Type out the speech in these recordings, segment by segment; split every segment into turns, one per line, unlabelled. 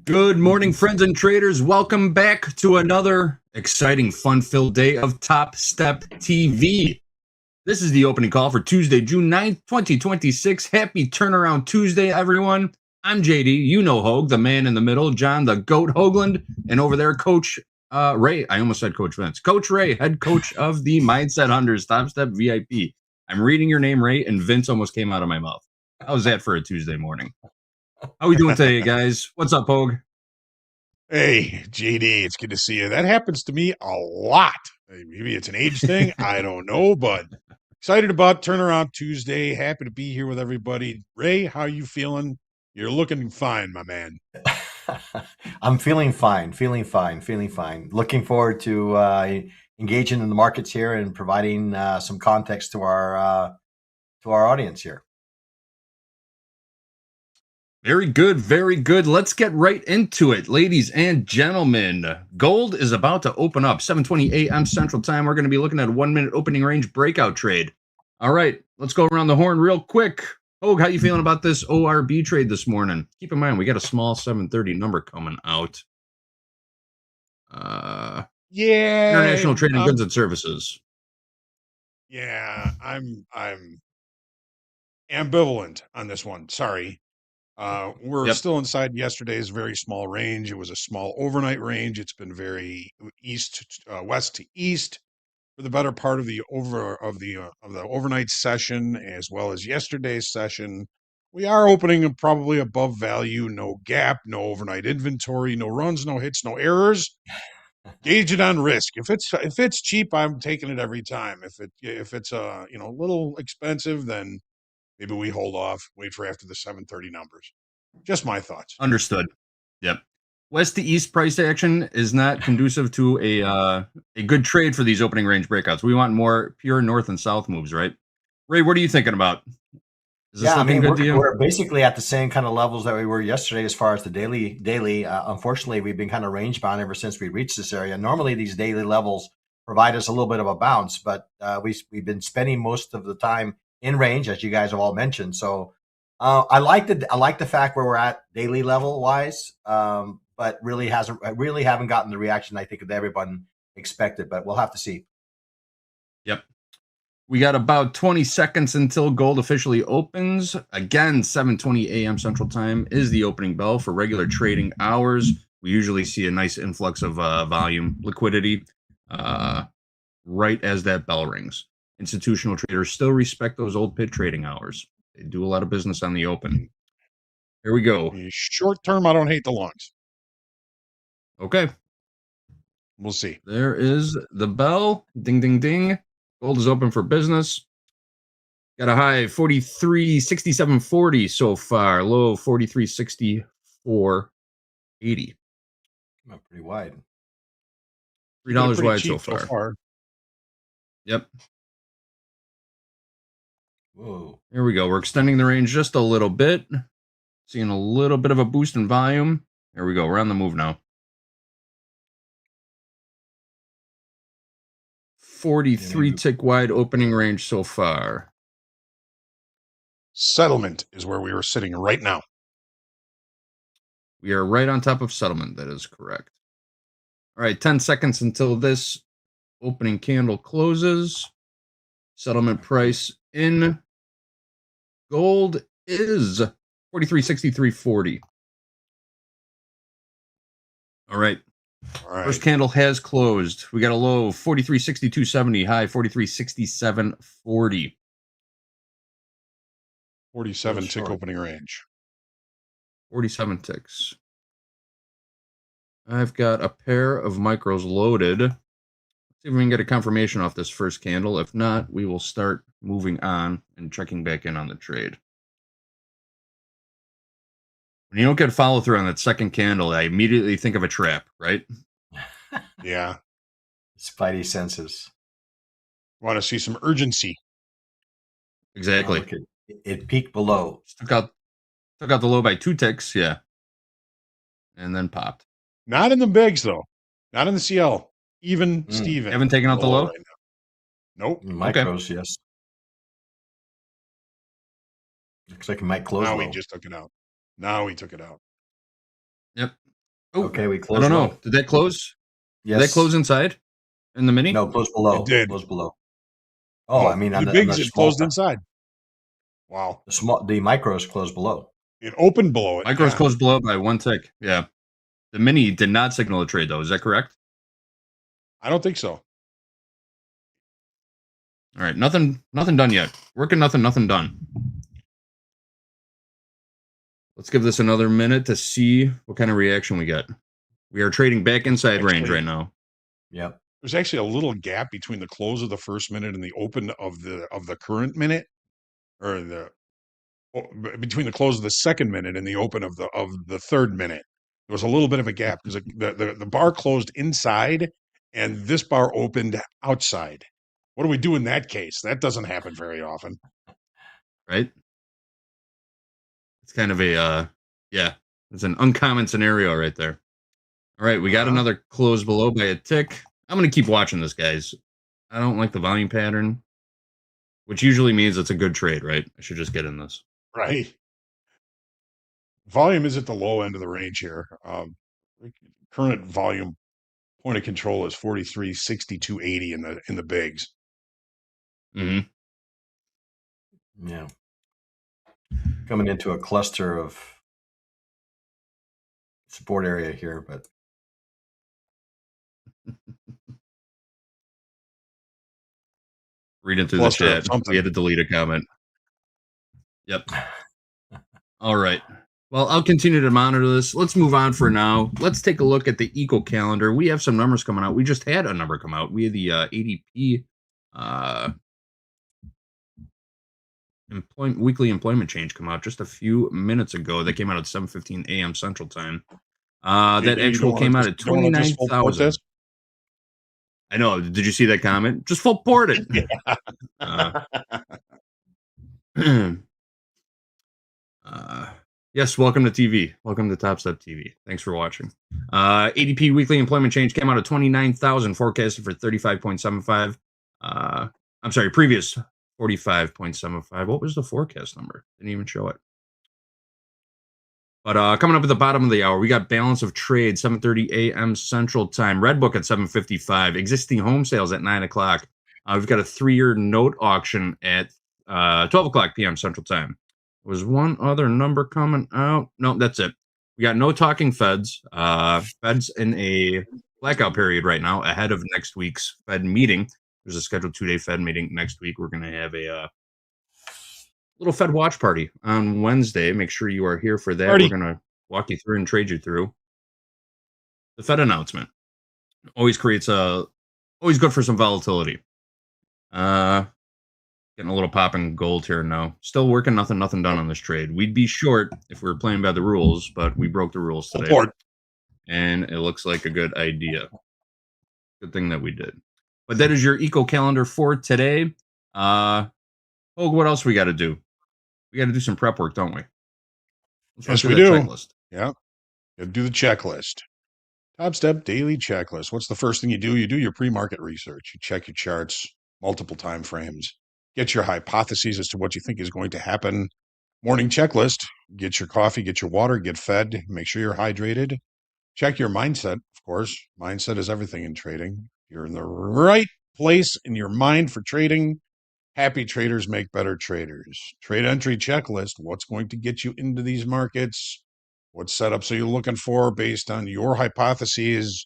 Good morning, friends and traders. Welcome back to another exciting, fun-filled day of Topstep TV. This is the opening call for Tuesday, June 9th, 2026. Happy Turnaround Tuesday, everyone. I'm JD, you know Hogue, the man in the middle, John the Goat Hoagland, and over there, Coach Ray. I almost said Coach Vince. Coach Ray, head coach of the Mindset Hunters, Topstep VIP. I'm reading your name, Ray, and Vince almost came out of my mouth. How's that for a Tuesday morning? How we doing today, guys? What's up, Hogue?
Hey, JD, it's good to see you. That happens to me a lot. Maybe it's an age thing. I don't know, but excited about Turnaround Tuesday. Happy to be here with everybody. Ray, how you feeling? You're looking fine, my man.
I'm feeling fine. Looking forward to engaging in the markets here and providing some context to our audience here.
Very good, very good. Let's get right into it, ladies and gentlemen. Gold is about to open up 7:20 a.m. Central Time. We're going to be looking at a 1-minute opening range breakout trade. All right, let's go around the horn real quick. Hogue, how you feeling about this ORB trade this morning? Keep in mind, we got a small 7:30 number coming out.
Yeah,
International Trading Goods and Services.
Yeah, I'm ambivalent on this one. Sorry. We're still inside yesterday's very small range. It was a small overnight range. It's been very west to east for the better part of the overnight session, as well as yesterday's session. We are opening probably above value. No gap, no overnight inventory, no runs, no hits, no errors. Gauge it on risk. If it's cheap, I'm taking it every time. If it's a little expensive, then maybe we hold off, wait for after the 7:30 numbers. Just my thoughts.
Understood. Yep. West to east price action is not conducive to a good trade for these opening range breakouts. We want more pure north and south moves, right? Ray, what are you thinking about?
Is this looking good to you? We're basically at the same kind of levels that we were yesterday as far as the daily. Unfortunately, we've been kind of range bound ever since we reached this area. Normally, these daily levels provide us a little bit of a bounce, but we've been spending most of the time in range, as you guys have all mentioned. So I like the fact where we're at daily level wise, but really haven't gotten the reaction I think that everyone expected. But we'll have to see.
Yep. We got about 20 seconds until gold officially opens. Again, 7:20 a.m. Central Time is the opening bell for regular trading hours. We usually see a nice influx of volume liquidity right as that bell rings. Institutional traders still respect those old pit trading hours. They do a lot of business on the open. Here we go.
Short term, I don't hate the longs.
Okay.
We'll see.
There is the bell. Ding, ding, ding. Gold is open for business. Got a high 43.6740 so far. Low 43.6480.
Pretty wide.
$3 wide so far. Yep.
Whoa.
Here we go. We're extending the range just a little bit. Seeing a little bit of a boost in volume. There we go. We're on the move now. 43 tick wide opening range so far.
Settlement is where we are sitting right now.
We are right on top of settlement. That is correct. All right, 10 seconds until this opening candle closes. Settlement price in gold is 43.6340. All right. First candle has closed. We got a low 43.6270, high 43.6740.
47 tick opening range.
47 ticks. I've got a pair of micros loaded. Let's see if we can get a confirmation off this first candle. If not, we will start moving on and checking back in on the trade. When you don't get follow through on that second candle, I immediately think of a trap, right?
Yeah.
Spidey senses.
Want to see some urgency.
Exactly.
It peaked below.
Took out the low by 2 ticks, yeah. And then popped.
Not in the bigs, though. Not in the CL. Even Steven.
Haven't taken out the low?
Right now. Nope.
Micros,
okay.
Yes. Looks like it might close
now
low.
He just took it out. Now he took it out.
Yep. Oh,
okay, we
I
closed
don't know.
low.
Did that close?
Yes.
Did that close inside in the mini?
No, close below.
It did.
Close below. Oh, I mean,
the bigs, it closed inside. Wow.
The micros closed below.
It opened below it.
Micros closed below by 1 tick. Yeah. The mini did not signal a trade, though. Is that correct?
I don't think so.
All right. Nothing done yet. Working nothing done. Let's give this another minute to see what kind of reaction we get. We are trading back inside range right now.
Yep.
There's actually a little gap between the close of the first minute and the open of the current minute, or between the close of the second minute and the open of the third minute. There was a little bit of a gap because the bar closed inside and this bar opened outside. What do we do in that case? That doesn't happen very often.
Right? It's kind of a, it's an uncommon scenario right there. All right, we got another close below by a tick. I'm going to keep watching this, guys. I don't like the volume pattern, which usually means it's a good trade, right? I should just get in this.
Right. Volume is at the low end of the range here. Current volume point of control is 43.6280 in the bigs.
Mm-hmm.
Yeah. Coming into a cluster of support area here, but
reading through the chat. We had to delete a comment. Yep. All right. Well, I'll continue to monitor this. Let's move on for now. Let's take a look at the eco calendar. We have some numbers coming out. We just had a number come out. We had the ADP weekly employment change come out just a few minutes ago. That came out at 7:15 a.m. Central Time. That actual came out at 29,000. I know. Did you see that comment? Just full port it. Yes, welcome to TV. Welcome to Topstep TV. Thanks for watching. ADP weekly employment change came out at 29,000, forecasted for 35.75. I'm sorry, previous 45.75. What was the forecast number? Didn't even show it. But coming up at the bottom of the hour, we got balance of trade, 7:30 a.m. Central Time. Redbook at 7:55. Existing home sales at 9 o'clock. We've got a 3-year note auction at 12 o'clock p.m. Central Time. Was one other number coming out? No, that's it. We got no talking Feds. Fed's in a blackout period right now ahead of next week's Fed meeting. There's a scheduled 2-day Fed meeting next week. We're going to have a little Fed watch party on Wednesday. Make sure you are here for that. We're going to walk you through and trade you through the Fed announcement. Always good for some volatility. Getting a little pop in gold here now. Still working nothing done on this trade. We'd be short if we were playing by the rules, but we broke the rules today. And it looks like a good idea. Good thing that we did. But that is your eco calendar for today. What else we got to do? We got to do some prep work, don't we?
Yes, we do. Checklist. Yeah. You do the checklist. Topstep daily checklist. What's the first thing you do? You do your pre-market research. You check your charts, multiple time frames. Get your hypotheses as to what you think is going to happen. Morning checklist. Get your coffee, get your water, get fed. Make sure you're hydrated. Check your mindset, of course. Mindset is everything in trading. You're in the right place in your mind for trading. Happy traders make better traders. Trade entry checklist. What's going to get you into these markets? What setups are you looking for based on your hypotheses?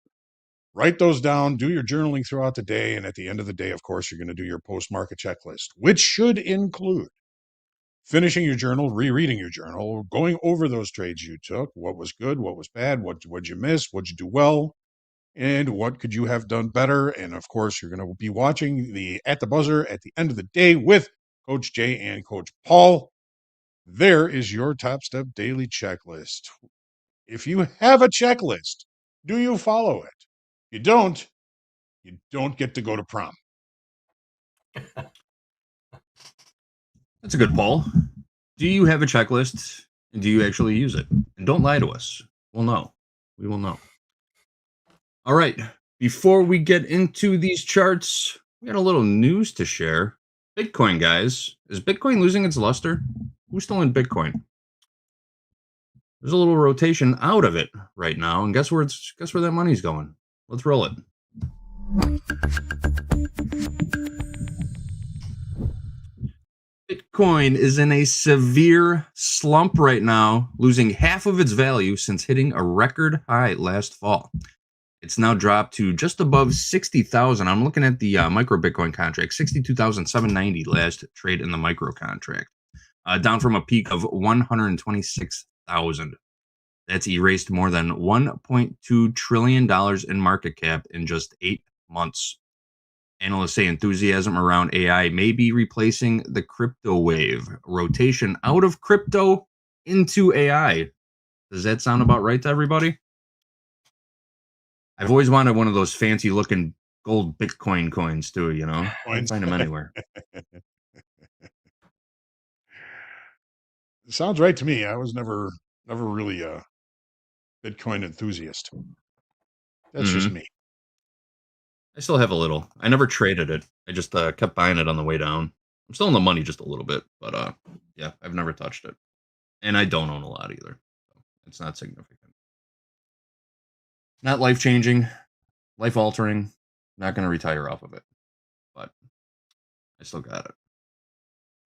Write those down, do your journaling throughout the day, and at the end of the day, of course, you're going to do your post-market checklist, which should include finishing your journal, rereading your journal, going over those trades you took, what was good, what was bad, what'd you miss, what'd you do well, and what could you have done better. And, of course, you're going to be watching the At the Buzzer at the end of the day with Coach Jay and Coach Paul. There is your Topstep daily checklist. If you have a checklist, do you follow it? You don't get to go to prom.
That's a good poll. Do you have a checklist? And do you actually use it? And don't lie to us. We'll know. We will know. All right. Before we get into these charts, we got a little news to share. Bitcoin, guys. Is Bitcoin losing its luster? Who's still in Bitcoin? There's a little rotation out of it right now, and guess where that money's going? Let's roll it. Bitcoin is in a severe slump right now, losing half of its value since hitting a record high last fall. It's now dropped to just above 60,000. I'm looking at the micro Bitcoin contract, 62,790 last trade in the micro contract, down from a peak of 126,000. That's erased more than $1.2 trillion in market cap in just 8 months. Analysts say enthusiasm around AI may be replacing the crypto wave, rotation out of crypto into AI. Does that sound about right to everybody? I've always wanted one of those fancy looking gold Bitcoin coins too, you know? I can't find them anywhere.
It sounds right to me. I was never really a Bitcoin enthusiast. That's just me.
I still have a little. I never traded it. I just kept buying it on the way down. I'm still in the money just a little bit, but yeah, I've never touched it. And I don't own a lot either. So it's not significant. Not life-changing, life-altering. Not going to retire off of it. But I still got it.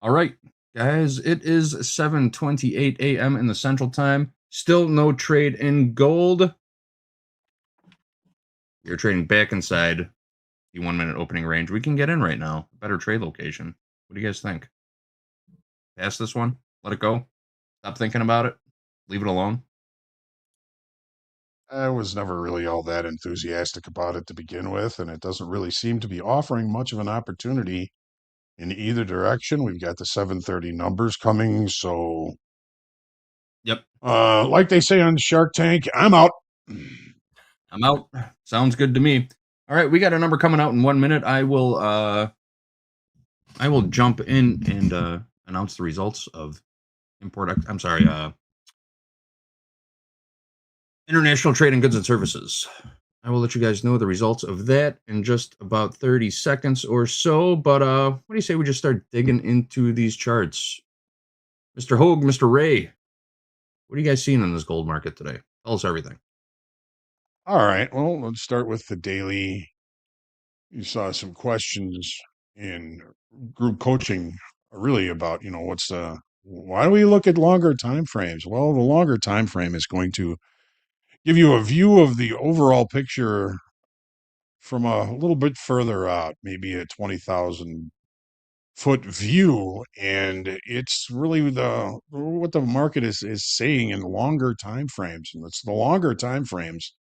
All right, guys, it is 7:28 a.m. in the Central Time. Still no trade in gold. You're trading back inside the 1 minute opening range. We can get in right now. Better trade location. What do you guys think? Pass this one? Let it go? Stop thinking about it? Leave it alone?
I was never really all that enthusiastic about it to begin with, and it doesn't really seem to be offering much of an opportunity in either direction. We've got the 7:30 numbers coming, so
yep.
Like they say on Shark Tank, I'm out.
I'm out. Sounds good to me. All right, we got a number coming out in 1 minute. I will jump in and announce the results of international trade in goods and services. I will let you guys know the results of that in just about 30 seconds or so. But what do you say we just start digging into these charts? Mr. Hogue, Mr. Ray, what are you guys seeing in this gold market today? Tell us everything.
All right. Well, let's start with the daily. You saw some questions in group coaching really about, why do we look at longer time frames? Well, the longer time frame is going to give you a view of the overall picture from a little bit further out, maybe a 20,000 foot view, and it's really what the market is saying in longer time frames, and it's the longer time frames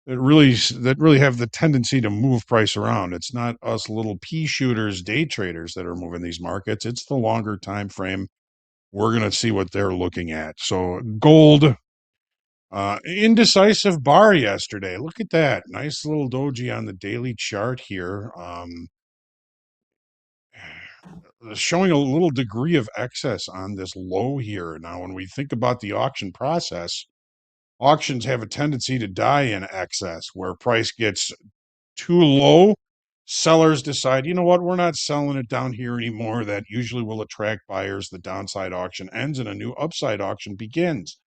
that really have the tendency to move price around. It's not us little pea shooters, day traders that are moving these markets. It's the longer time frame. We're going to see what they're looking at. So gold, indecisive bar yesterday. Look at that. Nice little doji on the daily chart here. Showing a little degree of excess on this low here. Now, when we think about the auction process, auctions have a tendency to die in excess, where price gets too low. Sellers decide, you know what, we're not selling it down here anymore. That usually will attract buyers. The downside auction ends and a new upside auction begins.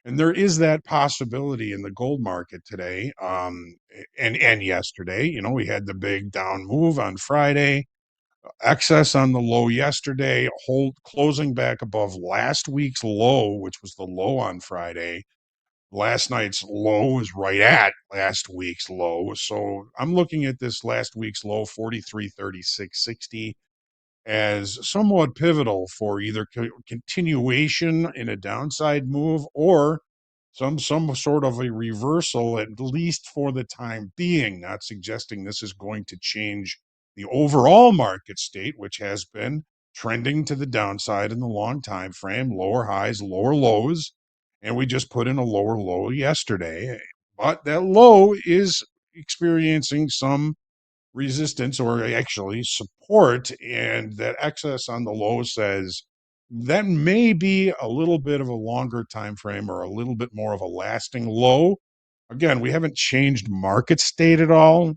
And there is that possibility in the gold market today. And yesterday, we had the big down move on Friday. Excess on the low yesterday, closing back above last week's low, which was the low on Friday. Last night's low is right at last week's low. So I'm looking at this last week's low, 43.3660, as somewhat pivotal for either continuation in a downside move or some sort of a reversal, at least for the time being. Not suggesting this is going to change the overall market state, which has been trending to the downside in the long time frame, lower highs, lower lows, and we just put in a lower low yesterday. But that low is experiencing some resistance, or actually support, and that excess on the low says that may be a little bit of a longer time frame or a little bit more of a lasting low. Again, we haven't changed market state at all.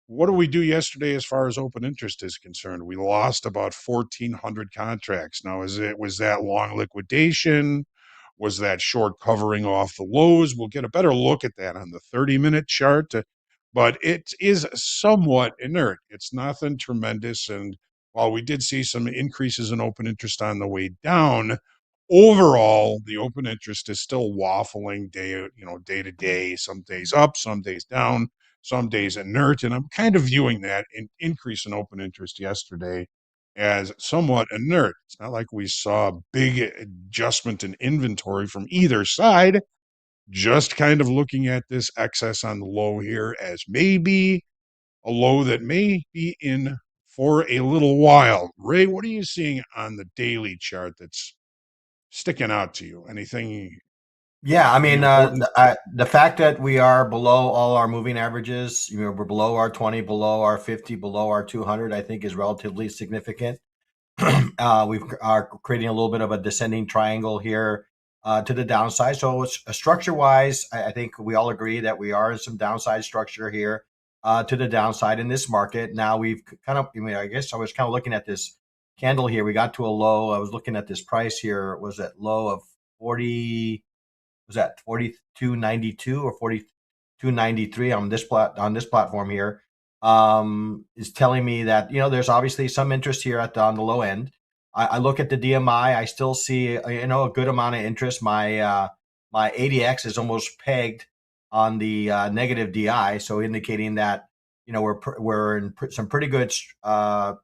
What did we do yesterday as far as open interest is concerned? We lost about 1,400 contracts. Now, was that long liquidation? Was that short covering off the lows? We'll get a better look at that on the 30-minute chart. But it is somewhat inert. It's nothing tremendous. And while we did see some increases in open interest on the way down, overall, the open interest is still waffling day to day, some days up, some days down, some days inert. And I'm kind of viewing that increase in open interest yesterday as somewhat inert. It's not like we saw a big adjustment in inventory from either side. Just kind of looking at this excess on the low here as maybe a low that may be in for a little while. Ray, what are you seeing on the daily chart that's sticking out to you? Anything?
Yeah, I mean, the fact that we are below all our moving averages, we're below our 20, below our 50, below our 200, I think is relatively significant. We are creating a little bit of a descending triangle here to the downside. So it's, structure-wise, I think we all agree that we are in some downside structure here to the downside in this market. Now we've kind of, I guess I was kind of looking at this candle here. We got to a low. I was looking at this price here. Was that low of 40? Was that 42.92 or 42.93 on this platform here? Is telling me that there's obviously some interest here on the low end. I look at the DMI, I still see a good amount of interest. My my ADX is almost pegged on the negative DI, so indicating that we're in some pretty good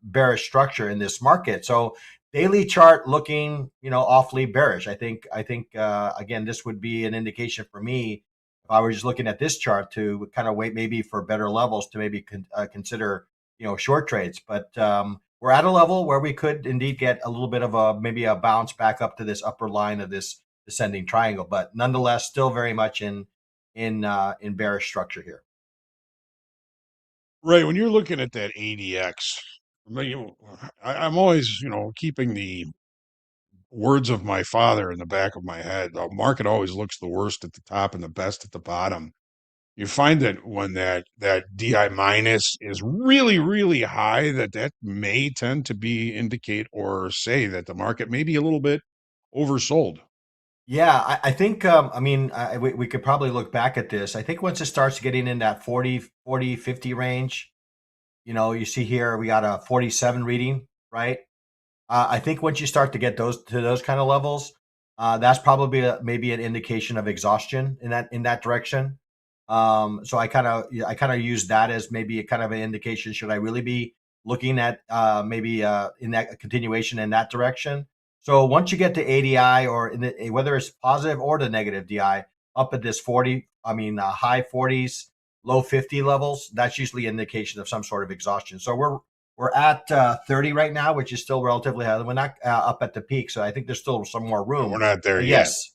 bearish structure in this market. So daily chart looking awfully bearish. I think again, this would be an indication for me if I were just looking at this chart to kind of wait maybe for better levels to maybe consider short trades. But we're at a level where we could indeed get a little bit of maybe a bounce back up to this upper line of this descending triangle, but nonetheless still very much in bearish structure here.
Right, when you're looking at that ADX, I'm always keeping the words of my father in the back of my head. The market always looks the worst at the top and the best at the bottom. You find that when that DI minus is really, really high, that may tend to indicate or say that the market may be a little bit oversold.
Yeah, I think, we could probably look back at this. I think once it starts getting in that 40, 50 range, you see here, we got a 47 reading, right? I think once you start to get those kind of levels, that's probably maybe an indication of exhaustion in that direction. So I kind of use that as maybe a kind of an indication. Should I really be looking at maybe in that continuation in that direction? So once you get to ADI or whether it's positive or the negative DI up at this 40, high 40s, low 50 levels, that's usually an indication of some sort of exhaustion. So we're at 30 right now, which is still relatively high. We're not up at the peak, so I think there's still some more room.
We're not there yet.
Yes,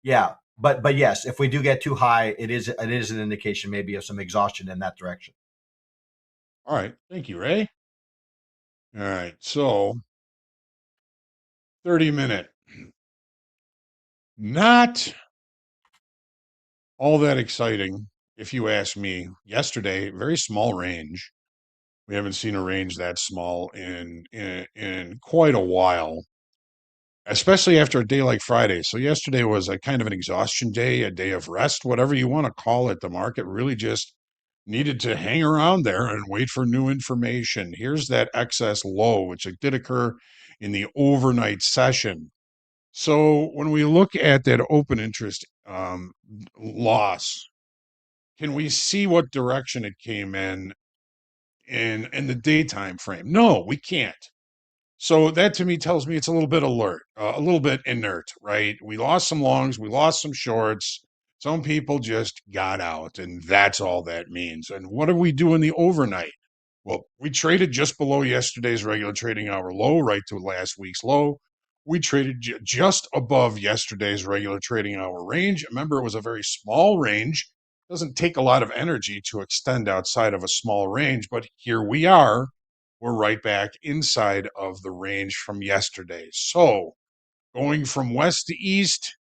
yeah, but yes, if we do get too high, it is an indication maybe of some exhaustion in that direction.
All right, thank you, Ray. All right, so 30-minute, not all that exciting, if you ask me. Yesterday, very small range. We haven't seen a range that small in quite a while, especially after a day like Friday. So yesterday was a kind of an exhaustion day, a day of rest, whatever you want to call it. The market really just needed to hang around there and wait for new information. Here's that excess low, which did occur in the overnight session. So when we look at that open interest loss, can we see what direction it came in the daytime frame? No, we can't. So that to me tells me it's a little bit a little bit inert, right? We lost some longs, we lost some shorts. Some people just got out, and that's all that means. And what do we do in the overnight? Well, we traded just below yesterday's regular trading hour low, right to last week's low. We traded just above yesterday's regular trading hour range. Remember, it was a very small range. It doesn't take a lot of energy to extend outside of a small range, but here we are. We're right back inside of the range from yesterday. So going from west to east,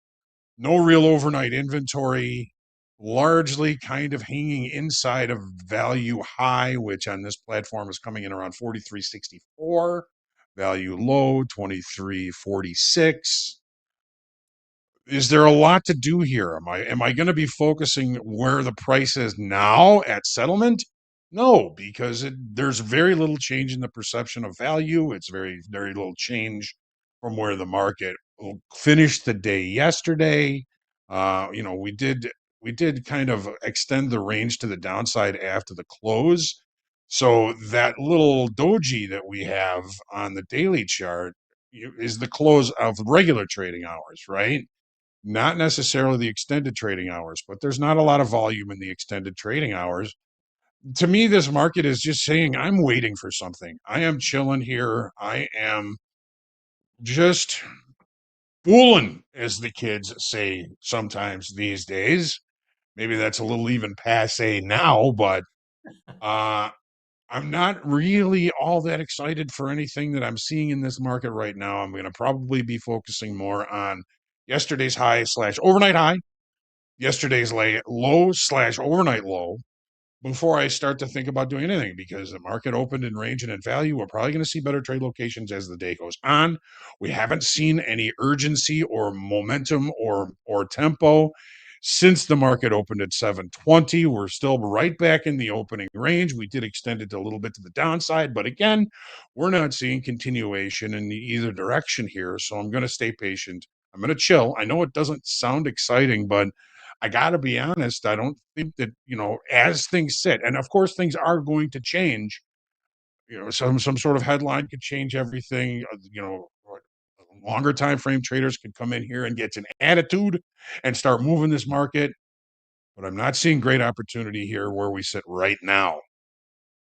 no real overnight inventory, largely kind of hanging inside of value high, which on this platform is coming in around 43.64, value low 23.46. is there a lot to do here? Am I going to be focusing where the price is now at settlement? No, because there's very little change in the perception of value. It's very little change from where the market finished the day yesterday. We did kind of extend the range to the downside after the close. So that little doji that we have on the daily chart is the close of regular trading hours, right? Not necessarily the extended trading hours, but there's not a lot of volume in the extended trading hours. To me, this market is just saying, I'm waiting for something. I am chilling here. I am just fooling, as the kids say sometimes these days. Maybe that's a little even passe now, but uh, I'm not really all that excited for anything that I'm seeing in this market right now. I'm going to probably be focusing more on yesterday's high slash overnight high, yesterday's low slash overnight low, before I start to think about doing anything, because the market opened in range and in value. We're probably going to see better trade locations as the day goes on. We haven't seen any urgency or momentum or tempo since the market opened at 720. We're still right back in the opening range. We did extend it a little bit to the downside, but again, we're not seeing continuation in either direction here. So I'm going to stay patient. I'm going to chill. I know it doesn't sound exciting, but I got to be honest, I don't think that, as things sit, and of course things are going to change, some sort of headline could change everything, longer time frame traders could come in here and get an attitude and start moving this market, but I'm not seeing great opportunity here where we sit right now.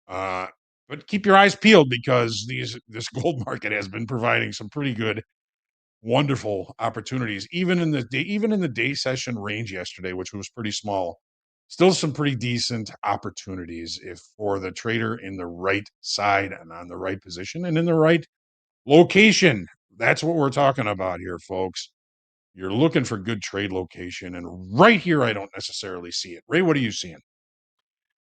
But keep your eyes peeled, because this gold market has been providing some pretty good, wonderful opportunities, even in the day session range yesterday, which was pretty small. Still some pretty decent opportunities if for the trader in the right side and on the right position and in the right location. That's what we're talking about here, folks. You're looking for good trade location, and right here I don't necessarily see it. Ray, what are you seeing?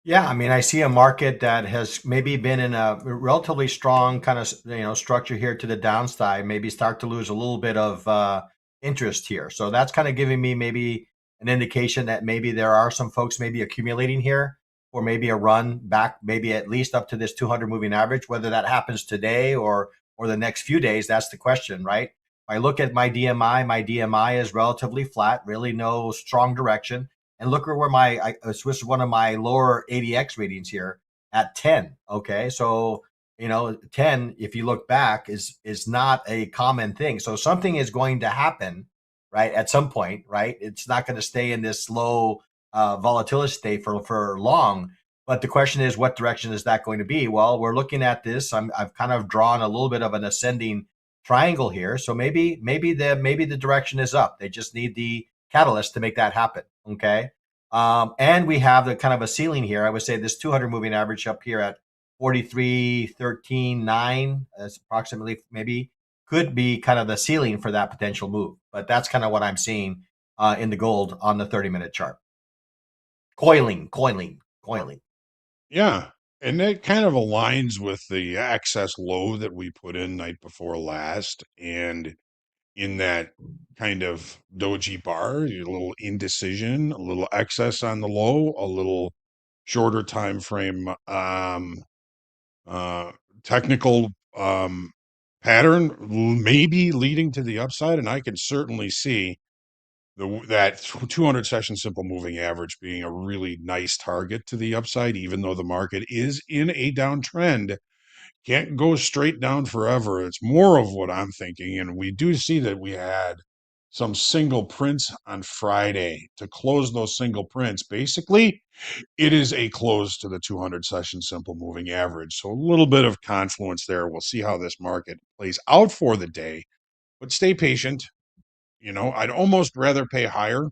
Yeah, I mean, I see a market that has maybe been in a relatively strong kind of structure here to the downside. Maybe start to lose a little bit of interest here. So that's kind of giving me maybe an indication that maybe there are some folks maybe accumulating here, or maybe a run back, maybe at least up to this 200 moving average. Whether that happens today or the next few days, that's the question, right? If I look at my DMI is relatively flat, really no strong direction. And look at where I switched one of my lower ADX ratings here at 10. Okay. So, 10, if you look back, is not a common thing. So something is going to happen, right? At some point, right? It's not going to stay in this low volatility state for long. But the question is, what direction is that going to be? Well, we're looking at this. I've kind of drawn a little bit of an ascending triangle here. So maybe the direction is up. They just need the catalyst to make that happen. Okay. And we have the kind of a ceiling here. I would say this 200 moving average up here at 43.13.9 is approximately, maybe could be kind of the ceiling for that potential move. But that's kind of what I'm seeing in the gold on the 30-minute chart. Coiling.
Yeah. And that kind of aligns with the excess low that we put in night before last. And in that kind of doji bar, a little indecision, a little excess on the low, a little shorter time frame technical pattern, maybe leading to the upside. And I can certainly see that 200 session simple moving average being a really nice target to the upside, even though the market is in a downtrend. Can't go straight down forever. It's more of what I'm thinking. And we do see that we had some single prints on Friday to close those single prints. Basically, it is a close to the 200 session simple moving average. So a little bit of confluence there. We'll see how this market plays out for the day, but stay patient. I'd almost rather pay higher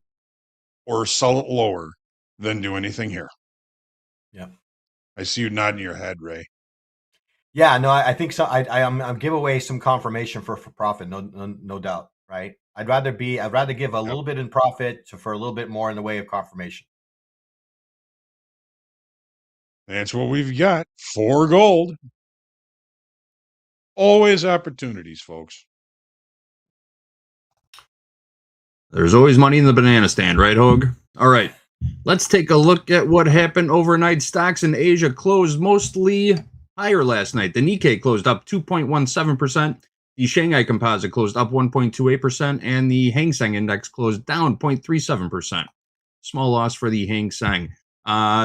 or sell it lower than do anything here.
Yeah.
I see you nodding your head, Ray.
Yeah, no, I think so. I'm give away some confirmation for profit, no doubt, right? I'd rather give a little bit in profit for a little bit more in the way of confirmation.
That's what we've got for gold. Always opportunities, folks.
There's always money in the banana stand, right, Hogue? All right. Let's take a look at what happened overnight. Stocks in Asia closed mostly higher last night. The Nikkei closed up 2.17%. The Shanghai Composite closed up 1.28%, and the Hang Seng Index closed down 0.37%. Small loss for the Hang Seng.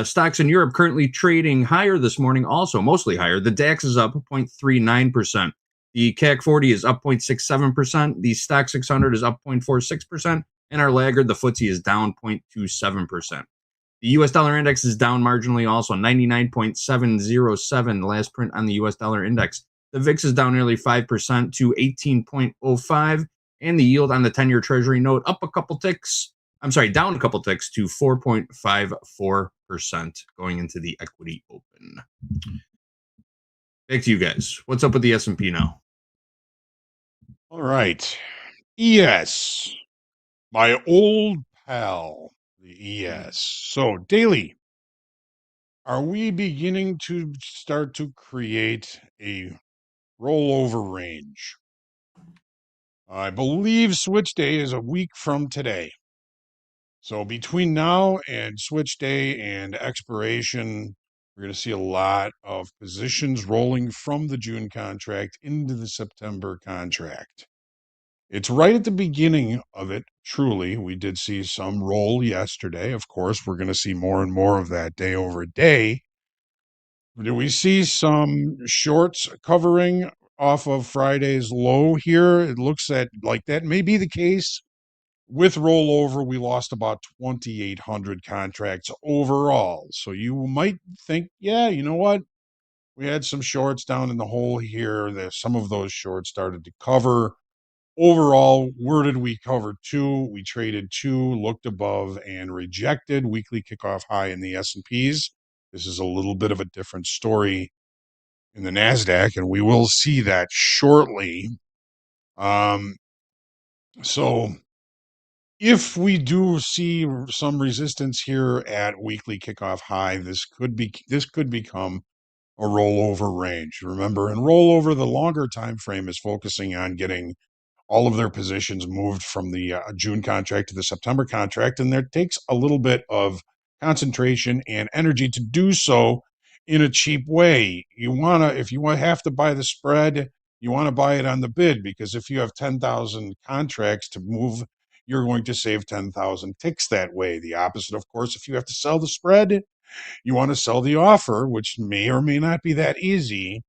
Stocks in Europe currently trading higher this morning, also mostly higher. The DAX is up 0.39%. The CAC 40 is up 0.67%. The Stock 600 is up 0.46%. And our laggard, the FTSE, is down 0.27%. The US dollar index is down marginally, also 99.707, last print on the US dollar index. The VIX is down nearly 5% to 18.05, and the yield on the 10-year Treasury note down a couple ticks to 4.54% going into the equity open. Back to you guys. What's up with the S&P now?
All right. ES. My old pal, the ES. So, Daily, are we beginning to start to create a rollover range? I believe switch day is a week from today. So between now and switch day and expiration, we're going to see a lot of positions rolling from the June contract into the September contract. It's right at the beginning of it, truly. We did see some roll yesterday. Of course, we're going to see more and more of that day over day. Do we see some shorts covering off of Friday's low here? It looks like that may be the case. With rollover, we lost about 2,800 contracts overall. So you might think, yeah, you know what? We had some shorts down in the hole here. Some of those shorts started to cover. Overall, where did we cover two? We traded two, looked above, and rejected. Weekly kickoff high in the S&Ps. This is a little bit of a different story in the NASDAQ, and we will see that shortly. So if we do see some resistance here at weekly kickoff high, this could become a rollover range. Remember, in rollover, the longer time frame is focusing on getting all of their positions moved from the June contract to the September contract, and there takes a little bit of concentration and energy to do so in a cheap way. If you have to buy the spread, you want to buy it on the bid, because if you have 10,000 contracts to move, you're going to save 10,000 ticks that way. The opposite, of course, if you have to sell the spread, you want to sell the offer, which may or may not be that easy.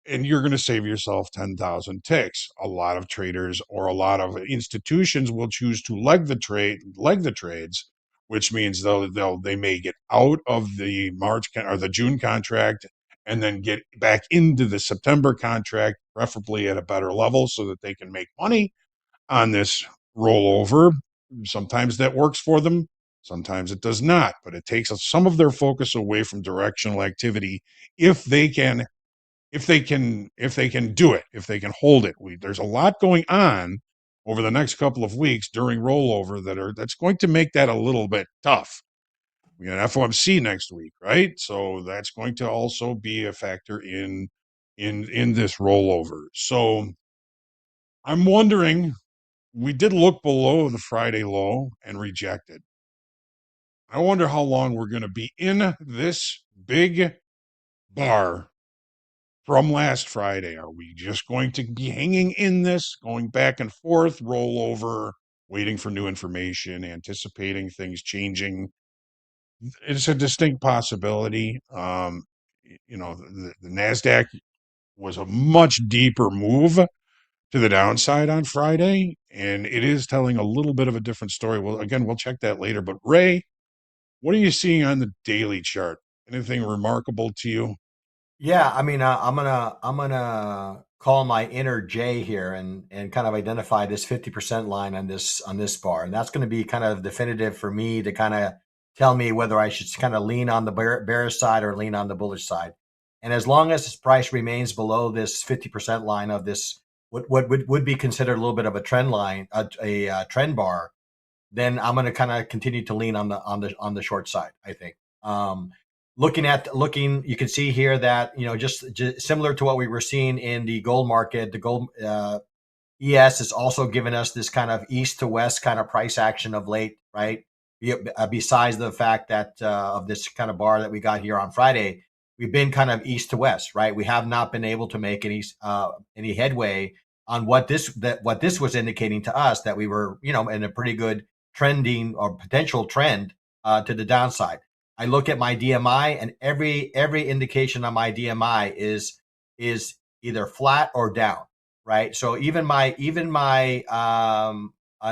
And you're going to save yourself 10,000 ticks. A lot of traders or a lot of institutions will choose to leg the trades, which means they may get out of the or the June contract and then get back into the September contract, preferably at a better level, so that they can make money on this rollover. Sometimes that works for them. Sometimes it does not, but it takes some of their focus away from directional activity if they can do it, if they can hold it. There's a lot going on over the next couple of weeks during rollover that's going to make that a little bit tough. We got FOMC next week, right? So that's going to also be a factor in this rollover. So I'm wondering, we did look below the Friday low and rejected. I wonder how long we're going to be in this big bar from last Friday. Are we just going to be hanging in this, going back and forth, roll over, waiting for new information, anticipating things changing? It's a distinct possibility. The NASDAQ was a much deeper move to the downside on Friday, and it is telling a little bit of a different story. Well, again, we'll check that later. But Ray, what are you seeing on the daily chart? Anything remarkable to you?
Yeah, I mean, I'm gonna call my inner J here and kind of identify this 50% line on this bar, and that's going to be kind of definitive for me to kind of tell me whether I should kind of lean on the bearish side or lean on the bullish side. And as long as this price remains below this 50% line of this, what would be considered a little bit of a trend line, a trend bar, then I'm going to kind of continue to lean on the short side, I think. Looking, you can see here that, just similar to what we were seeing in the gold market, the gold, Yes, it's also given us this kind of east to west kind of price action of late, right? Besides the fact that of this kind of bar that we got here on Friday, we've been kind of east to west, right? We have not been able to make any headway on what this was indicating to us, that we were, in a pretty good trending or potential trend to the downside. I look at my DMI, and every indication on my DMI is either flat or down, right? So even my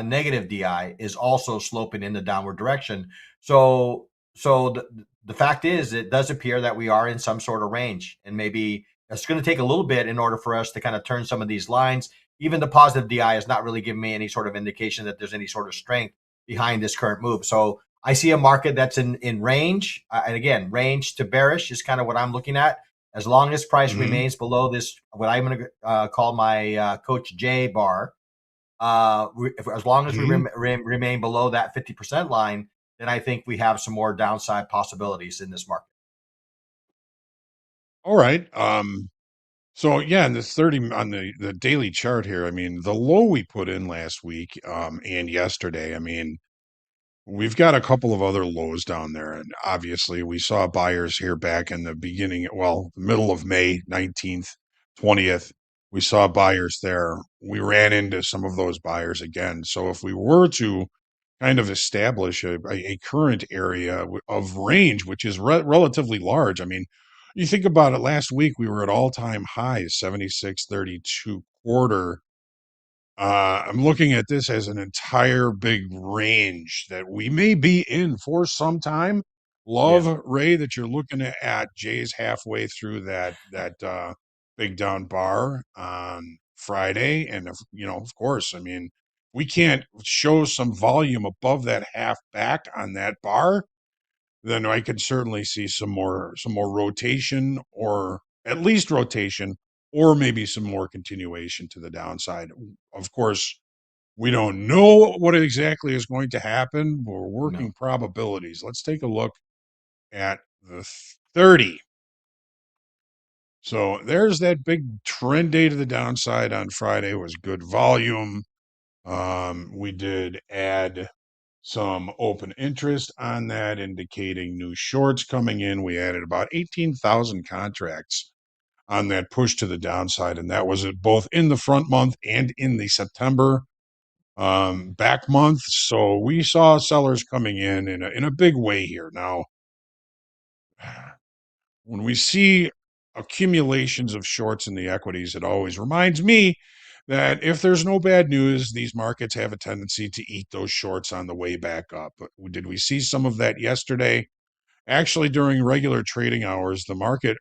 negative DI is also sloping in the downward direction. So the fact is, it does appear that we are in some sort of range, and maybe it's going to take a little bit in order for us to kind of turn some of these lines. Even the positive DI is not really giving me any sort of indication that there's any sort of strength behind this current move. So I see a market that's in range, and again, range to bearish is kind of what I'm looking at. As long as price remains below this, what I'm going to call my Coach J bar, as long as we remain below that 50% line, then I think we have some more downside possibilities in this market.
All right. So yeah, in this 30 on the daily chart here, I mean, the low we put in last week and yesterday, I mean, we've got a couple of other lows down there, and obviously we saw buyers here back in the beginning, well, the middle of May 19th, 20th. We saw buyers there. We ran into some of those buyers again. So if we were to kind of establish a current area of range, which is relatively large. I mean, you think about it, last week we were at all-time highs, 76.32 quarter. I'm looking at this as an entire big range that we may be in for some time. Love,
Yeah.
Ray, that you're looking at. Jay's halfway through that big down bar on Friday, and of course, I mean, we can't show some volume above that half back on that bar, then I could certainly see some more rotation, or at least rotation, or maybe some more continuation to the downside. Of course, we don't know what exactly is going to happen. We're working
No.
probabilities. Let's take a look at the 30. So there's that big trend day to the downside on Friday. Was good volume. We did add some open interest on that, indicating new shorts coming in. We added about 18,000 contracts on that push to the downside, and that was both in the front month and in the September back month. So we saw sellers coming in a big way here. Now, when we see accumulations of shorts in the equities, it always reminds me that if there's no bad news, these markets have a tendency to eat those shorts on the way back up. But did we see some of that yesterday? Actually, during regular trading hours, the market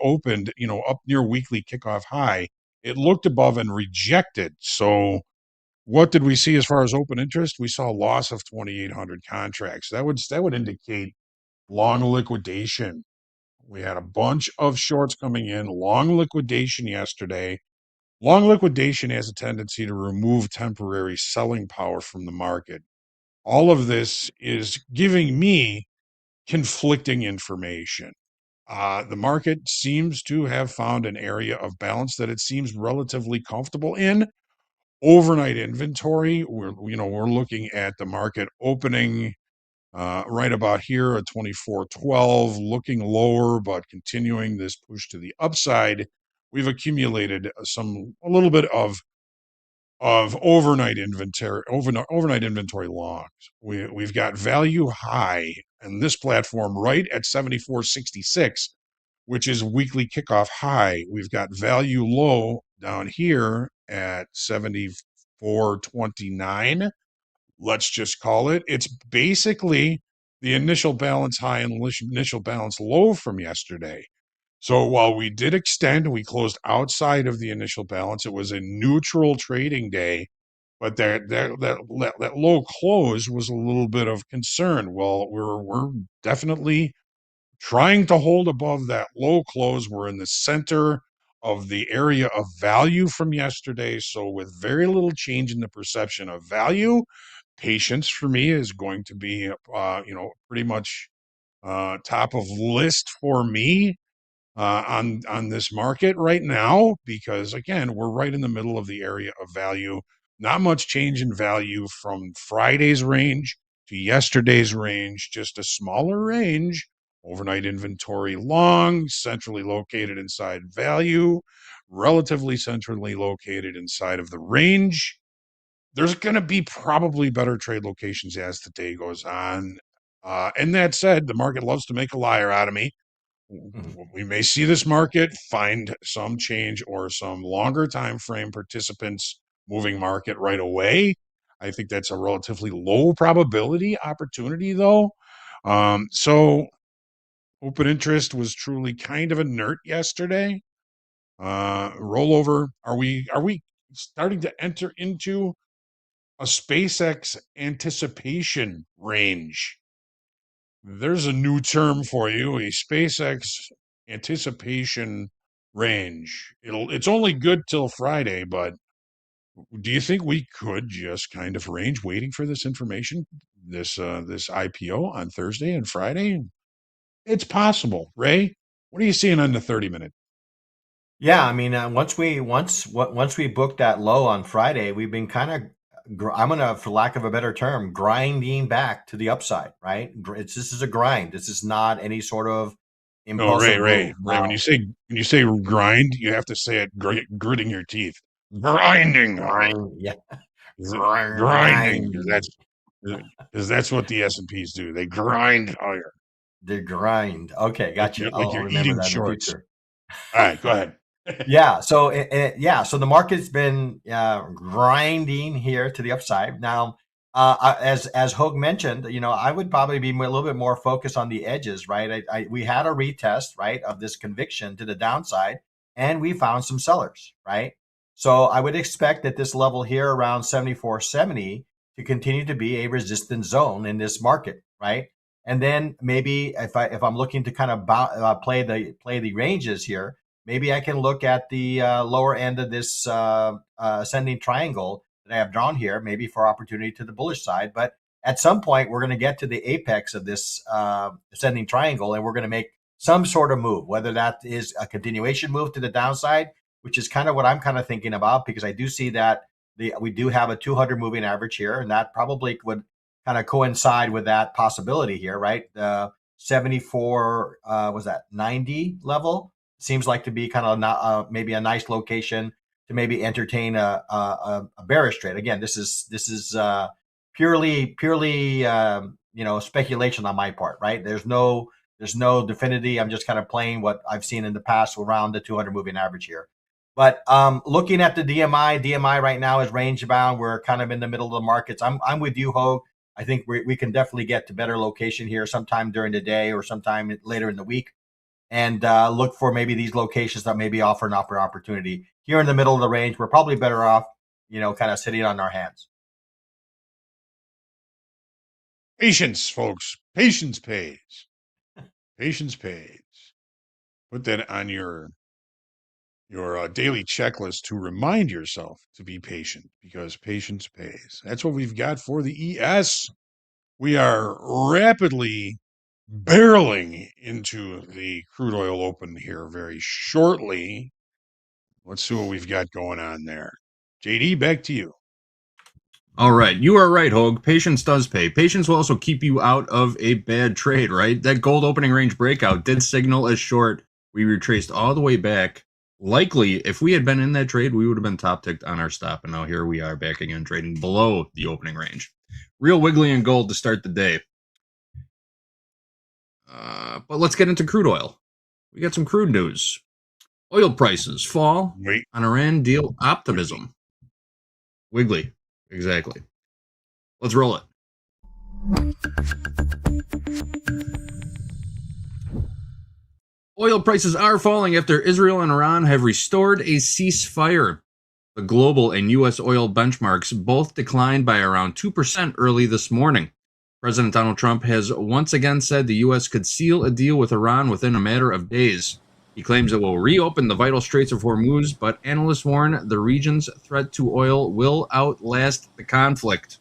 opened, up near weekly kickoff high. It looked above and rejected. So what did we see as far as open interest? We saw a loss of 2,800 contracts. That would indicate long liquidation. We had a bunch of shorts coming in, long liquidation yesterday. Long liquidation has a tendency to remove temporary selling power from the market. All of this is giving me conflicting information. The market seems to have found an area of balance that it seems relatively comfortable in. Overnight inventory, we're looking at the market opening right about here at 24.12, looking lower, but continuing this push to the upside. We've accumulated a little bit of overnight inventory longs. We've got value high in this platform right at 74.66, which is weekly kickoff high. We've got value low down here at 74.29. Let's just call it. It's basically the initial balance high and initial balance low from yesterday. So while we did extend, we closed outside of the initial balance. It was a neutral trading day, but that low close was a little bit of concern. Well, we're definitely trying to hold above that low close. We're in the center of the area of value from yesterday. So with very little change in the perception of value, patience for me is going to be, pretty much top of list for me. on this market right now, because again, we're right in the middle of the area of value. Not much change in value from Friday's range to yesterday's range, just a smaller range. Overnight inventory long, centrally located inside value, relatively centrally located inside of the range. There's going to be probably better trade locations as the day goes on. And that said, the market loves to make a liar out of me. We may see this market find some change or some longer time frame participants moving market right away. I think that's a relatively low probability opportunity, though. So open interest was truly kind of inert yesterday. Rollover. Are we starting to enter into a SpaceX anticipation range? There's a new term for you, a SpaceX anticipation range. It's only good till Friday, but do you think we could just kind of range waiting for this information, this IPO on Thursday and Friday? It's possible. Ray, what are you seeing on the 30-minute?
Yeah, I mean, once we booked that low on Friday, we've been kind of, I'm gonna, for lack of a better term, grinding back to the upside. Right? This is a grind. This is not any sort of impulsive
Ray.
Wow.
When you say grind, you have to say it gritting your teeth. Grinding.
Yeah.
Grinding. Because that's what the S&Ps do. They grind higher.
They grind. Okay, gotcha.
Like you're eating shorts. All right, go ahead.
Yeah. So so the market's been grinding here to the upside. Now, as Hogue mentioned, I would probably be a little bit more focused on the edges, right? We had a retest, right, of this conviction to the downside, and we found some sellers, right? So I would expect that this level here around 74.70 to continue to be a resistance zone in this market, right? And then maybe if I'm looking to kind of play the ranges here, maybe I can look at the lower end of this ascending triangle that I have drawn here, maybe for opportunity to the bullish side. But at some point, we're going to get to the apex of this ascending triangle, and we're going to make some sort of move, whether that is a continuation move to the downside, which is kind of what I'm kind of thinking about, because I do see that we do have a 200 moving average here, and that probably would kind of coincide with that possibility here, right? The 74, was that 90 level? Seems like to be kind of not, maybe a nice location to maybe entertain a bearish trade. Again, this is purely speculation on my part, right? There's no definity. I'm just kind of playing what I've seen in the past around the 200 moving average here. But looking at the DMI right now is range bound. We're kind of in the middle of the markets. I'm with you, Hogue. I think we can definitely get to better location here sometime during the day or sometime later in the week, and look for maybe these locations that maybe offer an upper opportunity. Here in the middle of the range, we're probably better off, kind of sitting on our hands.
Patience, folks. Patience pays. Patience pays. Put that on your daily checklist to remind yourself to be patient, because patience pays. That's what we've got for the ES. We are rapidly barreling into the crude oil open here very shortly. Let's see what we've got going on there. JD, back to you.
All right. You are right, Hogue. Patience does pay. Patience will also keep you out of a bad trade, right? That gold opening range breakout did signal as short. We retraced all the way back. Likely, if we had been in that trade, we would have been top ticked on our stop. And now here we are back again, trading below the opening range. Real wiggly in gold to start the day. But let's get into crude oil. We got some crude news. Oil prices fall on Iran deal optimism. Wiggly. Exactly. Let's roll it. Oil prices are falling after Israel and Iran have restored a ceasefire. The global and U.S. oil benchmarks both declined by around 2% early this morning. President Donald Trump has once again said the U.S. could seal a deal with Iran within a matter of days. He claims it will reopen the vital Straits of Hormuz, but analysts warn the region's threat to oil will outlast the conflict.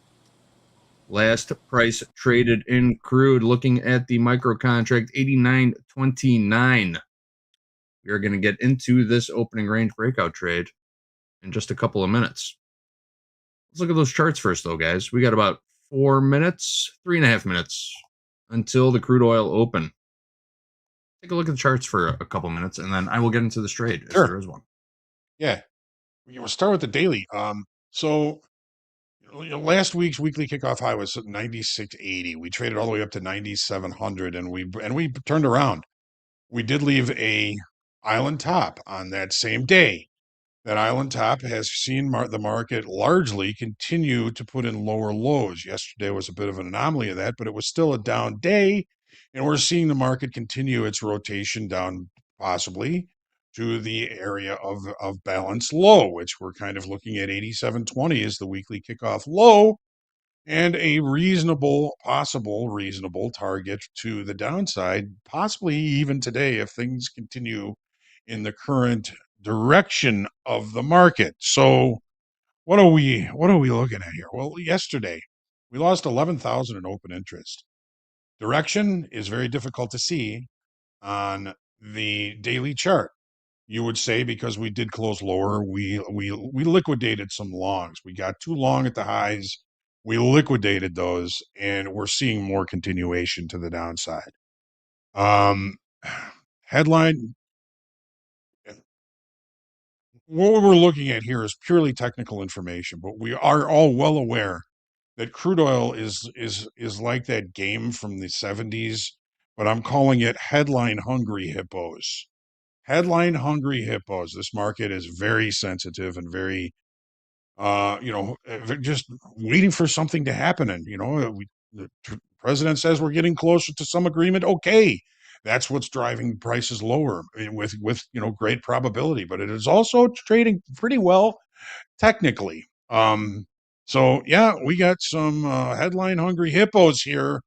Last price traded in crude, looking at the micro contract, $89.29. We are going to get into this opening range breakout trade in just a couple of minutes. Let's look at those charts first, though, guys. We got about 4 minutes, 3.5 minutes until the crude oil open. Take a look at the charts for a couple minutes, and then I will get into this trade if there is one.
Yeah. We'll start with the daily. So last week's weekly kickoff high was 96.80. We traded all the way up to 9,700, and we turned around. We did leave a island top on that same day. That island top has seen the market largely continue to put in lower lows. Yesterday was a bit of an anomaly of that, but it was still a down day, and we're seeing the market continue its rotation down, possibly to the area of balance low, which we're kind of looking at 87.20 as the weekly kickoff low, and a possible reasonable target to the downside, possibly even today if things continue in the current direction of the market. So what are we looking at here? Well, yesterday we lost 11,000 in open interest. Direction is very difficult to see on the daily chart. You would say because we did close lower, we liquidated some longs. We got too long at the highs. We liquidated those, and we're seeing more continuation to the downside. Headline. What we're looking at here is purely technical information, but we are all well aware that crude oil is like that game from the 70s, but I'm calling it headline hungry hippos. Headline hungry hippos. This market is very sensitive and very just waiting for something to happen. And the president says we're getting closer to some agreement. Okay, that's what's driving prices lower with great probability, but it is also trading pretty well technically. So yeah, we got some headline hungry hippos here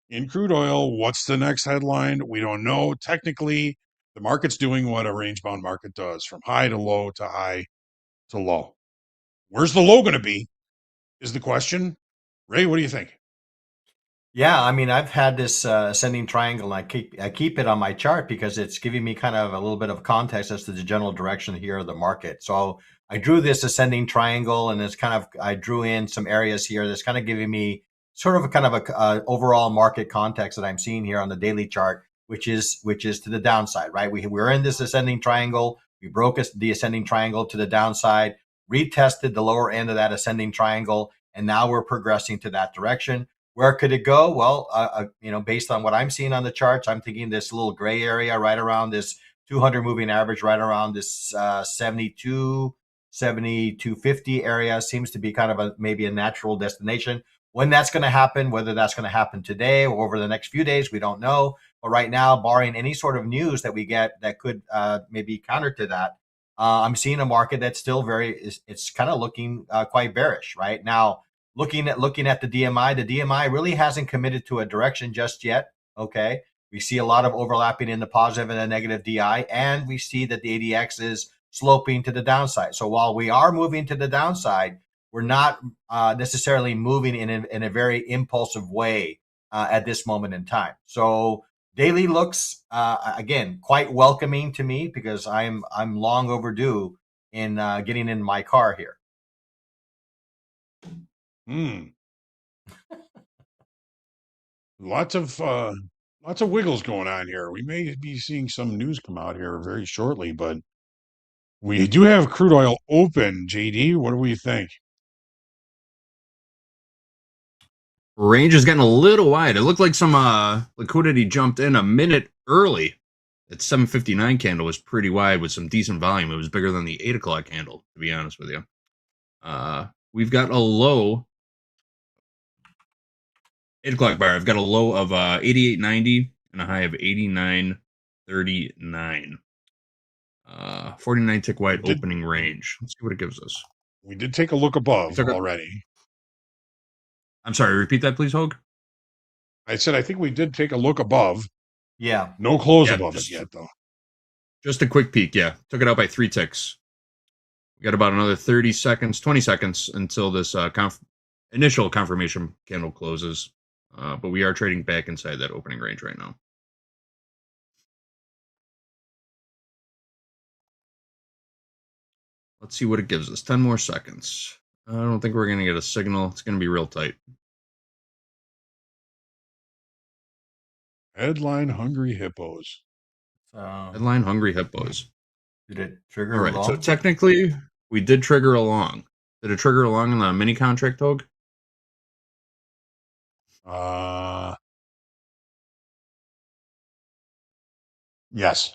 in crude oil. What's the next headline? We don't know. Technically, the market's doing what a range bound market does, from high to low to high to low. Where's the low going to be is the question. Ray, what do you think?
Yeah, I mean, I've had this ascending triangle, and I keep it on my chart because it's giving me kind of a little bit of context as to the general direction here of the market. So I drew this ascending triangle, and I drew in some areas here that's kind of giving me sort of a overall market context that I'm seeing here on the daily chart, which is to the downside, right? We're in this ascending triangle. We broke the ascending triangle to the downside, retested the lower end of that ascending triangle, and now we're progressing to that direction. Where could it go? Well, based on what I'm seeing on the charts, I'm thinking this little gray area right around this 200 moving average, right around this 72.50 area seems to be kind of maybe a natural destination. When that's going to happen, whether that's going to happen today or over the next few days, we don't know. But right now, barring any sort of news that we get that could maybe counter to that, I'm seeing a market that's still it's kind of looking quite bearish right now. Looking at the DMI really hasn't committed to a direction just yet. Okay. We see a lot of overlapping in the positive and the negative DI, and we see that the ADX is sloping to the downside. So while we are moving to the downside, we're not necessarily moving in a very impulsive way at this moment in time. So daily looks, again, quite welcoming to me because I'm long overdue in getting in my car here.
Lots of wiggles going on here. We may be seeing some news come out here very shortly, but we do have crude oil open. JD, what do we think?
Range is getting a little wide. It looked like some liquidity jumped in a minute early. That 7:59 candle was pretty wide with some decent volume. It was bigger than the 8 o'clock candle, to be honest with you. We've got a low 8 o'clock bar. I've got a low of 88.90 and a high of 89.39. 49 tick wide opening range. Let's see what it gives us.
We did take a look above already.
I'm sorry, repeat that, please, Hogue.
I said I think we did take a look above.
Yeah.
No close above it yet, though.
Just a quick peek, yeah. Took it out by 3 ticks. We got about another 20 seconds until this initial confirmation candle closes. But we are trading back inside that opening range right now. Let's see what it gives us. 10 more seconds. I don't think we're going to get a signal. It's going to be real tight.
Headline Hungry Hippos.
Headline Hungry Hippos.
Did it trigger
All right, so technically, we did trigger along. Did it trigger along in the mini contract, Hogue?
Yes.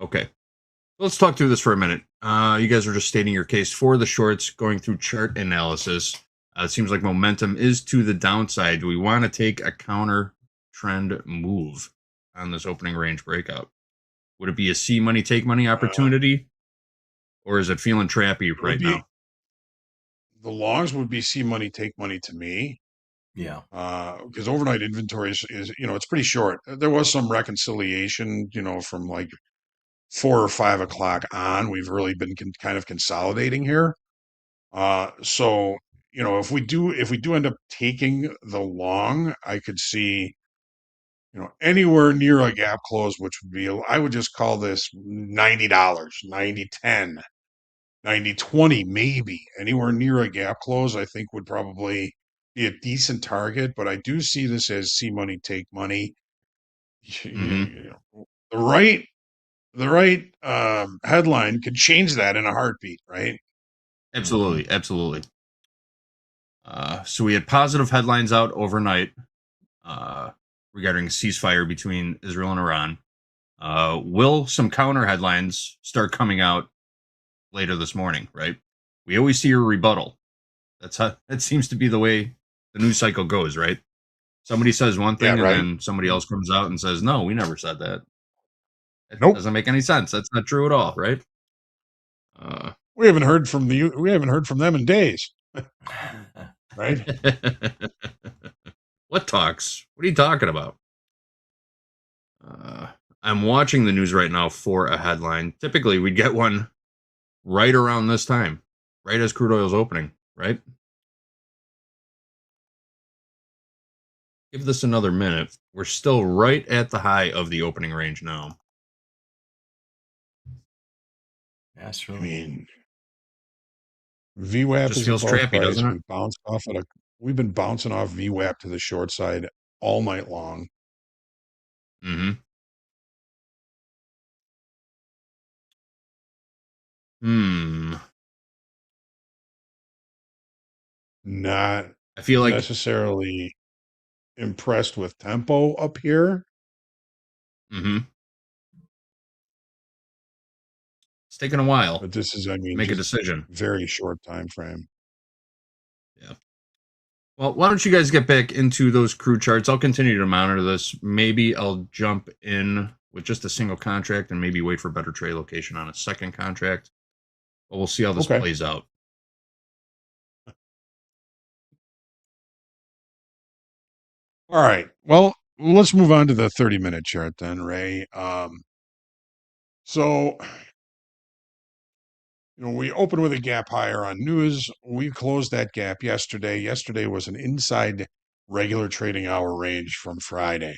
Okay. Let's talk through this for a minute. You guys are just stating your case for the shorts, going through chart analysis. It seems like momentum is to the downside. Do we want to take a counter trend move on this opening range breakout? Would it be a see money, take money opportunity? Or is it feeling trappy right now?
The longs would be see money, take money to me.
Yeah.
Because overnight inventory is, it's pretty short. There was some reconciliation, from like 4 or 5 o'clock on. We've really been kind of consolidating here. So, if we do end up taking the long, I could see, anywhere near a gap close, which would be, I would just call this $90, 90.10, 90.20, maybe anywhere near a gap close, I think would probably be a decent target. But I do see this as see money, take money.
Mm-hmm.
The right headline could change that in a heartbeat, right?
Absolutely, absolutely. So we had positive headlines out overnight regarding ceasefire between Israel and Iran. Will some counter headlines start coming out later this morning, right? We always see a rebuttal. That seems to be the way the news cycle goes, right? Somebody says one thing, and then somebody else comes out and says, no, we never said that. It doesn't make any sense. That's not true at all, right?
We haven't heard from them in days. Right?
What talks? What are you talking about? I'm watching the news right now for a headline. Typically, we'd get one right around this time, right as crude oil's opening, right? Give this another minute. We're still right at the high of the opening range now.
That's really.
I mean, VWAP
just feels trappy, doesn't it?
We've been bouncing off VWAP to the short side all night long.
Mm-hmm.
Not
I feel like
necessarily impressed with tempo up here.
Mm-hmm. It's taken a while.
But this is,
make a decision.
Very short time frame.
Yeah. Well, why don't you guys get back into those crude charts? I'll continue to monitor this. Maybe I'll jump in with just a single contract and maybe wait for better trade location on a second contract. But we'll see how this plays out.
All right. Well, let's move on to the 30-minute chart then, Ray. So, we opened with a gap higher on news. We closed that gap yesterday. Yesterday was an inside regular trading hour range from Friday.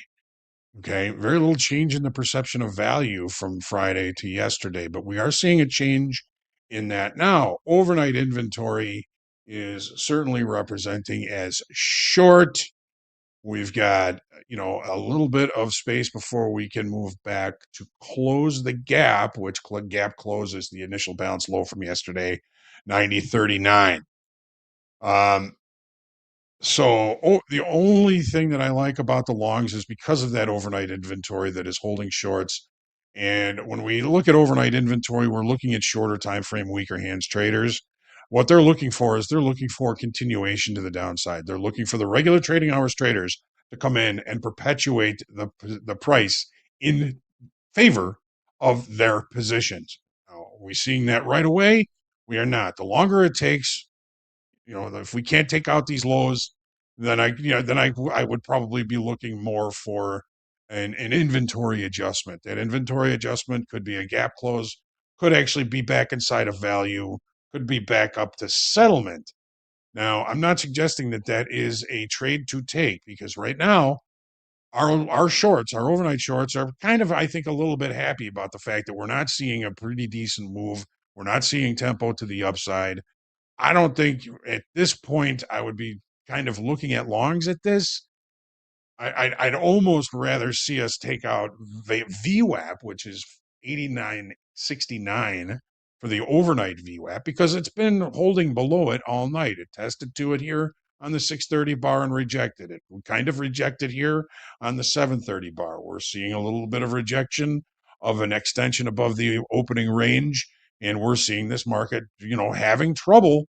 Okay. Very little change in the perception of value from Friday to yesterday, but we are seeing a change in that now. Overnight inventory is certainly representing as short. We've got, a little bit of space before we can move back to close the gap, which gap closes the initial bounce low from yesterday, 90.39. So the only thing that I like about the longs is because of that overnight inventory that is holding shorts. And when we look at overnight inventory, we're looking at shorter time frame, weaker hands traders. What they're looking for is continuation to the downside. They're looking for the regular trading hours traders to come in and perpetuate the price in favor of their positions. Now, are we seeing that right away? We are not. The longer it takes, if we can't take out these lows, then I would probably be looking more for an inventory adjustment. That inventory adjustment could be a gap close, could actually be back inside of value, could be back up to settlement. Now, I'm not suggesting that is a trade to take, because right now our shorts, our overnight shorts, are kind of, I think, a little bit happy about the fact that we're not seeing a pretty decent move We're not seeing tempo to the upside. I don't think at this point I would be kind of looking at longs at this. I'd almost rather see us take out VWAP, which is 89.69 for the overnight VWAP, because it's been holding below it all night. It tested to it here on the 630 bar and rejected it. We kind of rejected here on the 730 bar. We're seeing a little bit of rejection of an extension above the opening range, and we're seeing this market, having trouble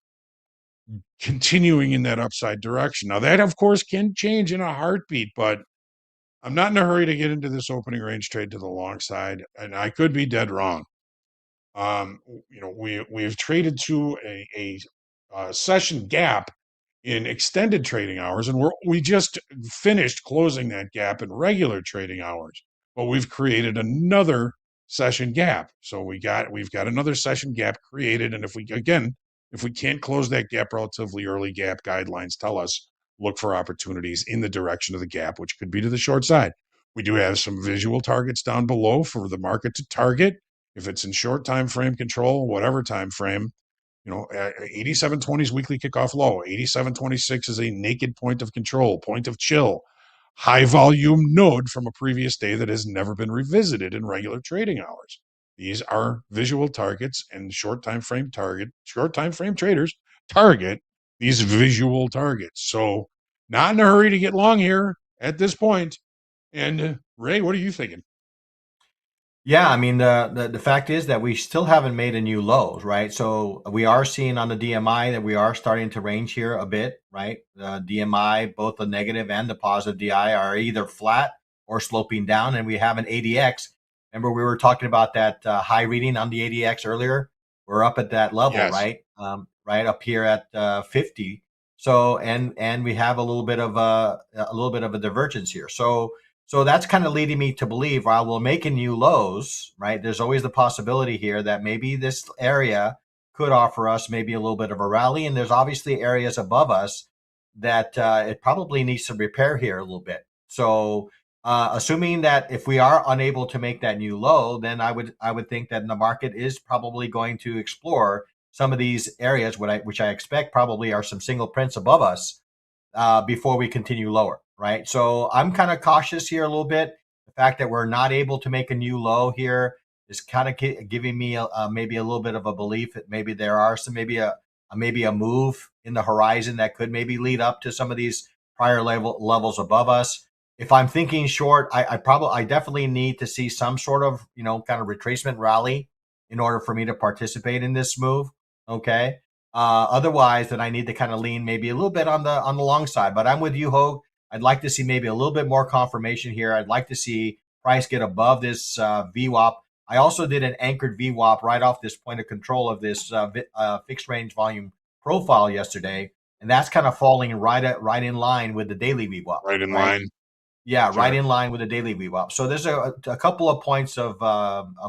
continuing in that upside direction. Now, that, of course, can change in a heartbeat, but I'm not in a hurry to get into this opening range trade to the long side, and I could be dead wrong. We've traded to a session gap in extended trading hours, and we just finished closing that gap in regular trading hours, but we've created another session gap. So we've got another session gap created, and if we can't close that gap relatively early, gap guidelines tell us look for opportunities in the direction of the gap, which could be to the short side. We do have some visual targets down below for the market to target if it's in short time frame control, whatever time frame. 87.20 is weekly kickoff low. 87.26 is a naked point of control, point of chill, high volume node from a previous day that has never been revisited in regular trading hours. These are visual targets, and short time frame traders target these visual targets. So not in a hurry to get long here at this point. And Ray, what are you thinking?
Yeah, I mean, the fact is that we still haven't made a new lows, right? So we are seeing on the DMI that we are starting to range here a bit, right? The DMI, both the negative and the positive DI are either flat or sloping down, and we have an ADX. Remember, we were talking about that high reading on the ADX earlier. We're up at that level, yes. Right? Right up here at 50. So, and we have a little bit of a divergence here. So that's kind of leading me to believe while we're making new lows, right, there's always the possibility here that maybe this area could offer us maybe a little bit of a rally. And there's obviously areas above us that it probably needs to repair here a little bit. So assuming that if we are unable to make that new low, then I would think that the market is probably going to explore some of these areas, which I expect probably are some single prints above us before we continue lower. Right. So I'm kind of cautious here a little bit. The fact that we're not able to make a new low here is kind of giving me maybe a little bit of a belief that maybe there are some, maybe a move in the horizon that could maybe lead up to some of these prior levels above us. If I'm thinking short, I definitely need to see some sort of, kind of retracement rally in order for me to participate in this move. Okay. Otherwise, then I need to kind of lean maybe a little bit on the long side. But I'm with you, Hogue. I'd like to see maybe a little bit more confirmation here. I'd like to see price get above this VWAP. I also did an anchored VWAP right off this point of control of this fixed range volume profile yesterday, and that's kind of falling right in line with the daily VWAP.
Right in line.
Yeah, sure. Right in line with the daily VWAP. So there's a couple of points of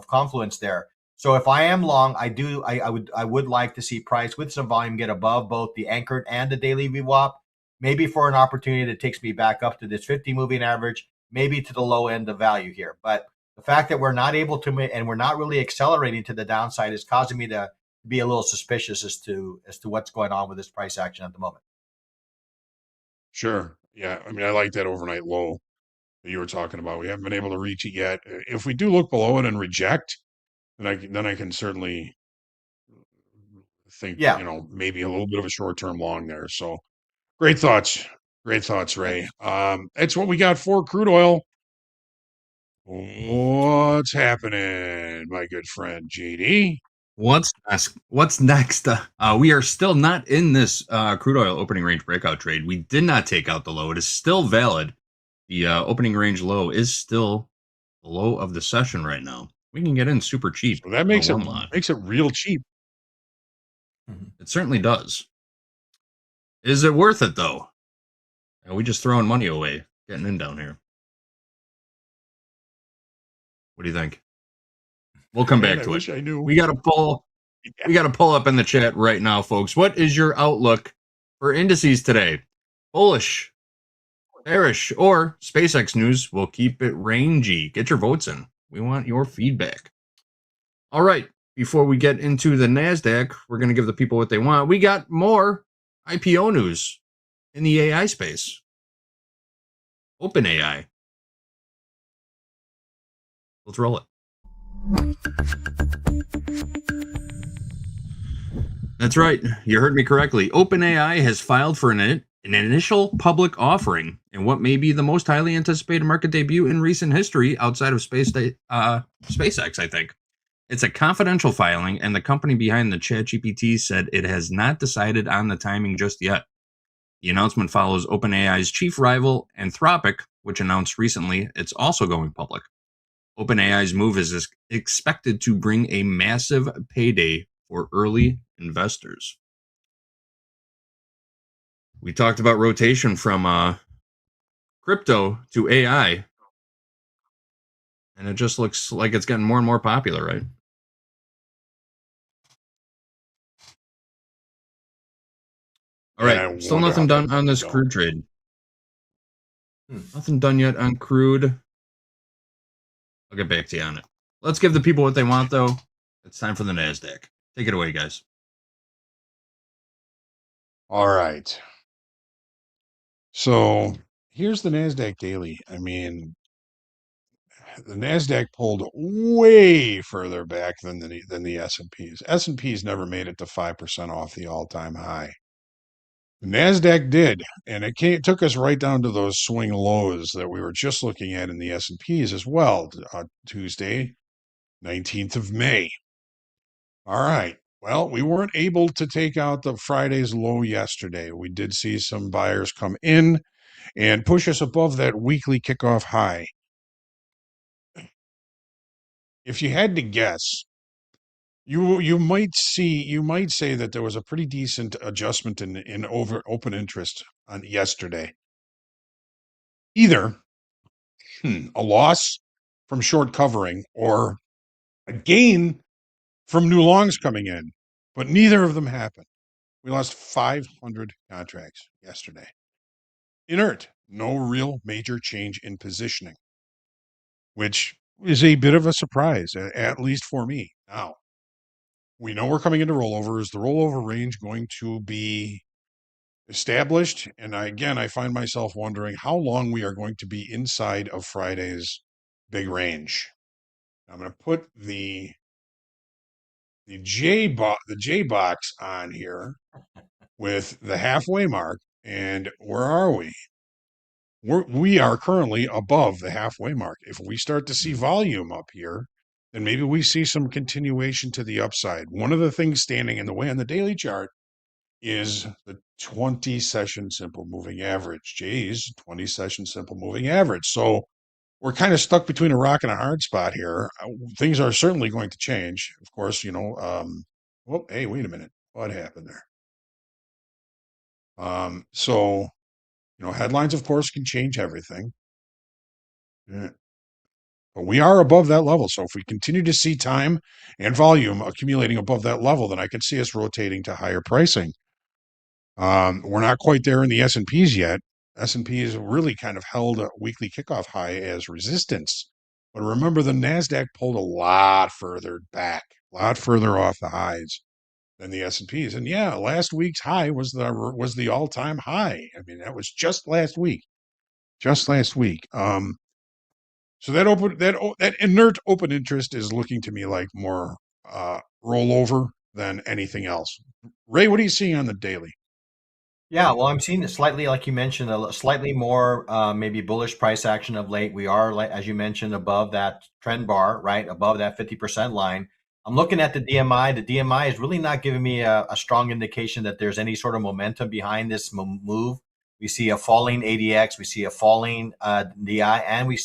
confluence there. So if I am long, I would like to see price with some volume get above both the anchored and the daily VWAP. Maybe for an opportunity that takes me back up to this 50 moving average, maybe to the low end of value here. But the fact that we're not able to, and we're not really accelerating to the downside is causing me to be a little suspicious as to what's going on with this price action at the moment.
Sure. Yeah. I mean, I like that overnight low that you were talking about. We haven't been able to reach it yet. If we do look below it and reject, then I can certainly think, maybe a little bit of a short-term long there. So great thoughts, Ray. That's what we got for crude oil. What's happening, my good friend JD?
What's next? We are still not in this crude oil opening range breakout trade. We did not take out the low. It is still valid. The opening range low is still the low of the session right now. We can get in super cheap.
So that makes it real cheap.
It certainly does. Is it worth it though? Are we just throwing money away getting in down here? What do you think? We'll come back to it.
I knew.
We got to pull up in the chat right now, folks. What is your outlook for indices today? Bullish, bearish, or SpaceX news? We'll keep it rangy. Get your votes in. We want your feedback. All right. before we get into the NASDAQ, we're going to give the people what they want. We got more IPO news in the AI space. OpenAI. Let's roll it. That's right. You heard me correctly. OpenAI has filed for an initial public offering in what may be the most highly anticipated market debut in recent history outside of SpaceX, I think. It's a confidential filing, and the company behind the ChatGPT said it has not decided on the timing just yet. The announcement follows OpenAI's chief rival, Anthropic, which announced recently it's also going public. OpenAI's move is expected to bring a massive payday for early investors. We talked about rotation from crypto to AI, and it just looks like it's getting more and more popular, right? All right, still nothing done on this crude trade. Nothing done yet on crude. I'll get back to you on it. Let's give the people what they want, though. It's time for the NASDAQ. Take it away, guys.
All right. So here's the NASDAQ daily. I mean, the NASDAQ pulled way further back than the S&Ps. S&Ps never made it to 5% off the all-time high. The NASDAQ did, and it took us right down to those swing lows that we were just looking at in the S&Ps as well, Tuesday, 19th of May. All right. Well, we weren't able to take out the Friday's low yesterday. We did see some buyers come in and push us above that weekly kickoff high. If you had to guess, you might say that there was a pretty decent adjustment in over open interest on yesterday. Either a loss from short covering or a gain from new longs coming in, but neither of them happened. We lost 500 contracts yesterday. Inert, no real major change in positioning, which is a bit of a surprise, at least for me. Now, we know we're coming into rollover. Is the rollover range going to be established? And I find myself wondering how long we are going to be inside of Friday's big range. I'm going to put the J box on here with the halfway mark. And where are we? We are currently above the halfway mark. If we start to see volume up here, then maybe we see some continuation to the upside. One of the things standing in the way on the daily chart is the 20 session simple moving average. Jay's 20 session simple moving average. So we're kind of stuck between a rock and a hard spot here. Things are certainly going to change. Of course, hey, wait a minute. What happened there? Headlines, of course, can change everything. Yeah. But we are above that level. So if we continue to see time and volume accumulating above that level, then I could see us rotating to higher pricing. We're not quite there in the S&Ps yet. S&Ps really kind of held a weekly kickoff high as resistance. But remember, the NASDAQ pulled a lot further back, a lot further off the highs than the S&Ps. And yeah, last week's high was the all-time high. I mean, that was just last week. Just last week. So that inert open interest is looking to me like more rollover than anything else. Ray, what are you seeing on the daily?
Yeah, well, I'm seeing it slightly, like you mentioned, slightly more maybe bullish price action of late. We are, like as you mentioned, above that trend bar, right? Above that 50% line. I'm looking at the DMI. The DMI is really not giving me a strong indication that there's any sort of momentum behind this move. We see a falling ADX, we see a falling DI, and we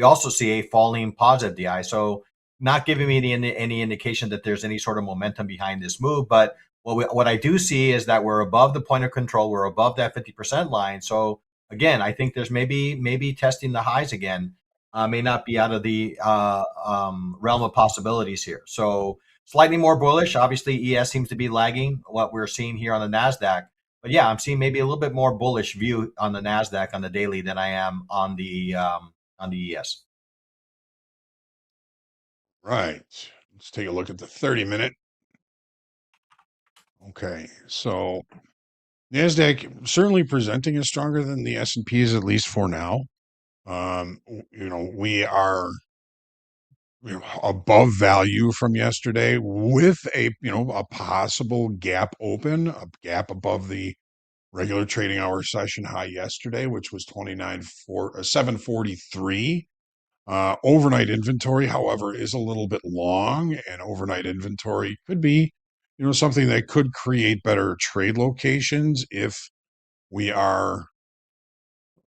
also see a falling positive DI. So not giving me any indication that there's any sort of momentum behind this move. But what I do see is that we're above the point of control. We're above that 50% line. So again, I think there's maybe testing the highs again. May not be out of the realm of possibilities here. So slightly more bullish. Obviously, ES seems to be lagging what we're seeing here on the NASDAQ. But yeah, I'm seeing maybe a little bit more bullish view on the NASDAQ on the daily than I am on the ES.
Right. Let's take a look at the 30-minute. Okay, so NASDAQ certainly presenting as stronger than the S&Ps, at least for now. We are above value from yesterday with a possible gap open, a gap above the regular trading hour session high yesterday, which was 743. Overnight inventory, however, is a little bit long, and overnight inventory could be, something that could create better trade locations if we are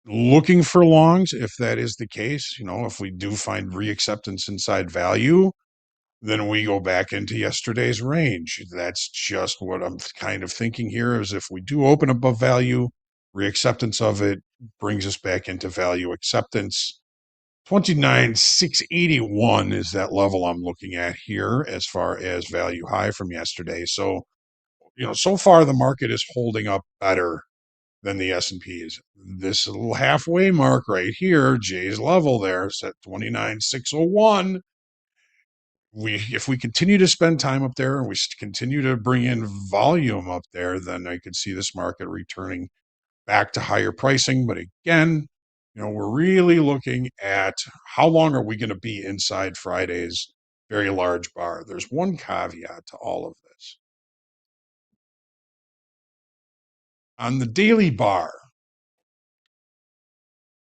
looking for longs. If that is the case, if we do find reacceptance inside value, then we go back into yesterday's range. That's just what I'm kind of thinking here, is if we do open above value, reacceptance of it brings us back into value acceptance. 29,681 is that level I'm looking at here as far as value high from yesterday. So, so far the market is holding up better than the S&Ps. This little halfway mark right here, Jay's level there, set 29,601. If we continue to spend time up there and we continue to bring in volume up there, then I could see this market returning back to higher pricing. But again, we're really looking at how long are we going to be inside Friday's very large bar. There's one caveat to all of this. On the daily bar,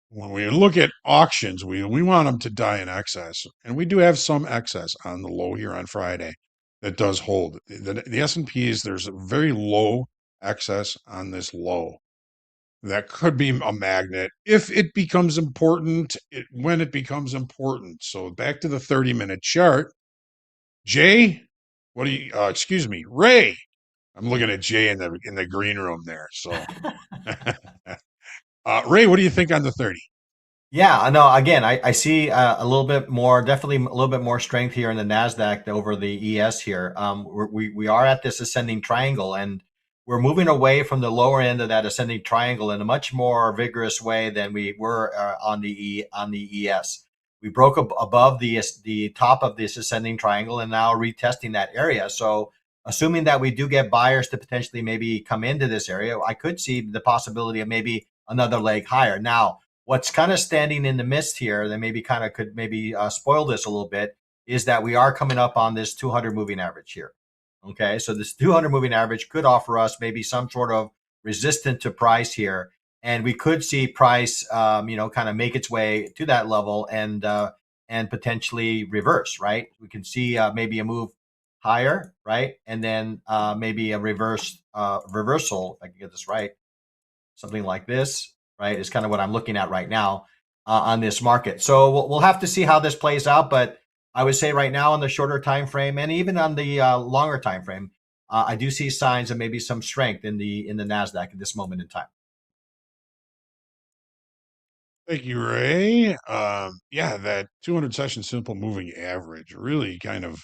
when we look at auctions, we want them to die in excess, and we do have some excess on the low here on Friday that does hold. The S&Ps, there's a very low excess on this low. That could be a magnet if it becomes important, when it becomes important. So back to the 30-minute chart. Jay, Ray. I'm looking at Jay in the green room there. So, Ray, what do you think on the 30?
Yeah, no, again, I see a little bit more, definitely a little bit more strength here in the NASDAQ over the ES here. We are at this ascending triangle, and we're moving away from the lower end of that ascending triangle in a much more vigorous way than we were on the ES. We broke above the top of this ascending triangle and now retesting that area. So assuming that we do get buyers to potentially maybe come into this area, I could see the possibility of maybe another leg higher. Now, what's kind of standing in the mist here that maybe kind of could maybe spoil this a little bit is that we are coming up on this 200 moving average here. Okay, so this 200 moving average could offer us maybe some sort of resistance to price here, and we could see price, kind of make its way to that level and potentially reverse. Right, we can see maybe a move higher, right, and then maybe a reversal. If I can get this right, something like this. Right, is kind of what I'm looking at right now on this market. So we'll have to see how this plays out. But I would say right now on the shorter time frame and even on the longer time frame, I do see signs of maybe some strength in the NASDAQ at this moment in time.
Thank you, Ray. That 200 session simple moving average really kind of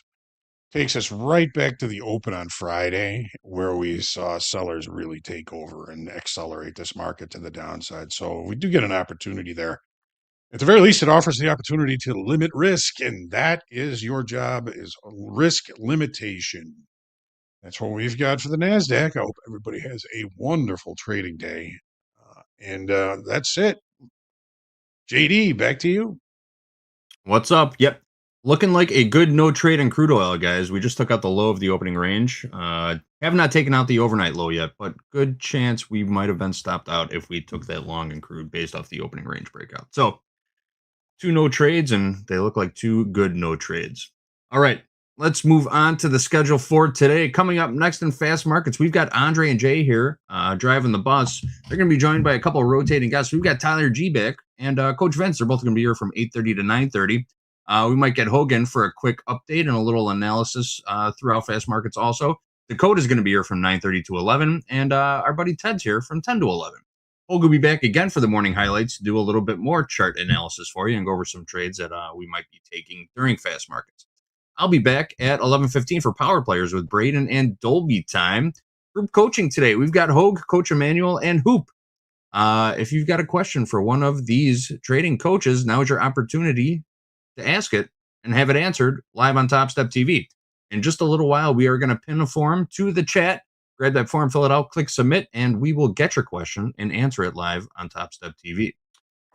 takes us right back to the open on Friday, where we saw sellers really take over and accelerate this market to the downside. So we do get an opportunity there. At the very least, it offers the opportunity to limit risk, and that is your job, is risk limitation. That's what we've got for the NASDAQ. I hope everybody has a wonderful trading day. And that's it. JD, back to you.
What's up? Yep. Looking like a good no trade in crude oil, guys. We just took out the low of the opening range. Have not taken out the overnight low yet, but good chance we might have been stopped out if we took that long in crude based off the opening range breakout. So 2 no trades, and they look like 2 good no trades. All right, let's move on to the schedule for today. Coming up next in Fast Markets, we've got Andre and Jay here driving the bus. They're going to be joined by a couple of rotating guests. We've got Tyler G back and Coach Vince. They're both going to be here from 8:30 to 9:30. We might get Hogan for a quick update and a little analysis throughout Fast Markets also. Dakota is going to be here from 9:30 to 11, and our buddy Ted's here from 10 to 11. Hogan will be back again for the morning highlights to do a little bit more chart analysis for you and go over some trades that we might be taking during Fast Markets. I'll be back at 11:15 for Power Players with Braden and Dolby time. Group coaching today, we've got Hogue, Coach Emmanuel, and Hoop. If you've got a question for one of these trading coaches, now is your opportunity to ask it and have it answered live on Topstep TV. In just a little while, we are going to pin a form to the chat. Grab that form, fill it out, click submit, and we will get your question and answer it live on Topstep TV.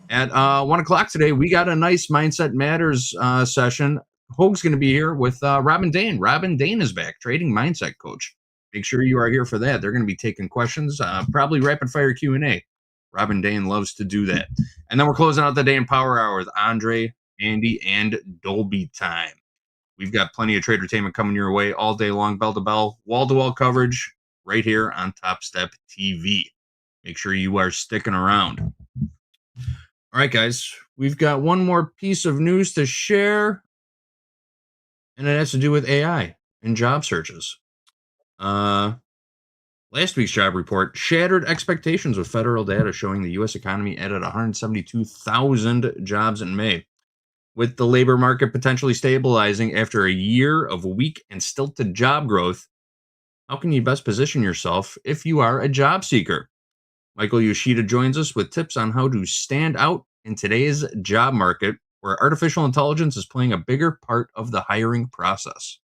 At 1 o'clock today, we got a nice Mindset Matters session. Hoag's going to be here with Robin Dayne. Robin Dayne is back, trading mindset coach. Make sure you are here for that. They're going to be taking questions, probably rapid fire Q&A. Robin Dayne loves to do that. And then we're closing out the day in Power Hour with Andre, Andy, and Dolby Time. We've got plenty of tradertainment coming your way all day long, bell to bell, wall-to-wall coverage right here on Topstep TV. Make sure you are sticking around. All right, guys, we've got one more piece of news to share, and it has to do with AI and job searches. Last week's job report shattered expectations with federal data showing the U.S. economy added 172,000 jobs in May. With the labor market potentially stabilizing after a year of weak and stilted job growth, how can you best position yourself if you are a job seeker? Michael Yoshida joins us with tips on how to stand out in today's job market, where artificial intelligence is playing a bigger part of the hiring process.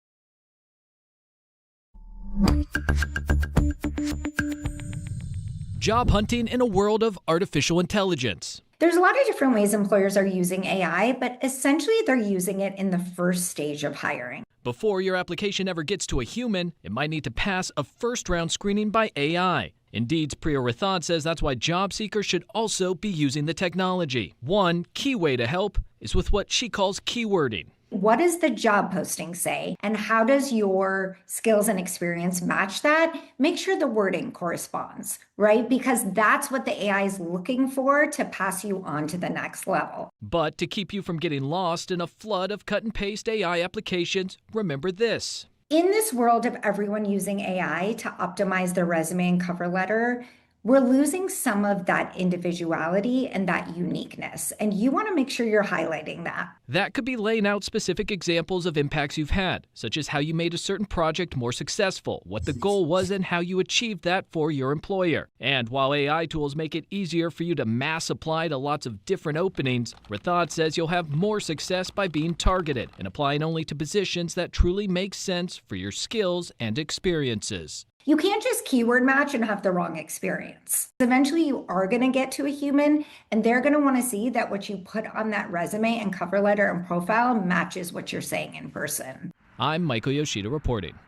Job hunting in a world of artificial intelligence.
There's a lot of different ways employers are using AI, but essentially they're using it in the first stage of hiring.
Before your application ever gets to a human, it might need to pass a first-round screening by AI. Indeed's Priya Rathod says that's why job seekers should also be using the technology. One key way to help is with what she calls keywording.
What does the job posting say? And how does your skills and experience match that? Make sure the wording corresponds, right? Because that's what the AI is looking for to pass you on to the next level.
But to keep you from getting lost in a flood of cut and paste AI applications, remember this.
In this world of everyone using AI to optimize their resume and cover letter, we're losing some of that individuality and that uniqueness. And you want to make sure you're highlighting that.
That could be laying out specific examples of impacts you've had, such as how you made a certain project more successful, what the goal was, and how you achieved that for your employer. And while AI tools make it easier for you to mass apply to lots of different openings, Rathod says you'll have more success by being targeted and applying only to positions that truly make sense for your skills and experiences.
You can't just keyword match and have the wrong experience. Eventually, you are going to get to a human, and they're going to want to see that what you put on that resume and cover letter and profile matches what you're saying in person.
I'm Michael Yoshida reporting.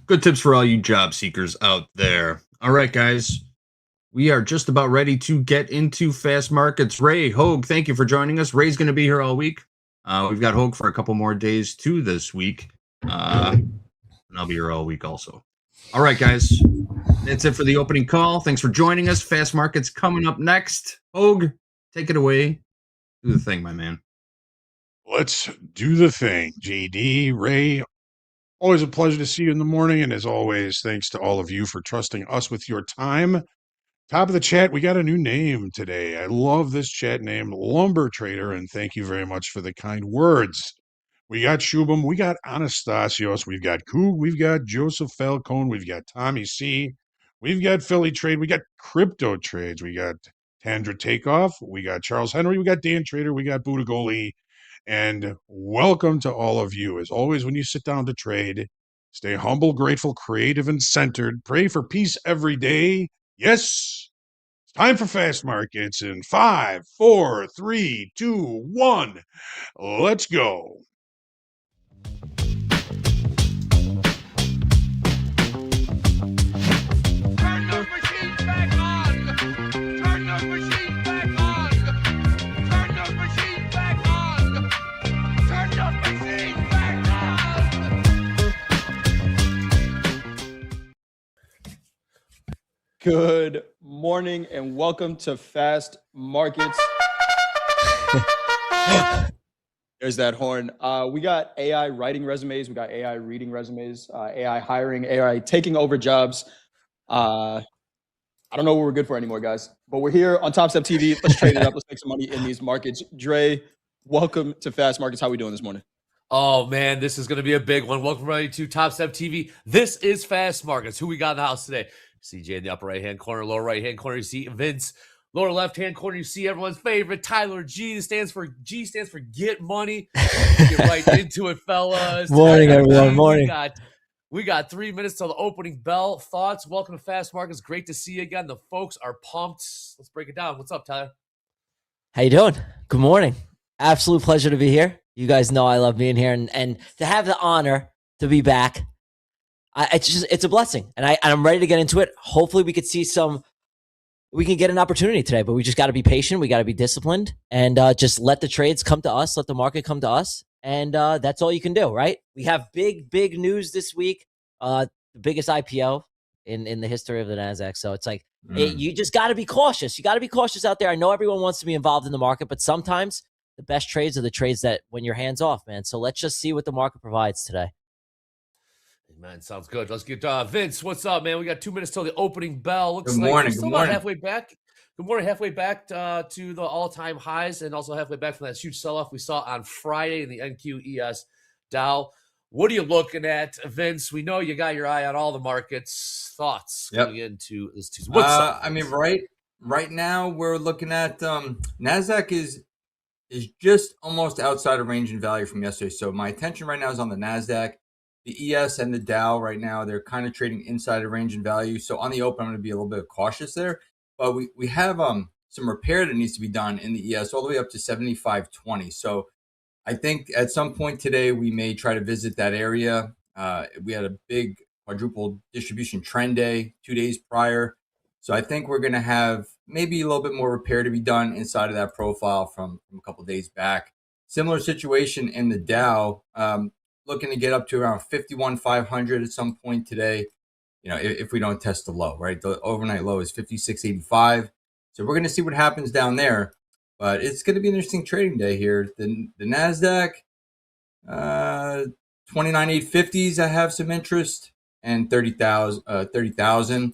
Good tips for all you job seekers out there. All right, guys. We are just about ready to get into Fast Markets. Ray, Hoag, thank you for joining us. Ray's going to be here all week. We've got Hoag for a couple more days too this week. And I'll be here all week also. All right, guys. That's it for the opening call. Thanks for joining us. Fast Markets coming up next. Hoag, take it away. Do the thing, my man.
Let's do the thing. JD, Ray, always a pleasure to see you in the morning. And as always, thanks to all of you for trusting us with your time. Top of the chat, we got a new name today. I love this chat name, Lumber Trader, and thank you very much for the kind words. We got Shubham, we got Anastasios, we've got Coog, we've got Joseph Falcone, we've got Tommy C, we've got Philly Trade, we got Crypto Trades, we got Tandra Takeoff, we got Charles Henry, we got Dan Trader, we got Budagoli, and welcome to all of you. As always, when you sit down to trade, stay humble, grateful, creative, and centered. Pray for peace every day. Yes, it's time for Fast Markets in 5, 4, 3, 2, 1. Let's go.
Turn those machines back on. Turn those machines back on. Turn those machines back on. Turn those machines back on.
Good morning and welcome to Fast Markets. There's that horn. We got AI writing resumes. We got AI reading resumes, AI hiring, AI taking over jobs. I don't know what we're good for anymore, guys, but we're here on Topstep TV. Let's trade it up. Let's make some money in these markets. Dre, welcome to Fast Markets. How are we doing this morning?
Oh, man, this is going to be a big one. Welcome, everybody, to Topstep TV. This is Fast Markets. Who we got in the house today? CJ in the upper right-hand corner, lower right-hand corner. You see Vince Lower left-hand corner, you see everyone's favorite, Tyler G. Stands for get money. Get right into it, fellas.
Morning, everyone. Morning.
We got 3 minutes till the opening bell. Thoughts? Welcome to Fast Markets. Great to see you again. The folks are pumped. Let's break it down. What's up, Tyler?
How you doing? Good morning. Absolute pleasure to be here. You guys know I love being here, and to have the honor to be back. It's a blessing, and I'm ready to get into it. Hopefully, we could see we can get an opportunity today, but we just got to be patient. We got to be disciplined, and just let the trades come to us, let the market come to us, and that's all you can do, right? We have big news this week, the biggest IPO in the history of the NASDAQ. So it's like you just got to be cautious. You got to be cautious out there. I know everyone wants to be involved in the market, but sometimes the best trades are the trades that when your hands off, man. So let's just see what the market provides today.
Man, sounds good. Let's get Vince. What's up, man? We got 2 minutes till the opening bell.
Good morning.
Good morning. Halfway back. Good morning. Halfway back to the all-time highs, and also halfway back from that huge sell-off we saw on Friday in the NQES Dow. What are you looking at, Vince? We know you got your eye on all the markets. Thoughts going into this Tuesday? What's up,
I mean, right now we're looking at NASDAQ is just almost outside of range and value from yesterday. So my attention right now is on the NASDAQ. The ES and the Dow right now, they're kind of trading inside of range and value. So on the open, I'm going to be a little bit cautious there. But we have some repair that needs to be done in the ES all the way up to 75.20. So I think at some point today, we may try to visit that area. We had a big quadruple distribution trend day 2 days prior. So I think we're going to have maybe a little bit more repair to be done inside of that profile from a couple of days back. Similar situation in the Dow. Looking to get up to around 51,500 at some point today, if we don't test the low, right? The overnight low is 56.85. So we're going to see what happens down there. But it's going to be an interesting trading day here. The NASDAQ, 29,850s, I have some interest, and 30,000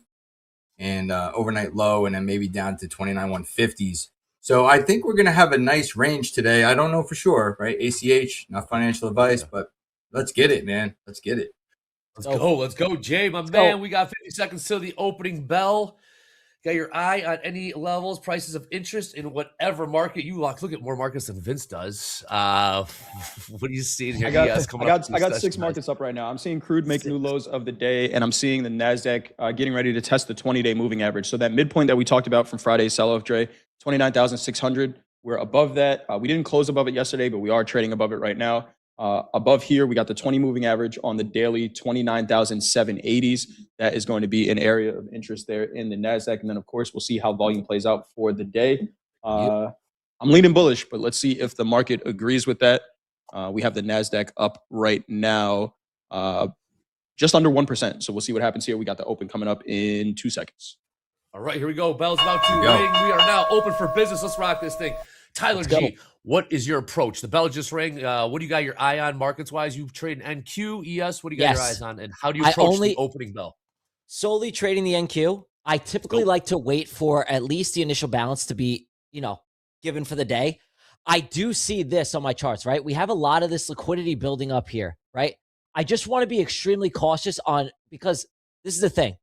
and overnight low, and then maybe down to 29,150s. So I think we're going to have a nice range today. I don't know for sure, right? ACH, not financial advice, but let's get it, man. Let's get it.
Let's go, Jay, my man. We got 50 seconds till the opening bell. Got your eye on any levels, prices of interest in whatever market you like. Look at more markets than Vince does. What are you seeing here?
I got 6 markets up right now. I'm seeing crude make new lows of the day, and I'm seeing the NASDAQ getting ready to test the 20-day moving average. So that midpoint that we talked about from Friday's sell-off, Dre, 29,600. We're above that. We didn't close above it yesterday, but we are trading above it right now. Above here, we got the 20 moving average on the daily, 29,780s. That is going to be an area of interest there in the NASDAQ. And then, of course, we'll see how volume plays out for the day. I'm leaning bullish, but let's see if the market agrees with that. We have the NASDAQ up right now, just under 1%. So we'll see what happens here. We got the open coming up in 2 seconds.
All right, here we go. Bell's about to ring. We are now open for business. Let's rock this thing. Tyler G., what is your approach? The bell just rang. What do you got your eye on markets-wise? You trade NQ, ES. What do you got your eyes on? And how do you approach the opening bell?
Solely trading the NQ. I typically like to wait for at least the initial balance to be, given for the day. I do see this on my charts, right? We have a lot of this liquidity building up here, right? I just want to be extremely cautious because this is the thing.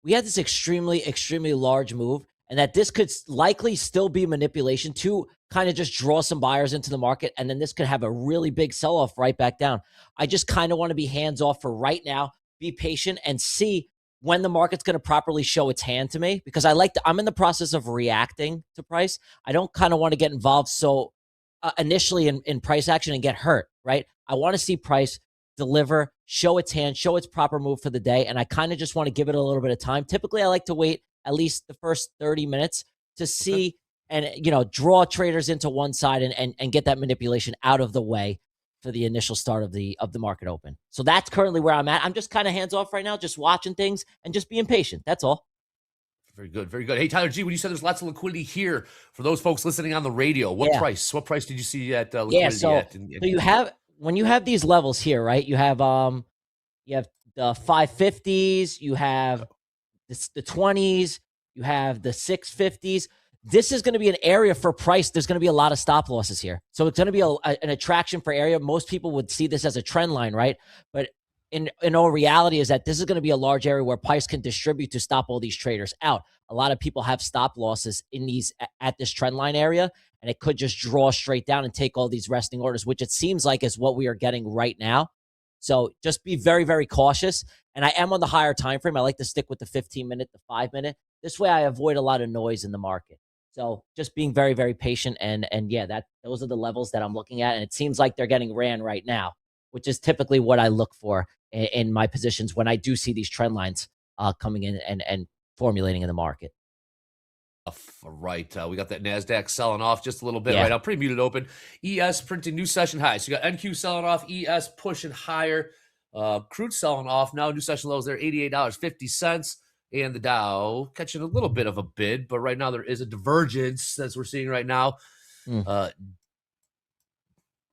We had this extremely large move, and that this could likely still be manipulation to kind of just draw some buyers into the market, and then this could have a really big sell-off right back down. I just kind of want to be hands-off for right now, be patient, and see when the market's going to properly show its hand to me, because I'm in the process of reacting to price. I don't kind of want to get involved so initially in price action and get hurt, right? I want to see price deliver, show its hand, show its proper move for the day, and I kind of just want to give it a little bit of time. Typically, I like to wait at least the first 30 minutes to see and draw traders into one side and get that manipulation out of the way for the initial start of the market open. So that's currently where I'm at. I'm just kind of hands off right now, just watching things and just being patient. That's all.
Very good, very good. Hey, Tyler G., when you said there's lots of liquidity here for those folks listening on the radio, what price? What price did you see at liquidity at?
So you have, when you have these levels here, right? You have the 550s, you have the 20s, you have the 650s. This is going to be an area for price. There's going to be a lot of stop losses here. So it's going to be an attraction for area. Most people would see this as a trend line, right? But in all reality is that this is going to be a large area where price can distribute to stop all these traders out. A lot of people have stop losses in these at this trend line area, and it could just draw straight down and take all these resting orders, which it seems like is what we are getting right now. So just be very, very cautious. And I am on the higher time frame. I like to stick with the 15-minute, the 5-minute. This way I avoid a lot of noise in the market. So just being very, very patient. And yeah, those are the levels that I'm looking at. And it seems like they're getting ran right now, which is typically what I look for in my positions when I do see these trend lines coming in and formulating in the market.
Right. We got that NASDAQ selling off just a little bit right now. Pretty muted open. ES printing new session highs. So you got NQ selling off, ES pushing higher. Crude selling off now. New session lows there, $88.50. And the Dow catching a little bit of a bid. But right now there is a divergence as we're seeing right now.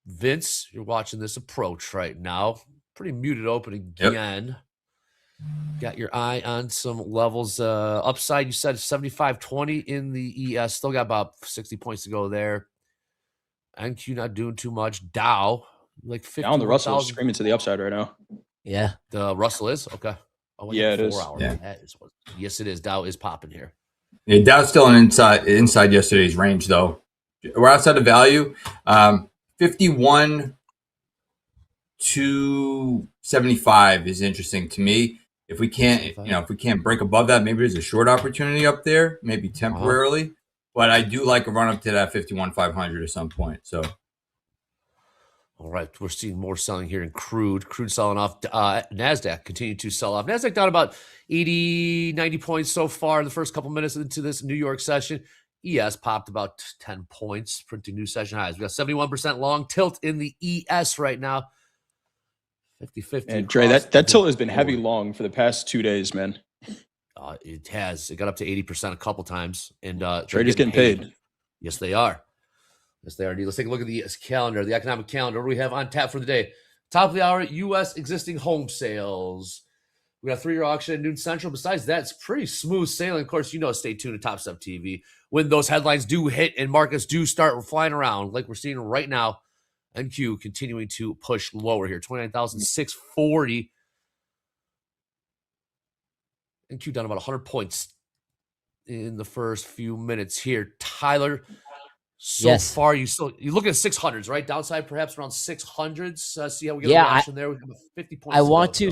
Vince, you're watching this approach right now. Pretty muted open again. Yep. Got your eye on some levels. Upside, you said 75.20 in the ES. Still got about 60 points to go there. NQ not doing too much. Dow, like 50.
Down the Russell is screaming to the upside right now.
Yeah.
The Russell is? Okay.
Oh, yeah, it is.
Yeah. That is what, yes, it is. Dow is popping here.
Yeah, Dow's still inside yesterday's range, though. We're outside of value. 51 to 75 is interesting to me. If we can't break above that, maybe there's a short opportunity up there, maybe temporarily. But I do like a run up to that 51,500 at some point. So,
all right, we're seeing more selling here in crude. Crude selling off. NASDAQ continued to sell off. NASDAQ down about 80, 90 points so far in the first couple minutes into this New York session. ES popped about 10 points, printing new session highs. We got 71% long tilt in the ES right now. 50-50.
And Dre, that tilt has been heavy long for the past 2 days, man.
It has. It got up to 80% a couple times. And
traders getting paid.
Yes, they are. Yes, they are. Let's take a look at the calendar, the economic calendar. What do we have on tap for the day? Top of the hour, U.S. existing home sales. We got a 3-year auction at noon central. Besides that, it's pretty smooth sailing. Of course, stay tuned to Topstep TV. When those headlines do hit and markets do start flying around, like we're seeing right now, NQ continuing to push lower here, 29,640. NQ down about 100 points in the first few minutes here. Tyler, so far you look at 600s, right? Downside perhaps around 600s. See how we get a reaction there. We have 50 points.
I want to.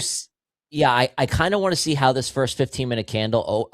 I kind of want to see how this first 15-minute candle,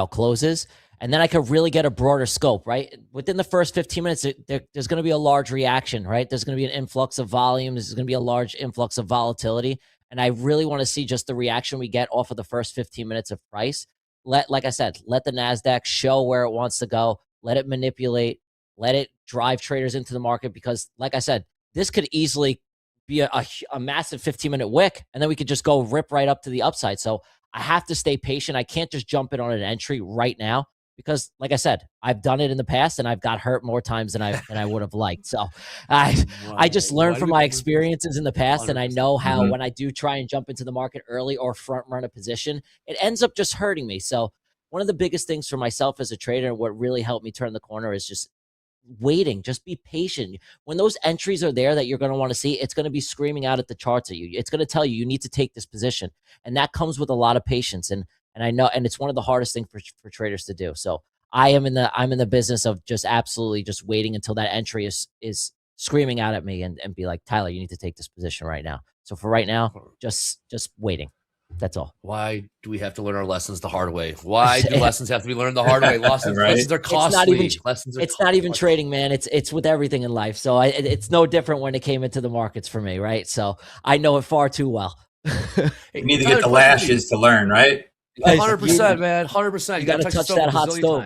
closes. And then I could really get a broader scope, right? Within the first 15 minutes, there's going to be a large reaction, right? There's going to be an influx of volume. There's going to be a large influx of volatility. And I really want to see just the reaction we get off of the first 15 minutes of price. Like I said, let the NASDAQ show where it wants to go. Let it manipulate. Let it drive traders into the market because, like I said, this could easily be a massive 15-minute wick, and then we could just go rip right up to the upside. So I have to stay patient. I can't just jump in on an entry right now. Because, like I said, I've done it in the past, and I've got hurt more times than I would have liked. So, I just learned from my experiences in the past, 100%. And I know how when I do try and jump into the market early or front run a position, it ends up just hurting me. So, one of the biggest things for myself as a trader, and what really helped me turn the corner, is just waiting. Just be patient. When those entries are there that you're going to want to see, it's going to be screaming out at the charts at you. It's going to tell you need to take this position, and that comes with a lot of patience. And I know, and it's one of the hardest things for traders to do. So I'm in the business of just absolutely just waiting until that entry is screaming out at me and be like, Tyler, you need to take this position right now. So for right now, just waiting. That's all.
Why do we have to learn our lessons the hard way? Why do lessons have to be learned the hard way? Lessons are costly.
It's not even trading, man. It's with everything in life. So it's no different when it came into the markets for me, right? So I know it far too well.
You need to get the lashes to learn, right?
100%, man. 100%.
You got to touch that hot stove.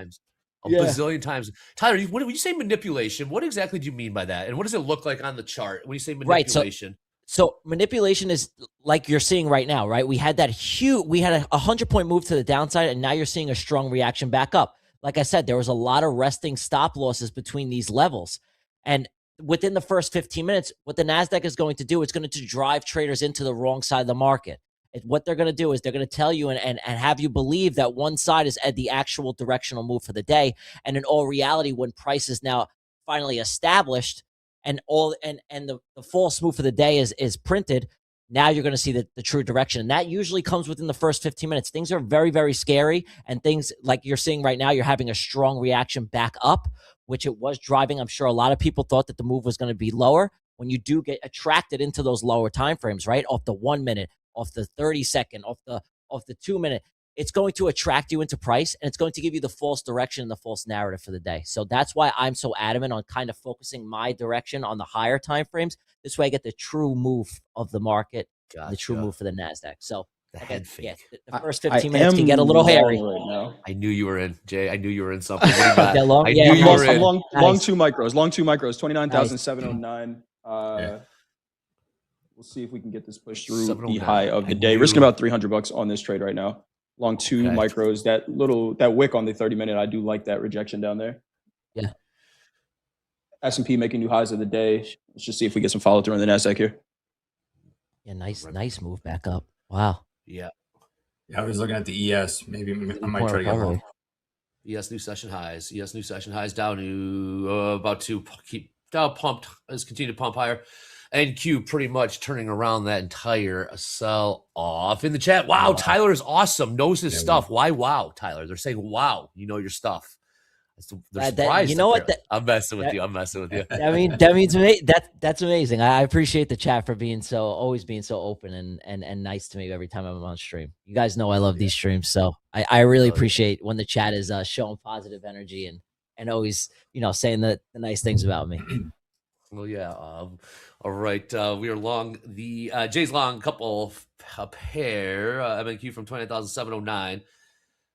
A bazillion times. Tyler, when you say manipulation, what exactly do you mean by that? And what does it look like on the chart when you say manipulation?
Right, so manipulation is like you're seeing right now, right? We had a 100-point move to the downside, and now you're seeing a strong reaction back up. Like I said, there was a lot of resting stop losses between these levels. And within the first 15 minutes, what the NASDAQ is going to do, it's going to drive traders into the wrong side of the market. What they're going to do is they're going to tell you and have you believe that one side is at the actual directional move for the day. And in all reality, when price is now finally established and the false move for the day is printed, Now you're going to see the true direction. And that usually comes within the first 15 minutes. Things are very, very scary. And things like you're seeing right now, you're having a strong reaction back up, which it was driving. I'm sure a lot of people thought that the move was going to be lower. When you do get attracted into those lower time frames, right? Off the 1 minute, off the 30 second, off the 2 minute, it's going to attract you into price, and it's going to give you the false direction and the false narrative for the day. So that's why I'm so adamant on kind of focusing my direction on the higher time frames. This way I get the true move of the market, the true move for the NASDAQ. So
head fake.
Yeah, the first 15 minutes can get a little hairy.
Right now.
I knew you were in, Jay. I knew you were in something.
I knew
you were in. Long 2 micros, 29,709. We'll see if we can get this pushed through the high of the day. Risking about $300 on this trade right now. Long 2 micros, that wick on the 30-minute, I do like that rejection down there.
Yeah.
S&P making new highs of the day. Let's just see if we get some follow through on the NASDAQ here.
Yeah, nice move back up. Wow.
Yeah.
I was looking at the ES. Maybe I might try to get one.
ES new session highs. ES new session highs down to about to keep down pumped. Let's continue to pump higher. NQ pretty much turning around that entire sell off. In the chat, wow, Tyler is awesome. Knows his stuff. Why wow, Tyler? They're saying, wow, you know your stuff. They're surprised.
You know what?
I'm messing with you. I'm messing with you.
I mean, that's amazing. I appreciate the chat for always being so open and nice to me every time I'm on stream. You guys know I love these streams, so I really appreciate when the chat is showing positive energy and always, saying the nice things about me.
Well, yeah. All right. We are long. The Jay's long a pair. MNQ from 29,709.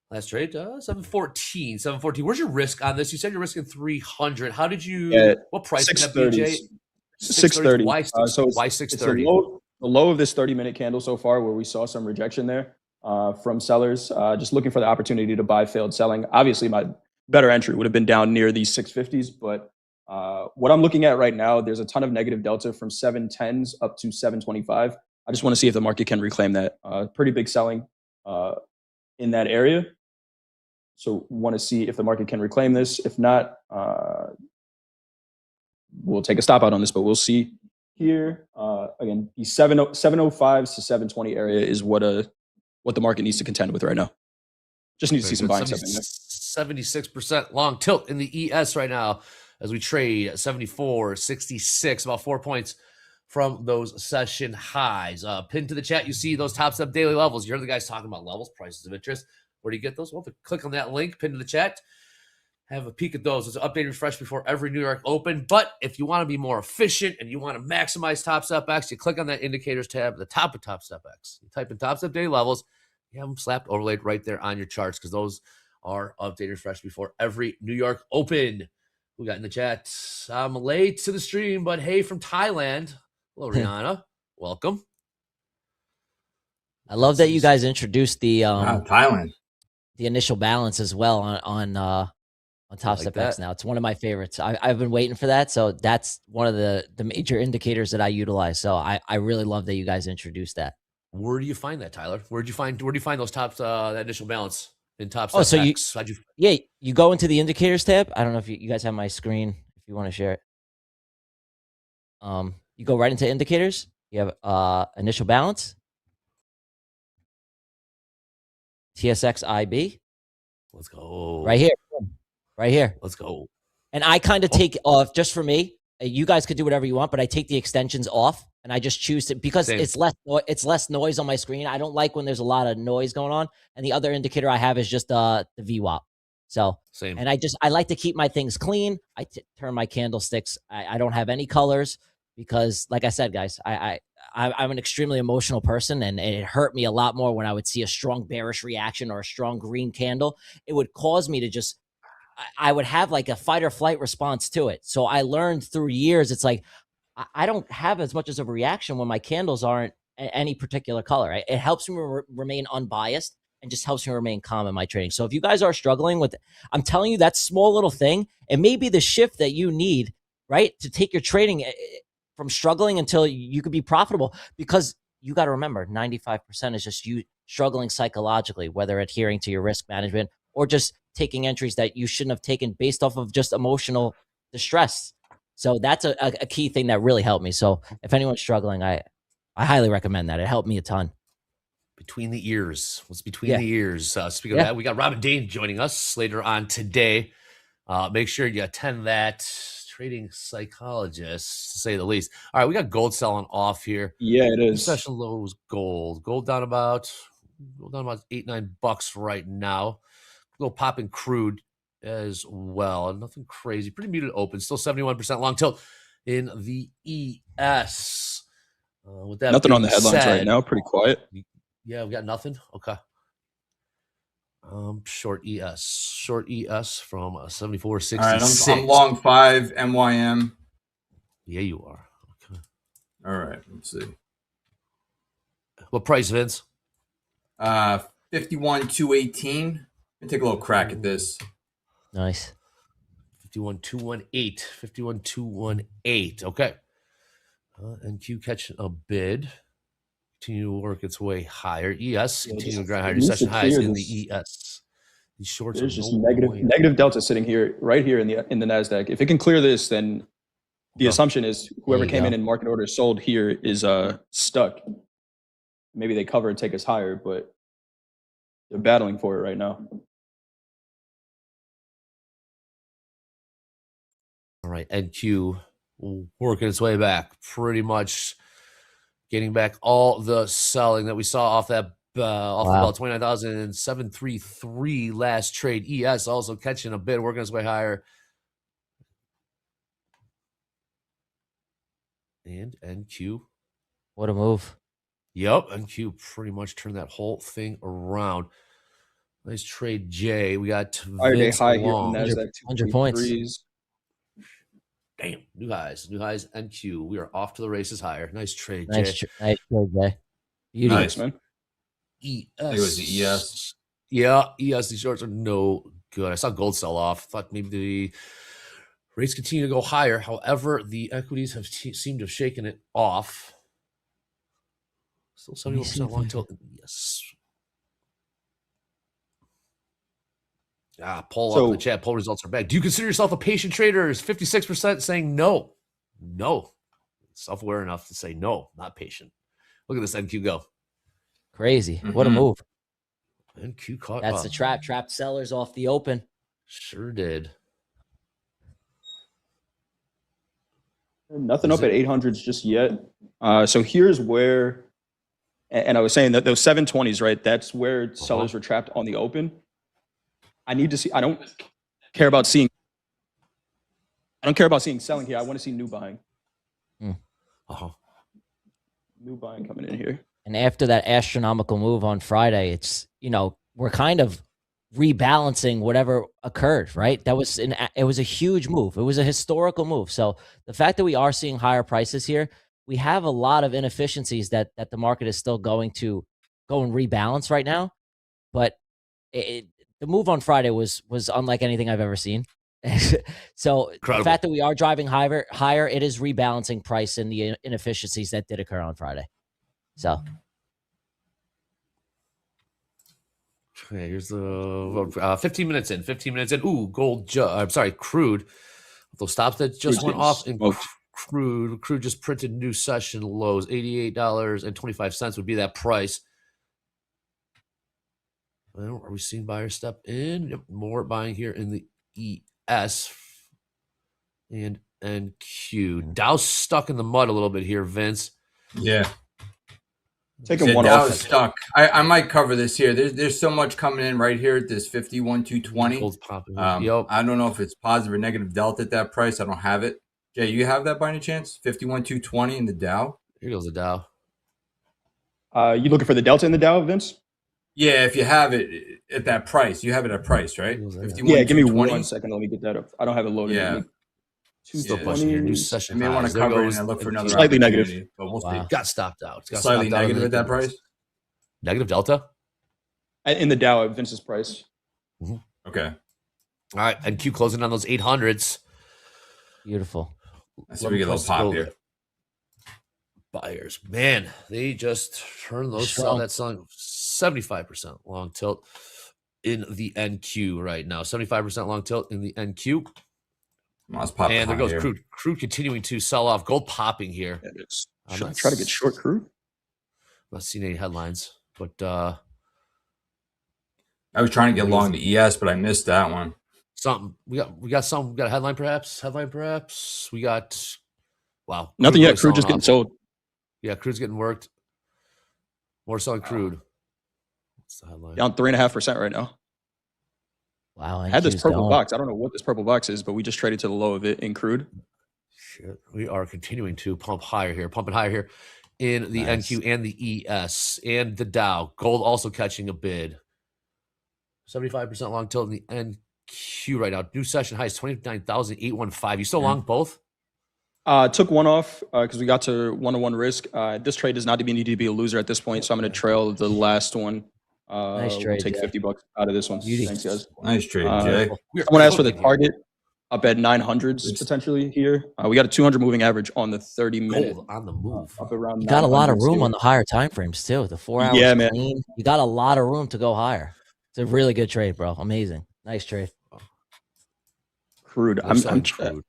Last trade, 714. Where's your risk on this? You said you're risking 300. How did you? What price did that be, Jay?
630.
Why 630?
The low of this 30-minute candle so far, where we saw some rejection there from sellers. Just looking for the opportunity to buy, failed selling. Obviously, my better entry would have been down near these 650s, but what I'm looking at right now, there's a ton of negative delta from 710s up to 725. I just want to see if the market can reclaim that. Pretty big selling in that area. So want to see if the market can reclaim this. If not, we'll take a stop out on this, but we'll see here. Again, the 705s to 720 area is what the market needs to contend with right now. Just need to see some buying stuff in there.
76% long tilt in the ES right now as we trade 74.66, about 4 points from those session highs. Pinned to the chat, you see those Topstep daily levels. You heard the guys talking about levels, prices of interest. Where do you get those? Well, click on that link, pinned to the chat. Have a peek at those. It's an update and refresh before every New York Open. But if you want to be more efficient and you want to maximize Topstep X, you click on that indicators tab at the top of Topstep X. You type in Topstep daily levels. You have them slapped, overlaid right there on your charts because those are updated and refreshed before every New York Open. We got in the chat. I'm late to the stream, but hey, from Thailand. Hello, Rihanna. Welcome.
I love that you guys introduced the
Thailand,
the initial balance as well on Topstep X. Now it's one of my favorites. I've been waiting for that, so that's one of the major indicators that I utilize. So I really love that you guys introduced that.
Where do you find that, Tyler? Where do you find those that initial balance in Topstep
so
X?
You go into the indicators tab. I don't know if you guys have my screen if you want to share it. You go right into indicators. You have initial balance, TSX IB.
Let's go.
Right here.
Let's go.
And I kind of take off, just for me, you guys could do whatever you want, but I take the extensions off and I just choose to, because it's less noise on my screen. I don't like when there's a lot of noise going on. And the other indicator I have is just the VWAP. So
same.
And I like to keep my things clean. I turn my candlesticks. I don't have any colors because, like I said, guys, I'm an extremely emotional person, and it hurt me a lot more when I would see a strong bearish reaction or a strong green candle. It would cause me to I would have like a fight or flight response to it. So I learned through years, it's like, I don't have as much as a reaction when my candles aren't any particular color. Right? It helps me remain unbiased and just helps me remain calm in my trading. So if you guys are struggling with, I'm telling you, that small little thing, it may be the shift that you need, right, to take your trading from struggling until you could be profitable, because you got to remember 95% is just you struggling psychologically, whether adhering to your risk management or just taking entries that you shouldn't have taken based off of just emotional distress. So that's a key thing that really helped me. So if anyone's struggling, I I highly recommend that. It helped me a ton.
Between the ears. What's between the ears? Speaking of that, we got Robin Dayne joining us later on today. Make sure you attend that. Trading psychologist, to say the least. All right, we got gold selling off here.
Yeah, it is.
Session lows gold. Gold down about $8-9 right now. A little popping crude as well. Nothing crazy. Pretty muted open. Still 71% long tilt in the ES. With that
nothing on the headlines
said,
right now. Pretty quiet.
Yeah, we got nothing. Okay. Short ES from 74.66.
All right, I'm long 5 MYM.
Yeah, you are. Okay.
All right, let's see.
What price, Vince?
51,218. Let me take a little crack at this.
Nice.
51,218. 51,218. Okay. NQ catching a bid. Continue to work its way higher. ES continue to grind higher. Session highs in the ES. These shorts
There's
are
just negative delta sitting here, right here in the Nasdaq. If it can clear this, then the assumption is whoever came in market order sold here is stuck. Maybe they cover and take us higher, but they're battling for it right now.
All right, NQ working its way back, pretty much getting back all the selling that we saw off that about 29,733 last trade. ES also catching a bid, working its way higher. And NQ.
What a move.
Yep, NQ pretty much turned that whole thing around. Nice trade, Jay. We got Vince
high
Long.
here in Nasdaq.
100 points.
Damn, new highs, NQ. We are off to the races higher. Nice trade,
Nice
Jay.
trade, Jay. Beauty.
Nice,
man.
ES.
I think it was the ES.
Yeah, ES. These shorts are no good. I saw gold sell off. Thought maybe the rates continue to go higher. However, the equities have seemed to have shaken it off. Still 71% long tilt. Yes. Poll up in the chat. Poll results are back. Do you consider yourself a patient trader? Is 56% saying no? No. Self-aware enough to say no, not patient. Look at this NQ go.
Crazy. What a move.
NQ caught
That's
up.
the trap. Trapped sellers off the open.
Sure did.
Nothing up at 800s just yet. So here's where, and I was saying that those 720s, right? That's where sellers were trapped on the open. I need to see. I don't care about seeing selling here. I want to see new buying. New buying coming in here.
And after that astronomical move on Friday, it's, we're kind of rebalancing whatever occurred, right? It was a huge move. It was a historical move. So the fact that we are seeing higher prices here, we have a lot of inefficiencies that the market is still going to go and rebalance right now. But the move on Friday was unlike anything I've ever seen. So
Incredible.
The fact that we are driving higher, it is rebalancing price and the inefficiencies that did occur on Friday. So
okay, here's the 15 minutes in. Ooh, crude. Those stops that just went off in crude. Crude just printed new session lows. $88.25 would be that price. Well, are we seeing buyers step in? Yep, more buying here in the ES and NQ. Dow's stuck in the mud a little bit here, Vince.
Yeah.
Taking one off.
Dow's stuck. I might cover this here. There's so much coming in right here at this 51,220. I don't know if it's positive or negative delta at that price. I don't have it. Jay, you have that by any chance? 51,220 in the Dow?
Here goes the Dow.
You looking for the delta in the Dow, Vince?
Yeah, if you have it at that price, you have it at price, right?
Yeah, give me 1 second. Let me get that up. I don't have it loaded.
Yeah.
Still pushing your new session.
You may want to cover it and look for another
slightly negative.
But we'll see.
Got stopped out.
Slightly negative at that price?
Negative delta?
In the Dow at Vince's price.
Mm-hmm. Okay.
All right, NQ closing on those 800s.
Beautiful.
Let's see if we get a little pop here.
Buyers, man, they just turned those selling 75% long tilt in the NQ right now. 75% long tilt in the NQ. And there goes crude. Crude continuing to sell off. Gold popping here.
Should I try to get short crude?
Not seeing any headlines, but
I was trying to get long to ES, but I missed that one.
Something we got a headline perhaps. We got
Nothing yet. Crude just getting sold.
Yeah, crude's getting worked. More selling crude. What's the headline?
Down 3.5% right now.
Wow.
I had this purple box. I don't know what this purple box is, but we just traded to the low of it in crude.
Shit. We are continuing to pumping higher here in the NQ and the ES and the Dow. Gold also catching a bid. 75% long tilt in the NQ right now. New session highs 29,815. You still long both?
Took one off because we got to 1-to-1 risk. This trade does not need to be a loser at this point, so I'm going to trail the last one.
Nice trade.
We'll take $50 out of this one. Thanks, guys.
Nice trade, Jay.
Someone asked for the target up at 900s potentially here. We got a 200 moving average on the 30-minute.
Gold on the move.
Up around
You got a lot of room on the higher time frames too. The 4 hours clean. You got a lot of room to go higher. It's a really good trade, bro. Amazing. Nice trade.
Crude. I'm trying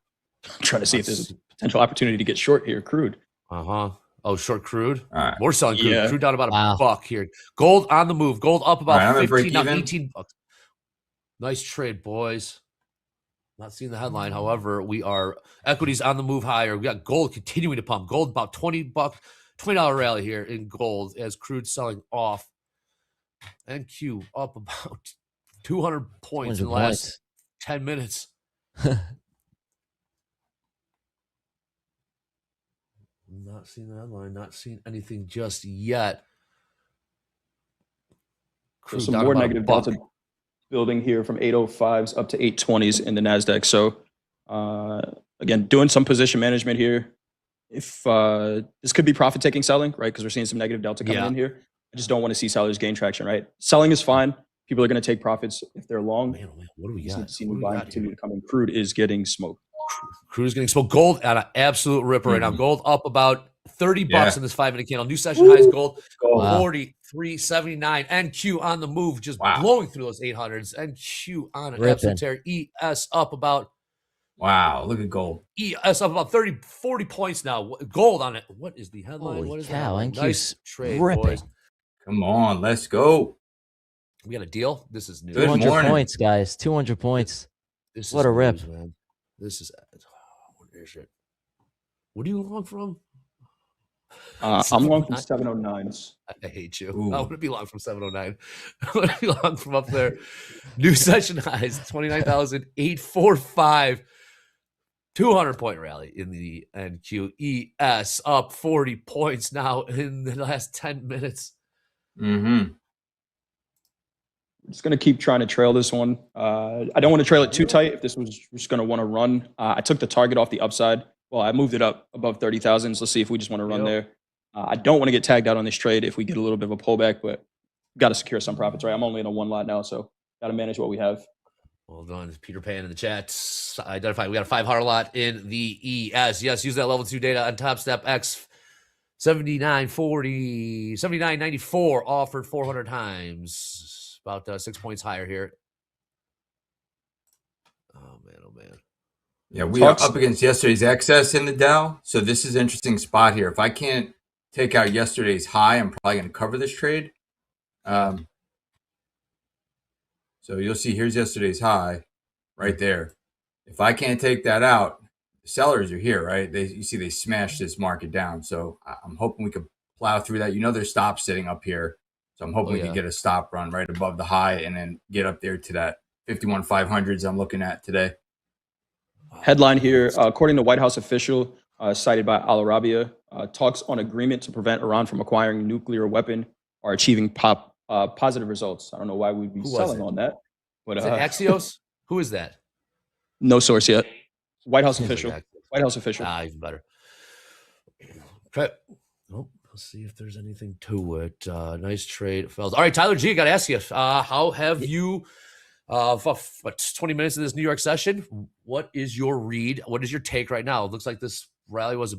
to see if there's a potential opportunity to get short here. Crude.
Oh, short crude.
All right.
More selling crude. Crude down about a buck here. Gold on the move. Gold up about 15, now 18 bucks. Nice trade, boys. Not seeing the headline. However, we are equities on the move higher. We got gold continuing to pump. Gold about $20 rally here in gold as crude selling off. NQ up about 200 points in the last 10 minutes. Not seeing the headline, not seeing anything just yet.
There's some more negative delta building here from 805s up to 820s in the NASDAQ. So again, doing some position management here. If this could be profit-taking selling, right? Because we're seeing some negative delta coming in here. I just don't want to see sellers gain traction, right? Selling is fine. People are going to take profits if they're long.
Man, what do we got?
See new buying continue to come in. Crude is getting smoked.
Crude is getting smoked. Gold at an absolute ripper right now. Gold up about $30 in this 5-minute candle. New session highs. Gold 43.79. NQ on the move, just blowing through those 800s. NQ on an absolute tear. ES up about.
Wow, look at gold.
ES up about 40 points now. Gold on it. What is the headline?
Holy
what is
cow,
that? Nice trade, boys.
Come on, let's go.
We got a deal. This is new.
200 points, guys. 200 points. What a rip.
Man. This is what is it? What are you long from?
I'm long from 709s.
I hate you. I want to be long from 709. I want to be long from up there. New session highs 29,845. 200-point rally in the NQ. ES up 40 points now in the last 10 minutes.
Just going to keep trying to trail this one. I don't want to trail it too tight if this was just going to want to run. I took the target off the upside. Well, I moved it up above 30,000s. Let's see if we just want to run there. I don't want to get tagged out on this trade if we get a little bit of a pullback, but got to secure some profits, right? I'm only in a one lot now, so got to manage what we have.
Well done. Peter Pan in the chat. Identified. We got a 500 lot in the ES. Yes, use that level 2 data on Topstep X 79.94 offered 400 times. About 6 points higher here. Oh man.
Yeah, we are up against yesterday's excess in the Dow. So this is an interesting spot here. If I can't take out yesterday's high, I'm probably going to cover this trade. So you'll see here's yesterday's high right there. If I can't take that out, the sellers are here, right? You see they smashed this market down. So I'm hoping we could plow through that. There's stops sitting up here. So I'm hoping we can get a stop run right above the high and then get up there to that 51,500s I'm looking at today.
Headline here, according to White House official cited by Al Arabiya, talks on agreement to prevent Iran from acquiring nuclear weapon are achieving positive results. I don't know why we'd be selling on that. But,
is it Axios? Who is that?
No source yet. White House official. White House official.
Even better. Okay. Oh. Let's see if there's anything to it. Nice trade, fellas. All right, Tyler G, got to ask you, how have you, 20 minutes of this New York session, what is your read? What is your take right now? It looks like this rally was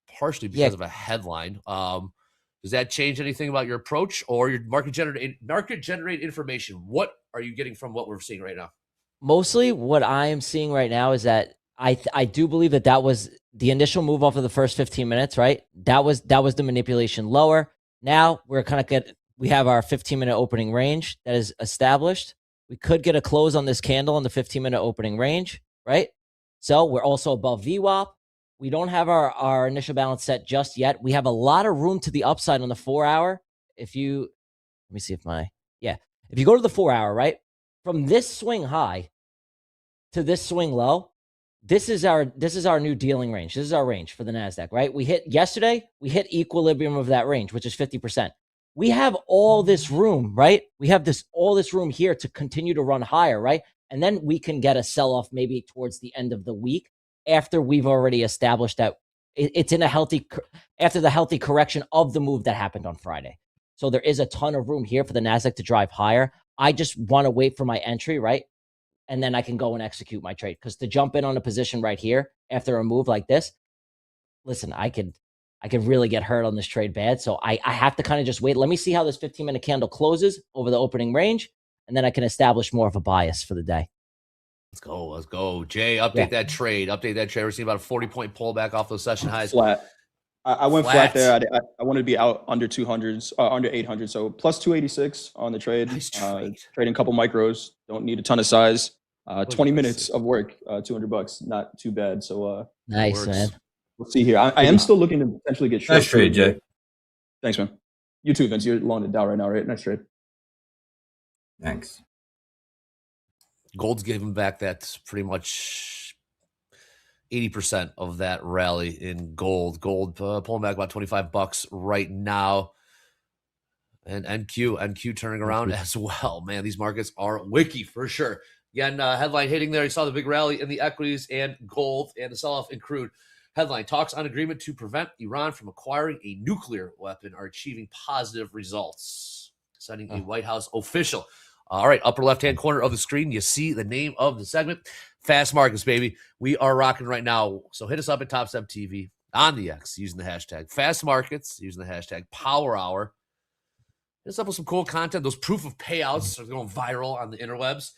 partially because of a headline. Does that change anything about your approach or your market generate information? What are you getting from what we're seeing right now?
Mostly what I am seeing right now is that I do believe that was the initial move off of the first 15 minutes, right? That was the manipulation lower. Now we're kind of we have our 15-minute opening range that is established. We could get a close on this candle in the 15-minute opening range, right? So we're also above VWAP. We don't have our initial balance set just yet. We have a lot of room to the upside on the 4-hour. If you, let me see if if you go to the 4-hour, right? From this swing high to this swing low, this is our new dealing range. This is our range for the NASDAQ, right? We hit equilibrium of that range, which is 50%. We have all this room, right? We have all this room here to continue to run higher, right? And then we can get a sell-off maybe towards the end of the week after we've already established that it's in after the healthy correction of the move that happened on Friday. So there is a ton of room here for the NASDAQ to drive higher. I just want to wait for my entry, right? And then I can go and execute my trade. Because to jump in on a position right here after a move like this, listen, I could really get hurt on this trade bad. So I have to kind of just wait. Let me see how this 15-minute candle closes over the opening range, and then I can establish more of a bias for the day.
Let's go. Jay, update that trade. We're seeing about a 40-point pullback off those session highs.
Flat. I went flat there. I wanted to be out under 200s, under 800. So plus 286 on the trade.
Nice trade.
Trading a couple micros. Don't need a ton of size. 20 minutes of work. $200. Not too bad. So
nice, man.
We'll see here. I am still looking to potentially get short.
Nice trade, Jay.
Thanks, man. You too, Vince. You're long it down right now, right? Nice trade.
Thanks.
Gold's giving back that pretty much 80% of that rally in gold. Gold pulling back about $25 right now. And NQ turning around as well. Man, these markets are wiki for sure. Again, headline hitting there. You saw the big rally in the equities and gold and the sell-off in crude. Headline, talks on agreement to prevent Iran from acquiring a nuclear weapon are achieving positive results. Citing a White House official. All right, upper left-hand corner of the screen, you see the name of the segment. Fast Markets, baby. We are rocking right now. So hit us up at Topstep TV on the X using the hashtag Fast Markets, using the hashtag Power Hour. Hit us up with some cool content. Those proof of payouts are going viral on the interwebs.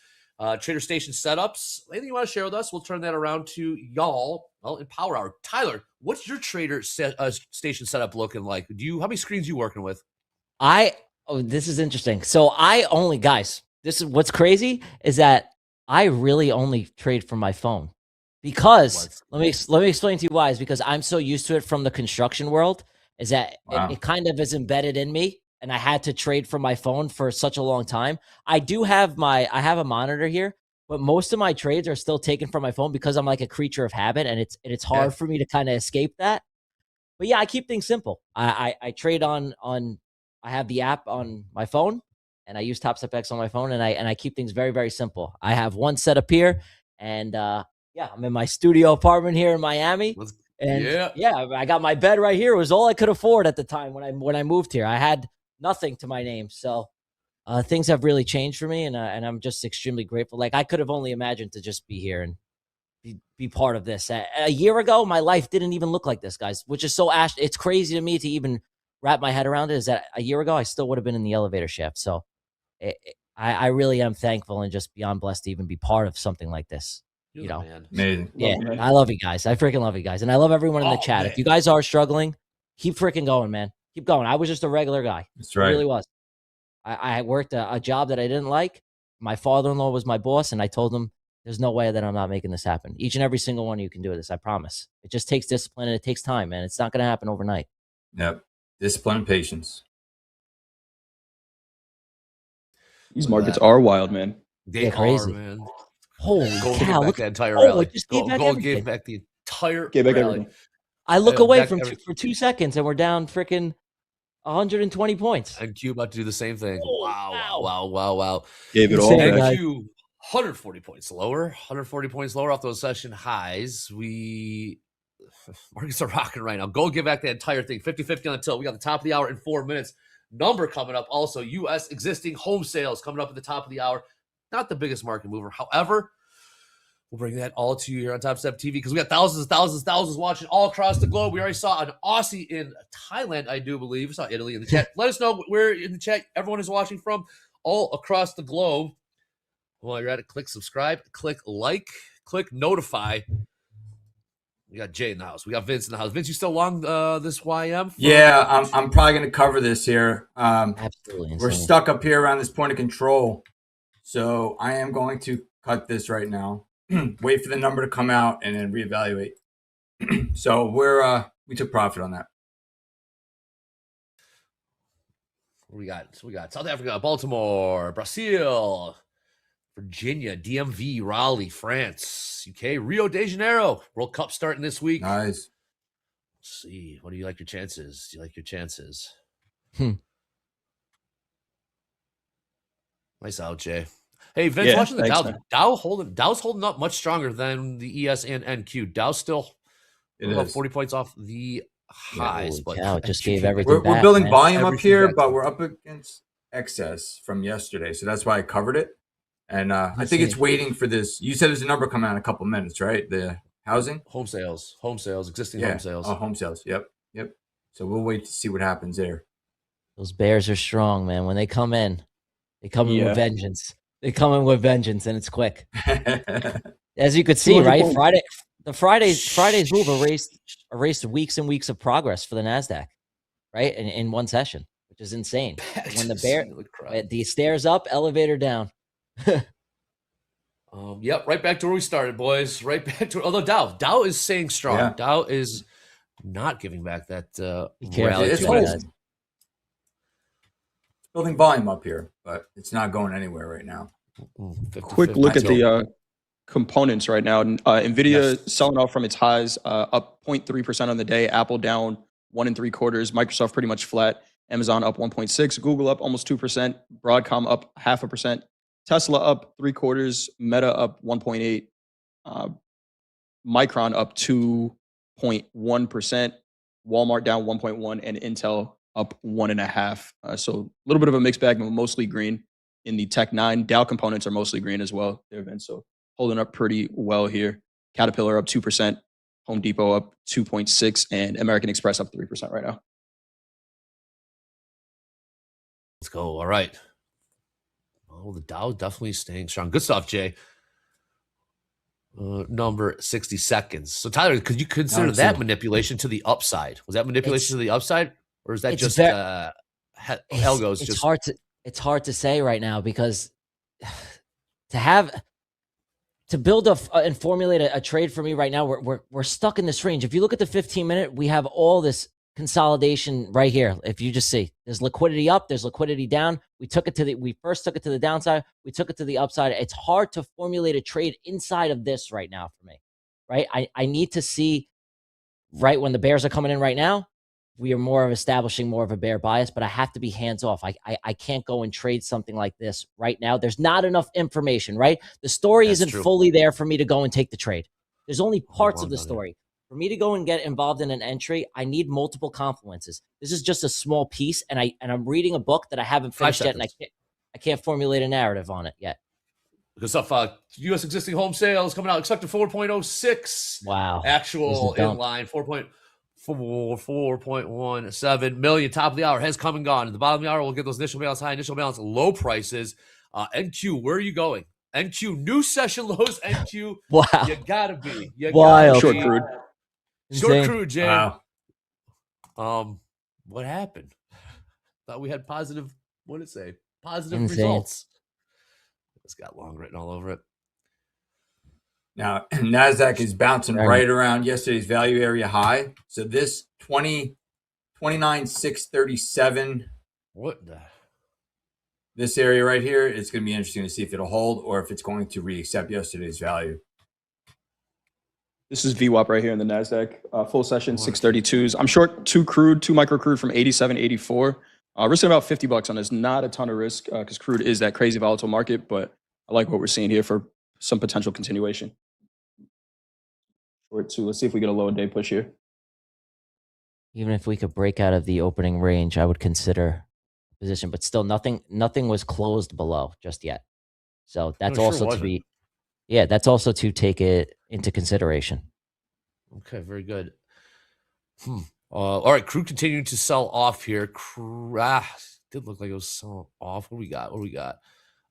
Trader Station setups. Anything you want to share with us? We'll turn that around to y'all. Well, in Power Hour. Tyler, what's your Trader Station setup looking like? How many screens you working with?
This is interesting. So this is what's crazy is that I really only trade from my phone because let me explain to you why. Is because I'm so used to it from the construction world is that it kind of is embedded in me. And I had to trade from my phone for such a long time. I have a monitor here, but most of my trades are still taken from my phone because I'm like a creature of habit, and it's hard for me to kind of escape that. But yeah, I keep things simple. I trade on I have the app on my phone, and I use Topstep X on my phone, and I keep things very, very simple. I have one setup here, and I'm in my studio apartment here in Miami. I got my bed right here. It was all I could afford at the time when I moved here. I had nothing to my name. So things have really changed for me, and I'm just extremely grateful. Like I could have only imagined to just be here and be part of this. A year ago, my life didn't even look like this, guys, which is so it's crazy to me to even wrap my head around it. Is that a year ago, I still would have been in the elevator shaft. So I really am thankful and just beyond blessed to even be part of something like this. You know,
amazing.
Yeah, I love you guys. I freaking love you guys. And I love everyone in the chat. Man. If you guys are struggling, keep freaking going, man. Keep going. I was just a regular guy.
That's right.
I really was. I worked a job that I didn't like. My father-in-law was my boss, and I told him, there's no way that I'm not making this happen. Each and every single one of you can do this. I promise. It just takes discipline, and it takes time, man. It's not going to happen overnight.
Yep. Discipline and patience.
These markets are wild, man.
They
crazy.
are, man.
Holy cow.
Look at that entire rally.
Gold
gave back the entire
rally.
Everything.
I look away for 2 seconds, and we're down freaking 120 points.
And Q about to do the same thing. Wow.
Gave it all back.
Q 140 points lower. 140 points lower off those session highs. Markets are rocking right now. Gold give back the entire thing. 50-50 on the tilt. We got the top of the hour in 4 minutes. Number coming up. Also, U.S. existing home sales coming up at the top of the hour. Not the biggest market mover. However, we'll bring that all to you here on Topstep TV because we got thousands watching all across the globe. We already saw an Aussie in Thailand, I do believe. We saw Italy in the chat. Let us know where in the chat everyone is watching from all across the globe. While you're at it, click subscribe, click like, click notify. We got Jay in the house. We got Vince in the house. Vince, you still long this YM?
Yeah, I'm probably going to cover this here.
Absolutely insane.
We're stuck up here around this point of control. So I am going to cut this right now. Wait for the number to come out and then reevaluate. So we took profit on that.
We got South Africa, Baltimore, Brazil, Virginia, DMV, Raleigh, France, UK, Rio de Janeiro. World Cup starting this week.
Nice.
Let's see. What do you like your chances? Do you like your chances? Nice out, Jay. Hey, Vince, watching the Dow. Dow's holding up much stronger than the ES and NQ. Dow's still about 40 points off the highs, but
it just gave everything back.
We're building volume up here, but we're up against excess from yesterday, so that's why I covered it. And I think it's waiting for this. You said there's a number coming out in a couple minutes, right? The housing,
home sales, existing home sales.
Oh, home sales. Yep. So we'll wait to see what happens there.
Those Bears are strong, man. When they come in with vengeance. They come in with vengeance, and it's quick. As you could see, right? Friday's move erased weeks and weeks of progress for the Nasdaq, right? In one session, which is insane. When the stairs up, elevator down.
Yep, right back to where we started, boys. Right back to although Dow is staying strong. Yeah. Dow is not giving back that rally.
It's building volume up here, but it's not going anywhere right now.
Quick look at the components right now. NVIDIA selling off from its highs, up 0.3% on the day. Apple down 1 3/4. Microsoft pretty much flat. Amazon up 1.6. Google up almost 2%. Broadcom up 0.5%. Tesla up 3/4. Meta up 1.8. Micron up 2.1%. Walmart down 1.1, and Intel up 1.5. So a little bit of a mixed bag, but mostly green in the Tech 9. Dow components are mostly green as well. So holding up pretty well here. Caterpillar up 2%. Home Depot up 2.6, and American Express up 3% right now.
Let's go. All right. Oh, the Dow definitely staying strong. Good stuff, Jay. Number 60 seconds. So Tyler, could you consider that manipulation to the upside? Was that manipulation to the upside, or is that just algos?
It's hard to say right now because to build and formulate a trade for me right now, we're stuck in this range. If you look at the 15-minute, we have all this consolidation right here. If you just see, there's liquidity up, there's liquidity down. We first took it to the downside, we took it to the upside. It's hard to formulate a trade inside of this right now for me, right? I need to see, right, when the bears are coming in right now, we are more of establishing more of a bear bias, but I have to be hands off. I can't go and trade something like this right now. There's not enough information, right? The story isn't fully there for me to go and take the trade. There's only parts of the story. For me to go and get involved in an entry, I need multiple confluences. This is just a small piece, and I'm reading a book that I haven't finished yet, and I can't formulate a narrative on it yet.
Because of U.S. existing home sales coming out, expected 4.06.
Wow.
Actual in line, 4.17 million. Top of the hour has come and gone. At the bottom of the hour, we'll get those initial balance high, initial balance low prices. NQ, where are you going? NQ, new session lows, NQ.
Wow.
You gotta be.
Wild.
Short crude.
Short crude, Jay.
Wow.
What happened? Thought we had positive, what did it say? Positive
Insane.
results. It's got long written all over it.
Now, NASDAQ is bouncing right around yesterday's value area high. So this 29,637.
What the?
This area right here, it's going to be interesting to see if it'll hold or if it's going to re-accept yesterday's value.
This is VWAP right here in the NASDAQ. Full session, 632s. I'm short 2 crude, 2 micro crude from 87.84. Risking about $50 on this. Not a ton of risk because crude is that crazy volatile market, but I like what we're seeing here for some potential continuation. Short 2. Let's see if we get a low day push here.
Even if we could break out of the opening range, I would consider a position, but still nothing was closed below just yet. So that's that's also to take it into consideration.
Okay, very good. All right, crude continuing to sell off here. Did look like it was selling off. What do we got?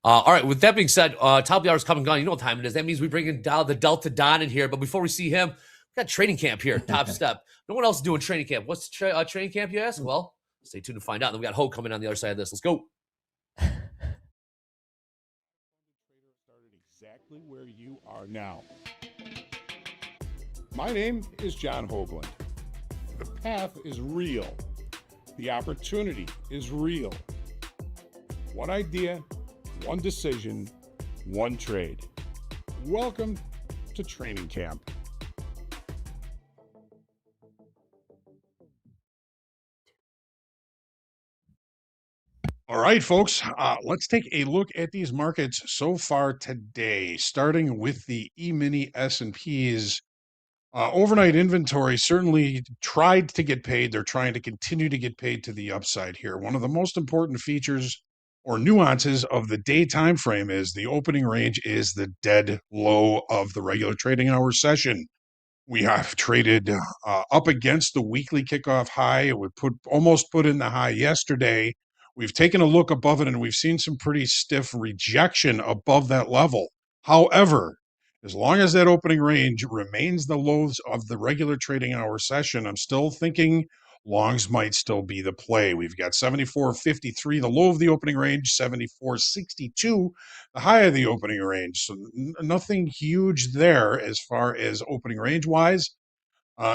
All right, with that being said, top of the hour is coming and gone. You know what time it is. That means we bring in the Delta Don in here. But before we see him, Got training camp here, Top Step. No one else is doing training camp. What's training camp, you ask? Well, stay tuned to find out. Then we got Ho coming on the other side of this. Let's go.
Started exactly where you are now. My name is John Hoagland. The path is real. The opportunity is real. One idea, one decision, one trade. Welcome to training camp.
All right, folks, let's take a look at these markets so far today, starting with the E-mini S&Ps. Overnight inventory certainly tried to get paid. They're trying to continue to get paid to the upside here. One of the most important features or nuances of the day time frame is the opening range is the dead low of the regular trading hour session. We have traded up against the weekly kickoff high. It would almost put in the high yesterday. We've taken a look above it and we've seen some pretty stiff rejection above that level. However, as long as that opening range remains the lows of the regular trading hour session, I'm still thinking longs might still be the play. We've got 74.53, the low of the opening range, 74.62, the high of the opening range. So nothing huge there as far as opening range wise.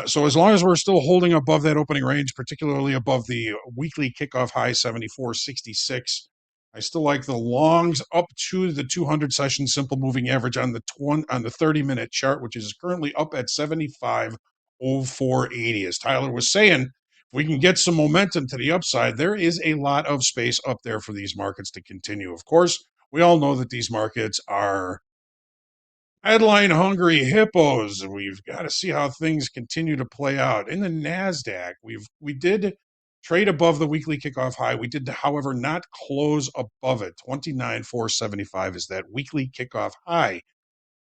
So as long as we're still holding above that opening range, particularly above the weekly kickoff high 74.66, I still like the longs up to the 200 session simple moving average on the 30-minute chart, which is currently up at 75.0480. As Tyler was saying, if we can get some momentum to the upside, there is a lot of space up there for these markets to continue. Of course, we all know that these markets are headline hungry hippos. We've got to see how things continue to play out. In the NASDAQ, we did trade above the weekly kickoff high. We did, however, not close above it. 29,475 is that weekly kickoff high.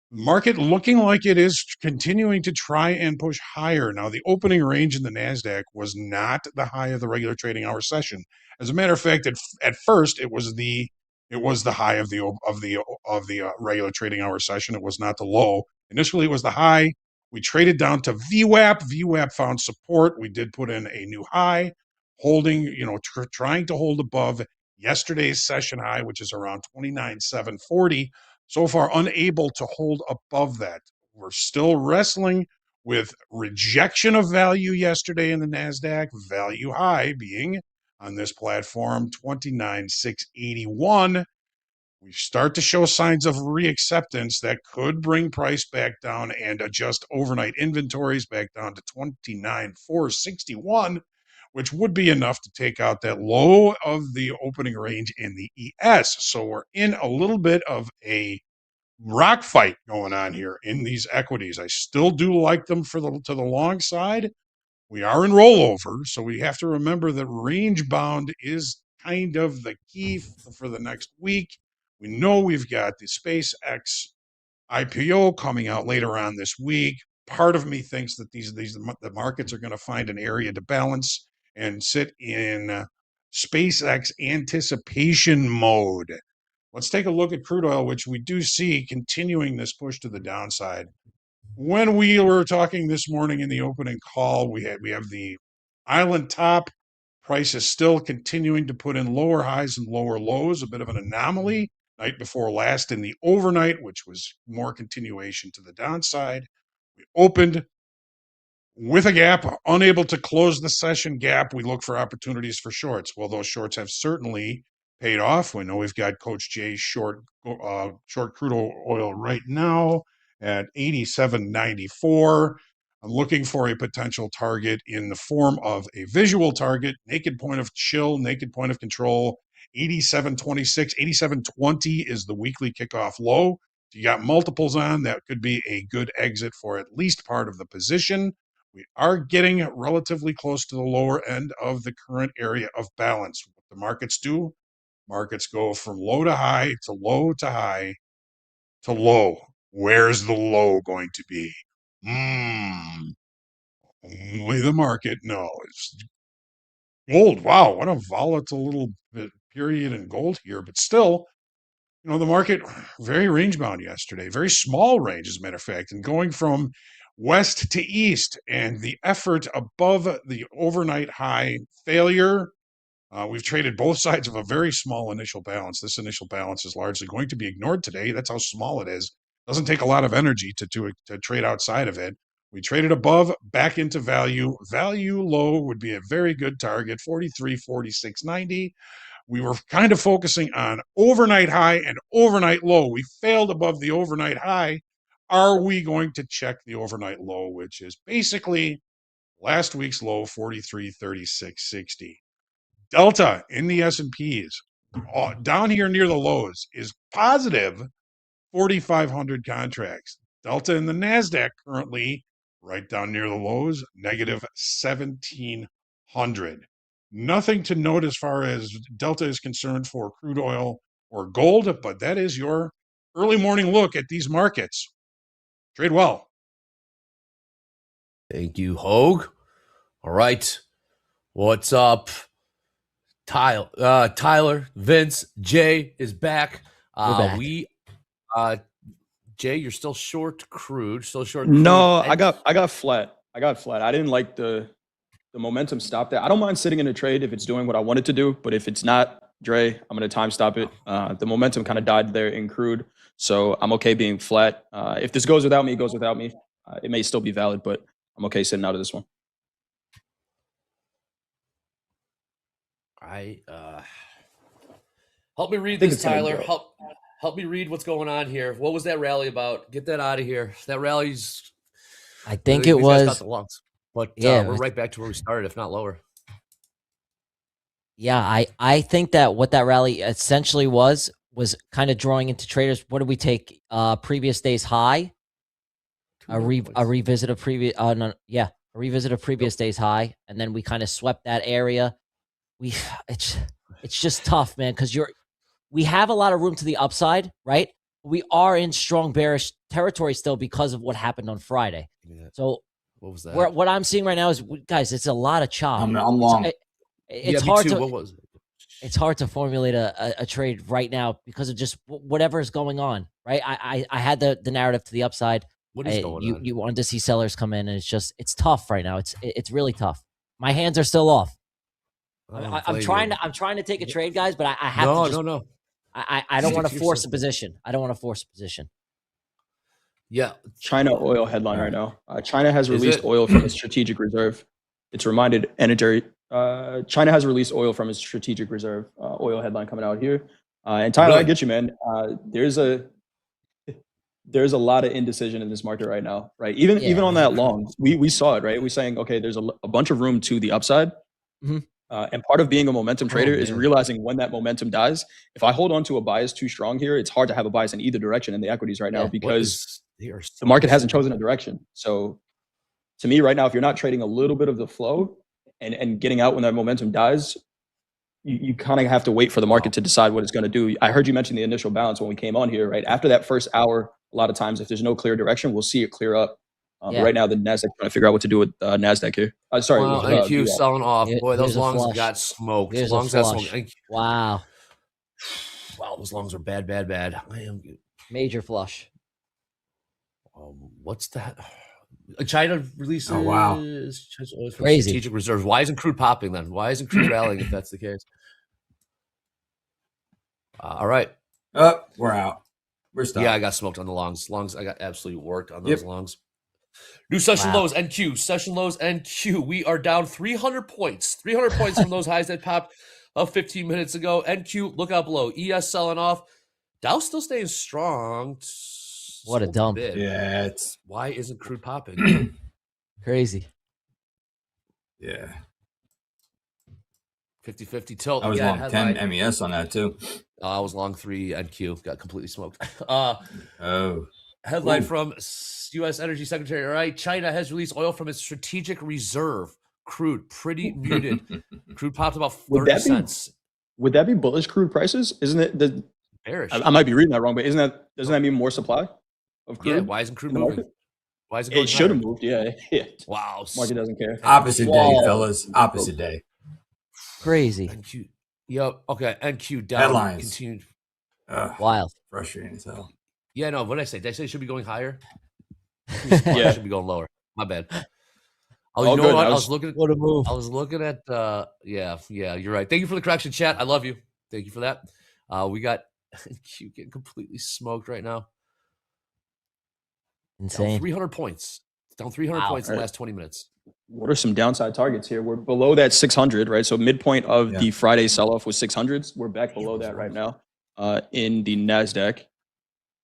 Market looking like it is continuing to try and push higher. Now, the opening range in the NASDAQ was not the high of the regular trading hour session. As a matter of fact, at first it was the high of the regular trading hour session. It was not the low. Initially, it was the high. We traded down to VWAP. VWAP found support. We did put in a new high, holding, trying to hold above yesterday's session high, which is around 29,740. So far, unable to hold above that. We're still wrestling with rejection of value yesterday in the NASDAQ, value high being on this platform, 29,681. We start to show signs of reacceptance that could bring price back down and adjust overnight inventories back down to 29,461, which would be enough to take out that low of the opening range in the ES. So we're in a little bit of a rock fight going on here in these equities. I still do like them to the long side. We are in rollover, so we have to remember that range bound is kind of the key for the next week. We know we've got the SpaceX IPO coming out later on this week. Part of me thinks that the markets are going to find an area to balance and sit in SpaceX anticipation mode. Let's take a look at crude oil, which we do see continuing this push to the downside. When we were talking this morning in the opening call, we have the island top. Price is still continuing to put in lower highs and lower lows, a bit of an anomaly. Night before last in the overnight, which was more continuation to the downside. We opened with a gap, unable to close the session gap. We look for opportunities for shorts. Well, those shorts have certainly paid off. We know we've got Coach Jay's short crude oil right now at 87.94. I'm looking for a potential target in the form of a visual target, naked point of chill, naked point of control, 87.26. 87.20 is the weekly kickoff low. If you got multiples on, that could be a good exit for at least part of the position. We are getting relatively close to the lower end of the current area of balance. What the markets do, markets go from low to high to low to high to low. Where's the low going to be? Only the market knows. Gold, wow, what a volatile little period in gold here. But still, the market very range bound yesterday, very small range, as a matter of fact, and going from west to east, and the effort above the overnight high failure. We've traded both sides of a very small initial balance. This initial balance is largely going to be ignored today. That's how small it is. Doesn't take a lot of energy to trade outside of it. We traded above, back into value. Value low would be a very good target, 43, 46.90. We were kind of focusing on overnight high and overnight low. We failed above the overnight high. Are we going to check the overnight low, which is basically last week's low, 43.36.60? Delta in the S&Ps down here near the lows is positive 4,500 contracts. Delta in the NASDAQ currently right down near the lows, negative 1,700. Nothing to note as far as Delta is concerned for crude oil or gold, but that is your early morning look at these markets. Trade well.
Thank you, Hogue. All right. What's up? Tyler, Vince, Jay is back. Jay, you're still short crude, still short crude.
No, I got flat. I didn't like the momentum stop there. I don't mind sitting in a trade if it's doing what I want it to do, but if it's not, Dre, I'm going to time stop it. The momentum kind of died there in crude, so I'm okay being flat. If this goes without me, it goes without me. It may still be valid, but I'm okay sitting out of this one.
Help me read this, Tyler. Help me read what's going on here. What was that rally about? Get that out of here. That rally's.
I think it was.
Got the lungs, but
yeah,
we're right back to where we started, if not lower.
Yeah, I think that what that rally essentially was kind of drawing into traders. What did we take? Previous day's high. A revisit of previous. A revisit of previous day's high, and then we kind of swept that area. It's just tough, man, because we have a lot of room to the upside, right? We are in strong bearish territory still because of what happened on Friday. So
what was that?
What I'm seeing right now is, guys, it's a lot of chop.
I'm long.
It's hard to. What was it? It's hard to formulate a trade right now because of just whatever is going on, right? I had the narrative to the upside.
What is going on?
You wanted to see sellers come in, and it's tough right now. It's really tough. My hands are still off. I'm trying to take a trade, guys, but I have to. No. I don't want to force a position.
Yeah.
China oil headline right now. China has released oil from its strategic reserve. It's reminded energy. China has released oil from its strategic reserve. Oil headline coming out here. And Tyler, really? I get you, man. There's a lot of indecision in this market right now, right? Even on that long, we saw it, right? We're saying, okay, there's a bunch of room to the upside.
Mm-hmm.
And part of being a momentum trader is realizing when that momentum dies. If I hold on to a bias too strong here, it's hard to have a bias in either direction in the equities right now because the market hasn't chosen a direction. So to me right now, if you're not trading a little bit of the flow and getting out when that momentum dies, you kind of have to wait for the market to decide what it's going to do. I heard you mention the initial balance when we came on here, right? After that first hour, a lot of times, if there's no clear direction, we'll see it clear up. Right now, the NASDAQ trying to figure out what to do with NASDAQ here. Sorry.
NQ selling off. Boy, those longs got smoked.
Longs got smoked. Wow.
Wow, those longs are bad.
Major flush.
What's that? China releases
crazy
strategic reserves. Why isn't crude popping then? Why isn't crude rallying if that's the case? All right.
We're out. We're stopped.
Yeah, I got smoked on the longs. I got absolutely worked on those longs. New session lows, NQ. Session lows, NQ. We are down 300 points. 300 points from those highs that popped up 15 minutes ago. NQ, look out below. ES selling off. Dow still staying strong.
What a dump.
Yeah.
Why isn't crude popping?
Crazy.
Yeah.
50-50 tilt.
I was long 10 MES on that too.
I was long 3 NQ. Got completely smoked. Headline from U.S. Energy Secretary. All right. China has released oil from its strategic reserve. Crude, pretty muted. Crude popped about 30 cents.
Would that be bullish crude prices? Isn't it
bearish?
I might be reading that wrong, but doesn't that mean more supply of crude?
Yeah. Why isn't crude moving? Why is it going
It should have moved. Yeah.
Wow.
Market doesn't care.
Opposite day, fellas. Opposite day.
Crazy.
NQ. Yep. Okay. NQ down.
Headlines.
Continued.
Wild.
Frustrating as hell.
Yeah, no, what did I say? Did I say it should be going higher? Yeah, should be going lower. My bad. Oh, you know what? I was looking at
what a move.
I was looking at yeah, you're right. Thank you for the correction, chat. I love you. Thank you for that. We got Q getting completely smoked right now.
Insane.
Down 300 points. It's down 300 points in the last 20 minutes.
What are some downside targets here? We're below that 600, right? So midpoint of the Friday sell-off was 600s. We're back below that right now in the NASDAQ.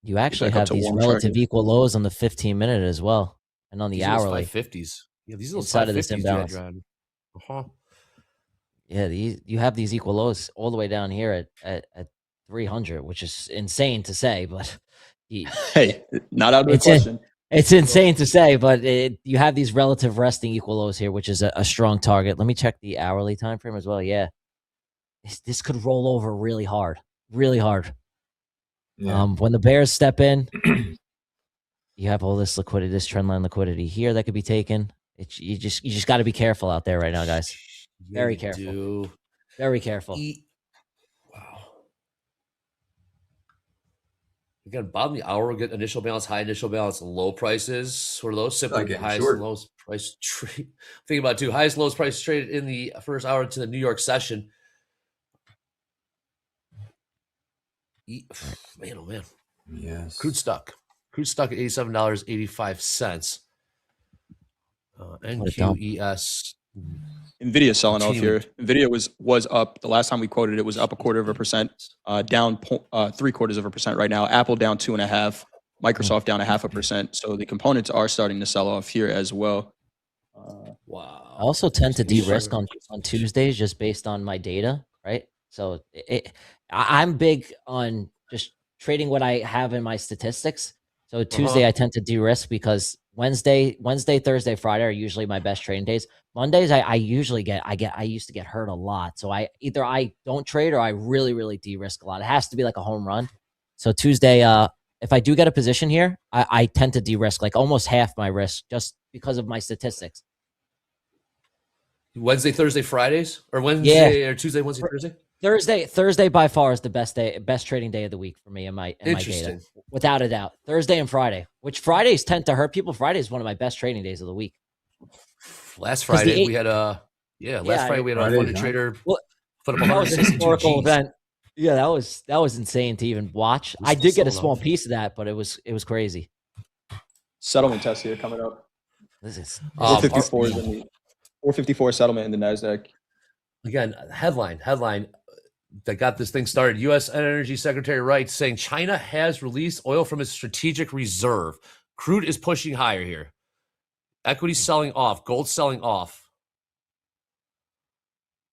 You actually have these relative equal lows on the 15-minute as well, and on the hourly.
550s. Yeah, these are those
inside of this
550s
imbalance. Yeah, you have these equal lows all the way down here at 300, which is insane to say, but
hey, not out of the question.
It's insane to say, but you have these relative resting equal lows here, which is a strong target. Let me check the hourly time frame as well. Yeah, this could roll over really hard, really hard. Yeah. When the bears step in, you have all this liquidity, this trendline liquidity here that could be taken. You just got to be careful out there right now, guys. Very careful. Very careful.
Wow. Again, bottom of the hour, we'll get initial balance, high initial balance, low prices. What are those? Simply highest and lowest price trade. Think about it too. Highest, lowest price traded in the first hour to the New York session. Man, oh man.
Yes.
Crude stuck. Crude stuck at $87.85. NQES.
Nvidia selling off here. Nvidia was up. The last time we quoted it was up 0.25%, down 0.75% right now. Apple down 2.5%. Microsoft down 0.5%. So the components are starting to sell off here as well.
Wow.
I also tend to de-risk on Tuesdays just based on my data, right? So I'm big on just trading what I have in my statistics. So Tuesday I tend to de-risk because Wednesday, Thursday, Friday are usually my best trading days. Mondays I used to get hurt a lot. So I don't trade or I really, really de-risk a lot. It has to be like a home run. So Tuesday, if I do get a position here, I tend to de-risk like almost half my risk just because of my statistics.
Wednesday, Thursday, Fridays, or Wednesday or Tuesday, Wednesday, Thursday.
Thursday by far is the best trading day of the week for me in my data, without a doubt. Thursday and Friday, which Fridays tend to hurt people. Friday is one of my best trading days of the week.
Last Friday we had Friday we had a funded trader put up 162
event. Yeah, that was insane to even watch. I did get a small piece of that, but it was crazy.
Settlement test here coming up.
This is
454 is in the 454 settlement in the NASDAQ.
Again, headline that got this thing started. U.S. Energy Secretary Wright saying China has released oil from its strategic reserve. Crude is pushing higher here. Equity selling off. Gold selling off.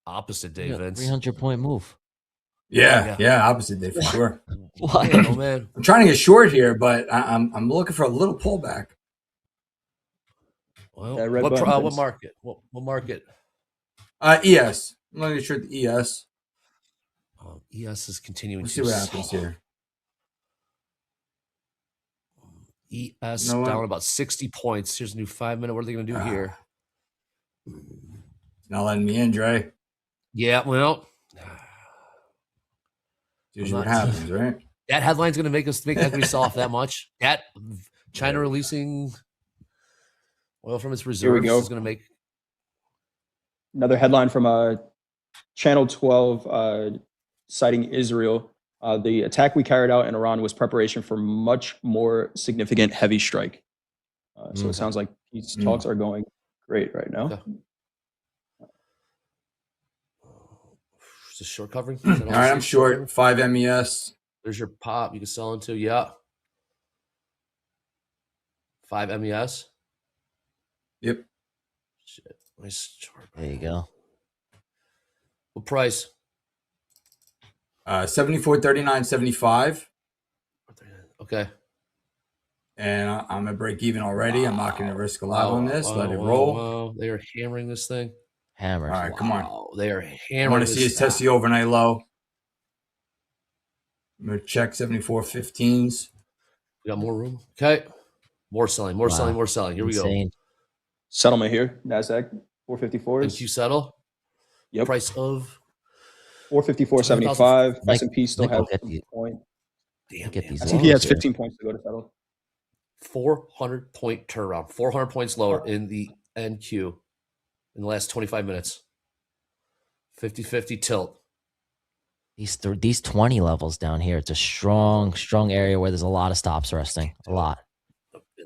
Opposite day, Vince.
300-point move.
Yeah, opposite day for sure.
What?
Oh man,
I'm trying to get short here, but I'm looking for a little pullback.
Well, what market? What market?
ES. I'm not even sure the ES.
ES is continuing
to see what happens here.
ES down about 60 points. Here's a new 5-minute. What are they going to do here?
It's not letting me in, Dre.
Yeah, well.
Here's what happens, right?
That headline's going to make equity sell off that much. That China releasing oil from its reserves is going to make.
Another headline from Channel 12 citing Israel. The attack we carried out in Iran was preparation for much more significant heavy strike. So it sounds like these talks are going great right now.
Okay. Is this short covering?
All right, I'm short. 5 MES.
There's your pop. You can sell into. Yeah. 5 MES.
Yep.
Shit. Nice chart.
There you go.
What price?
74.39.75.
Okay.
And I'm at break even already. I'm not going to risk a lot on this. Let it roll.
Wow. They are hammering this thing.
Hammer.
All right, come on.
They are hammering.
I want to see us test the overnight low. I'm going to check 74.15s.
We got more room. Okay. More selling. Here we go.
Settlement here. NASDAQ 454s.
NQ settle.
Yep.
Price of
454.75. S&P still has 1 point.
Damn.
Get these.
S&P has 15 points to go to settle.
400-point turnaround, 400 points lower in the NQ in the last 25 minutes. 50-50 tilt.
These 20 levels down here, it's a strong area where there's a lot of stops resting. A lot.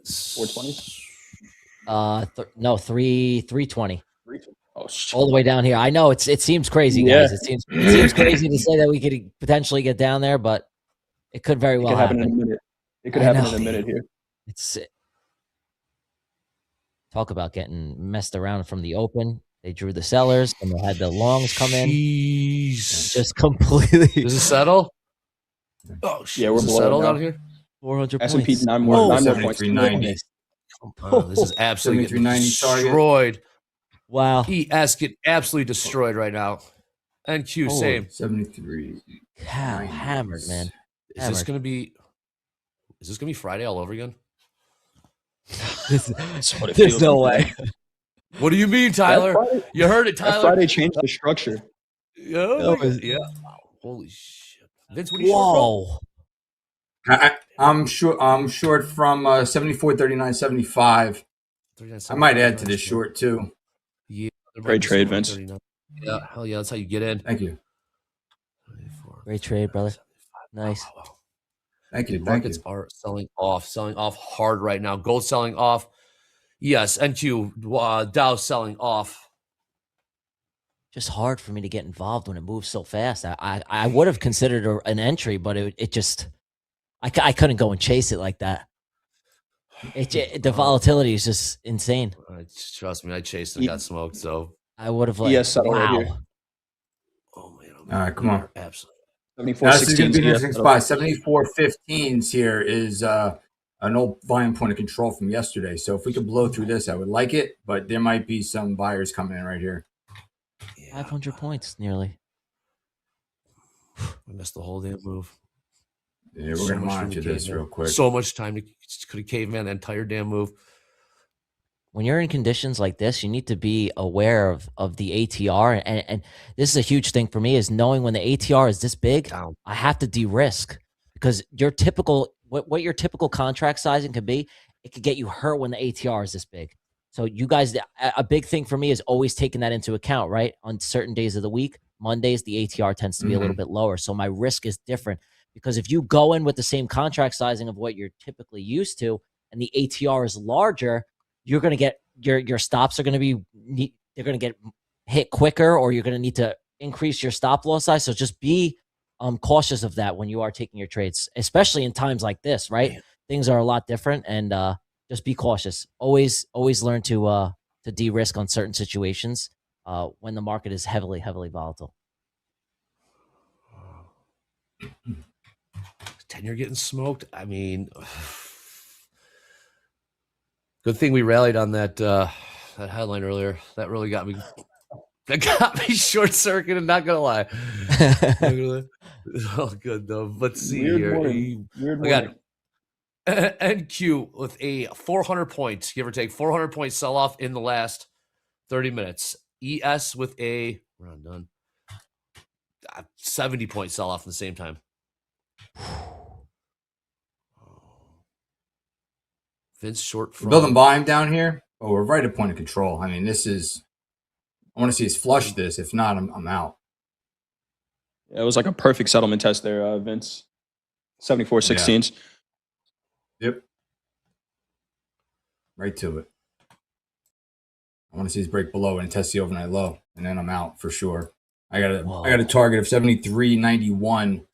420?
No, 320.
Oh, shit.
All the way down here. I know it seems crazy, guys. It seems crazy to say that we could potentially get down there, but it could very well happen.
In a minute. It could happen in a minute here.
It's talk about getting messed around from the open. They drew the sellers and they had the longs come in. Just completely.
Does it settle? Oh shit!
Yeah, we're
settled down here.
400
S&P
points.
9 more points.
73.90.
This is absolutely getting
73.90 target.
destroyed.
Wow.
ES get absolutely destroyed right now. NQ same.
73.
Cow, hammered, man.
Is this gonna be Friday all over again?
That's what it
There's
feels
no
like.
way.
What do you mean, Tyler? You heard it, Tyler.
Friday changed the structure.
Yeah. Holy shit. Vince, what are you short
Whoa.
I'm short from 74.39.75. I might add to this short too.
Yeah.
Great trade, Vince.
Yeah, hell yeah, that's how you get in.
Thank you.
Great trade, brother. Nice.
Wow.
Thank you.
Markets are selling off hard right now. Gold selling off. Yes, NQ, Dow selling off.
Just hard for me to get involved when it moves so fast. I would have considered an entry, but it just I couldn't go and chase it like that. The volatility is just insane.
Trust me, I chased and got smoked. So
I would have
wow.
Oh man.
All right, come on.
Absolutely.
74.
This is going to be an interesting spot. 74.15s here is an old volume point of control from yesterday. So if we could blow through this, I would like it. But there might be some buyers coming in right here.
500 points nearly.
I missed the whole damn move.
Yeah, we're going to monitor this real quick.
So much time could have caveman that entire damn move.
When you're in conditions like this, you need to be aware of the ATR. And this is a huge thing for me, is knowing when the ATR is this big, I have to de-risk, because your typical what your typical contract sizing could be, it could get you hurt when the ATR is this big. So you guys, a big thing for me is always taking that into account, right? On certain days of the week, Mondays, the ATR tends to be a little bit lower. So my risk is different, because if you go in with the same contract sizing of what you're typically used to, and the ATR is larger, you're going to get your stops are going to be, they're going to get hit quicker, or you're going to need to increase your stop loss size. So just be cautious of that when you are taking your trades, especially in times like this, right? Things are a lot different, and just be cautious. Always learn to de-risk on certain situations when the market is heavily volatile.
10-year getting smoked. I mean, good thing we rallied on that headline earlier. That really got me. That got me short circuited. Not gonna lie. Oh, good though. Let's see here. I got NQ with a 400 points, give or take, 400 point sell off in the last 30 minutes. ES with a 70 point sell off at the same time. Vince short from
building volume down here. Oh, we're right at point of control. I mean, this is. I want to see us flush this. If not, I'm out.
Yeah, it was like a perfect settlement test there, Vince. 74.16s.
Yep. Right to it. I want to see us break below and test the overnight low, and then I'm out for sure. I got a target of 73.91.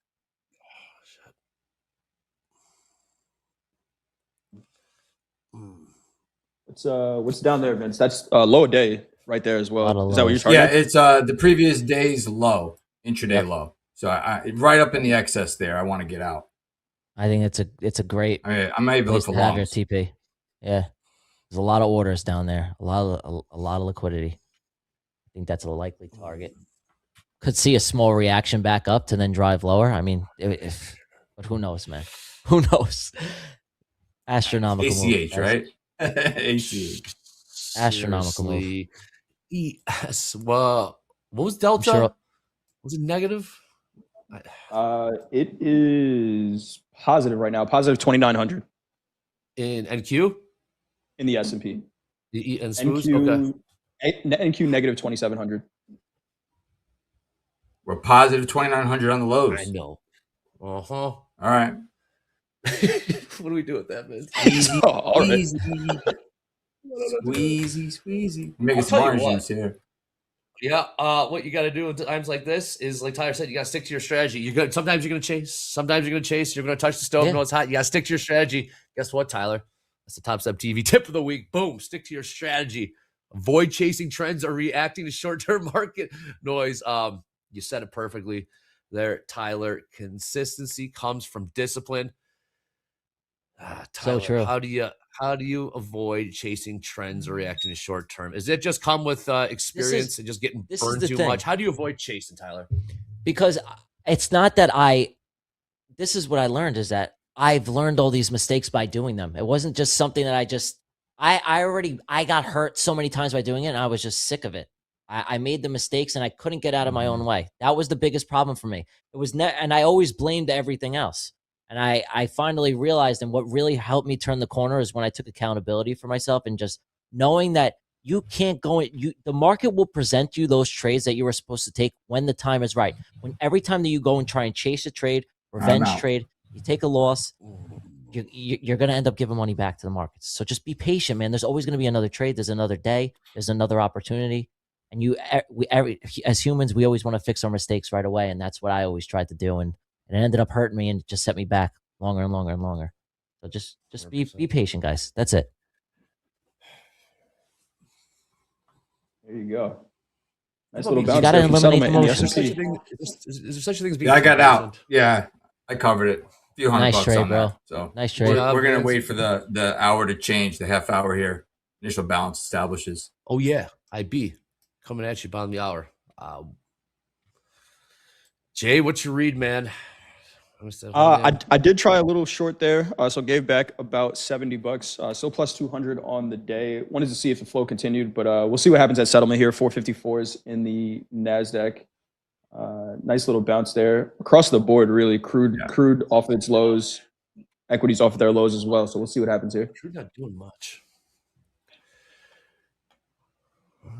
What's down there, Vince? That's low day right there as well. Is that what you're targeting?
Yeah, it's the previous day's low, intraday low. So I right up in the excess there. I want to get out.
I think it's a great.
I might even look for
have your TP. Yeah, there's a lot of orders down there. A lot of liquidity. I think that's a likely target. Could see a small reaction back up to then drive lower. I mean, but who knows, man? Who knows? Astronomical.
ACH, right? ACH.
Astronomical move.
ES. Well, what was Delta?
Sure.
Was it negative?
It is positive right now. Positive 2,900.
In NQ?
In the S&P.
And smooth? Okay.
NQ negative 2,700.
We're positive 2,900 on the lows.
I know. Uh-huh.
All right.
What do we do with that, man?
Easy,
All right.
easy. Squeezy. Making some margins here.
Yeah, what you got to do in times like this is, like Tyler said, you got to stick to your strategy. Sometimes you're going to chase. Sometimes you're going to chase. You're going to touch the stove. You know it's hot. You got to stick to your strategy. Guess what, Tyler? That's the Top Step TV tip of the week. Boom. Stick to your strategy. Avoid chasing trends or reacting to short-term market noise. You said it perfectly there, Tyler. Consistency comes from discipline. Tyler,
so true.
How do you avoid chasing trends or reacting to short term? Is it just come with experience and just getting burned too much? How do you avoid chasing, Tyler?
Because it's not that this is what I learned, is that I've learned all these mistakes by doing them. It wasn't just something that I got hurt so many times by doing it, and I was just sick of it. I made the mistakes and I couldn't get out of my own way. That was the biggest problem for me. It was and I always blamed everything else. And I finally realized, and what really helped me turn the corner is when I took accountability for myself and just knowing that you can't go the market will present you those trades that you were supposed to take when the time is right. When every time that you go and try and chase a trade, revenge trade, you take a loss, you're going to end up giving money back to the markets. So just be patient, man. There's always going to be another trade. There's another day. There's another opportunity. And as humans, we always want to fix our mistakes right away. And that's what I always tried to do. And it ended up hurting me and just set me back longer and longer and longer. So just be patient, guys. That's it.
There you go. Nice little bounce.
You got to eliminate the motion.
Is there such a thing as being?
Yeah, I got out. Yeah, I covered it. A few $100
nice trade,
on
bro.
that. So
nice trade.
We're gonna wait for the hour to change, the half hour here. Initial balance establishes.
Oh yeah, IB coming at you bottom of the hour. Jay, what's your read, man?
I did try a little short there, so gave back about $70. Still plus 200 on the day. Wanted to see if the flow continued, but we'll see what happens at settlement here. 454s in the Nasdaq. Nice little bounce there across the board. Really, crude off of its lows, equities off of their lows as well. So we'll see what happens here.
Crude not doing much.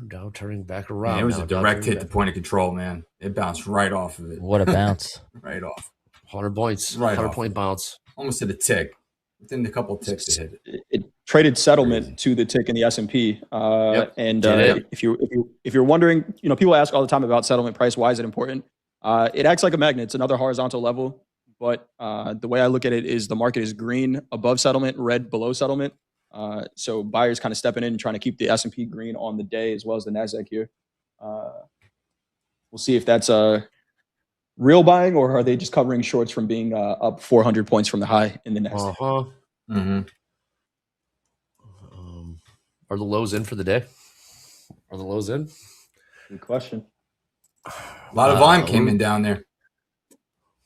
Dow turning back around.
Man, it was a direct hit to point of control, man. It bounced right off of it.
What a bounce!
Right off.
100 points.
Right
100 point bounce.
Almost hit a tick. Within a couple of ticks to hit it.
It traded settlement to the tick in the S&P. And if you're wondering, people ask all the time about settlement price. Why is it important? It acts like a magnet. It's another horizontal level. But the way I look at it is the market is green above settlement, red below settlement. So buyers kind of stepping in and trying to keep the S&P green on the day as well as the Nasdaq here. We'll see if that's real buying or are they just covering shorts from being up 400 points from the high in the Nasdaq.
Are the lows in for the day? Are the lows in?
Good question.
A lot of volume came in down there.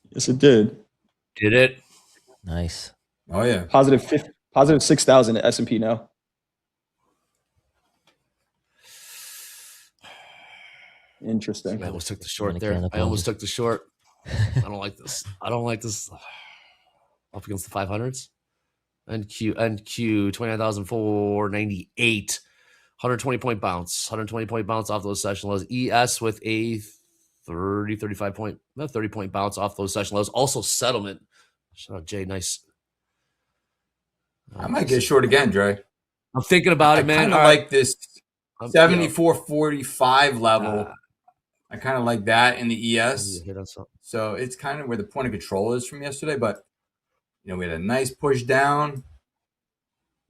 Yes, it did.
Did it?
Nice.
Oh yeah.
Positive 6,000 at S&P now. Interesting.
I almost took the short there. I almost took the short. I don't like this. Up against the 500s. NQ 29,498. 120 point bounce. 120 point bounce off those session lows. ES with a 30 point bounce off those session lows. Also settlement. Shout out Jay. Nice.
I might get short again, Dre.
I'm thinking about it, man.
I kind of like this 74.45 level. I kind of like that in the ES. So it's kind of where the point of control is from yesterday. But, we had a nice push down.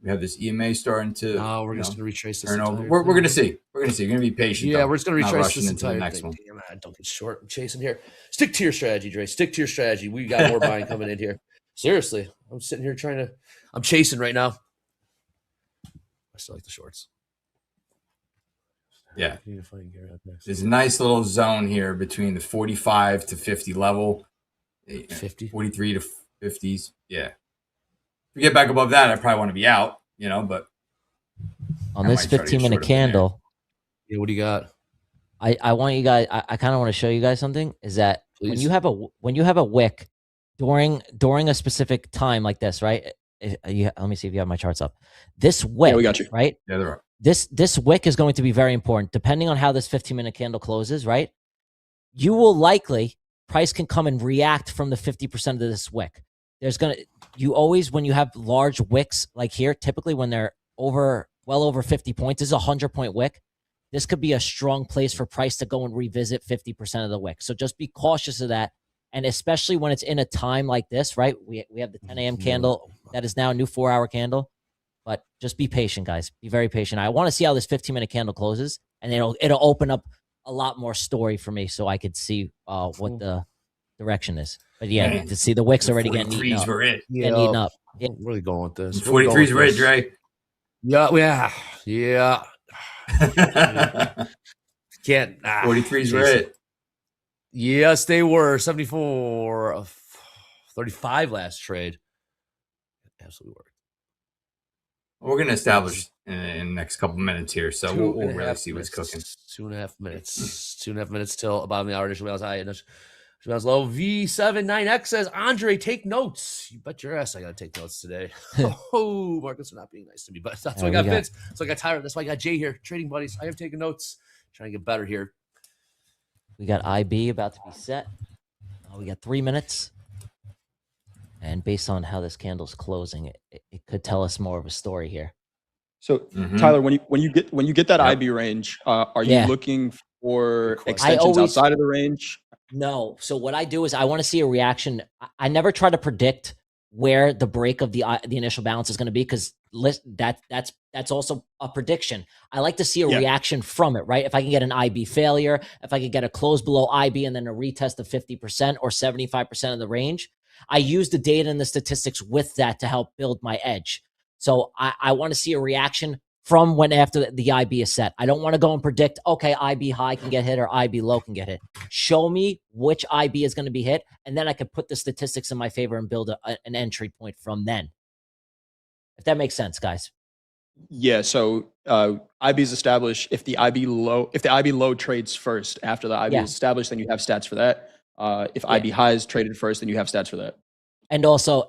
We have this EMA starting to.
Oh, we're just going to retrace this.
Turn over. We're going to see. We're going to see. You're going to be patient.
Yeah,
though.
we're just going to retrace this
into the next
thing.
one.
Damn it, don't get short. I'm chasing here. Stick to your strategy, Dre. Stick to your strategy. We got more buying coming in here. Seriously, I'm sitting here I'm chasing right now. I still like the shorts.
Yeah. There's a nice little zone here between the 45 to 50 level.
50?
43 to 50s. Yeah. If we get back above that, I probably want to be out, but.
On this 15-minute candle.
Yeah, what do you got?
I want you guys, I kind of want to show you guys something, is that when you have a wick during a specific time like this, right? let me see if you have my charts up. This wick,
Yeah, we got you.
Right?
Yeah, they're up.
This wick is going to be very important. Depending on how this 15-minute candle closes, right? You will likely, price can come and react from the 50% of this wick. You always, when you have large wicks like here, typically when they're well over 50 points, this is a 100-point wick. This could be a strong place for price to go and revisit 50% of the wick. So just be cautious of that. And especially when it's in a time like this, right? We have the 10 a.m. candle that is now a new 4-hour candle. But just be patient, guys. Be very patient. I want to see how this 15-minute candle closes, and it'll open up a lot more story for me, so I could see what the direction is. But yeah, to see the wicks already getting eaten up.
Getting
eaten up. Yeah.
I'm really going with this.
43's red, Dre.
Yeah. Can't.
43's red.
Yes, they were 74 of 35 last trade. Absolutely worked.
We're going to establish in the next couple minutes here, so we'll really see what's cooking.
2.5 minutes. 2.5 minutes till about the hour. Initial balance high. Initial balance low. V79X says, Andre, take notes. You bet your ass I got to take notes today. Oh, Marcus are not being nice to me, but that's why I got Vince. So I got Tyler. That's why I got Jay here. Trading buddies. I am taking notes. Trying to get better here.
We got IB about to be set. We got 3 minutes. And based on how this candle's closing, it could tell us more of a story here.
So, Tyler, when you get that IB range, are you looking for extensions outside of the range?
No. So what I do is I want to see a reaction. I never try to predict where the break of the initial balance is going to be, because that's also a prediction. I like to see a reaction from it, right? If I can get an IB failure, if I can get a close below IB and then a retest of 50% or 75% of the range, I use the data and the statistics with that to help build my edge. So I want to see a reaction from when after the IB is set. I don't want to go and predict, okay, IB high can get hit or IB low can get hit. Show me which IB is going to be hit, and then I can put the statistics in my favor and build an entry point from then. If that makes sense, guys.
Yeah, so IB is established if the IB low trades first after the IB is established, then you have stats for that. If IB high is traded first, then you have stats for that.
And also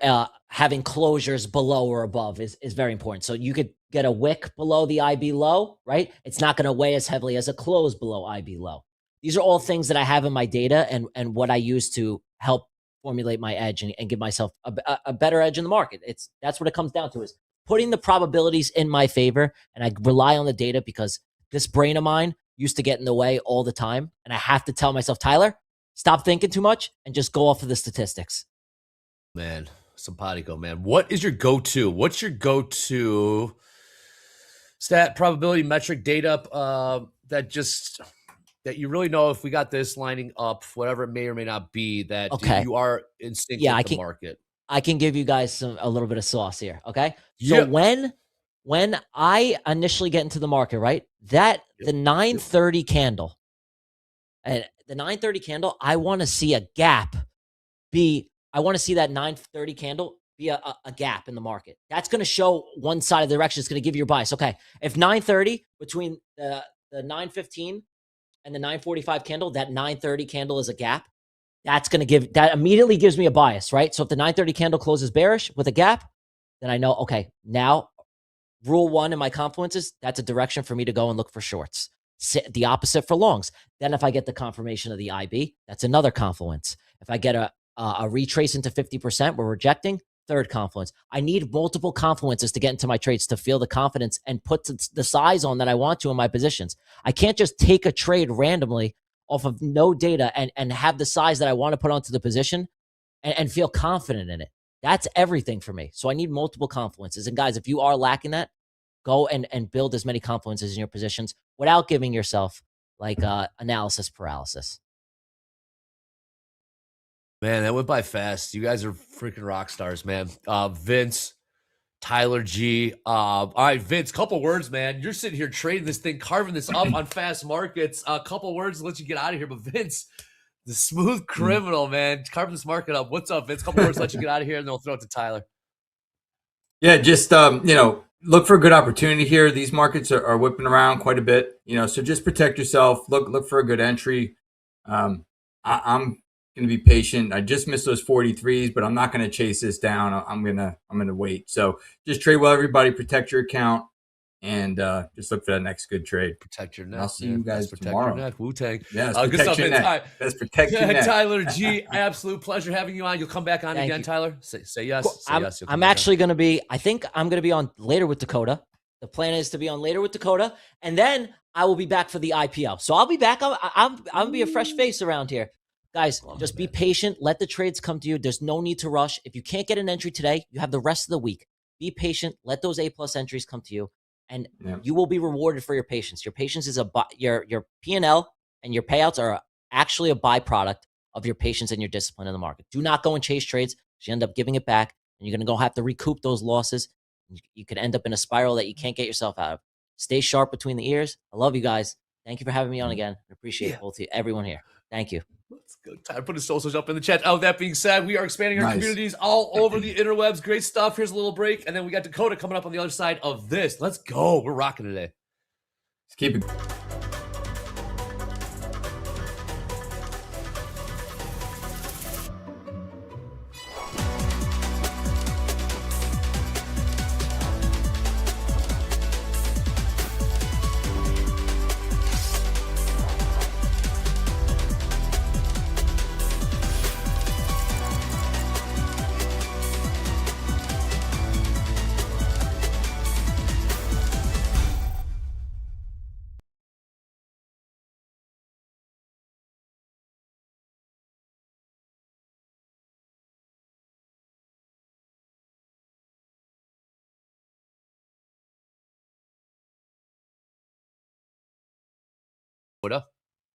having closures below or above is very important. So you could get a wick below the IB low, right? It's not going to weigh as heavily as a close below IB low. These are all things that I have in my data and what I use to help formulate my edge and give myself a better edge in the market. That's what it comes down to, is putting the probabilities in my favor. And I rely on the data because this brain of mine used to get in the way all the time. And I have to tell myself, Tyler, stop thinking too much and just go off of the statistics.
Man, simpatico, man. What is your go-to? What's your go-to stat, probability, metric, data that you really know, if we got this lining up, whatever it may or may not be, that you are in sync with the market?
I can give you guys a little bit of sauce here, okay? So when I initially get into the market, right, the 930 candle, and the 930 candle, I want to see a gap I want to see that 930 candle be a gap in the market. That's going to show one side of the direction. It's going to give you your bias. Okay, if 930 between the 915 and the 945 candle, that 930 candle is a gap, that immediately gives me a bias, right? So if the 930 candle closes bearish with a gap, then I know, okay, now rule one in my confluences, that's a direction for me to go and look for shorts. The opposite for longs. Then if I get the confirmation of the IB, that's another confluence. If I get a retrace into 50%, we're rejecting, third confluence. I need multiple confluences to get into my trades to feel the confidence and put the size on that I want to in my positions. I can't just take a trade randomly off of no data and have the size that I want to put onto the position and feel confident in it. That's everything for me. So I need multiple confluences. And guys, if you are lacking that, go and build as many confluences in your positions without giving yourself like analysis paralysis.
Man, that went by fast. You guys are freaking rock stars, man. Vince, Tyler G. All right, Vince, couple words, man. You're sitting here trading this thing, carving this up on fast markets. A couple words to let you get out of here. But Vince, the smooth criminal, man, carving this market up. What's up, Vince? Couple words to let you get out of here, and then we'll throw it to Tyler.
Yeah, just look for a good opportunity here. These markets are whipping around quite a bit, so just protect yourself. Look for a good entry. I'm going to be patient. I just missed those 43s, but I'm not going to chase this down. I'm going to wait. So just trade well, everybody. Protect your account. And just look for that next good trade.
Protect your neck.
I'll see you guys tomorrow.
Wu-Tang.
Yes,
good stuff.
Let's protect your neck.
Tyler G, absolute pleasure having you on. You'll come back on again, Tyler. Say yes.
Cool.
Say yes.
I'm actually going to be. I think I'm going to be on later with Dakota. The plan is to be on later with Dakota, and then I will be back for the IPO. So I'll be back. I'm going to be a fresh face around here, guys. Just be patient. Let the trades come to you. There's no need to rush. If you can't get an entry today, you have the rest of the week. Be patient. Let those A+ entries come to you. And you will be rewarded for your patience. Your patience is your P&L and your payouts are actually a byproduct of your patience and your discipline in the market. Do not go and chase trades. You end up giving it back, and you're going to go have to recoup those losses. You could end up in a spiral that you can't get yourself out of. Stay sharp between the ears. I love you guys. Thank you for having me on again. I appreciate both of you, everyone here. Thank you.
Let's go. Tyler, put his socials up in the chat. Oh, that being said, we are expanding our communities all over the interwebs. Great stuff. Here's a little break. And then we got Dakota coming up on the other side of this. Let's go. We're rocking today.
Let's keep it.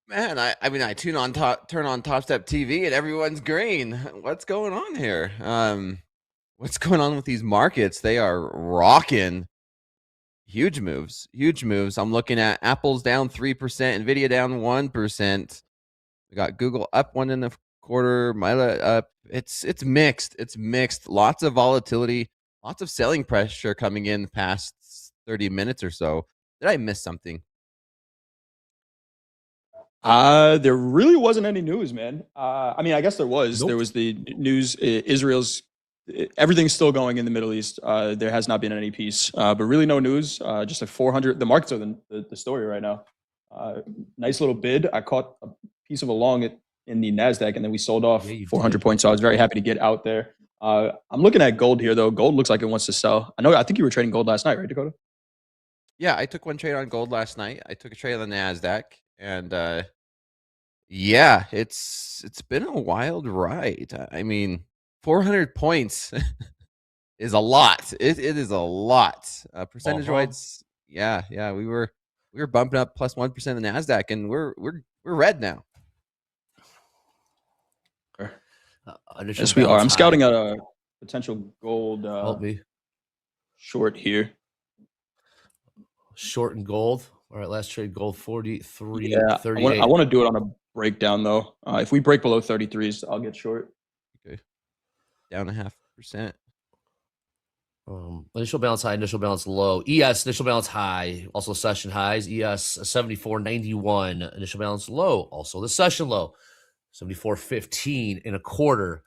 Man, I turn on Topstep TV and everyone's green. What's going on here? What's going on with these markets? They are rocking. Huge moves. I'm looking at Apple's down 3%, Nvidia down 1%. We got Google up 1.25%, Mila up. It's mixed. It's mixed. Lots of volatility, lots of selling pressure coming in the past 30 minutes or so. Did I miss something?
There really wasn't any news, man. I mean, I guess there was. Nope. There was the news. Everything's still going in the Middle East. There has not been any peace, but really no news. Just like 400. The markets are the story right now. Nice little bid. I caught a piece of a long in the NASDAQ, and then we sold off 400 points. So I was very happy to get out there. I'm looking at gold here, though. Gold looks like it wants to sell. I think you were trading gold last night, right, Dakota?
Yeah, I took one trade on gold last night. I took a trade on the NASDAQ. And yeah, it's been a wild ride. I mean, 400 points is a lot. It is a lot. Percentage wise, yeah, we were bumping up plus 1% in the NASDAQ, and we're red now.
Yes, we are. I'm scouting a potential gold
help me
short here.
Short and gold. All right, last trade gold 43.
Yeah, 38. I want to do it on a breakdown though. If we break below 33s, I'll get short.
Okay, down 0.5%.
Initial balance high, initial balance low. ES initial balance high, also session highs. ES 74.91. Initial balance low, also the session low. 74.15.25.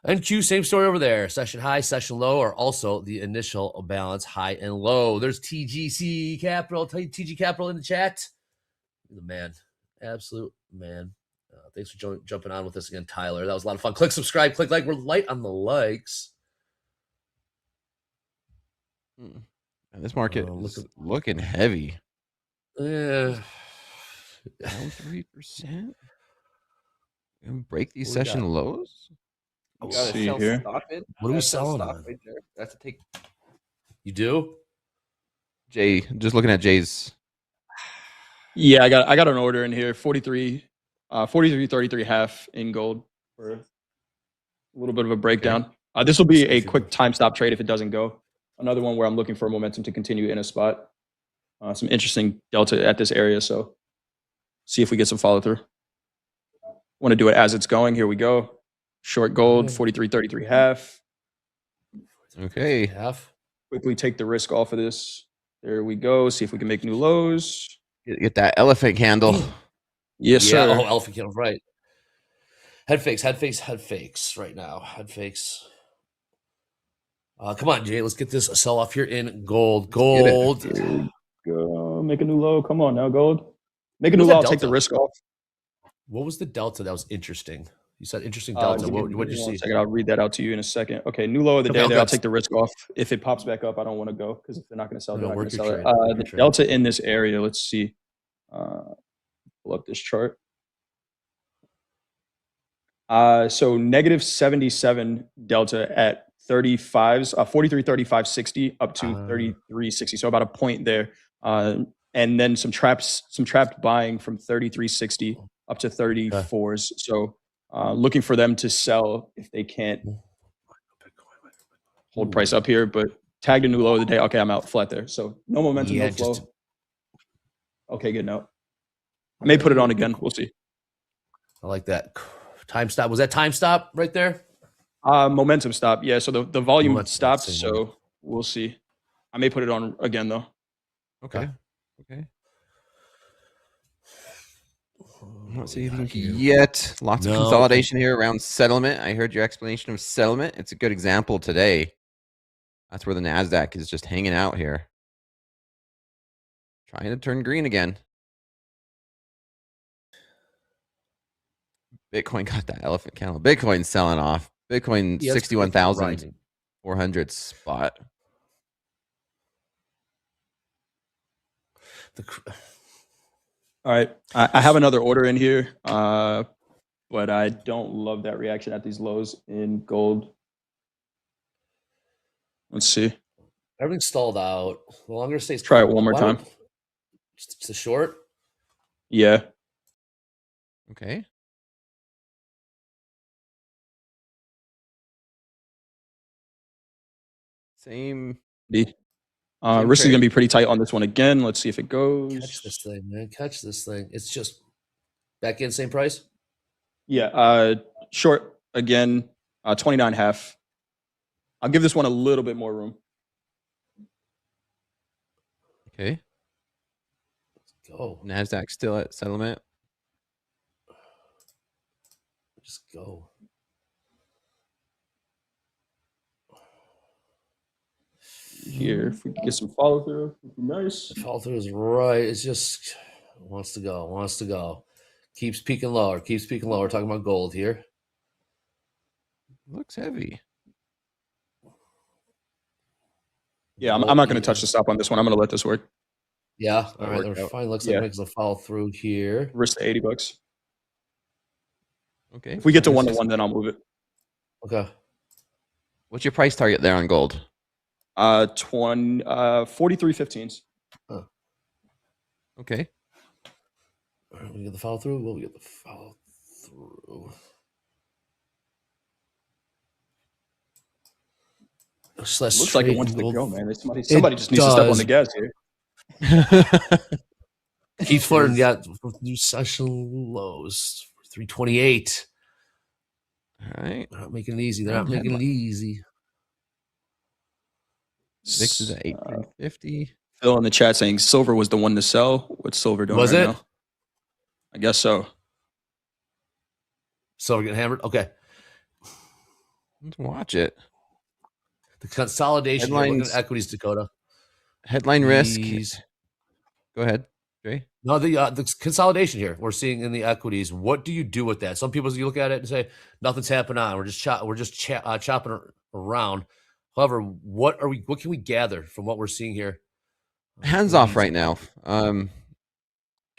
NQ, same story over there. Session high, session low are also the initial balance high and low. There's TGC Capital, TG Capital in the chat. The man, absolute man. Thanks for jumping on with us again, Tyler. That was a lot of fun. Click subscribe, click like. We're light on the likes.
This market is looking heavy.
Down
3%. Break these session lows.
Let's see here.
What are we selling on?
Right there. That's a take.
You do?
Jay, just looking at Jay's.
Yeah, I got an order in here. 43.33 in gold for a little bit of a breakdown. Okay. This will be a quick time stop trade if it doesn't go. Another one where I'm looking for momentum to continue in a spot. Some interesting delta at this area, so see if we get some follow through. Want to do it as it's going. Here we go. Short gold, 43.33 half.
Okay.
Half.
Quickly take the risk off of this. There we go. See if we can make new lows.
Get that elephant candle.
Yes, sir.
Oh, elephant candle, right. Head fakes right now. Head fakes. Come on, Jay. Let's get this sell off here in gold. Gold.
Here we go. Make a new low. Come on now, gold. Make a new low. Take the risk off.
What was the delta that was interesting? You said interesting delta. What did you see?
Second, I'll read that out to you in a second. Okay, new low of the day there. I'll take the risk off. If it pops back up, I don't want to go because if they're not going to sell, they're not going to sell it. The delta in this area, let's see. Pull up this chart. So negative 77 delta at 35s, 43.3560 up to 33.60. So about a point there. And then some trapped buying from 33.60 up to 34s. So looking for them to sell if they can't hold price up here, but tagged a new low of the day. Okay, I'm out flat there. So no momentum, no flow. Okay, good note. I may put it on again. We'll see.
I like that. Time stop. Was that time stop right there?
Momentum stop. Yeah, so the volume stopped, so we'll see. I may put it on again, though.
Okay. I'm not seeing anything yet. Lots of consolidation here around settlement. I heard your explanation of settlement. It's a good example today. That's where the NASDAQ is just hanging out here. Trying to turn green again. Bitcoin got that elephant candle. Bitcoin's selling off. Bitcoin 61,400 spot.
All right. I have another order in here, but I don't love that reaction at these lows in gold. Let's see.
Everything's stalled out. The longer it stays.
Try it one more time.
Just a short?
Yeah.
Okay. Same.
Risk is going to be pretty tight on this one again. Let's see if it goes.
Catch this thing, man. Catch this thing. It's just back in, same price?
Yeah. Short again, 29.5. I'll give this one a little bit more room.
Okay.
Let's go.
NASDAQ still at settlement.
Just go.
Here, if we can get some follow through, would be nice.
Follow through is right. It's just wants to go. Keeps peaking lower. We're talking about gold here.
Looks heavy.
Yeah, I'm not going to touch the stop on this one. I'm going to let this work.
Yeah. All right. Fine. Looks like it makes a follow through here.
Risk to $80.
Okay.
If we get to 1-to-1, then I'll move it.
Okay.
What's your price target there on gold?
43.15s.
Huh.
Okay.
All right, we get the follow through. Will we get the follow through?
Looks like it wants to go, man. Somebody just needs to step on the gas here.
Keeps flirting. Yeah, new session lows. 328.
All right.
They're not making it easy.
Six is at 1850.
Phil in the chat saying silver was the one to sell. What's silver doing right now? I guess so.
Silver getting hammered? Okay.
Let's watch it.
The consolidation of equities, Dakota.
Headline risk. Go ahead, Jay.
No, the consolidation here we're seeing in the equities. What do you do with that? Some people, you look at it and say nothing's happening on. We're just chopping around. However, what can we gather from what we're seeing here?
Hands off right now. Could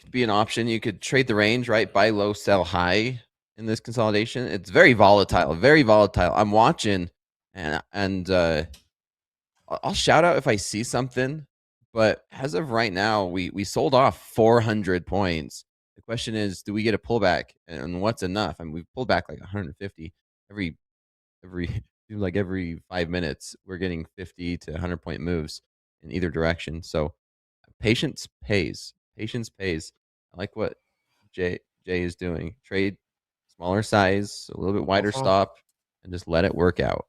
be an option. You could trade the range, right? Buy low, sell high in this consolidation. It's very volatile. I'm watching, and I'll shout out if I see something. But as of right now, we sold off 400 points. The question is, do we get a pullback, and what's enough? I mean, we've pulled back like 150 every 5 minutes. We're getting 50 to 100 point moves in either direction. So patience pays. I like what Jay is doing. Trade smaller size, a little bit wider stop, and just let it work out.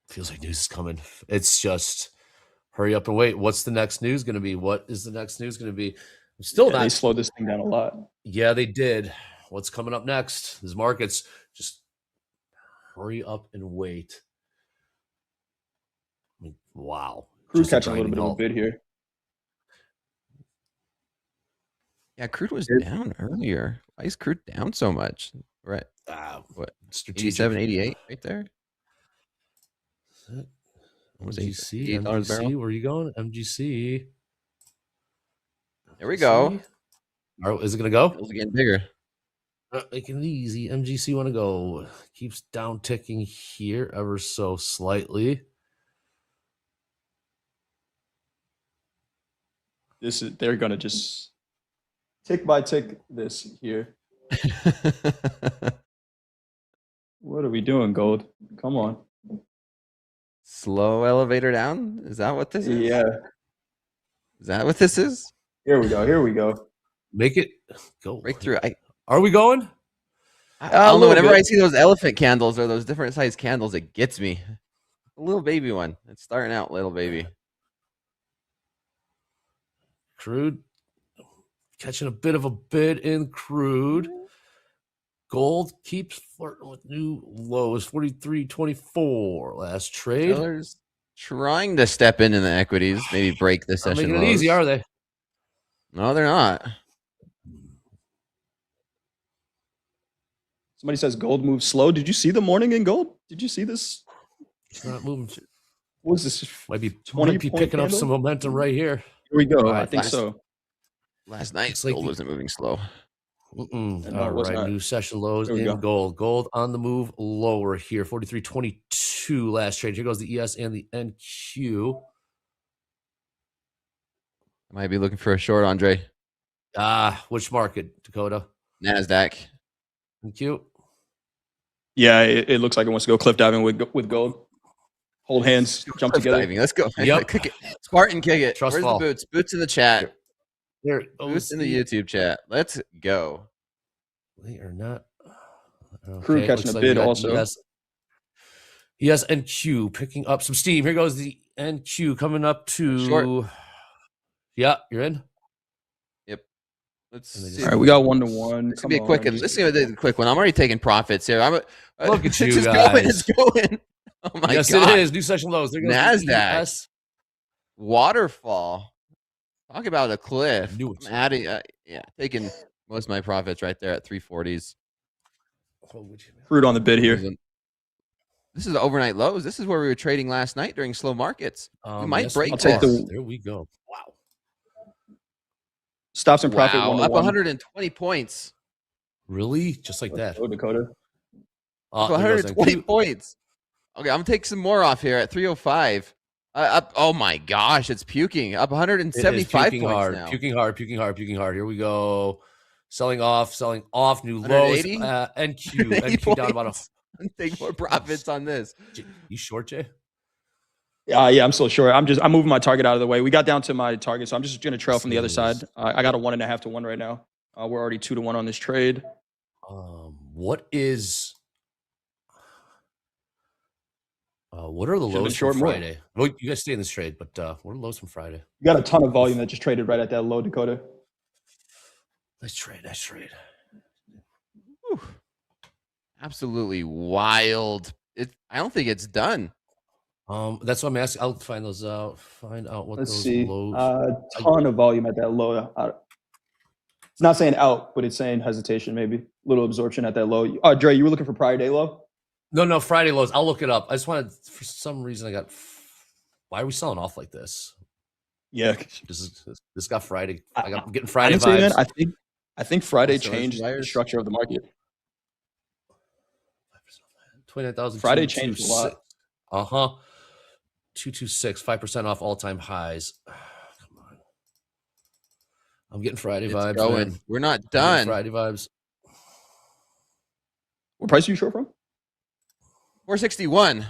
Feels like news is coming. It's just hurry up and wait. What's the next news going to be? What is the next news going to be? Still not.
They slowed this thing down a lot.
Yeah, they did. What's coming up next? These markets, just hurry up and wait. I mean, wow.
Crude catching a little bit of a bid here.
Yeah, crude was down earlier. Why is crude down so much? Right. What? 87.88 right there.
MGC, MGC, where are you going? MGC.
There we go.
All right, is it going to go?
It's getting bigger.
Making it easy. MGC want to go. Keeps down ticking here ever so slightly.
They're going to just tick by tick this here. What are we doing, gold? Come on.
Slow elevator down? Is that what this is?
Yeah.
Is that what this is?
Here we go. Here we go.
Make it go.
Breakthrough.
Are we going?
I don't know. Whenever I see those elephant candles or those different size candles, it gets me. A little baby one. It's starting out little baby.
Crude catching a bit of a bid in crude. Gold keeps flirting with new lows, 43.24 last trade.
Sellers trying to step into the equities, maybe break the session.
Not making it easy, are they?
No, they're not.
Somebody says gold moves slow. Did you see the morning in gold? Did you see this?
It's not moving.
What was this?
Might be picking up some momentum right here.
Here we go.
Right,
I think so.
Last night, gold wasn't moving slow.
All right, new session lows in gold. Gold on the move lower here, 43.22 last trade. Here goes the ES and the NQ.
I might be looking for a short, Andre.
Which market, Dakota?
NASDAQ.
NQ.
Yeah, it looks like it wants to go cliff diving with gold. Hold hands, jump
cliff
together.
Diving. Let's go.
Yep.
Kick it. Spartan, kick it.
Trust
Where's
fall.
the boots? Boots in the chat.
Here,
boots in the YouTube chat. Let's go.
They are not. Okay,
Crude catching a bid also.
Yes, NQ picking up some steam. Here goes the NQ coming up to
short.
Yeah, you're in.
Yep. Let's see.
All right, we got 1-to-1.
This could be a quick one. This is gonna be a quick one. I'm already taking profits here.
Look at you
it's
guys.
It's going. Oh my
yes,
god.
It is. New session lows. There goes
NASDAQ. Waterfall. Talk about a cliff.
Knew it.
I'm adding, taking most of my profits right there at 340s.
Crude on the bid here.
This is overnight lows. This is where we were trading last night during slow markets. We might break
this.
There we go. Wow.
Stops and profit.
Wow, up 120 points.
Really? Just like that.
Oh, Dakota.
120 points. Okay, I'm gonna take some more off here at 305. Up. Oh my gosh, it's puking. Up 175 points now.
Puking hard. Here we go. Selling off. New lows. NQ down about
take more profits on this.
You short, Jay?
Yeah, I'm still short. I'm moving my target out of the way. We got down to my target, so I'm just going to trail from the other side. I got a 1.5 to 1 right now. We're already 2 to 1 on this trade.
What are the lows from Friday? Well, you guys stay in this trade, but what are the lows from Friday?
You got a ton of volume that just traded right at that low, Dakota.
Nice trade.
Whew. Absolutely wild. I don't think it's done.
That's what I'm asking. I'll find those out. Find out what
Let's
those
see.
lows.
Ton of volume at that low. It's not saying out, but it's saying hesitation, maybe little absorption at that low. Dre, you were looking for prior day low?
No, Friday lows. I'll look it up. I just wanted, for some reason, why are we selling off like this?
Yeah,
this got Friday. I'm getting Friday vibes.
I think Friday changed the structure of the market.
29,000.
Friday changed a lot.
226, 5% off all-time highs. Come on. I'm getting Friday vibes.
Going. We're not done.
Friday vibes.
What price are you short from?
461.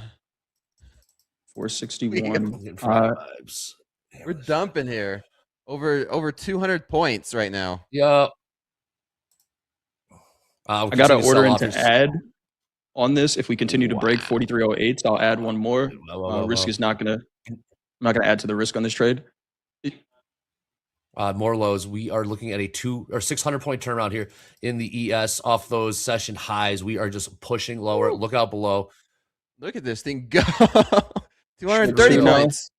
461.
Vibes.
We're dumping here. Over 200 points right now.
Yeah.
I got to order in to add on this. If we continue to break 4308s, I'll add one more. Risk is not gonna. I'm not gonna add to the risk on this trade.
more lows. We are looking at a 200 or 600 point turnaround here in the ES off those session highs. We are just pushing lower. Ooh. Look out below.
Look at this thing go. 230 points.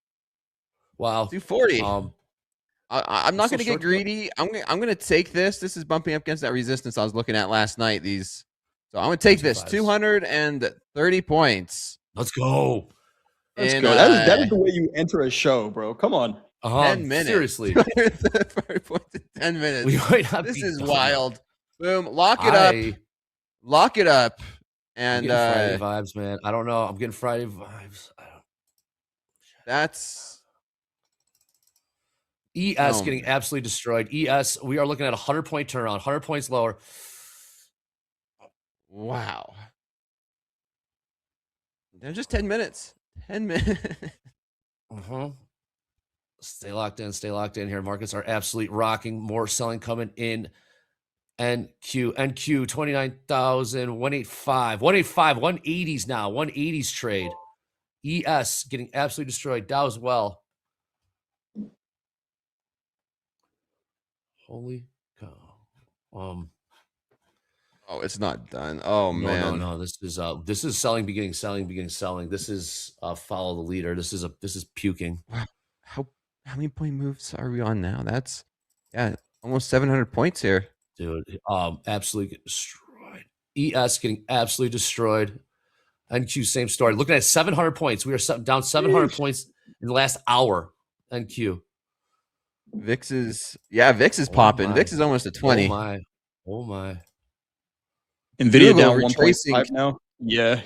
Wow.
240. I'm not going to get greedy. I'm going to take this. This is bumping up against that resistance I was looking at last night. So I'm going to take this 230 points.
Let's go.
Let's go. That is the way you enter a show, bro. Come on.
10 minutes.
Seriously.
230 points in 10 minutes. This is wild. Boom. Lock it up. Lock it up. And
Friday vibes, man. I don't know. I'm getting Friday vibes.
That's
ES getting absolutely destroyed. ES, we are looking at a 100-point turnaround, 100 points lower.
Wow. They're just 10 minutes. 10 minutes.
Stay locked in. Stay locked in here. Markets are absolutely rocking. More selling coming in. NQ 29,000, 185, 180s now, 180s trade. ES getting absolutely destroyed. Dow as well. Holy cow.
Oh, it's not done. Oh man.
No. This is selling, beginning, selling, beginning, selling. This is follow the leader. This is puking.
Wow. How many point moves are we on now? That's almost 700 points here.
Dude, absolutely destroyed. ES getting absolutely destroyed. NQ, same story. Looking at 700 points. We are down 700 points in the last hour. NQ.
VIX is popping. VIX is almost at 20.
Oh my.
Nvidia down 1.5 now. Yeah.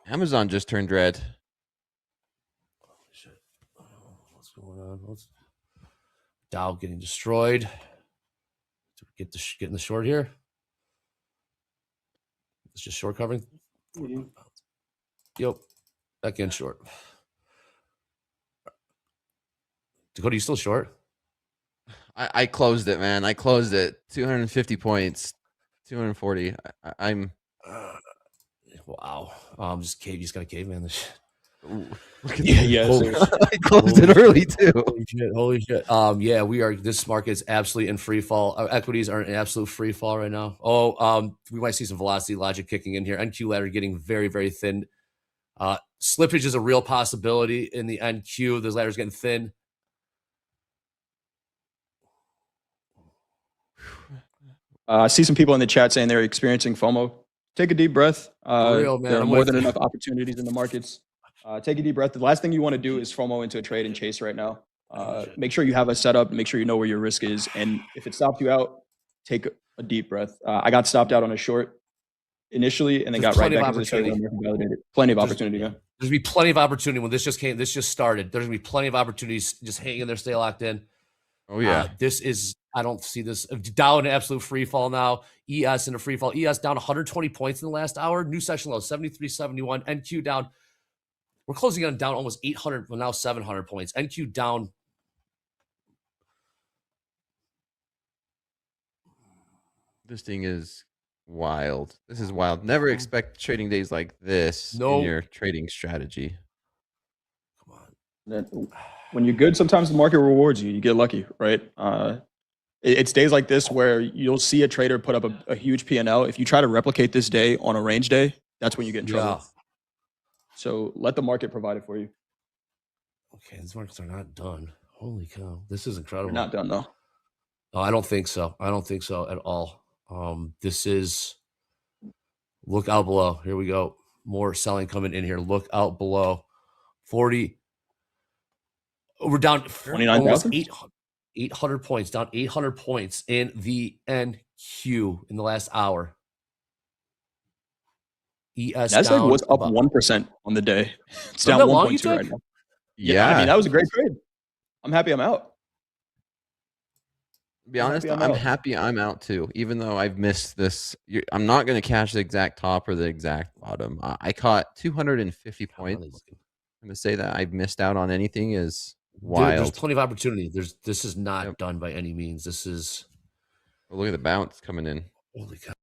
Amazon just turned red.
Shit. What's going on? Dow getting destroyed. Get in the short here. It's just short covering. Yep. Back in short. Dakota, you still short?
I closed it, man. I closed it. 250 points. 240. I'm
wow. Just got a caveman this shit.
I closed it early too.
Holy shit. Yeah, we are. This market is absolutely in free fall. Our equities are in absolute free fall right now. We might see some velocity logic kicking in here. NQ ladder getting very, very thin. Slippage is a real possibility in the NQ. Those ladders getting thin.
I see some people in the chat saying they're experiencing FOMO. Take a deep breath. There are more than enough opportunities in the markets. Take a deep breath. The last thing you want to do is FOMO into a trade and chase right now. Make sure you have a setup. Make sure you know where your risk is. And if it stopped you out, take a deep breath. I got stopped out on a short initially and then got right back into the trade. Plenty of opportunity. Yeah.
There's going to be plenty of opportunity when this just started. There's going to be plenty of opportunities. Just hang in there, stay locked in.
Oh, yeah.
I don't see this. Dow in an absolute free fall now. ES in a free fall. ES down 120 points in the last hour. New session low, 73.71. NQ down. We're closing on down almost 800, well, now 700 points. NQ down.
This thing is wild. This is wild. Never expect trading days like this in your trading strategy.
Come on. When you're good, sometimes the market rewards you. You get lucky, right? It's days like this where you'll see a trader put up a huge P&L. If you try to replicate this day on a range day, that's when you get in trouble. Yeah. So let the market provide it for you.
Okay, these markets are not done. Holy cow. This is incredible.
They're not done, though.
No, I don't think so. I don't think so at all. This is, look out below. Here we go. More selling coming in here. Look out below. 40. We're down
29,000?
800 points. Down 800 points in the NQ in the last hour. ES
Nasdaq
down
was up 1% on the day. It's down 1.2 right now. Yeah, I mean, that was a great trade. I'm happy I'm out.
To be honest, I'm happy I'm out too, even though I've missed this. I'm not going to catch the exact top or the exact bottom. I caught 250 points. I'm going to say that I've missed out on anything is wild.
There's plenty of opportunity. This is not done by any means. This is.
Oh, look at the bounce coming in.
Holy cow.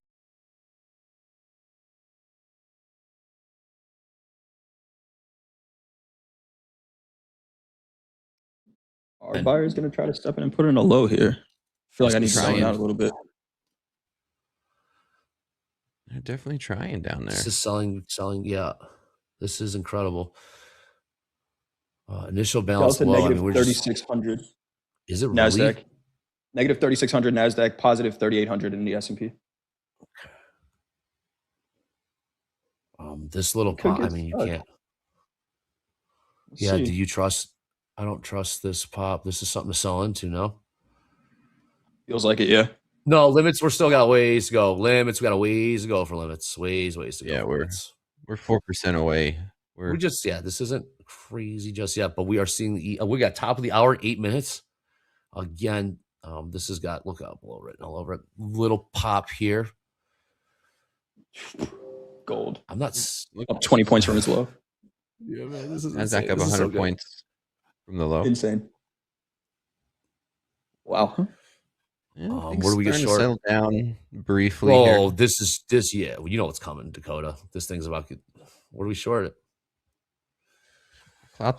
Our buyer's going to try to step in and put in a low here. I feel like I need to sell it out a little bit.
They're definitely trying down there.
This is selling. Yeah, this is incredible. Initial balance
Delta
low.
negative 3,600.
Is it really?
NASDAQ. Negative 3,600 NASDAQ, positive 3,800 in the S&P.
This little pop, I mean, you can't. Yeah, do you trust? I don't trust this pop. This is something to sell into, no?
Feels like it, yeah.
No, limits, we're still got a ways to go. Limits, we got a ways to go for limits. Ways to go.
Yeah, we're
limits.
4% away.
We just, this isn't crazy just yet, but we are seeing we got top of the hour, 8 minutes. Again, this has got, look up below right all over it. Little pop here.
Gold.
I'm not
up 20 points from its low.
Yeah, man, this is
NASDAQ up 100 points from the low.
Insane. Wow.
Yeah,
where do we get short?
Settle down briefly.
Oh, this. Yeah, you know what's coming, Dakota. This thing's about. Where do we short it?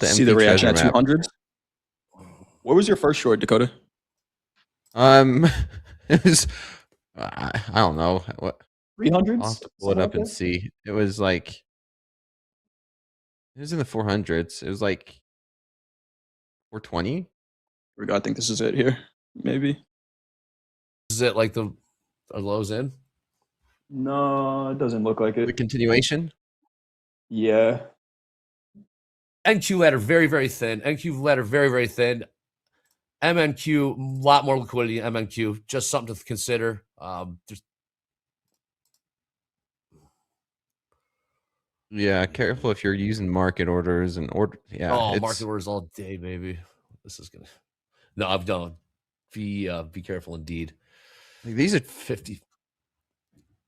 See the reaction at 200s. Where was your first short, Dakota?
It was. I don't know what.
300s.
I'll have to pull it up and see. It was like. It was in the 400s. It was like 420.
I think this is it here. Maybe.
Is it like the lows in?
No, it doesn't look like it.
The continuation?
Yeah.
NQ ladder very, very thin. NQ ladder very, very thin. MNQ, a lot more liquidity. MNQ, just something to consider.
Yeah, careful if you're using market orders and order. Yeah.
Oh, market orders all day, baby. This is gonna. No, I've done. Be careful indeed.
These are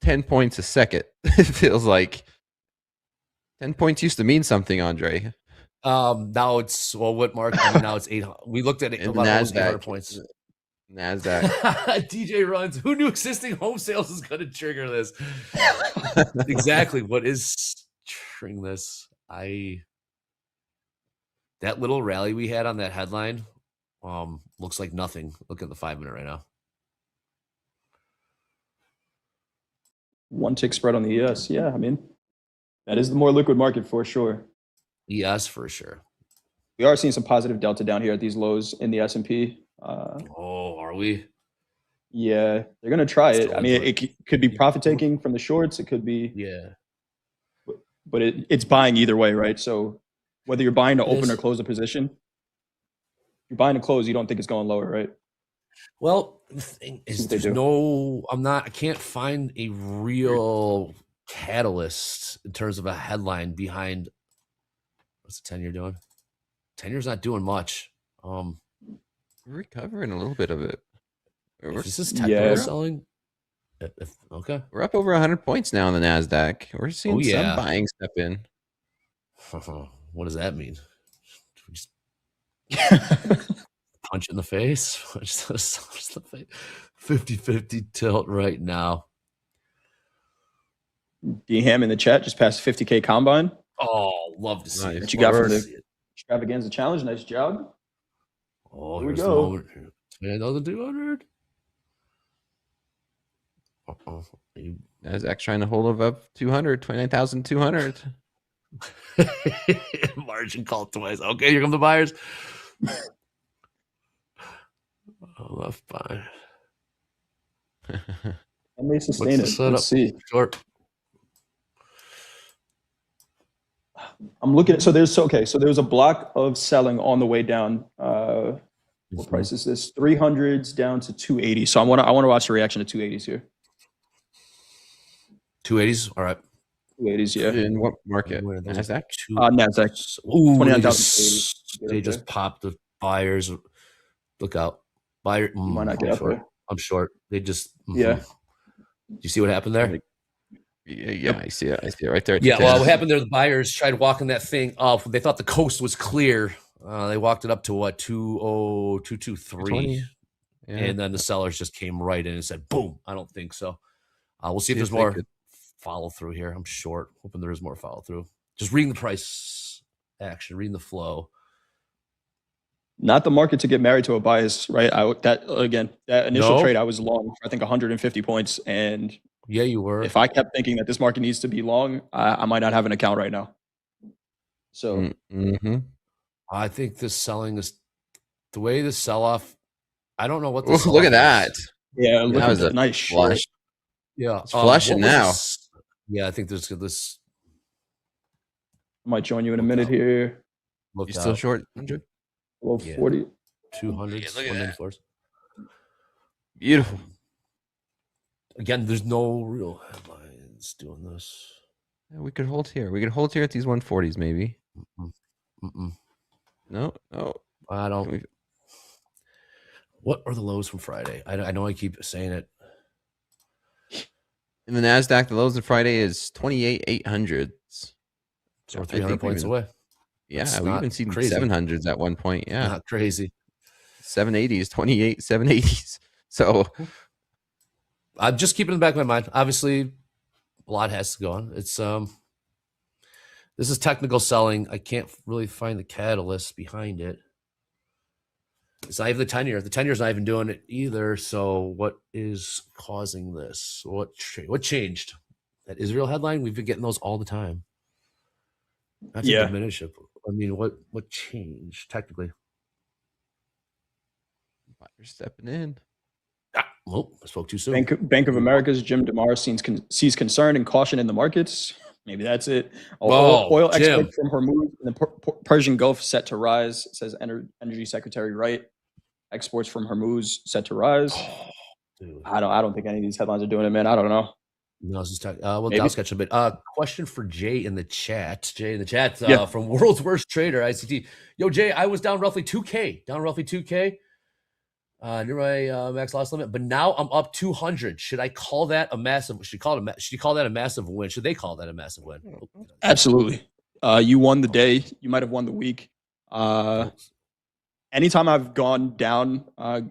10 points a second. It feels like 10 points used to mean something, Andre.
Now it's what mark? Now it's 800. We looked at it about almost 800 points.
NASDAQ.
DJ runs. Who knew existing home sales is going to trigger this? Exactly. What is triggering this? That little rally we had on that headline looks like nothing. Look at the 5-minute right now.
1 tick spread on the ES. Yeah, I mean, that is the more liquid market for sure.
ES for sure.
We are seeing some positive delta down here at these lows in the S&P.
Are we?
Yeah, they're going to try it. I mean, it could be profit taking from the shorts. It could be.
Yeah.
But it's buying either way, right? So whether you're buying to open or close a position, you're buying to close, you don't think it's going lower, right?
Well, the thing is, I can't find a real catalyst in terms of a headline behind. What's the 10-year doing? 10-year's not doing much.
We're recovering a little bit of it.
Is this technical selling? Okay.
We're up over 100 points now on the NASDAQ. We're seeing some buying step in.
What does that mean? Punch in the face? 50-50 tilt right now.
D-Ham in the chat just passed 50K combine.
Oh, love to see it.
What you got from the Extravaganza Challenge? Nice job.
Oh, here we go. 20,200.
NASDAQ trying to hold up 200, 29,200.
Margin call twice. Okay, here come the buyers. Left buy.
And they sustain it. Let's see.
Short.
I'm looking at, so there's a block of selling on the way down. What price is this? 300s down to 280. So I want to watch the reaction to 280s here.
280s, all right.
280s, yeah.
In what market? NASDAQ?
NASDAQ.
Ooh,
29,000.
They just popped the buyers. Look out. Buyer.
Might not get up there.
I'm short. They just.
Yeah.
Do you see what happened there?
Yeah, I see it. I see it right there.
Yeah, well, what happened there, the buyers tried walking that thing up. They thought the coast was clear. They walked it up to what, 20223. Yeah. And then the sellers just came right in and said, boom. I don't think so. We'll see if there's more follow through here. I'm short. Hoping there is more follow through. Just reading the price action, reading the flow.
not the market to get married to a bias, right? That initial trade, I was long, I think 150 points. And
yeah, you were.
If I kept thinking that this market needs to be long, I might not have an account right now. So
I think this selling is the way the sell-off. I don't know what
this. Look at that.
Yeah, look
that was
a nice
flush.
Yeah,
it's flushing now.
Yeah, I think there's this.
I might join you in a minute here.
You still short 100?
Low 40.
200.
Yeah, look at that.
Floors.
Beautiful.
Again, there's no real headlines doing this.
Yeah, we could hold here. We could hold here at these 140s, maybe. No.
I don't. What are the lows from Friday? I know I keep saying it.
In the NASDAQ, the lows of Friday is 28,800.
So we're 300 points away.
Yeah, we even seen 700s at one point. Yeah.
Not crazy.
780s, 28, 780s. So
I'm just keeping in the back of my mind. Obviously, a lot has to go on. It's this is technical selling. I can't really find the catalyst behind it. It's not even the 10-year. The 10-year's not even doing it either. So what is causing this? What changed? That Israel headline, we've been getting those all the time. Not to diminish it. I mean, what changed technically?
You're stepping in.
Well, I spoke too soon.
Bank of America's Jim DeMar sees concern and caution in the markets. Maybe that's it.
Jim.
Oil export from Hormuz in the Persian Gulf set to rise, says Energy Secretary Wright. Exports from Hormuz set to rise.
Dude.
I don't think any of these headlines are doing it, man. I don't know.
No, it's just well, I'll sketch a bit. Question for Jay in the chat. From World's Worst Trader, ICT. Yo, Jay, I was down roughly 2K. Near my max loss limit, but now I'm up 200. Should I call that a massive? Should you call that a massive win? Should they call that a massive win?
Absolutely. You won the day. You might have won the week. Anytime I've gone down, and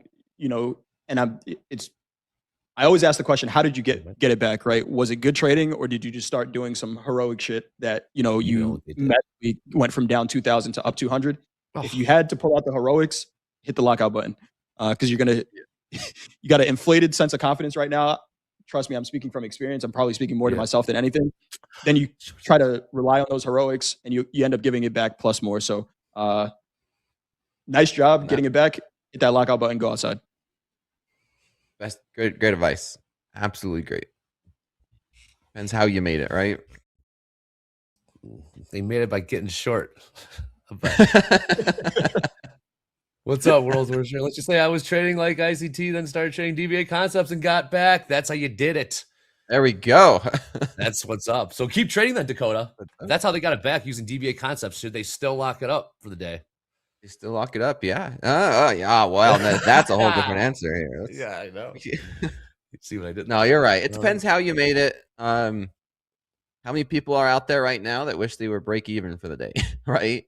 I always ask the question, how did you get it back? Right? Was it good trading, or did you just start doing some heroic shit that you went from down 2,000 to up 200? If you had to pull out the heroics, hit the lockout button. Because you got an inflated sense of confidence right now. Trust me, I'm speaking from experience. I'm probably speaking more to myself than anything. Then you try to rely on those heroics, and you end up giving it back plus more. So, nice job getting it back. Hit that lockout button. Go outside.
Best, great advice. Absolutely great. Depends how you made it, right?
They made it by getting short. What's up, World's Worst Trader? Let's just say I was trading like ICT, then started trading DBA concepts and got back. That's how you did it.
There we go.
That's what's up. So keep trading then, Dakota. That's how they got it back using DBA concepts. Should they still lock it up for the day?
They still lock it up, yeah. Yeah. Well, that's a whole different answer here.
Yeah, I know. See what I did?
No, you're right. It depends how you made it. How many people are out there right now that wish they were break even for the day? Right.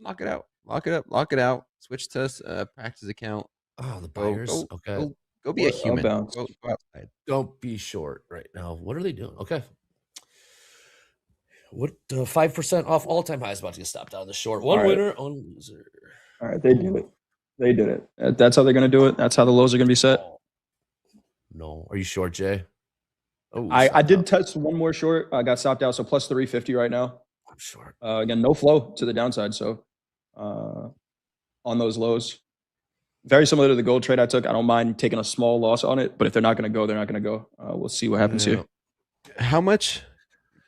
Lock it out. Lock it out. Switch to practice account.
Oh, the buyers. Okay.
Go be a human. Go outside.
Don't be short right now. What are they doing? Okay. What 5% off all-time high is about to get stopped down the short. One winner, one loser.
All right, they did it. That's how they're going to do it. That's how the lows are going to be set.
No. Are you short, Jay?
Oh, I did test one more short. I got stopped out, so plus 350 right now.
I'm short.
Again, no flow to the downside. So on those lows, very similar to the gold trade I took. I don't mind taking a small loss on it, but if they're not going to go, they're not going to go. We'll see what happens here.
How much?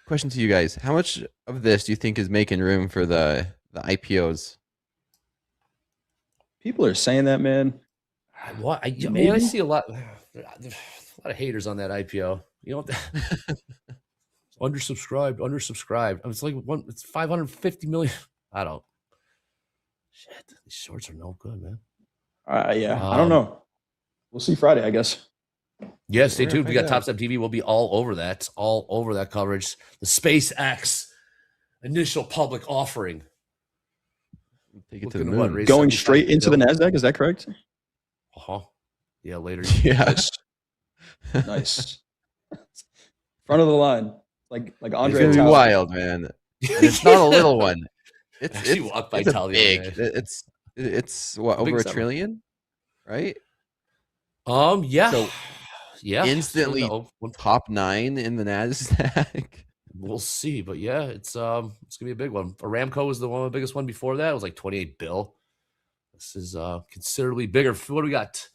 Question to you guys: how much of this do you think is making room for the IPOs?
People are saying that, man.
What? I see a lot of haters on that IPO. You know, undersubscribed. It's like it's 550 million. I don't. Shit, these shorts are no good, man.
Yeah, I don't know. We'll see Friday, I guess.
Yeah, stay tuned. We got Topstep TV. We'll be all over that coverage. The SpaceX initial public offering.
Take it to the moon.
Going straight into the NASDAQ, is that correct?
Yeah, later.
Yes.
Nice. Front of the line. Like Andre.
It's gonna be wild, man. And it's not a little one.
actually walked by Tal the other day.
It's what, over $1 trillion, right?
Yeah.
So
yeah.
instantly top 9 in the NASDAQ.
We'll see, but yeah, it's gonna be a big one. Aramco was the biggest one before that. It was like 28 bill. This is considerably bigger. What do we got?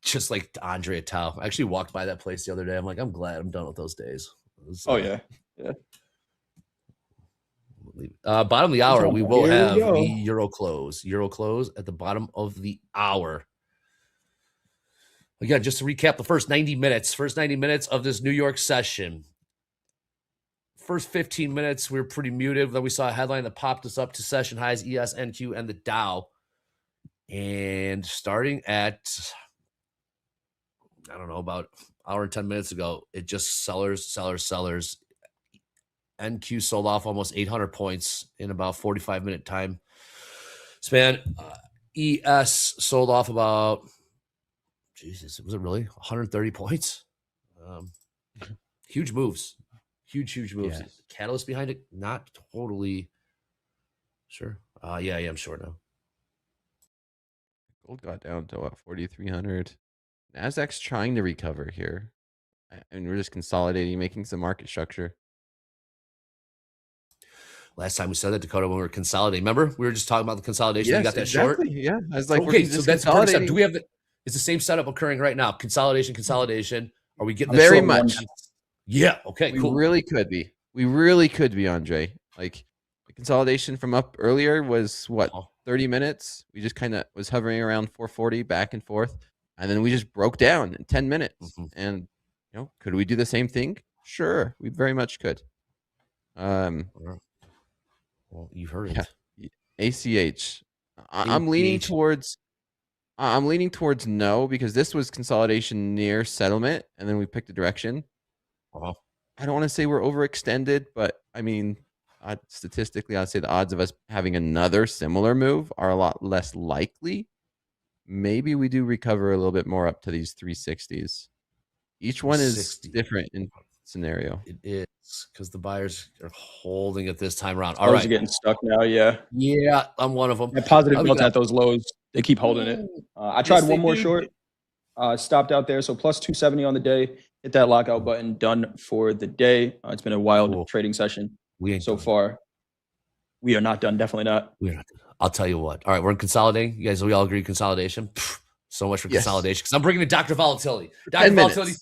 Just like Andre Tao. I actually walked by that place the other day. I'm like, I'm glad I'm done with those days.
Yeah.
Bottom of the hour, we will have the Euro close. Euro close at the bottom of the hour. Again, just to recap the first 90 minutes of this New York session. First 15 minutes, we were pretty muted. Then we saw a headline that popped us up to session highs, ES, NQ, and the Dow. And starting at, I don't know, about an hour and 10 minutes ago, it just sellers. NQ sold off almost 800 points in about 45-minute time span. ES sold off about, Jesus, was it really 130 points? Huge moves. Huge moves. Yes. Catalyst behind it? Not totally sure. Yeah, I'm sure now.
Gold got down to what, 4,300. Nasdaq's trying to recover here. I mean, we're just consolidating, making some market structure.
Last time we said that, Dakota, when we were consolidating, remember we were just talking about the consolidation.
Yes,
you got that
exactly.
short.
Yeah, I was like,
okay, so that's the step. Do we have it's the same setup occurring right now? Consolidation. Are we getting
very much?
Yeah. Okay.
We
cool.
really could be. We really could be, Andre. Like the consolidation from up earlier was what, 30 minutes. We just kind of was hovering around 440 back and forth, and then we just broke down in 10 minutes. And could we do the same thing? Sure, we very much could.
Well, you heard it.
ACH. I'm leaning towards no, because this was consolidation near settlement, and then we picked a direction. I don't want to say we're overextended, but I mean, statistically, I'd say the odds of us having another similar move are a lot less likely. Maybe we do recover a little bit more up to these 360s. Each one is different in scenario.
It is, because the buyers are holding it this time around.
All right, are getting stuck now. Yeah,
I'm one of them.
Yeah, positive built at those lows. They keep holding it. I tried one more short, stopped out there. So plus 270 on the day. Hit that lockout button. Done for the day. It's been a wild trading session so far. We are not done. Definitely not.
We're not done. I'll tell you what. All right, we're in consolidating. You guys, we all agree consolidation. So much for consolidation, because I'm bringing in Dr. Volatility. Dr. Volatility,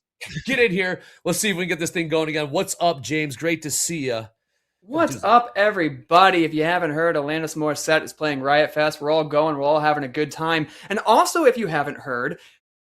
get in here. Let's see if we can get this thing going again. What's up, James? Great to see you.
What's up, everybody? If you haven't heard, Alanis Morissette is playing Riot Fest. We're all going. We're all having a good time. And also, if you haven't heard,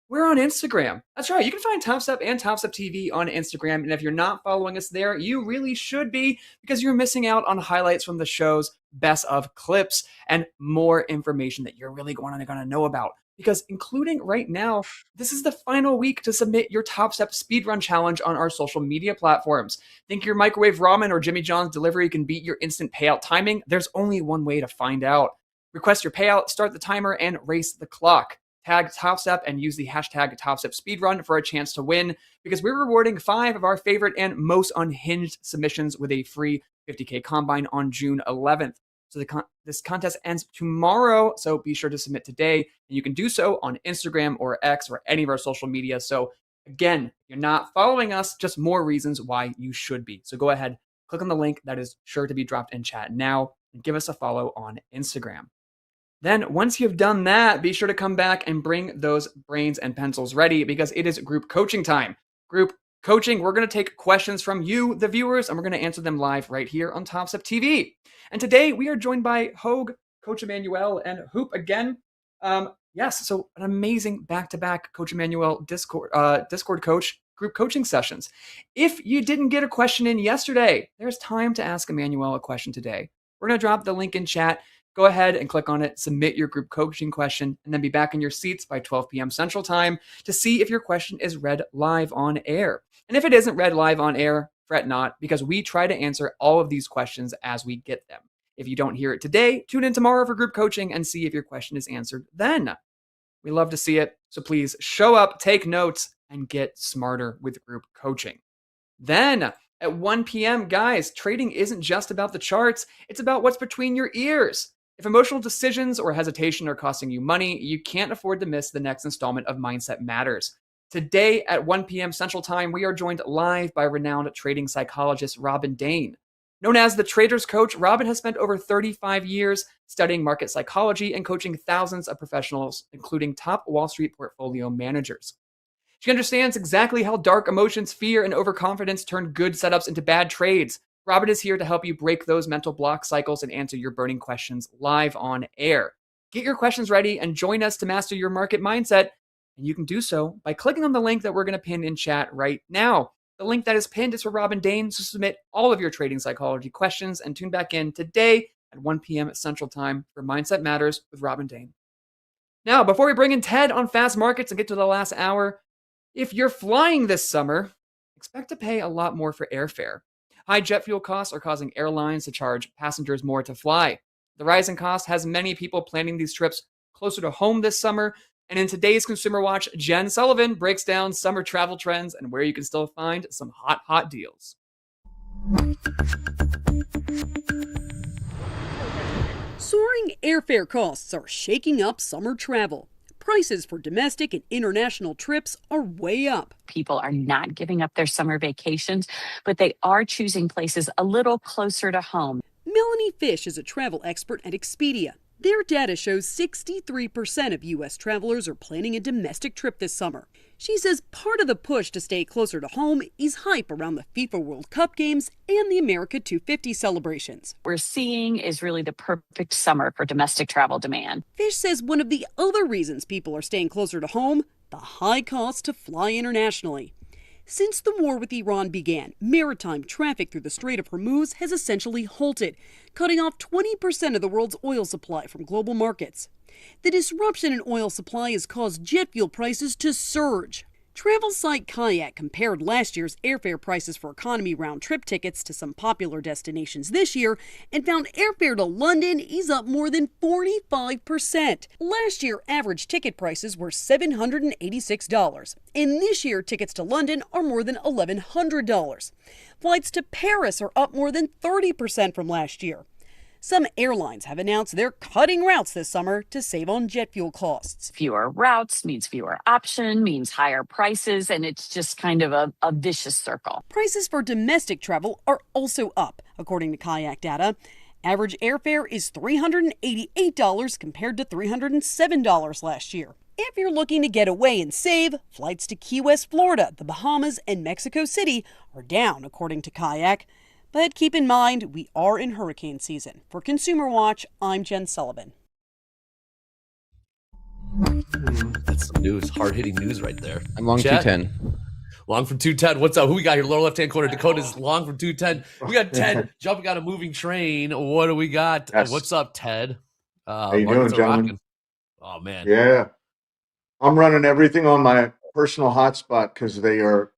we're on Instagram. That's right. You can find Topstep and Topstep TV on Instagram. And if you're not following us there, you really should be, because you're missing out on highlights from the show's best of clips and more information that you're really going to know about. Because including right now, this is the final week to submit your Topstep speedrun challenge on our social media platforms. Think your microwave ramen or Jimmy John's delivery can beat your instant payout timing? There's only one way to find out. Request your payout, start the timer, and race the clock. Tag Topstep and use the hashtag TopstepSpeedrun for a chance to win, because we're rewarding 5 of our favorite and most unhinged submissions with a free 50K combine on June 11th. So this contest ends tomorrow, so be sure to submit today. And you can do so on Instagram or X or any of our social media. So again, if you're not following us, just more reasons why you should be. So go ahead, click on the link that is sure to be dropped in chat now, and give us a follow on Instagram. Then once you've done that, be sure to come back and bring those brains and pencils ready, because it is group coaching time. Group coaching, we're going to take questions from you, the viewers, and we're going to answer them live right here on Topstep TV. And today we are joined by Hogue, Coach Emmanuel, and Hoop again. So an amazing back-to-back Coach Emmanuel Discord coach group coaching sessions. If you didn't get a question in yesterday, there's time to ask Emmanuel a question today. We're going to drop the link in chat. Go ahead and click on it, submit your group coaching question, and then be back in your seats by 12 p.m. Central Time to see if your question is read live on air. And if it isn't read live on air, fret not, because we try to answer all of these questions as we get them. If you don't hear it today, tune in tomorrow for group coaching and see if your question is answered then. We love to see it, so please show up, take notes, and get smarter with group coaching. Then At 1 p.m., guys, trading isn't just about the charts, it's about what's between your ears. If emotional decisions or hesitation are costing you money, you can't afford to miss the next installment of Mindset Matters. Today at 1 p.m. Central Time, we are joined live by renowned trading psychologist Robin Dayne. Known as the Trader's Coach, Robin has spent over 35 years studying market psychology and coaching thousands of professionals, including top Wall Street portfolio managers. She understands exactly how dark emotions, fear, and overconfidence turn good setups into bad trades. Robin is here to help you break those mental block cycles and answer your burning questions live on air. Get your questions ready and join us to master your market mindset. And you can do so by clicking on the link that we're going to pin in chat right now. The link that is pinned is for Robin Dayne, so submit all of your trading psychology questions and tune back in today at 1 p.m. Central Time for Mindset Matters with Robin Dayne. Now, before we bring in Ted on fast markets and get to the last hour, if you're flying this summer, expect to pay a lot more for airfare. High jet fuel costs are causing airlines to charge passengers more to fly. The rising cost has many people planning these trips closer to home this summer. And in today's Consumer Watch, Jen Sullivan breaks down summer travel trends and where you can still find some hot deals.
Soaring airfare costs are shaking up summer travel. Prices for domestic and international trips are way up.
People are not giving up their summer vacations, but they are choosing places a little closer to home.
Melanie Fish is a travel expert at Expedia. Their data shows 63% of U.S. travelers are planning a domestic trip this summer. She says part of the push to stay closer to home is hype around the FIFA World Cup games and the America 250 celebrations.
We're seeing is really the perfect summer for domestic travel demand.
Fish says one of the other reasons people are staying closer to home, the high cost to fly internationally. Since the war with Iran began, maritime traffic through the Strait of Hormuz has essentially halted, cutting off 20% of the world's oil supply from global markets. The disruption in oil supply has caused jet fuel prices to surge. Travel site Kayak compared last year's airfare prices for economy round-trip tickets to some popular destinations this year and found airfare to London is up more than 45%. Last year, average ticket prices were $786, and this year tickets to London are more than $1,100. Flights to Paris are up more than 30% from last year. Some airlines have announced they're cutting routes this summer to save on jet fuel costs.
Fewer routes means fewer options, means higher prices, and it's just kind of a vicious circle.
Prices for domestic travel are also up, according to Kayak data. Average airfare is $388 compared to $307 last year. If you're looking to get away and save, flights to Key West, Florida, the Bahamas, and Mexico City are down, according to Kayak. But keep in mind, we are in hurricane season. For Consumer Watch, I'm Jen Sullivan.
That's some news, hard-hitting news right there.
I'm long 210.
Long from 210. What's up? Who we got here? Lower left-hand corner. Dakota's long from 210. We got Ted jumping on a moving train. What do we got?
Yes.
What's up, Ted?
How you doing, gentlemen?
Oh, man.
Yeah. I'm running everything on my personal hotspot because they are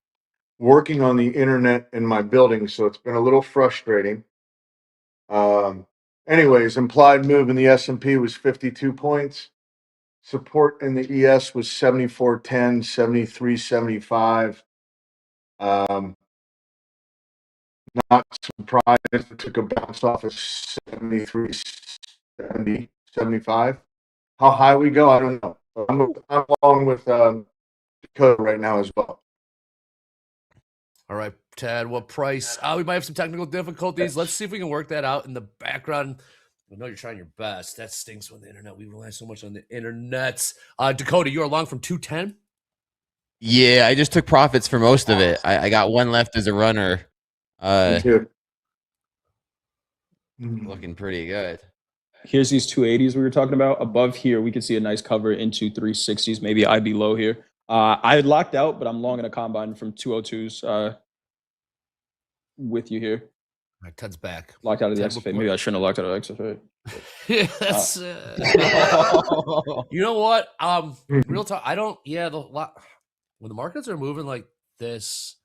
working on the internet in my building, so it's been a little frustrating. Anyways, implied move in the S&P was 52 points. Support in the ES was 74.10, 73.75. Not surprised it took a bounce off of 73.70, 75. How high we go, I don't know. I'm along with Dakota right now as well.
All right, Ted, what price? We might have some technical difficulties. Let's see if we can work that out in the background. I know you're trying your best. That stinks on the internet. We rely so much on the internet. Dakota, you're along from 210?
Yeah, I just took profits for most of it. I got one left as a runner. Looking pretty good.
Here's these 280s we were talking about. Above here, we could see a nice cover into 360s. Maybe I'd be low here. I had locked out, but I'm long in a combine from 202s with you here.
All right, Ted's back.
Locked out of the XFA. Maybe I shouldn't have locked out of XFA.
Yes. You know what? Real talk. I don't. Yeah, when the markets are moving like this,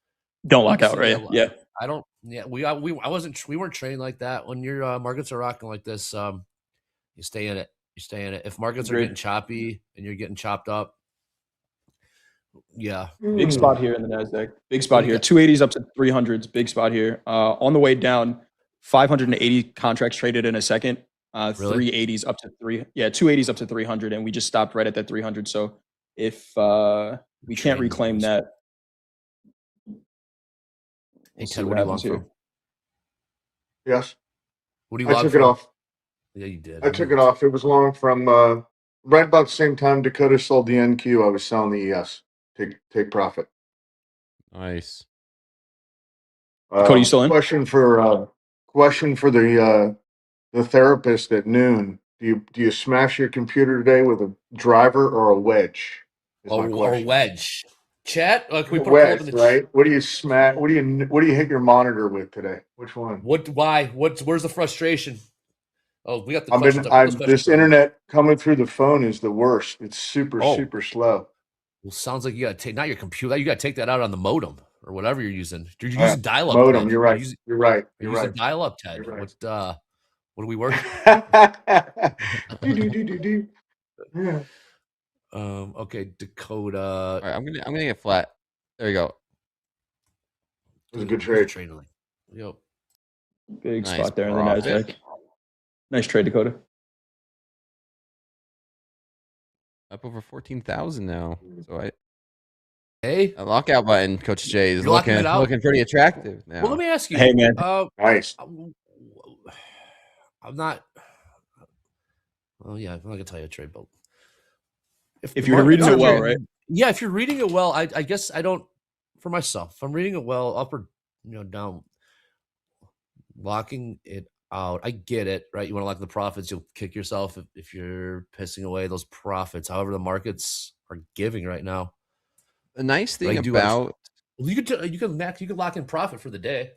don't lock out, right? Yeah.
I don't. Yeah, we weren't trained like that. When your markets are rocking like this, you stay in it. You stay in it. If markets are getting choppy and you're getting chopped up, Yeah.
Big spot here in the NASDAQ. Big spot here. 280s up to 300s. Big spot here. On the way down, 580 contracts traded in a second.
Really?
380s up to 280s up to 300, and we just stopped right at that 300. So if we can't reclaim that,
hey, Ted, what do you long from?
Yes.
What do you
I
log
took
from?
it off.
Yeah, you did.
I took it off. It was long from right about the same time Dakota sold the NQ. I was selling the ES. Take profit.
Nice.
Dakota, you still in?
Question for the therapist at noon. Do you smash your computer today with a driver or a wedge?
Or wedge. Chat? Can we put
wedge,
a pull up in the
right? What do you smash? What do you hit your monitor with today? Which one?
Why? Where's the frustration? Oh, we got the questions.
This internet coming through the phone is the worst. It's super slow.
Well, sounds like you got to take not your computer. You got to take that out on the modem or whatever you're using. You're using dial-up.
Modem.
Ted.
You're right. You're right.
You're
You're
using
right.
dial-up, Ted.
Right.
What are we working?
Yeah.
Okay, Dakota.
All right, I'm gonna get flat. There you go.
It was a good trade.
Yep.
Big spot there in the NASDAQ. Nice trade, Dakota.
Up over 14,000 now. So
a
lockout button, Coach J, is looking pretty attractive now.
Well, let me ask you.
Hey, man.
Nice.
I'm not. Well, yeah, I'm not gonna tell you a trade, but
if you're reading it well, right?
Yeah, if you're reading it well, I guess I don't. For myself, if I'm reading it well, up or down, locking it out. I get it, right? You want to lock the profits, you'll kick yourself if you're pissing away those profits. However, the markets are giving right now.
The nice thing about
you could lock in profit for the day.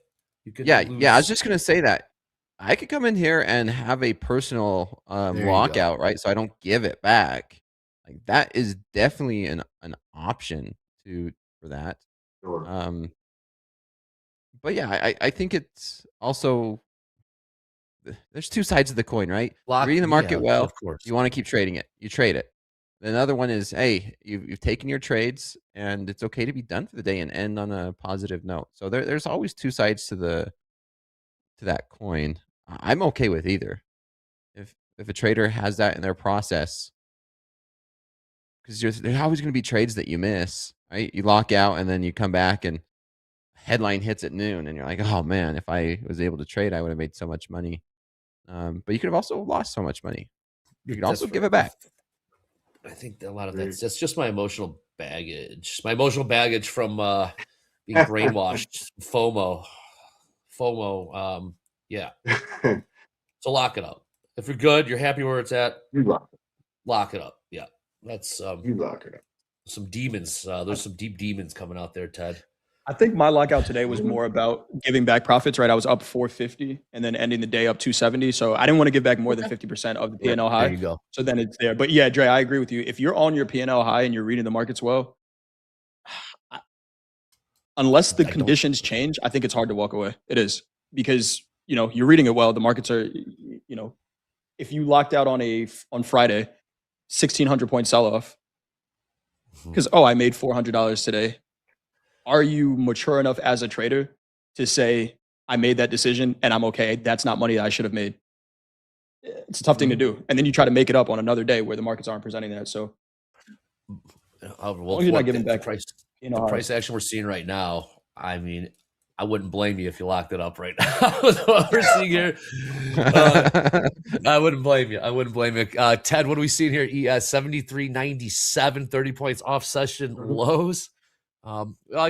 You could
I was just gonna say that I could come in here and have a personal lockout, right? So I don't give it back. Like that is definitely an option for that.
Sure.
But yeah, I think it's also there's two sides of the coin, right? Reading the market well,
of course.
You want to keep trading it. You trade it. Another one is, hey, you've taken your trades, and it's okay to be done for the day and end on a positive note. So there's always two sides to that coin. I'm okay with either. If a trader has that in their process, because there's always going to be trades that you miss, right? You lock out, and then you come back, and headline hits at noon, and you're like, oh man, if I was able to trade, I would have made so much money. But you could have also lost so much money. You could also give it back.
I think a lot of that's just my emotional baggage. My emotional baggage from being brainwashed. FOMO. Yeah. So lock it up. If you're good, you're happy where it's at.
You
lock it up. Yeah. That's
you lock it up.
Some demons. There's some deep demons coming out there, Ted.
I think my lockout today was more about giving back profits, right? I was up 450 and then ending the day up 270. So I didn't want to give back more than 50% of the P&L high.
There you go.
So then it's there. But yeah, Dre, I agree with you. If you're on your P&L high and you're reading the markets well, unless the conditions change, I think it's hard to walk away. It is because, you're reading it well. The markets are, if you locked out on Friday, 1,600 point sell off because, I made $400 today. Are you mature enough as a trader to say, I made that decision and I'm okay? That's not money that I should have made. It's a tough thing to do. And then you try to make it up on another day where the markets aren't presenting that. So you're not giving back
the price action we're seeing right now. I mean, I wouldn't blame you if you locked it up right now. What we're seeing here, I wouldn't blame you. Ted, what are we seeing here? ES 73.97, 30 points off session lows.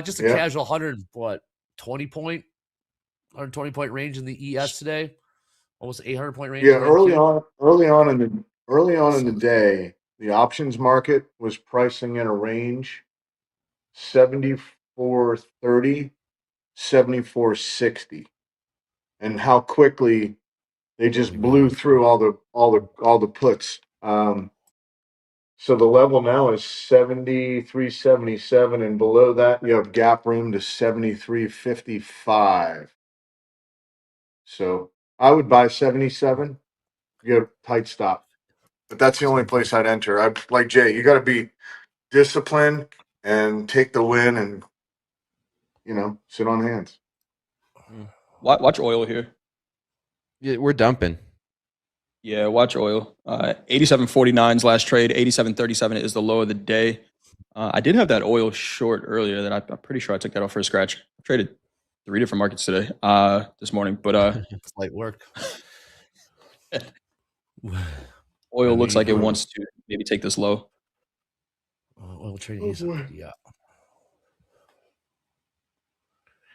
Just a casual 120 point range in the ES today, almost 800 point range.
Yeah, early on in the day, the options market was pricing in a range 74.30, 74.60, and how quickly they just blew through all the puts. So the level now is 73.77, and below that you have gap room to 73.55. So I would buy 77. You have tight stop, but that's the only place I'd enter. I'd like Jay. You got to be disciplined and take the win and, sit on hands.
Watch oil here.
Yeah, we're dumping.
Yeah, watch oil. 87.49's last trade. 87.37 is the low of the day. I did have that oil short earlier that I'm pretty sure I took that off for a scratch. I traded 3 different markets today, this morning, but
it's light work.
Oil looks like it wants to maybe take this low.
Oil trading is yeah.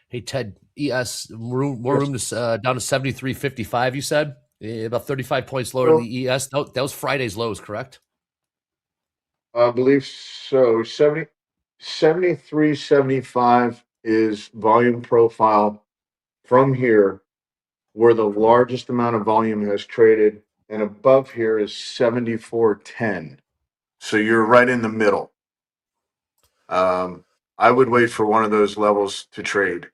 Hey Ted, ES more room to down to 73.55. You said about 35 points lower than the ES. That was Friday's lows, correct?
I believe so. 73.75 is volume profile from here, where the largest amount of volume has traded, and above here is 74.10. So you're right in the middle. I would wait for one of those levels to trade.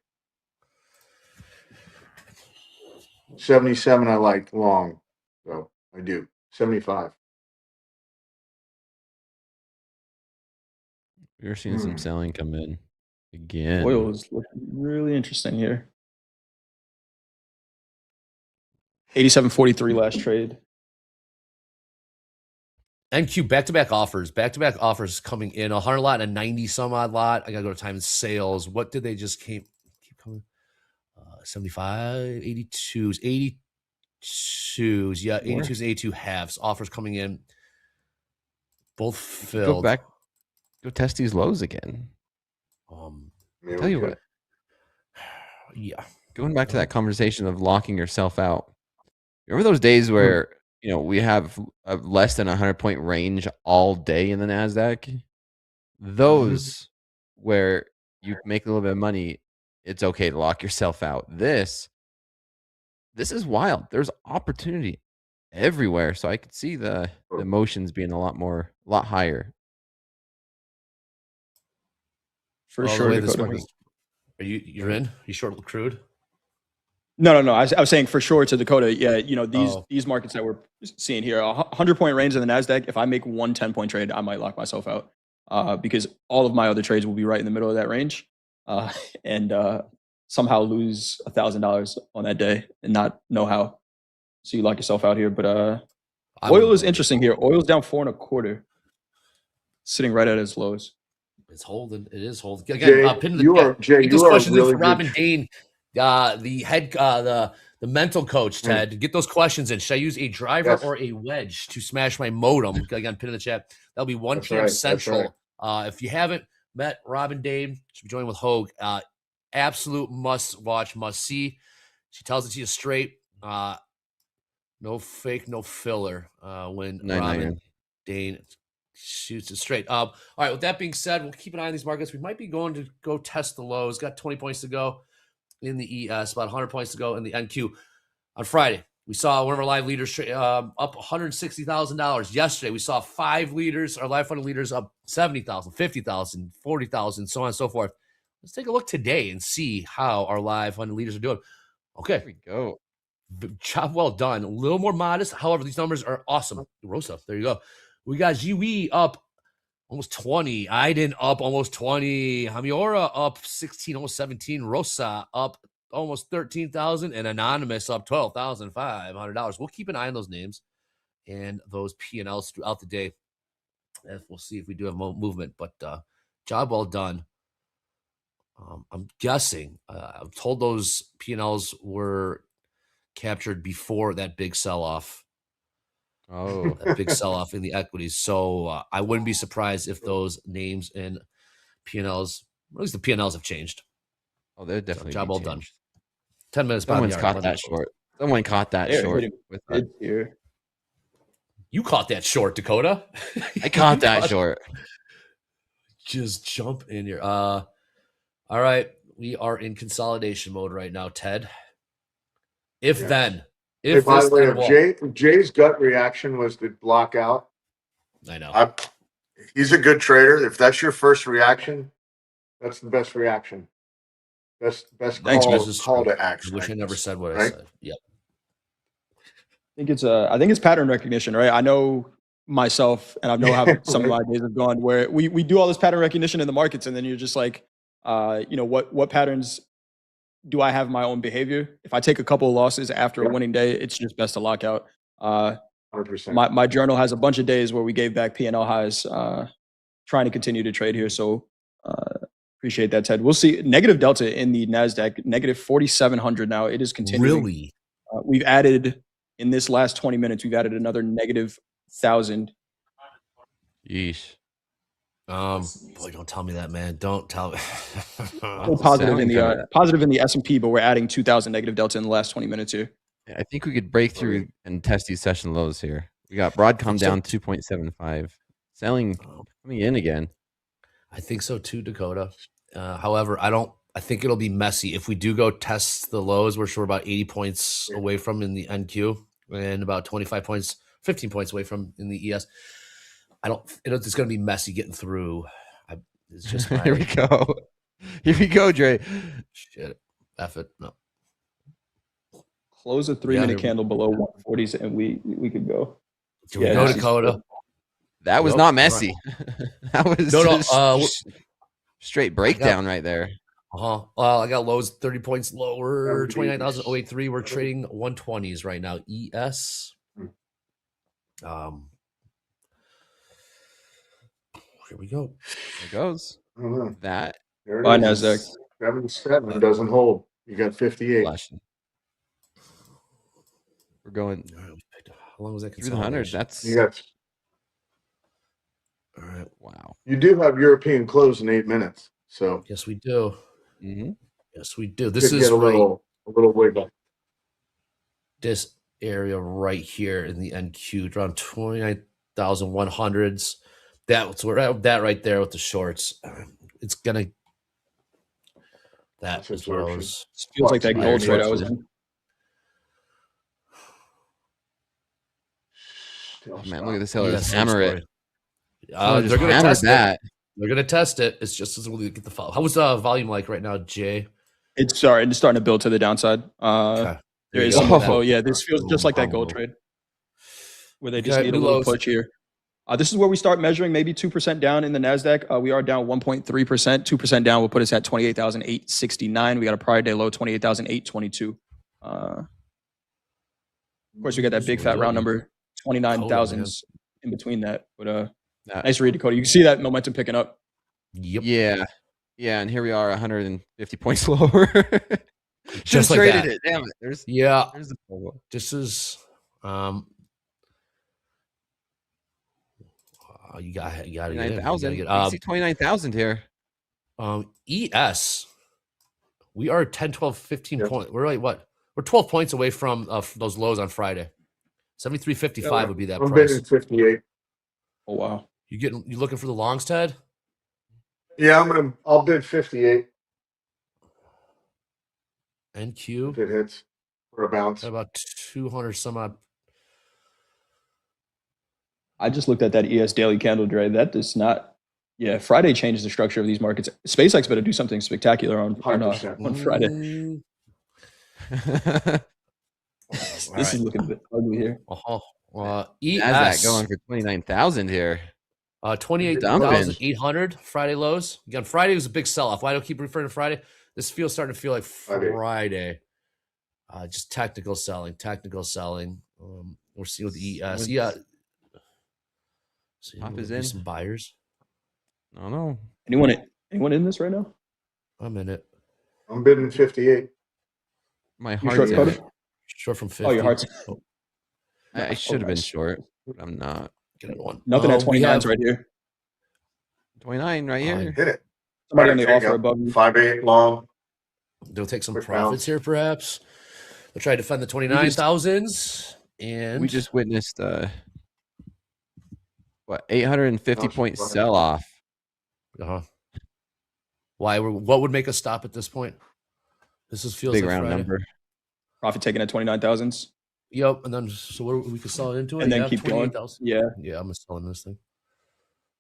77 I like long, so I do. 75.
We're seeing some selling come in again.
Oil is looking really interesting here. 87.43 last trade.
NQ back-to-back offers coming in. 100 lot and a 90 some odd lot. I gotta go to time and sales. What did they just keep coming? 75, 82s, 82s. Yeah, 82s, 82 halves. Offers coming in. Both filled.
Go test these lows again. I'll tell you what.
Yeah.
Going back to that conversation of locking yourself out. Remember those days where we have a less than 100-point range all day in the NASDAQ? Those where you make a little bit of money, it's okay to lock yourself out. This is wild. There's opportunity everywhere. So I could see the emotions being a lot higher.
For sure.
Are you're in? You short crude?
No. I was saying for sure to Dakota. Yeah, these markets that we're seeing here, 100-point range in the NASDAQ. If I make one 10-point trade, I might lock myself out because all of my other trades will be right in the middle of that range, and somehow lose $1,000 on that day and not know how. So you lock yourself out here. But oil is interesting here. Oil's down 4.25, sitting right at its lows.
It's holding. It is holding. Again,
Jay, you are really
for Robin Dayne, the head, the mental coach. Ted, get those questions in. Should I use a driver or a wedge to smash my modem? Again, pin in the chat. That'll be 1 p.m. Central. If you haven't met Robin Dayne, she'll be joining with Hogue. Absolute must watch, must see. She tells it to you straight. No fake, no filler. When Robin Dayne shoots it straight. All right, with that being said, we'll keep an eye on these markets. We might be going to go test the lows. Got 20 points to go in the ES, about 100 points to go in the NQ. On Friday, we saw one of our live leaders up $160,000. Yesterday, we saw 5 leaders, our live funded leaders up 70,000, 50,000, 40,000, so on and so forth. Let's take a look today and see how our live funded leaders are doing. Okay.
Here we go.
Job well done. A little more modest. However, these numbers are awesome. Rosa, there you go. We got GWE up almost 20. Iden up almost 20. Hamiora up 16, almost 17. Rosa up almost 13,000. And Anonymous up $12,500. We'll keep an eye on those names and those P&Ls throughout the day. And we'll see if we do have movement. But job well done. I'm guessing. I'm told those P&Ls were captured before that big sell-off.
Oh,
that big sell-off in the equities. So I wouldn't be surprised if those names and P&Ls, at least the P&Ls have changed.
Oh, they're definitely
job well done. 10 minutes.
Someone's caught that short. Someone caught that short.
Here.
You caught that short, Dakota.
I caught that short.
Just jump in here. All right. We are in consolidation mode right now, Ted. If by the
way, Jay's gut reaction was to block out.
I know.
He's a good trader. If that's your first reaction, that's the best reaction. Best call to action.
I wish I never said what I said. Yep.
I think it's pattern recognition, right? I know myself, and I know how some of my days have gone, where we do all this pattern recognition in the markets, and then you're just like, what patterns do I have in my own behavior? If I take a couple of losses after a winning day, it's just best to lock out.
100%.
My journal has a bunch of days where we gave back P&L highs, trying to continue to trade here. So appreciate that, Ted. We'll see negative delta in the NASDAQ, negative 4,700 now. It is continuing.
Really?
We've added, in this last 20 minutes, we've added another negative 1,000.
Yeesh.
Boy, don't tell me that, man. Don't tell me.
Positive in the S&P, but we're adding 2,000 negative delta in the last 20 minutes here.
I think we could break through and test these session lows here. We got Broadcom down 2.75. Selling coming in again.
I think so too, Dakota. However, I think it'll be messy. If we do go test the lows, we're about 80 points away from in the NQ and about 25 points, 15 points away from in the ES. It's going to be messy getting through. It's just
Here we go. Here we go, Dre.
Shit. F it. No.
Close a 3-minute candle below 140s, and we could go.
Can we go, Dakota?
That was not messy. That was straight breakdown right there.
Well, I got lows 30 points lower, 29,083. We're trading 120s right now. ES. Here we go.
There goes. That.
There it
Bye,
is.
NASDAQ.
77 doesn't hold. You got 58.
We're going.
How long was that?
Through the 100. That's.
You got.
All right.
Wow.
You do have European close in 8 minutes. So.
Yes, we do.
Mm-hmm.
Yes, we do. This
Could
is
get a little wiggle.
This area right here in the NQ, around 29,100s. We're at that right there with the shorts. It's gonna. That is what I was.
Feels like that gold trade I was in.
Man, look at the sellers hammer it.
They're gonna test that. They're gonna test it. It's just as we get the follow. How was the volume like right now, Jay?
It's starting to build to the downside.
Okay.
There is. Oh yeah, this feels just like that gold trade, where they just need a little push here. This is where we start measuring maybe 2% down in the NASDAQ. We are down 1.3%. 2% down will put us at 28,869. We got a prior day low, 28,822. Of course, we got that big fat round number, 29,000 in between that. But nice read, Dakota. You can see that momentum picking up.
Yep.
Yeah. Yeah, and here we are 150 points lower.
Just like
traded
that.
It. Damn it. There's the
this is you got to get
29,000. I see 29,000 here.
ES. We are 10, 12, 15 points. We're like what? We're 12 points away from those lows on Friday. 73.55 would be that
I'm
price.
bidding 58.
Oh wow.
You looking for the longs, Ted?
Yeah, I'll bid 58.
NQ.
If it hits for a bounce.
About 200 some odd.
I just looked at that ES daily candle, Dre. That does not. Yeah, Friday changes the structure of these markets. SpaceX better do something spectacular on Friday. This is looking a bit ugly here.
ES going for 29,000 here.
28,800 Friday lows. Again, Friday was a big sell-off. Why do I keep referring to Friday? This feels starting to feel like Friday. Just technical selling. We're seeing with the ES. Yeah.
Top is in.
Some buyers.
I don't know.
Anyone in this right now?
I'm in it.
I'm bidding 58.
My heart's
short from 50.
Oh, your heart's.
I should have been short, but I'm not.
Nothing at 29s right here.
29 right here.
Hit it.
Somebody on the offer above you.
5-8 long.
They'll take some profits here, perhaps. They'll try to defend the 29,000s. And
we just witnessed 850 point sell off.
Why? What would make us stop at this point? This feels
big
like
round
Friday.
number.
Profit taken at 29,000s.
Yep, and then we could sell it into it,
and then keep going. Yeah,
I'm selling this thing.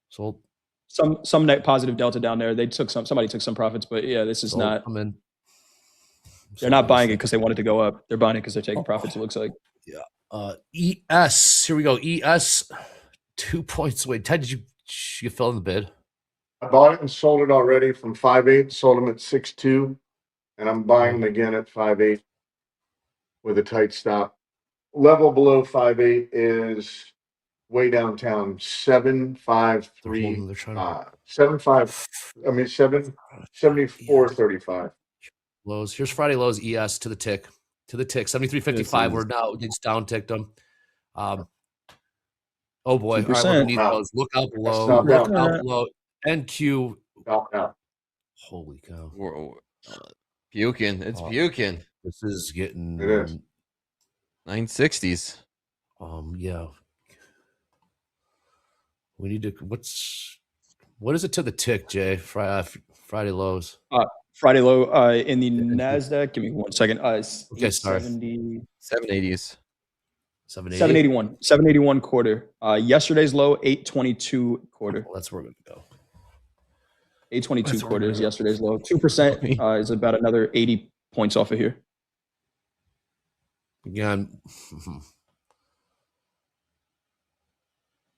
Sold.
Some net positive delta down there. Somebody took some profits, but yeah, this is not.
I'm in.
They're not buying it because they want it to go up. They're buying it because they're taking profits. It looks like.
Yeah. ES. Here we go. ES. 2 points away. Ted, did you fill in the bid?
I bought it and sold it already from 5.8, sold them at 6.2, and I'm buying them again at 5.8 with a tight stop. Level below 5.8 is way downtown, 7.535. 74.35.
Lows. Here's Friday lows. ES to the tick. 73.55. We're now it's down ticked them. Oh boy!
2%.
All right, we're beneath those. Look out below.
Stop
Look
out.
out below. NQ.
Stop out.
Holy cow!
Puking. It's puking.
This is getting.
It is
960s.
Yeah. We need to. What is it to the tick, Jay? Friday lows.
Friday low in the NASDAQ. Give me 1 second.
Okay, sorry.
780s.
781. 781 quarter. Yesterday's low, 822 quarter.
Well, that's where we're going to go.
822 quarter is yesterday's low. 2% is about another 80 points off of here.
Again.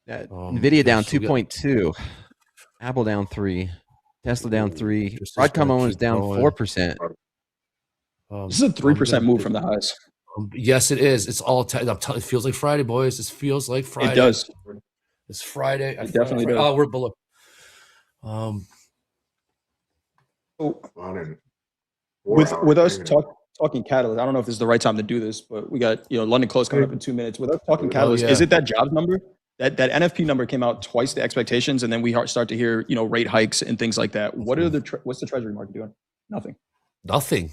NVIDIA down 2.2. Apple down 3. Tesla down 3. Broadcom owns down 4%.
This is a 3% move from the highs.
Yes, it is. It's all. It feels like Friday, boys. This feels like Friday.
It does.
It's Friday.
It definitely does.
Oh, we're below.
With us talking catalyst, I don't know if this is the right time to do this, but we got London close coming up in 2 minutes. With us talking catalyst, is it that jobs number? That NFP number came out twice the expectations, and then we start to hear rate hikes and things like that. What's the Treasury market doing? Nothing.
Nothing.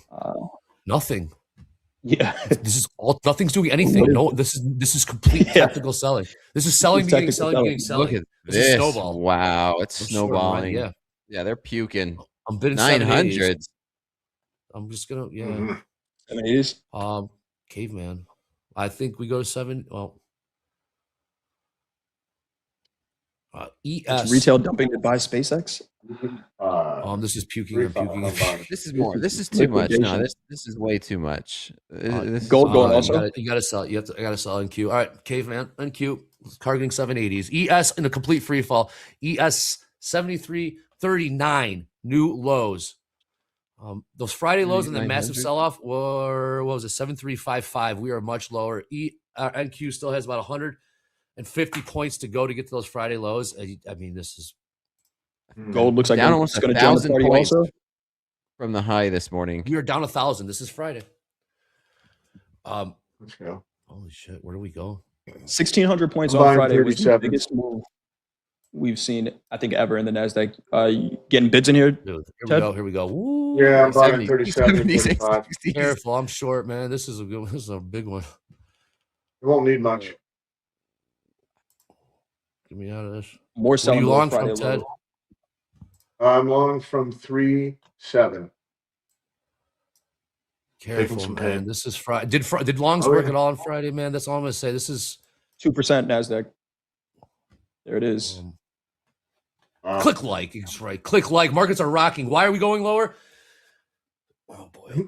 Yeah,
this is all. Nothing's doing anything. No, this is complete tactical selling. This is selling, beginning, selling.
Look at this.
Is snowball.
Wow, it's snowballing.
Yeah,
they're puking.
I'm bidding
900s.
I'm just gonna
780s.
Caveman. I think we go to 7. Well, ES.
It's retail dumping to buy SpaceX.
This is puking. I'm puking.
This is more. This is too much. No, this is way too much.
Gold going also.
You gotta sell it. I gotta sell NQ. All right, Caveman, NQ, targeting 780s. ES in a complete free fall. ES 73.39 new lows. Those Friday lows and the massive sell off were, what was it, 7355. We are much lower. NQ still has about 150 points to go to get to those Friday lows. I mean, this is
gold looks like
down almost
going to join the party
points
also
from the high this morning.
We are down 1,000. This is Friday.
Let's go.
Holy shit! Where do we go?
1,600 points on Friday was the biggest move we've seen, I think, ever in the Nasdaq. Getting bids in here.
Dude, here we go. Woo.
Yeah, I'm buying 37.
Careful, I'm short, man. This is a good one. This is a big one.
You won't need much.
Get me out of this.
More selling.
You long from, Ted?
I'm long from 3.7.
Careful, man. This is Friday. Did longs work at all on Friday, man? That's all I'm gonna say. This is
2% Nasdaq. There it is.
Click like. It's right. Click like. Markets are rocking. Why are we going lower? Oh boy.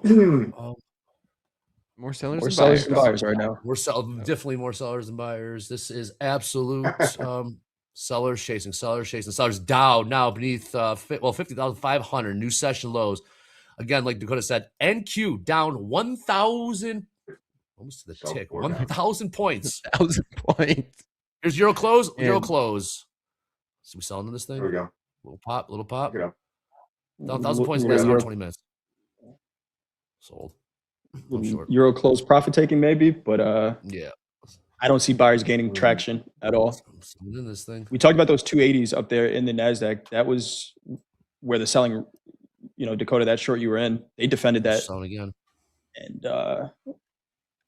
More sellers,
than buyers right now.
We're definitely more sellers than buyers. This is absolute sellers chasing. Sellers down now beneath 50,500 new session lows. Again, like Dakota said, NQ down 1,000, almost to the tick, 1,000 points.
1,000 points.
Here's Euro close. Euro close. So we selling in this thing?
There we go.
Little pop.
Yeah.
Down 1,000 points in less than 20 minutes. Sold.
Euro close profit taking maybe, but
yeah,
I don't see buyers gaining traction at all.
In this thing.
We talked about those 280s up there in the Nasdaq. That was where the selling, Dakota, that short you were in, they defended that.
Selling again.
And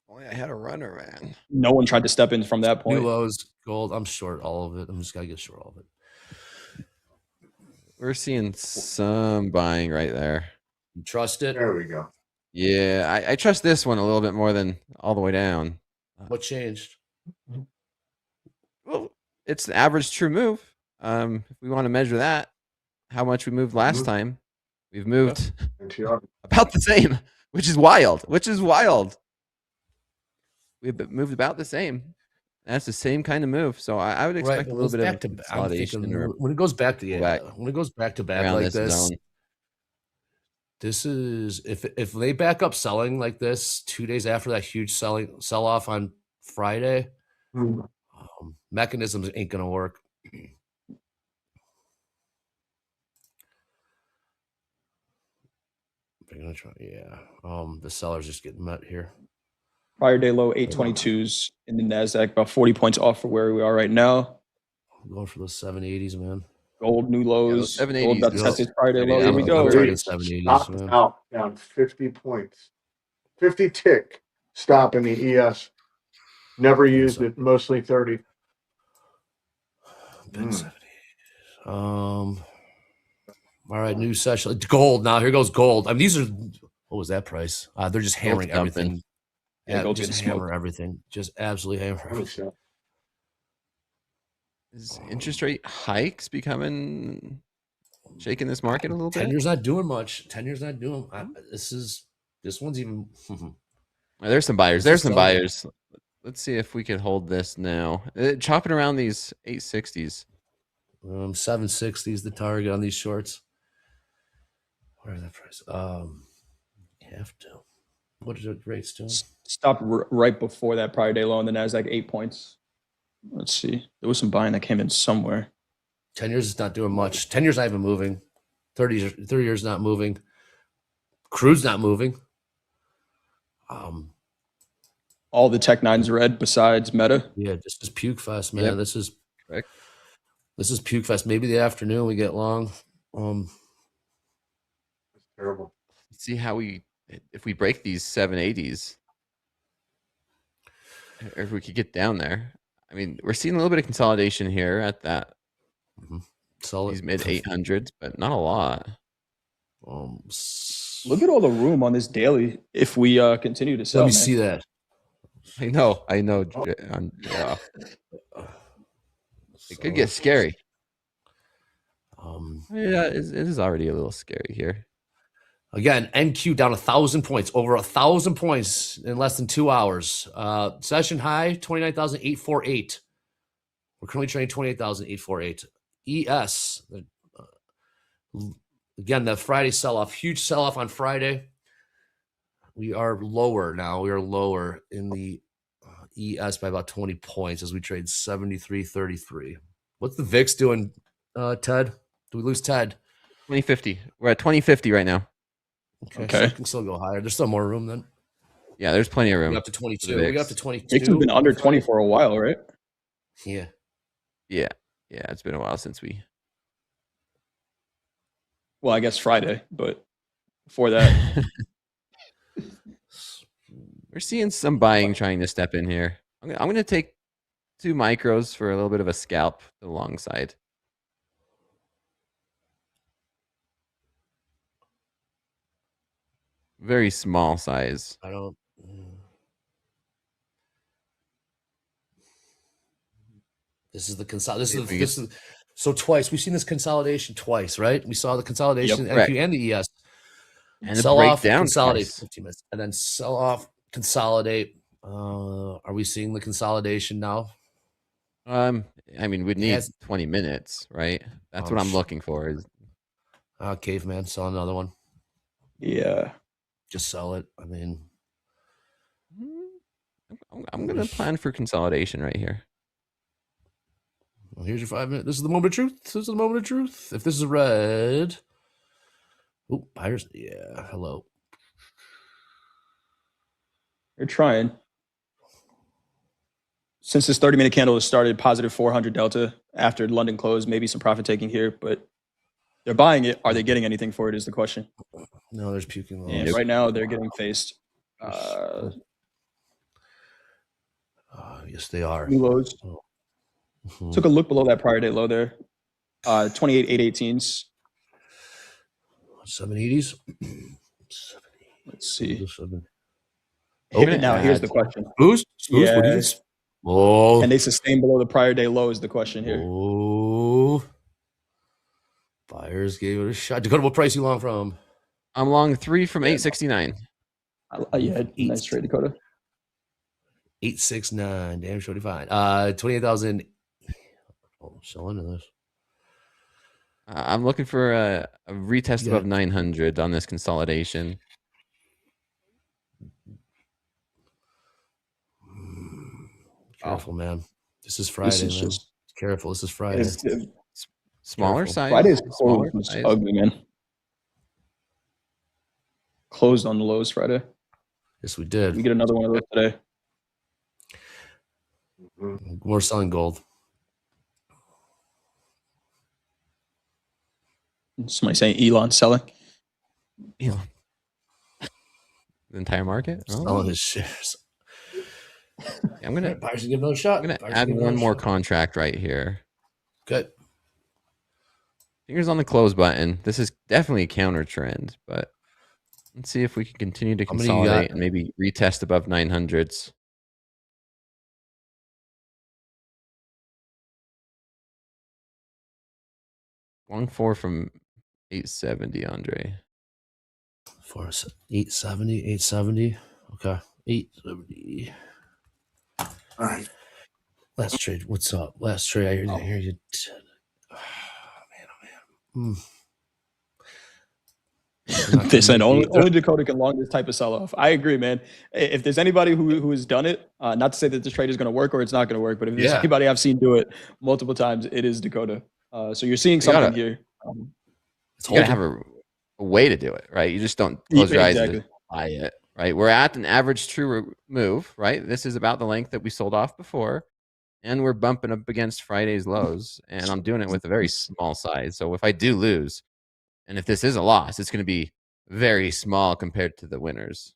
boy, I had a runner, man.
No one tried to step in from that point.
New lows, gold. I'm short all of it. I'm just gotta get short all of it.
We're seeing some buying right there.
You trust it?
There we go.
Yeah, I trust this one a little bit more than all the way down.
What changed?
Well, it's the average true move. If we want to measure that, how much we moved last time, we've moved about the same, which is wild. We've moved about the same. That's the same kind of move. So I would expect a little bit of consolidation.
When it goes back to back
around
like
this
this.
zone.
This is if they back up selling like this 2 days after that huge sell off on Friday, mechanisms ain't gonna work. They're gonna try, the sellers just getting met here.
Prior day low 822s in the Nasdaq, about 40 points off for where we are right now.
I'm going for those 780s, man.
Gold new lows.
Yeah, 780s.
Gold about to test its prior day low. Here we go.
Stop out down 50 points. 50 tick stop in the ES. Never used it, mostly 30.
All right, new session. Gold now. Here goes gold. I mean, these are what was that price? They're just hammering everything. Yeah, just hammer everything. Just absolutely hammer everything.
Is interest rate hikes becoming shaking this market a little bit?
10 years not doing much. 10 years not doing. This one's even.
There's some buyers. There's some buyers. Let's see if we can hold this now. Chopping around these 860s.
760 is the target on these shorts. Where is that price? You have to. What is the rates doing?
Stopped right before that prior day low on the Nasdaq, 8 points. Let's see. There was some buying that came in somewhere.
10 years is not doing much. 10 years not even moving. 30 years not moving. Crude's not moving.
All the Tech 9's red besides Meta.
Yeah, this is puke fest, man.
Yep.
This is puke fest. Maybe the afternoon we get long.
Terrible.
Let's see how if we break these 780s, or if we could get down there. I mean, we're seeing a little bit of consolidation here at that. These mid 800s, but not a lot.
Look at all the room on this daily if we continue to sell.
Let me see that.
I know. It could get scary. Yeah, it is already a little scary here.
Again, NQ down 1,000 points, over 1,000 points in less than 2 hours. Session high 29,848. We're currently trading 28,848. ES. Again, the Friday sell-off, huge sell-off on Friday. We are lower now. We are lower in the ES by about 20 points as we trade 73.33. What's the VIX doing, Ted? Do we lose Ted?
2050. We're at 2050 right now.
Okay. So it can still go higher. There's still more room then.
Yeah, there's plenty of room.
We got up to 22. We got up to 22.
VIX has been under 20 for a while, right?
Yeah.
Yeah. It's been a while since we.
Well, I guess Friday, but before that.
We're seeing some buying trying to step in here. I'm going to take 2 micros for a little bit of a scalp to the long side. Very small size.
I don't. This is the consolidation. So twice we've seen this consolidation twice, right? We saw the consolidation in NQ and the ES.
And
sell off,
breakdown
consolidate
twice.
15 minutes, and then sell off, consolidate. Are we seeing the consolidation now?
I mean, we'd need 20 minutes, right? That's what I'm looking for. Is
caveman, sell another one.
Yeah.
Just sell it. I mean,
I'm going to plan for consolidation right here.
Well, here's your 5 minutes. This is the moment of truth. This is the moment of truth. If this is red, oh, buyers. Yeah, hello.
They're trying. Since this 30-minute candle has started, positive 400 delta after London closed, maybe some profit taking here, but they're buying it. Are they getting anything for it is the question.
No, there's puking.
And right now they're getting faced.
Yes, they are.
New lows. Took a look below that prior day low there. 28,818s.
780s.
Let's see.
Oh,
now here's the question.
Boost? Yes. What is this? Oh.
Can they sustain below the prior day low is the question here.
Oh. Buyers gave it a shot. Dakota, what price you long from?
I'm long 3 from 869.
Yeah, nice trade, Dakota.
869. Damn, shorty fine. 28,000. Oh, so into this.
I'm looking for a retest above 900 on this consolidation.
Careful, man. This is Friday, man. Careful. This is Friday.
Smaller size.
Friday's
Smaller
close.
size.
Ugly, man. Closed on the lows Friday.
Yes, we did.
We get another one of those today.
We're selling gold.
Somebody saying Elon's selling.
Elon. The entire market?
Selling his shares.
Yeah, I'm gonna
Buyers give another shot.
I'm gonna add one more contract right here.
Good.
Fingers on the close button. This is definitely a counter trend, but let's see if we can continue to consolidate and maybe retest above 900s. Long 4 from 870, Andre.
For 870. Okay. 870.
All right.
Last trade. What's up? Last trade. I hear you. Oh, man.
They said only Dakota can long this type of sell-off. I agree, man. If there's anybody who has done it, not to say that this trade is going to work or it's not going to work, but if there's anybody I've seen do it multiple times, it is Dakota. So you're seeing something here.
You gotta have a way to do it, right? You just don't close your eyes and just buy it, right? We're at an average true move, right? This is about the length that we sold off before, and we're bumping up against Friday's lows, and I'm doing it with a very small size. So if I do lose, and if this is a loss, it's going to be very small compared to the winners.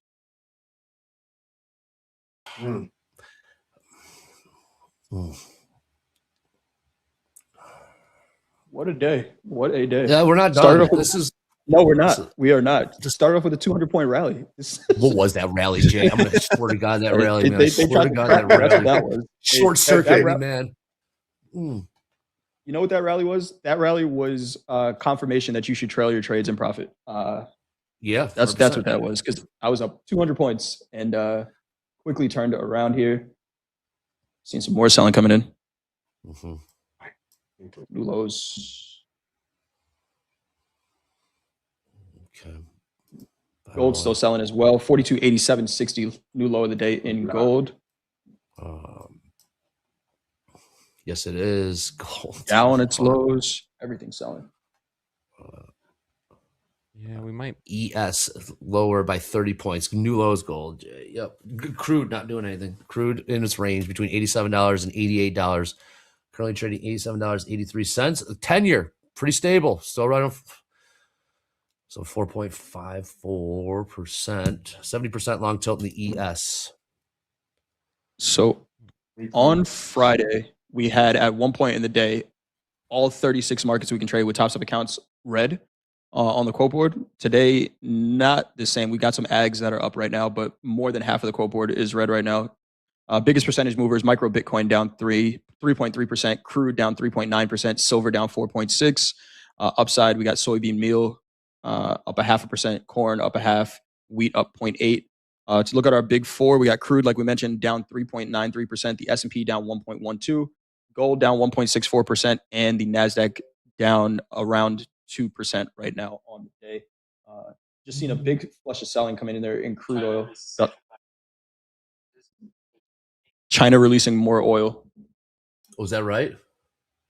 What a day. What a day.
Yeah, we're not done.
No, we're not. We are not. Just start off with a 200-point rally.
What was that rally, Jay? I'm going to swear to God that rally, man. I swear to God that rally.
That was.
Short circuit, man.
You know what that rally was? That rally was confirmation that you should trail your trades and profit.
Yeah,
that's what that was, because I was up 200 points and quickly turned around here. Seen some more selling coming in. New lows.
Okay.
Gold still selling as well. 42.8760 new low of the day in gold.
Yes, it is. Gold
down its lows. Everything's selling.
Yeah, we might.
ES lower by 30 points. New lows gold. Yep. Crude not doing anything. Crude in its range between $87 and $88. Currently trading $87.83. 10-year, pretty stable. Still right on. So 4.54%. 70% long tilt in the ES.
So on Friday, we had at one point in the day, all 36 markets we can trade with Topstep accounts red on the quote board. Today, not the same. We got some ags that are up right now, but more than half of the quote board is red right now. Biggest percentage movers, micro Bitcoin down 3.3%, crude down 3.9%, silver down 4.6%. Upside, we got soybean meal up 0.5%, corn up 0.5%, wheat up 0.8%. To look at our big four, we got crude, like we mentioned, down 3.93%, the S&P down 1.12%, gold down 1.64%, and the NASDAQ down around 2% right now on the day. Just seen a big flush of selling coming in there in crude oil. China releasing more oil.
Was that right?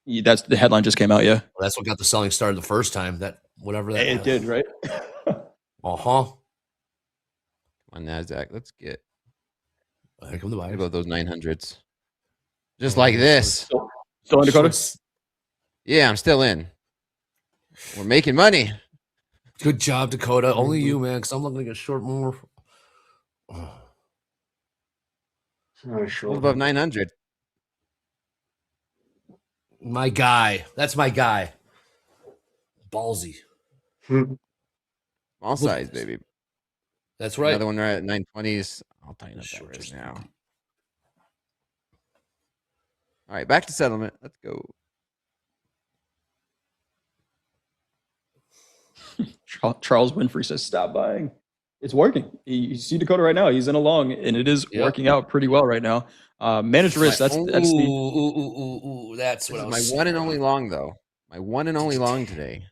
Yeah, that's the headline just came out. Yeah,
well, that's what got the selling started the first time. That whatever that
it did, right?
On NASDAQ, let's get.
Here come the buyers.
About those 900s, just like this.
Still in Dakota?
Yeah, I'm still in. We're making money.
Good job, Dakota. Only you, man, because I'm looking to get short more.
Above 900.
My guy. That's my guy. Ballsy.
Small size, baby.
That's right.
Another one right at 920s. I'll tighten up that right now. All right, back to settlement. Let's go.
Charles Winfrey says, stop buying. It's working. You see Dakota right now. He's in a long, and it is working out pretty well right now. Managed risk. That's
what I was
my one and only long though. My one and only long today,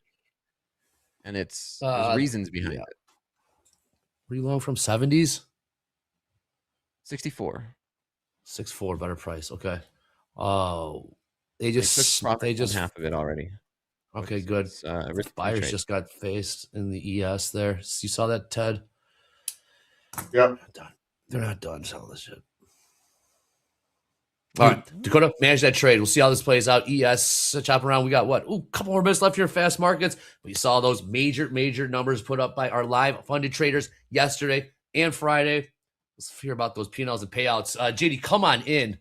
and there's reasons behind it.
Were you long from 70s?
64.
6.4 better price. Okay. Oh, they just
half of it already.
Okay, good. Buyers just got faced in the ES there. You saw that, Ted?
Yeah.
They're not done selling this shit. All right, Dakota, manage that trade. We'll see how this plays out. ES, chop around. We got what? A couple more minutes left here in fast markets. We saw those major numbers put up by our live funded traders yesterday and Friday. Let's hear about those P&Ls and payouts. JD, come on in.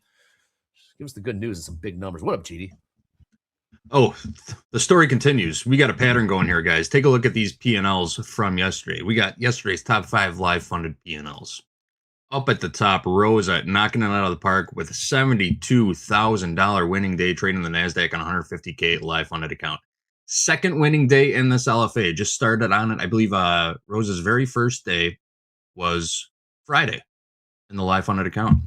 Give us the good news and some big numbers. What up, JD?
Oh, the story continues. We got a pattern going here, guys. Take a look at these P&Ls from yesterday. We got yesterday's top 5 live funded P&Ls. Up at the top, Rosa knocking it out of the park with a $72,000 winning day trading the NASDAQ on 150K live funded account. Second winning day in this LFA. Just started on it. I believe Rosa's very first day was Friday in the live funded account.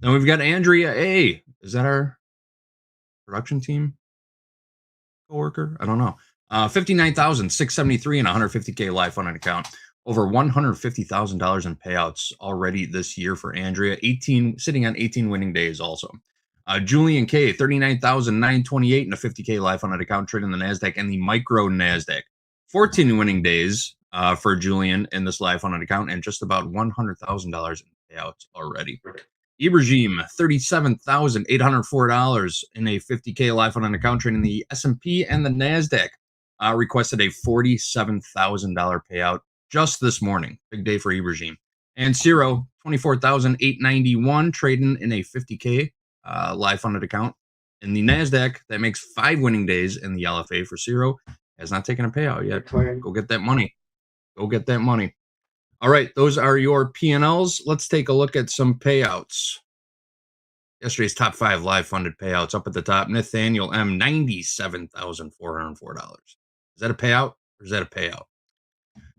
Then we've got Andrea A. Is that our production team coworker? I don't know. 59,673 and 150K live funded account. Over $150,000 in payouts already this year for Andrea. 18 sitting on 18 winning days also. Julian K, 39,928 and a 50K live funded account trading the NASDAQ and the micro NASDAQ. 14 winning days for Julian in this live funded account and just about $100,000 in payouts already. Ibrahim, $37,804 in a 50K live funded account trading the S&P and the NASDAQ. Requested a $47,000 payout just this morning. Big day for Ibrahim. And Ciro, $24,891 trading in a 50K live funded account. In the NASDAQ, that makes 5 winning days in the LFA for Ciro. Has not taken a payout yet. Go get that money. Go get that money. All right, those are your P&Ls. Let's take a look at some payouts. Yesterday's top 5 live funded payouts. Up at the top, Nathaniel M, $97,404. Is that a payout or is that a payout?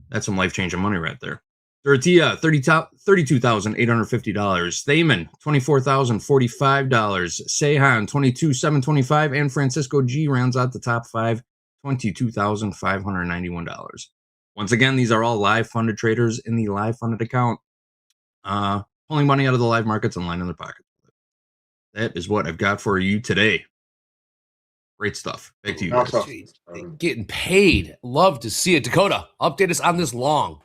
That's some life-changing money right there. Dorothea, $32,850. Thaman, $24,045. Sehan, $22,725. And Francisco G rounds out the top 5, $22,591. Once again, these are all live funded traders in the live funded account, pulling money out of the live markets and lining their pockets. That is what I've got for you today. Great stuff. Back to you guys.
Getting paid. Love to see it. Dakota, update us on this long.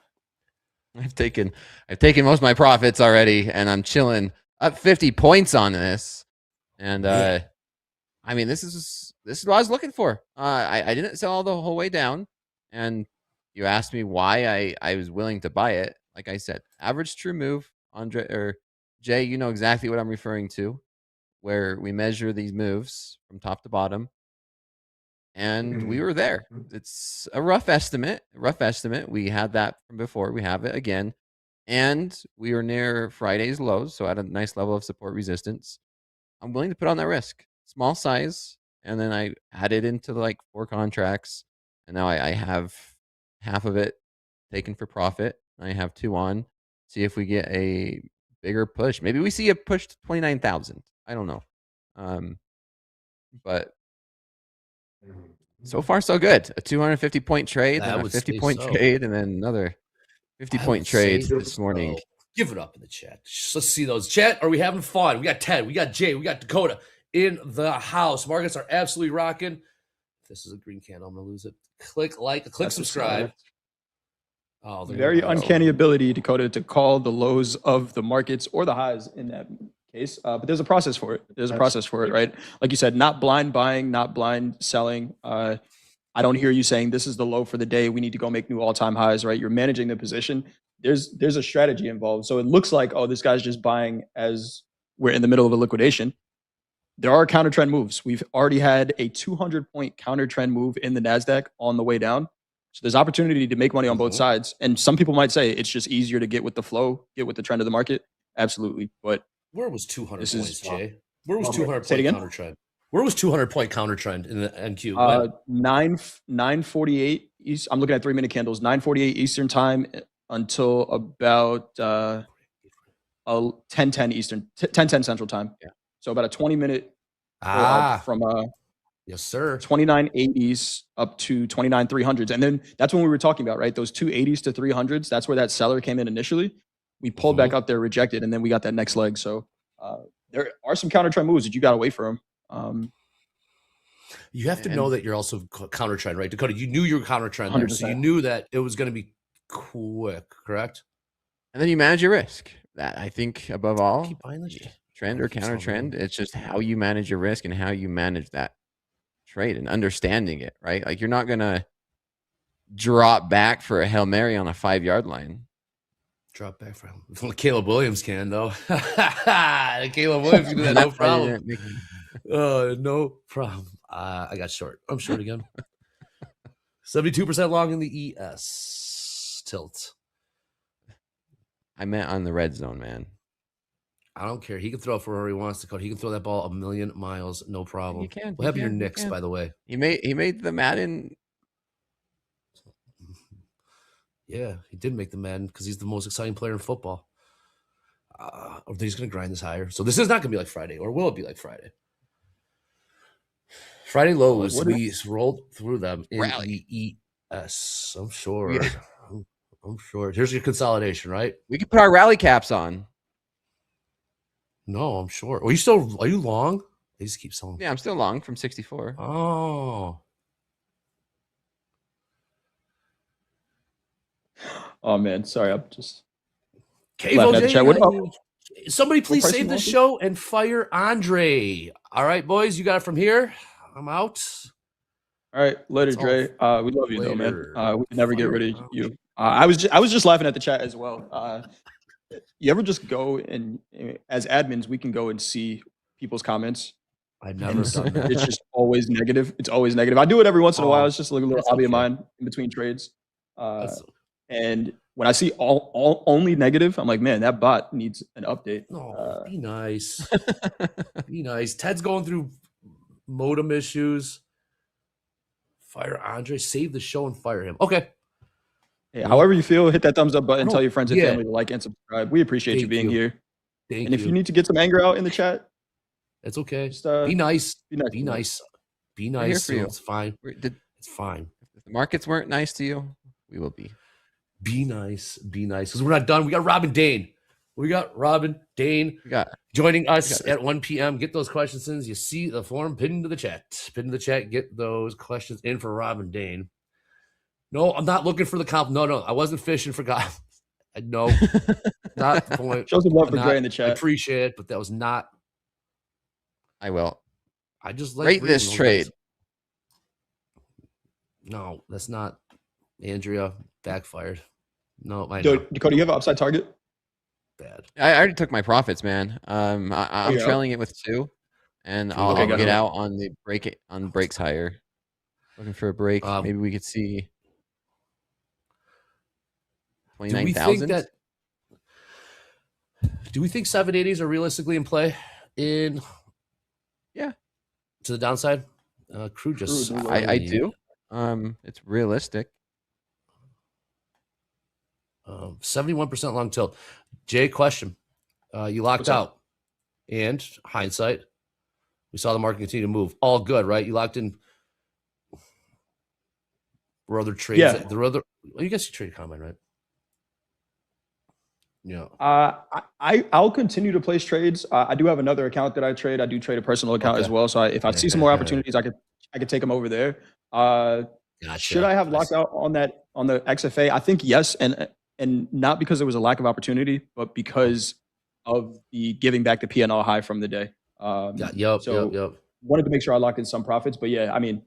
I've taken most of my profits already, and I'm chilling up 50 points on this. And I mean, this is what I was looking for. I didn't sell all the whole way down, and you asked me why I was willing to buy it. Like I said, average true move, Andre or Jay, you know exactly what I'm referring to, where we measure these moves from top to bottom. And we were there. It's a rough estimate. We had that from before. We have it again. And we are near Friday's lows, so at a nice level of support resistance. I'm willing to put on that risk. Small size. And then I added into like 4 contracts. And now I have half of it taken for profit. I have 2 on. See if we get a bigger push. Maybe we see a push to 29,000. I don't know. But so far, so good. A 250-point trade, then a 50-point trade, and then another 50-point trade this morning.
Give it up in the chat. Let's see those. Chat, are we having fun? We got Ted, we got Jay, we got Dakota in the house. Markets are absolutely rocking. If this is a green candle, I'm going to lose it. Click like, click subscribe.
Oh, very uncanny ability, Dakota, to call the lows of the markets or the highs in that case. But there's a process for it. Right? Like you said, not blind buying, not blind selling. I don't hear you saying this is the low for the day. We need to go make new all-time highs, right? You're managing the position. There's a strategy involved. So it looks like, oh, this guy's just buying as we're in the middle of a liquidation. There are counter trend moves. We've already had a 200-point counter trend move in the NASDAQ on the way down. So there's opportunity to make money on both sides. And some people might say it's just easier to get with the flow, get with the trend of the market. Absolutely. But
where was 200 points, Jay? Where was 200 point counter trend? Where was 200 point counter trend in the NQ?
9:48 East. I'm looking at 3-minute candles. 9:48 Eastern time until about 10:10 Eastern, 10:10 Central Time.
Yeah.
So about a 20-minute up from
yes, sir,
2980s up to 29300s, and then that's when we were talking about, right? Those 280s to 300s. That's where that seller came in initially. We pulled back up there, rejected, and then we got that next leg. So there are some counter trend moves that you got to wait for them.
You have to know that you're also counter trend, right, Dakota? You knew you were counter trend there, so you knew that it was going to be quick, correct?
And then you manage your risk. That, I think, above all,
keep buying this
trend or counter trend, it's just how you manage your risk and how you manage that trade and understanding it, right? Like, you're not going to drop back for a Hail Mary on a 5-yard line.
Drop back for him. Caleb Williams can, though. Caleb Williams can do that, no problem. No problem. I got short. I'm short again. 72% long in the ES tilt.
I meant on the red zone, man.
I don't care. He can throw it for wherever he wants to go. He can throw that ball a million miles, no problem.
You can.
What happened to your Knicks, by the way?
He made the Madden.
Yeah, he did make the Madden because he's the most exciting player in football. Or he's going to grind this higher. So this is not going to be like Friday, or will it be like Friday? Friday lows, we rolled through them in the ES. I'm sure. Yeah. I'm sure. Here's your consolidation, right?
We could put our rally caps on.
No, I'm sure. Are you long? They just keep selling.
Yeah, I'm still long from 64.
Oh man, sorry, I'm just
somebody please save the show and fire Andre. All right, boys, you got it from here. I'm out.
All right, later, Dre. We love you though, man. We can never get rid of you. I was just laughing at the chat as well. You ever just go and, as admins, we can go and see people's comments.
I've never done that.
It's just always negative. It's always negative. I do it every once in a while. It's just like a little hobby of mine in between trades. And when I see all only negative, I'm like, man, that bot needs an update.
Be nice. Be nice. Ted's going through modem issues. Fire Andre. Save the show and fire him. Okay.
Hey, however you feel, hit that thumbs up button. Tell your friends and family to like and subscribe. We appreciate you being here. And if you need to get some anger out in the chat,
it's okay.
Just,
be nice. Be nice.
Be nice.
Be nice. It's fine. It's fine.
If the markets weren't nice to you, we will be.
Be nice. Be nice. Because we're not done. We got Robin Dayne. Dayne joining us at 1 p.m. Get those questions in. You see the form pinned to the chat. Get those questions in for Robin Dayne. No, I'm not looking for the comp. No, I wasn't fishing for God. No, not the point.
Show some love for Dre in the chat.
I appreciate it, but that was not.
I will.
I just like
rate this trade.
Guys. No, that's not. Andrea backfired. No,
Dakota, you have an upside target?
Bad.
I already took my profits, man. I'm trailing it with 2, and I'll get out on the breaks higher. Looking for a break. Maybe we could see 29,000.
Do we think 780s are realistically in play? To the downside. Crew just.
I do. It's realistic.
71% long tilt. Jay, question. You locked out, and hindsight, we saw the market continue to move. All good, right? You locked in. Were other trades?
Yeah.
You guys trade combine, right? Yeah.
I'll continue to place trades. I do have another account that I trade. I do trade a personal account as well. So if I see some more opportunities, I could take them over there. Gotcha. Should I have locked out on the XFA? I think yes, and not because there was a lack of opportunity, but because of the giving back the P&L high from the day.
Yep.
Wanted to make sure I locked in some profits, but yeah, I mean,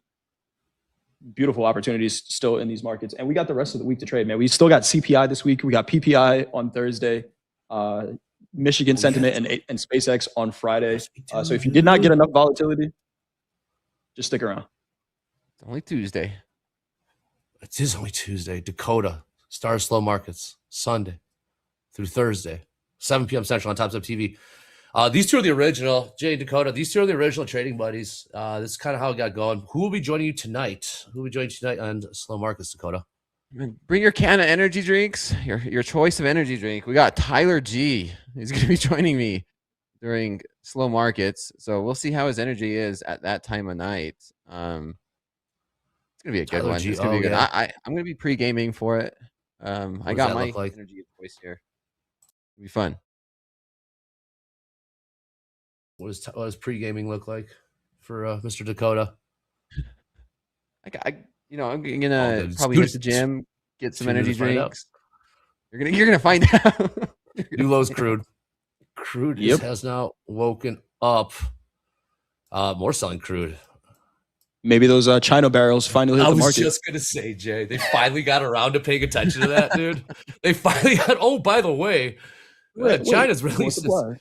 beautiful opportunities still in these markets, and we got the rest of the week to trade, man. We still got CPI this week. We got PPI on Thursday, Michigan sentiment and SpaceX on Friday. So if you did not get enough volatility, just stick around.
It's only Tuesday.
It is only Tuesday. Dakota, Star Slow Markets, Sunday through Thursday, 7 p.m. Central on Topstep TV. These two are the original, Jay and Dakota. These two are the original trading buddies. This is kind of how it got going. Who will be joining you tonight? Who will be joining you tonight on Slow Markets, Dakota?
Bring your can of energy drinks, your choice of energy drink. We got Tyler G. He's going to be joining me during slow markets, so we'll see how his energy is at that time of night. It's going to be a good
Tyler
one.
G,
It's going to be good.
yeah.
I'm going to be pre-gaming for it. I got my energy of choice here. It'll be fun.
What does pre-gaming look like for Mr. Dakota?
I'm gonna probably hit the gym, get some energy drinks. You're gonna find out.
New lows crude. Crude has now woken up. More selling crude.
Maybe those China barrels finally hit the market.
I was just gonna say, Jay, they finally got around to paying attention to that, dude. They finally got. Oh, by the way, China's released this.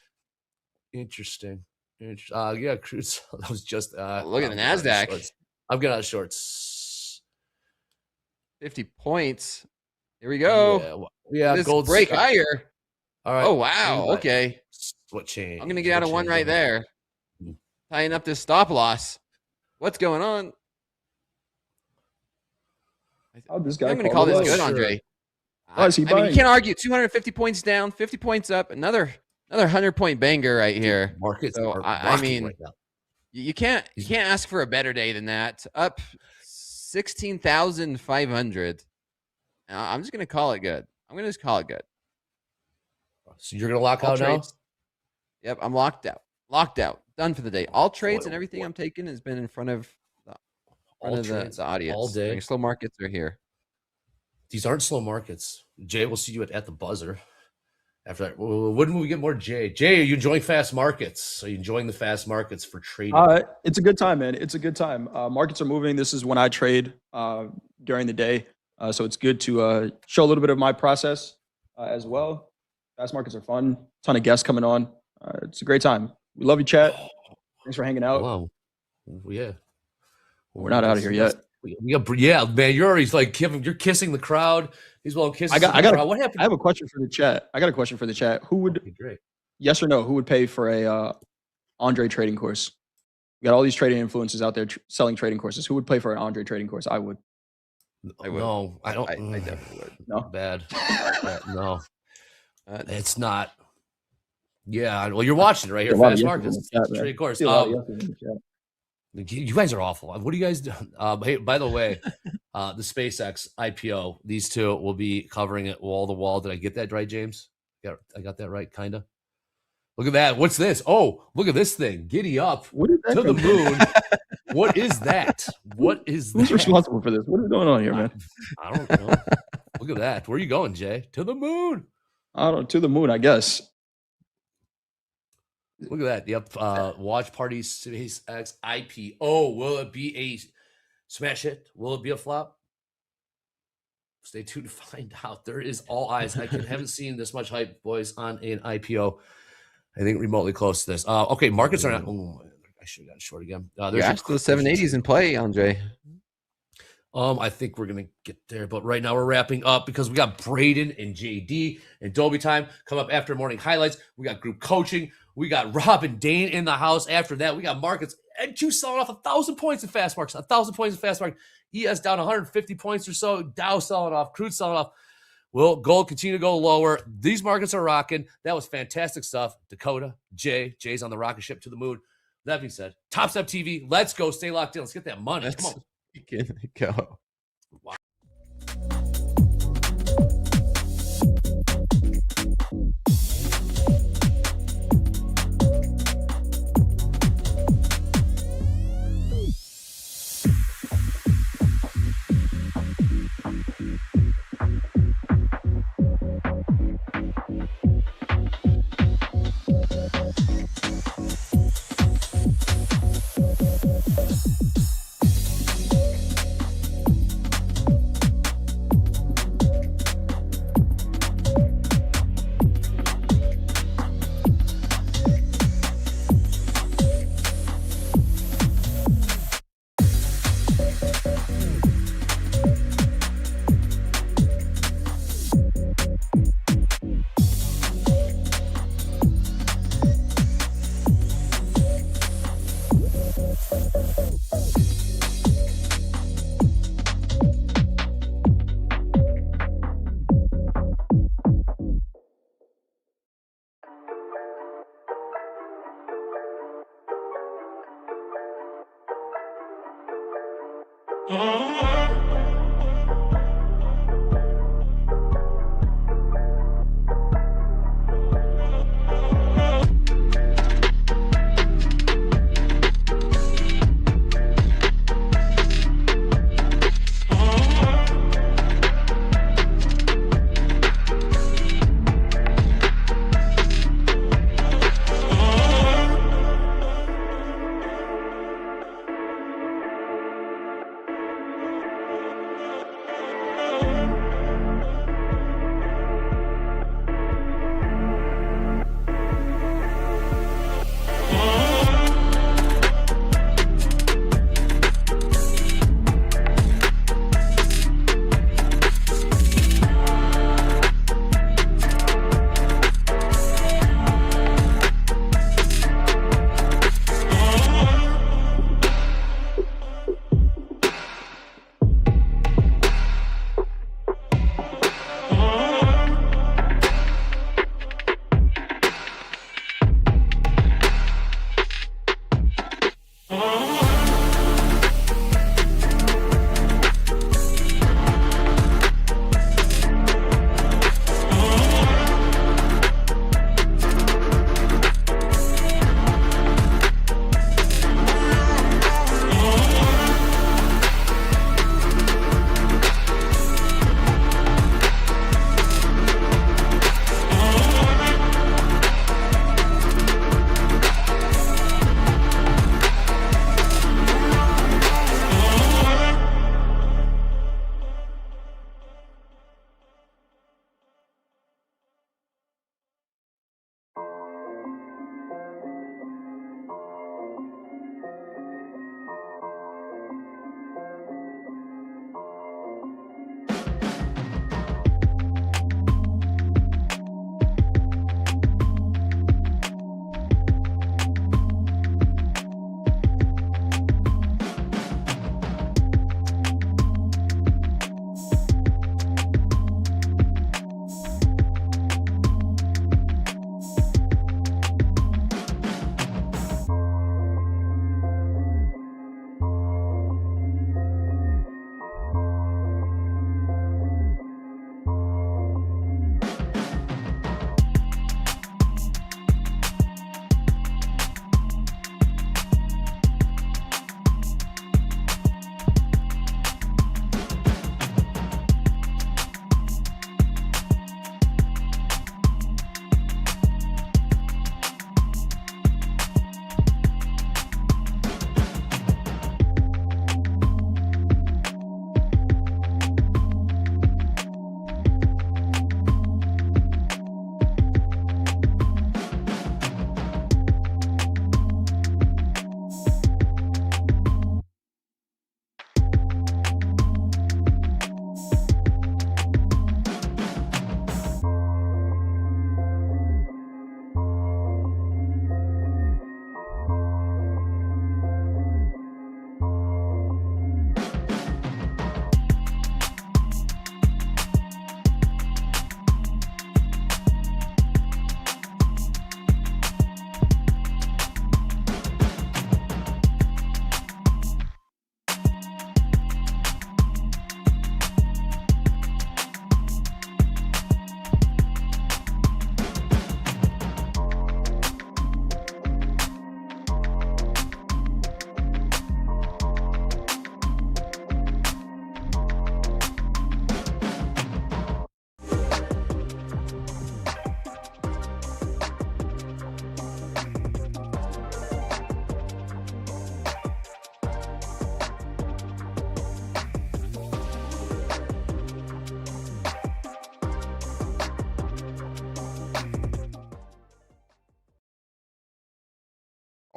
Interesting. Yeah, crude. That was just.
Look at the NASDAQ.
I'm getting out of shorts.
50 points. Here we go.
Yeah,
gold break higher.
All right.
Oh wow. Okay.
What changed?
I'm gonna get out of one right there. Tying up this stop loss. What's going on?
I'm gonna
call this good, Andre.
Why is he buying?
You can't argue. 250 points down, 50 points up, another 100-point banger right here.
Markets are
right
now.
You can't ask for a better day than that. Up 16,500. I'm just gonna call it good. I'm gonna just call it good.
So you're gonna lock out now?
Yep, I'm locked out. Locked out. Done for the day. All trades and everything I'm taking has been in front of the audience.
All day.
Slow markets are here.
These aren't slow markets. Jay, we'll see you at the buzzer. After that, when will we get more Jay? Jay, are you enjoying fast markets? Are you enjoying the fast markets for trading?
It's a good time, man. It's a good time. Markets are moving. This is when I trade during the day. So it's good to show a little bit of my process as well. Fast markets are fun. Ton of guests coming on. It's a great time. We love you, chat. Thanks for hanging out.
Wow. Yeah.
We're not out of here yet.
Yeah, man. You're already like you're kissing the crowd. He's kissing the crowd. What happened?
I have a question for the chat. Who would, yes or no, who would pay for a Andre trading course? We got all these trading influencers out there selling trading courses. Who would pay for an Andre trading course? I would.
No, I don't.
I definitely would.
No, bad. No, it's not. Yeah, well, you're watching it right here. Fast markets, trading course. You guys are awful. What do you guys do? Hey, by the way, the SpaceX IPO, these two will be covering it wall to wall. Did I get that right, James? Yeah, I got that right, kind of. Look at that. What's this? Oh, look at this thing. Giddy up to the moon. What is that? What is that?
Who's responsible for this? What is going on here, man?
I don't know. Look at that. Where are you going, Jay? To the moon.
I don't know. To the moon, I guess.
Look at that. Yep. Watch party SpaceX IPO. Will it be a smash hit? Will it be a flop? Stay tuned to find out. There is all eyes. I haven't seen this much hype, boys, on an IPO. I think remotely close to this. Okay, markets are not. Oh, I should have gotten short again.
There's those 780s in play, Andre.
I think we're gonna get there, but right now we're wrapping up because we got Braden and JD and Dolby time come up after morning highlights. We got group coaching. We got Rob and Dayne in the house. After that, we got markets. NQ selling off 1,000 points in fast markets. 1,000 points in fast market. ES down 150 points or so. Dow selling off. Crude selling off. Will gold continue to go lower? These markets are rocking. That was fantastic stuff. Dakota, Jay's on the rocket ship to the moon. That being said, Topstep TV. Let's go. Stay locked in. Let's get that money. Come on.
Go.
Wow.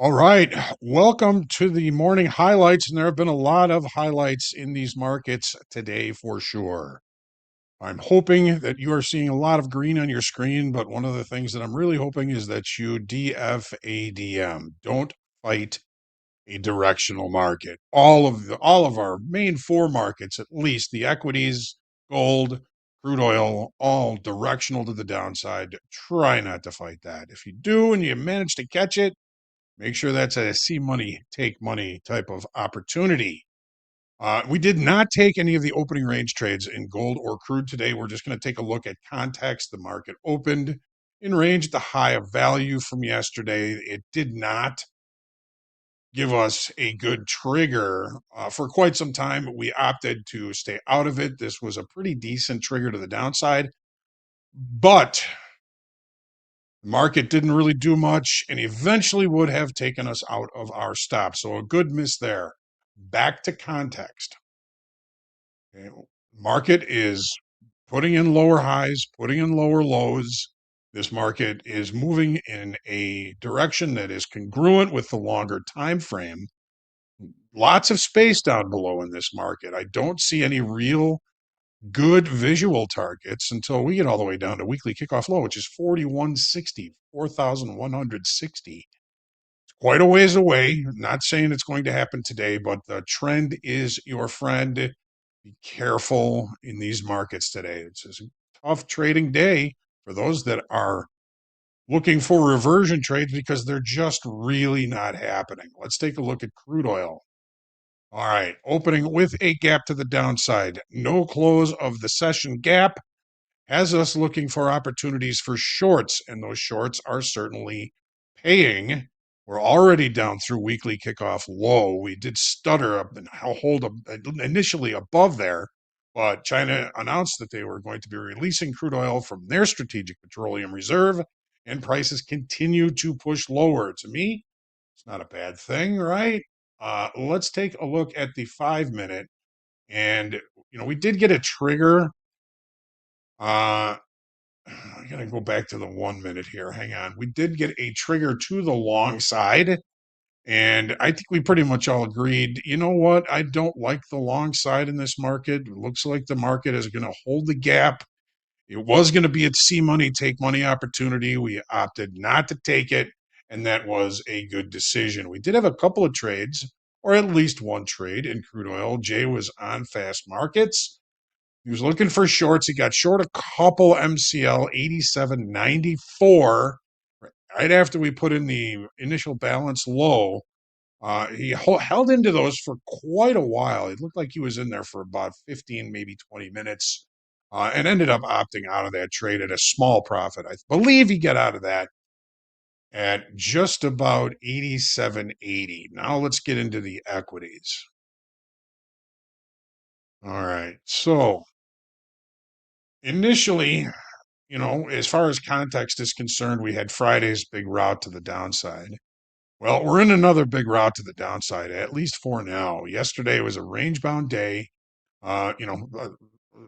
All right. Welcome to the morning highlights. And there have been a lot of highlights in these markets today for sure. I'm hoping that you are seeing a lot of green on your screen, but one of the things that I'm really hoping is that you DFADM. Don't fight a directional market. All of our main four markets, at least the equities, gold, crude oil, all directional to the downside. Try not to fight that. If you do and you manage to catch it, make sure that's a see money, take money type of opportunity. We did not take any of the opening range trades in gold or crude today. We're just going to take a look at context. The market opened in range at the high of value from yesterday. It did not give us a good trigger for quite some time. We opted to stay out of it. This was a pretty decent trigger to the downside, but the market didn't really do much and eventually would have taken us out of our stop. So a good miss there. Back to context. Okay. Market is putting in lower highs, putting in lower lows. This market is moving in a direction that is congruent with the longer time frame. Lots of space down below in this market. I don't see any real good visual targets until we get all the way down to weekly kickoff low, which is 4160, 4,160. It's quite a ways away. Not saying it's going to happen today, but the trend is your friend. Be careful in these markets today. It's a tough trading day for those that are looking for reversion trades because they're just really not happening. Let's take a look at crude oil. All right, opening with a gap to the downside. No close of the session gap has us looking for opportunities for shorts, and those shorts are certainly paying. We're already down through weekly kickoff low. We did stutter up and hold up initially above there, but China announced that they were going to be releasing crude oil from their strategic petroleum reserve, and prices continue to push lower. To me, it's not a bad thing, right? Let's take a look at the 5-minute, and we did get a trigger. I gotta go back to the 1-minute here. Hang on. We did get a trigger to the long side, and I think we pretty much all agreed. You know what? I don't like the long side in this market. It looks like the market is going to hold the gap. It was going to be a see money, take money opportunity. We opted not to take it, and that was a good decision. We did have a couple of trades, or at least one trade in crude oil. Jay was on fast markets. He was looking for shorts. He got short a couple MCL 87.94 right after we put in the initial balance low. He held into those for quite a while. It looked like he was in there for about 15, maybe 20 minutes, and ended up opting out of that trade at a small profit. I believe he got out of that at just about 87.80. Now let's get into the equities. All right. So initially, as far as context is concerned, we had Friday's big rout to the downside. Well, we're in another big rout to the downside, at least for now. Yesterday was a range-bound day.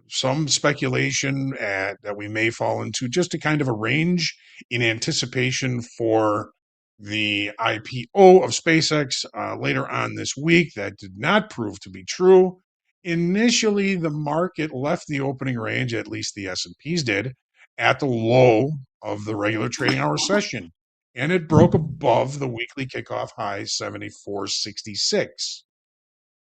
Some speculation that we may fall into just a kind of a range in anticipation for the IPO of SpaceX later on this week. That did not prove to be true. Initially, the market left the opening range, at least the S&Ps did, at the low of the regular trading hour session, and it broke above the weekly kickoff high 74.66.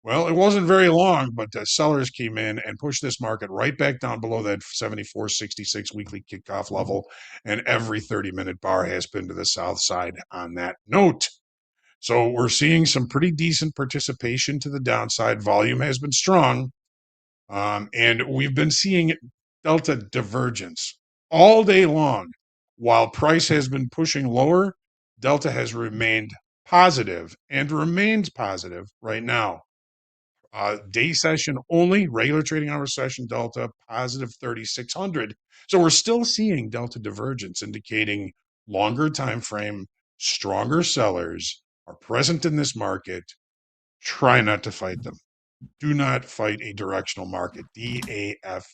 Well, it wasn't very long, but the sellers came in and pushed this market right back down below that 74.66 weekly kickoff level, and every 30-minute bar has been to the south side on that note. So we're seeing some pretty decent participation to the downside. Volume has been strong, and we've been seeing delta divergence all day long. While price has been pushing lower, delta has remained positive and remains positive right now. Day session only, regular trading hour session delta positive 3,600. So we're still seeing delta divergence, indicating longer time frame, stronger sellers are present in this market. Try not to fight them. Do not fight a directional market. DAFAM.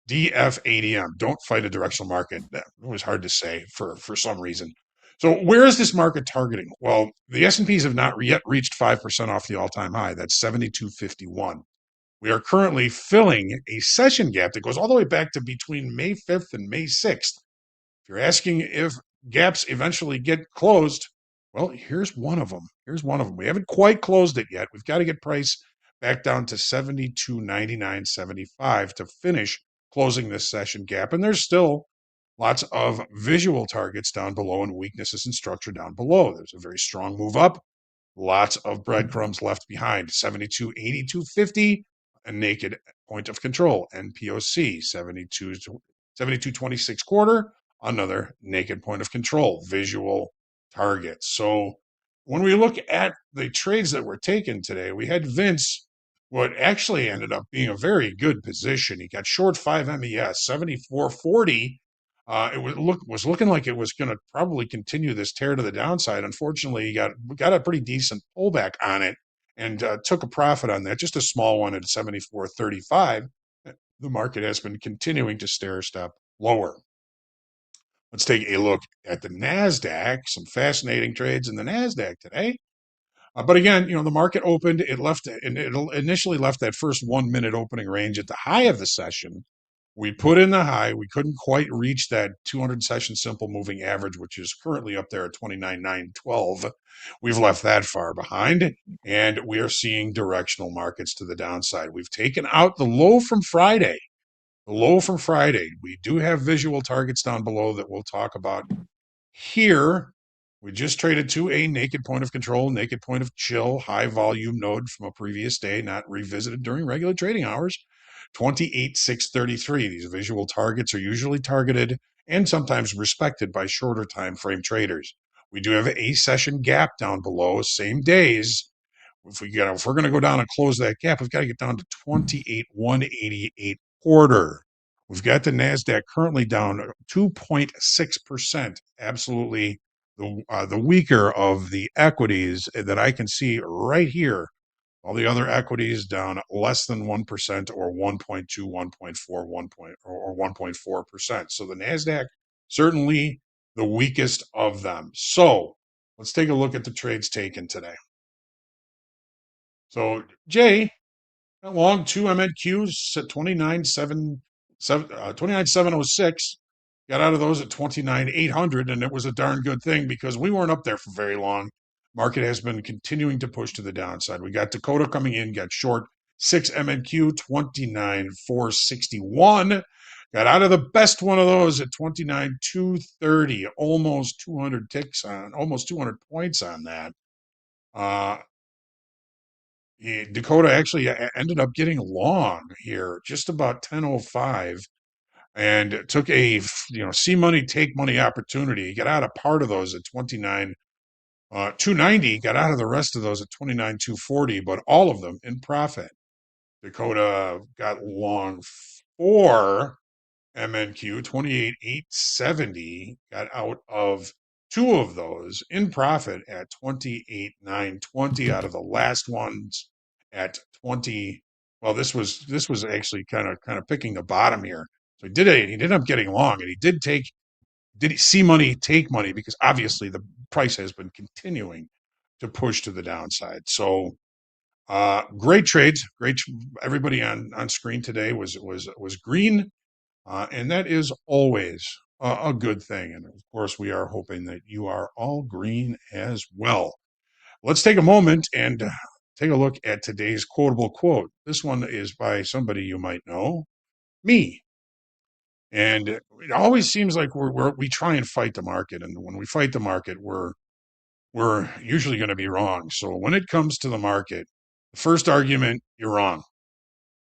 DFADM. Don't fight a directional market. That was hard to say for some reason. So where is this market targeting? Well, the S&Ps have not yet reached 5% off the all-time high. That's 72.51. We are currently filling a session gap that goes all the way back to between May 5th and May 6th. If you're asking if gaps eventually get closed, well, here's one of them. We haven't quite closed it yet. We've got to get price back down to 72.99.75 to finish closing this session gap. And there's still Lots of visual targets down below and weaknesses in structure down below. There's a very strong move up. Lots of breadcrumbs left behind. 72, 82, 50, a naked point of control. NPOC, 72, 72, 26 quarter, another naked point of control. Visual targets. So when we look at the trades that were taken today, we had Vince, what actually ended up being a very good position. He got short 5 MES, 74.40. It was looking like it was going to probably continue this tear to the downside. Unfortunately, he got a pretty decent pullback on it and took a profit on that, just a small one at 74.35. The market has been continuing to stair step lower. Let's take a look at the NASDAQ. Some fascinating trades in the NASDAQ today. But again, the market opened. It initially left that first 1 minute opening range at the high of the session. We put in the high. We couldn't quite reach that 200 session simple moving average, which is currently up there at 29,912. We've left that far behind, and we are seeing directional markets to the downside. We've taken out the low from Friday. The low from Friday. We do have visual targets down below that we'll talk about here. We just traded to a naked point of control, naked point of chill, high volume node from a previous day, not revisited during regular trading hours. 28,633. These visual targets are usually targeted and sometimes respected by shorter time frame traders. We do have a session gap down below, same days. If we're going to go down and close that gap, we've got to get down to 28,188 quarter. We've got the NASDAQ currently down 2.6%. Absolutely the weaker of the equities that I can see right here. All the other equities down less than 1% or 1.2, 1.4, 1.4%. So the NASDAQ, certainly the weakest of them. So let's take a look at the trades taken today. So Jay, long 2 MNQs at 29,706. Got out of those at 29,800, and it was a darn good thing because we weren't up there for very long. Market has been continuing to push to the downside. We got Dakota coming in, got short 6 MNQ, 29,461. Got out of the best one of those at 29,230, almost 200 ticks on, almost 200 points on that. Dakota actually ended up getting long here, just about 10.05. And took a see money, take money opportunity. Got out of part of those at 29,290. Got out of the rest of those at 29,240, but all of them in profit. Dakota got long 4 MNQ, 28,870. Got out of 2 of those in profit at 28,920. Out of the last ones at 20. Well, this was actually kind of picking the bottom here. So he ended up getting long, and he did see money, take money, because obviously the price has been continuing to push to the downside. So great trades, everybody on screen today was green, and that is always a good thing. And of course, we are hoping that you are all green as well. Let's take a moment and take a look at today's quotable quote. This one is by somebody you might know, me. And it always seems like we try and fight the market, and when we fight the market, we're usually going to be wrong. So when it comes to the market, the first argument, you're wrong.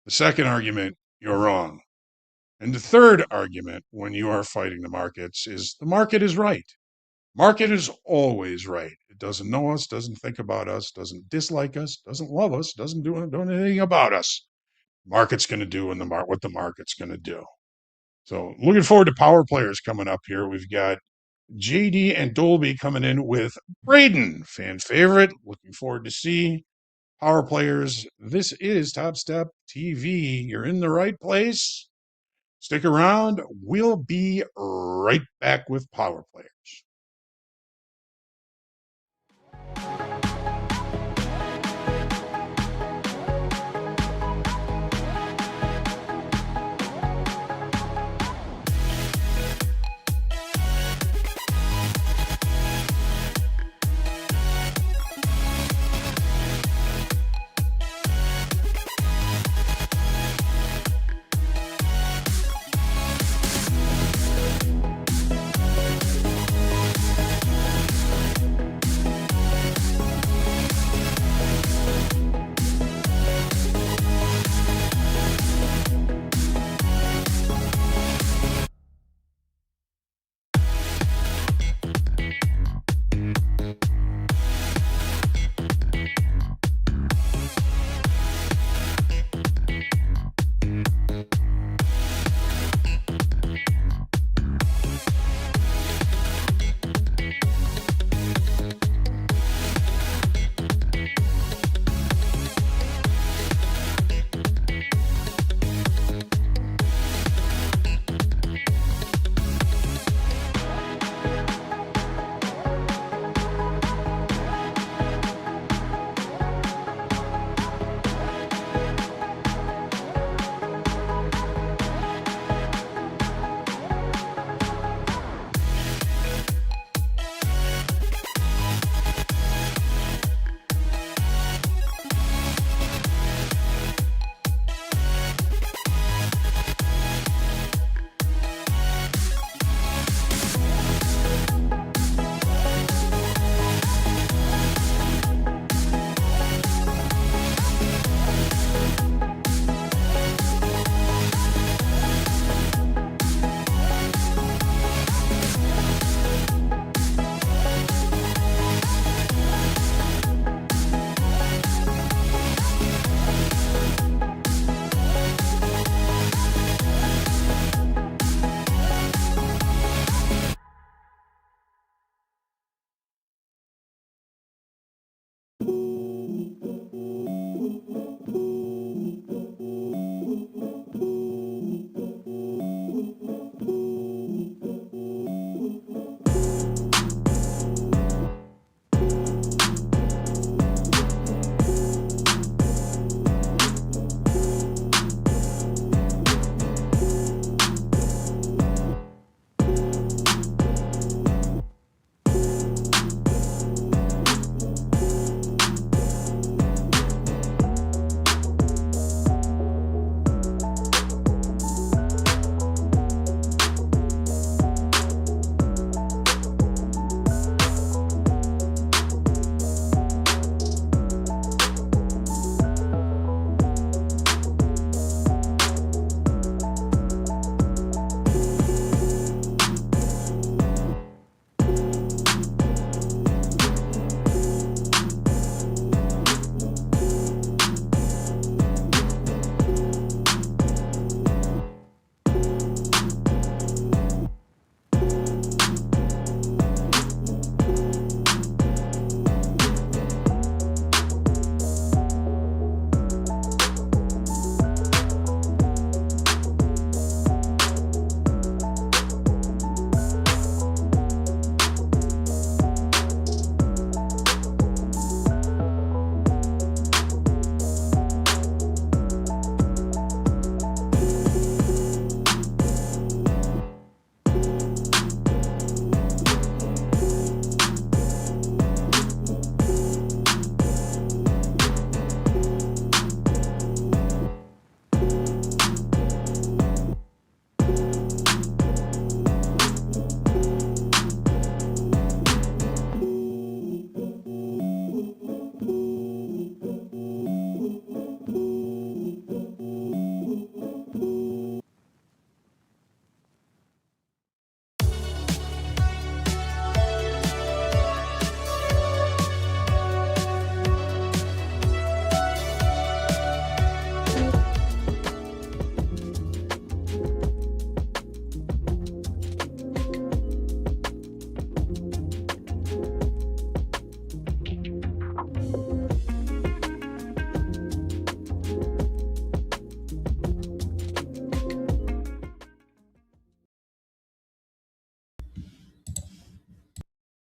The second argument, you're wrong. And the third argument when you are fighting the markets is the market is right. Market is always right. It doesn't know us, doesn't think about us, doesn't dislike us, doesn't love us, doesn't do anything about us. Market's going to do what the market's going to do. So looking forward to power players coming up here. We've got JD and Dolby coming in with Braden, fan favorite. Looking forward to see power players. This is Topstep TV. You're in the right place. Stick around. We'll be right back with power players.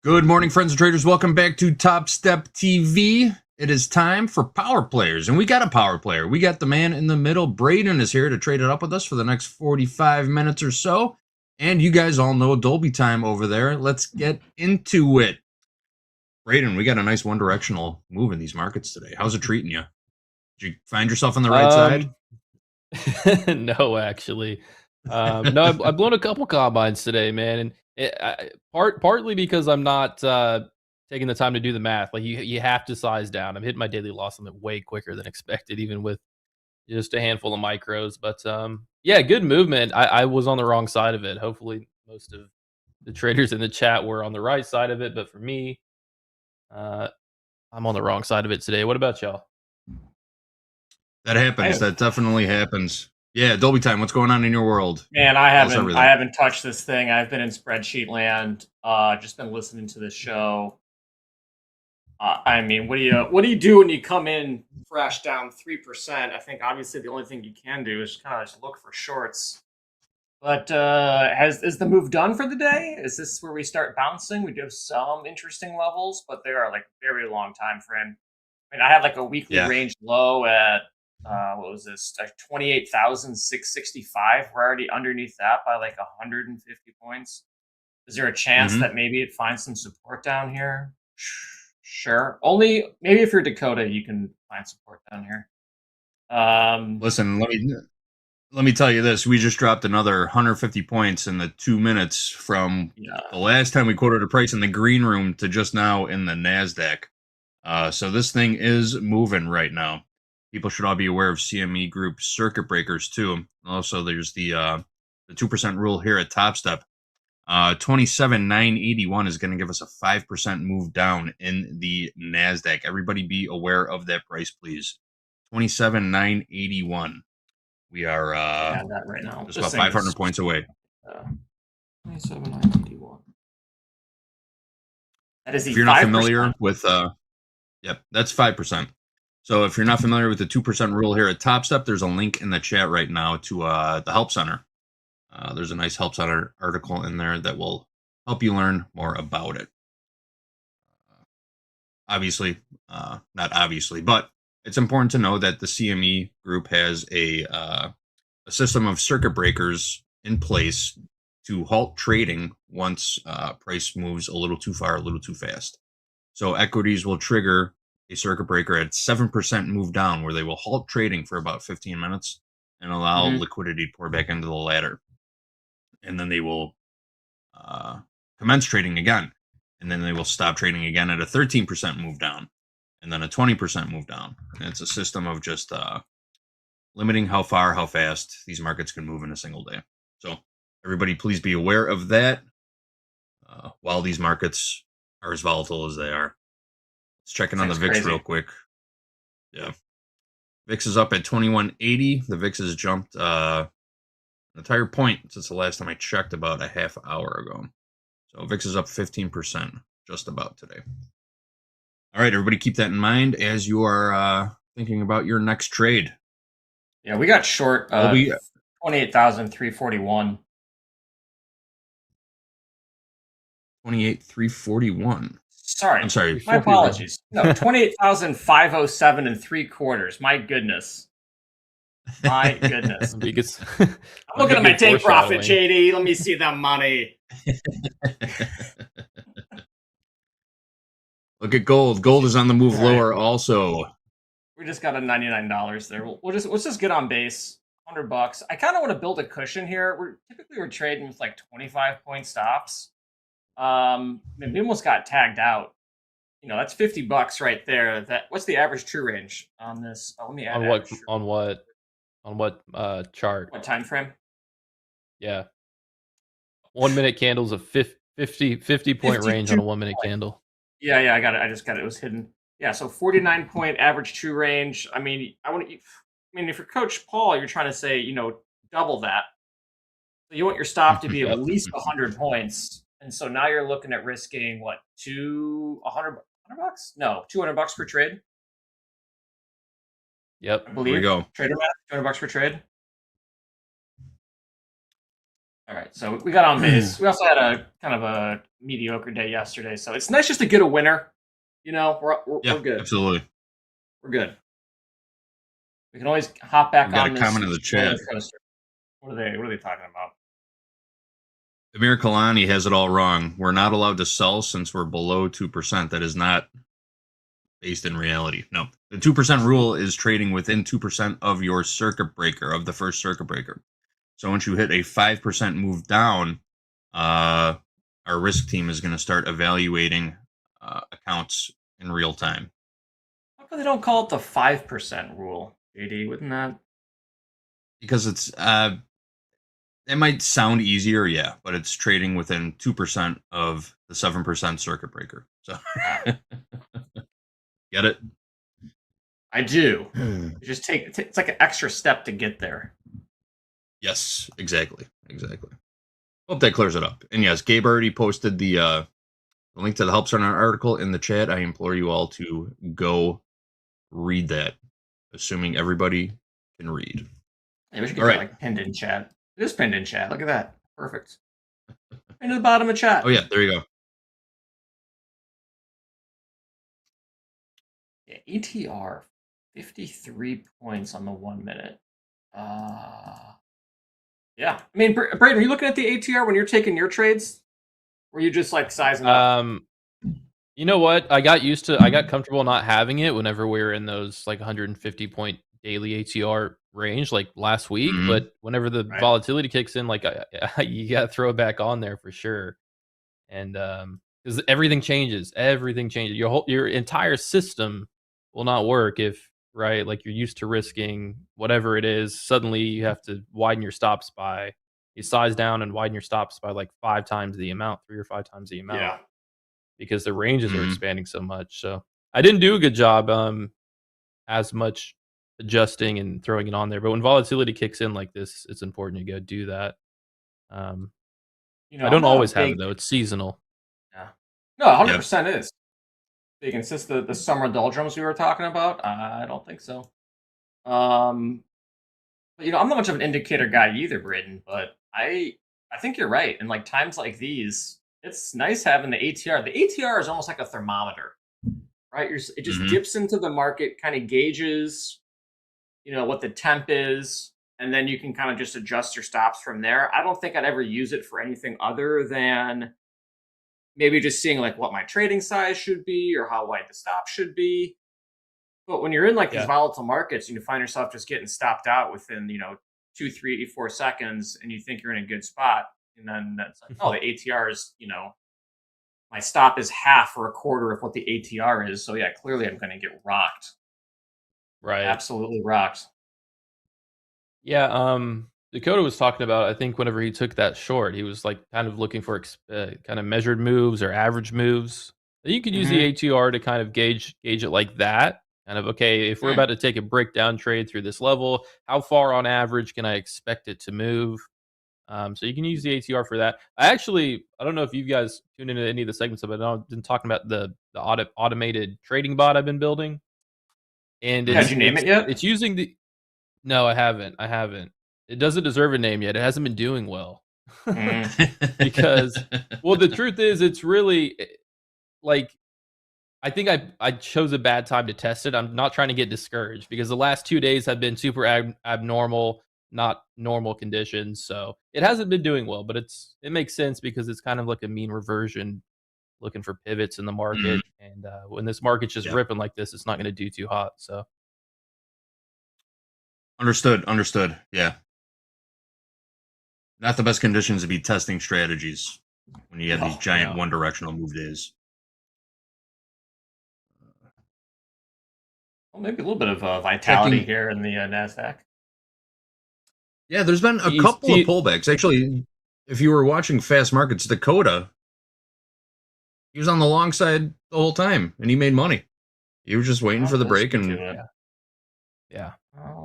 Good morning, friends and traders. Welcome back to Topstep TV. It is time for power players, and we got a power player. We got the man in the middle. Braden is here to trade it up with us for the next 45 minutes or so. And you guys all know Dolby time over there. Let's get into it. Braden, we got a nice one-directional move in these markets today. How's it treating you? Did you find yourself on the right side?
No, actually. No, I've blown a couple combines today, man, and partly because I'm not taking the time to do the math. Like you have to size down. I'm hitting my daily loss limit way quicker than expected, even with just a handful of micros. But yeah, good movement. I was on the wrong side of it. Hopefully, most of the traders in the chat were on the right side of it, but for me, I'm on the wrong side of it today. What about y'all?
That happens. That definitely happens. Yeah, Dolby time. What's going on in your world?
Man, I haven't touched this thing. I've been in spreadsheet land. Just been listening to this show. I mean, what do you do when you come in fresh down 3%? I think obviously the only thing you can do is kind of just look for shorts. But is the move done for the day? Is this where we start bouncing? We do have some interesting levels, but they are like very long time frame. I mean, I had like a weekly range low at what was this? Like 28,665. We're already underneath that by like 150 points. Is there a chance that maybe it finds some support down here? Sure. Only maybe if you're Dakota, you can find support down here.
Listen, let me tell you this. We just dropped another 150 points in the 2 minutes from the last time we quoted a price in the green room to just now in the NASDAQ. So this thing is moving right now. People should all be aware of CME Group circuit breakers too. Also, there's the 2% rule here at Topstep. 27,981 is going to give us a 5% move down in the NASDAQ. Everybody be aware of that price, please. 27,981. We are
that right now.
Just about 500 points away.
27,981. That is the
if you're
5%.
not familiar with, yep, that's 5%. So if you're not familiar with the 2% rule here at Topstep, there's a link in the chat right now to the Help Center. There's a nice Help Center article in there that will help you learn more about it. Obviously, not obviously, but it's important to know that the CME Group has a system of circuit breakers in place to halt trading once price moves a little too far, a little too fast. So equities will trigger a circuit breaker at 7% move down, where they will halt trading for about 15 minutes and allow liquidity to pour back into the ladder. And then they will commence trading again. And then they will stop trading again at a 13% move down. And then a 20% move down. And it's a system of just limiting how far, how fast these markets can move in a single day. So everybody please be aware of that while these markets are as volatile as they are. Let's check in on the VIX real quick. Yeah. VIX is up at 2180. The VIX has jumped an entire point since the last time I checked about a half hour ago. So VIX is up 15% just about today. All right, everybody keep that in mind as you are thinking about your next trade.
Yeah, we got short 28,341.
28,341.
Sorry.
I'm sorry.
My apologies. No, 28,507 and 3/4. My goodness. My goodness. I'm looking at my take profit, JD. Let me see that money.
Look at gold. Gold is on the move lower also.
We just got a $99 there. Let's just get on base. $100. I kind of want to build a cushion here. We're trading with like 25-point stops. We almost got tagged out. You know, that's $50 right there. What's the average true range on this? Let me add
on what chart?
What time frame?
Yeah. 1 minute candles of 50 point range on a 1 minute candle.
Yeah, I got it. I just got it. It was hidden. Yeah, so 49-point average true range. I mean, if you're Coach Paul, you're trying to say, double that. So you want your stop to be at least 100 points. And so now you're looking at risking what, $100? No, $200 per trade.
Yep.
I believe.
Here we go.
Trader math, $200 per trade. All right. right, so we got on base. We also had a kind of a mediocre day yesterday, so it's nice just to get a winner. You know, we're good.
Absolutely.
We're good. We can always hop back
We got
on
a
this
comment in the chat.
roller coaster. What are they talking about?
Amir Kalani has it all wrong. We're not allowed to sell since we're below 2%. That is not based in reality. No. The 2% rule is trading within 2% of your circuit breaker, of the first circuit breaker. So once you hit a 5% move down, our risk team is going to start evaluating accounts in real time.
How come they don't call it the 5% rule, JD? Wouldn't that?
Because it's it might sound easier, yeah, but it's trading within 2% of the 7% circuit breaker. So get it?
I do. You just it's like an extra step to get there.
Yes, exactly. Hope that clears it up. And yes, Gabe already posted the link to the Help Center article in the chat. I implore you all to go read that, assuming everybody can read.
Yeah, we should get that like pinned in chat. It is pinned in chat. Look at that. Perfect. Into the bottom of chat.
Oh yeah, there you go.
Yeah, ETR, 53 points on the 1 minute. Yeah. I mean, Braden, are you looking at the ATR when you're taking your trades? Or are you just like sizing up?
You know what? I got comfortable not having it whenever we were in those like 150 point daily ATR range, like last week.
Mm-hmm.
But whenever the volatility kicks in, like you got to throw it back on there for sure. And because everything changes, your entire system will not work if like you're used to risking whatever it is. Suddenly you have to widen your stops by you size down and widen your stops by like 3 or 5 times the amount.
Yeah.
Because the ranges are expanding so much. So I didn't do a good job as much adjusting and throwing it on there. But when volatility kicks in like this, it's important you go do that. I don't always have it though. It's seasonal.
Yeah. No, 100% is. Big and since the summer doldrums we were talking about, I don't think so. But I'm not much of an indicator guy either, Braden. But I think you're right. And like times like these, it's nice having the ATR. The ATR is almost like a thermometer, right? It just dips into the market, kind of gauges, what the temp is, and then you can kind of just adjust your stops from there. I don't think I'd ever use it for anything other than maybe just seeing like what my trading size should be or how wide the stop should be. But when you're in like these volatile markets and you find yourself just getting stopped out within, 2, 3, 4 seconds and you think you're in a good spot, and then that's like, oh, the ATR is, my stop is half or a quarter of what the ATR is. So yeah, clearly I'm going to get rocked.
Right.
Absolutely rocked.
Yeah. Dakota was talking about, I think whenever he took that short, he was like kind of looking for kind of measured moves or average moves. You could use the ATR to kind of gauge it like that. Kind of, okay, if we're about to take a breakdown trade through this level, how far on average can I expect it to move? So you can use the ATR for that. I don't know if you guys tuned into any of the segments of it. I've been talking about the automated trading bot I've been building. And
Did you name it yet?
It's using No, I haven't. It doesn't deserve a name yet. It hasn't been doing well. Because, well, the truth is, it's really like, I think I chose a bad time to test it. I'm not trying to get discouraged because the last 2 days have been super abnormal, not normal conditions. So it hasn't been doing well, but it makes sense because it's kind of like a mean reversion looking for pivots in the market. And when this market's just ripping like this, it's not going to do too hot. So
Understood. Yeah. Not the best conditions to be testing strategies when you have these giant one-directional move days.
Well, maybe a little bit of vitality here in the NASDAQ.
Yeah, there's been a couple of pullbacks. Actually, if you were watching Fast Markets, Dakota, he was on the long side the whole time, and he made money. He was just waiting for the break, and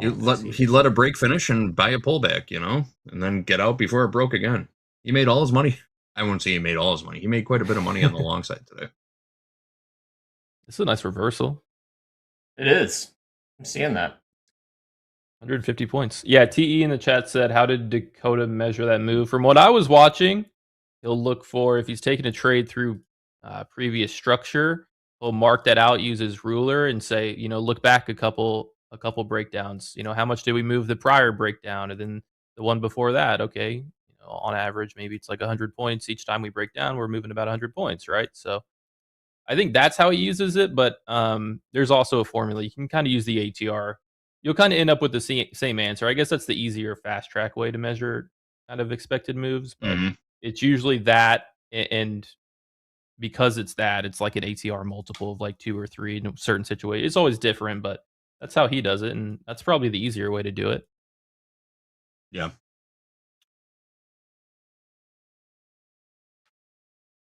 he let a break finish and buy a pullback, and then get out before it broke again. He made all his money. I wouldn't say he made all his money. He made quite a bit of money on the long side today.
It's a nice reversal.
It is. I'm seeing that.
150 points. Yeah, TE in the chat said, how did Dakota measure that move? From what I was watching, he'll look for, if he's taking a trade through previous structure, he'll mark that out, use his ruler, and say, look back a couple breakdowns. How much did we move the prior breakdown, and then the one before that? Okay, on average, maybe it's like 100 points each time we break down. We're moving about 100 points, right? So I think that's how he uses it. But there's also a formula. You can kind of use the ATR. You'll kind of end up with the same answer. I guess that's the easier fast track way to measure kind of expected moves, but it's usually that, and because it's that, it's like an ATR multiple of like 2 or 3 in a certain situation. It's always different, but that's how he does it, and that's probably the easier way to do it.
Yeah.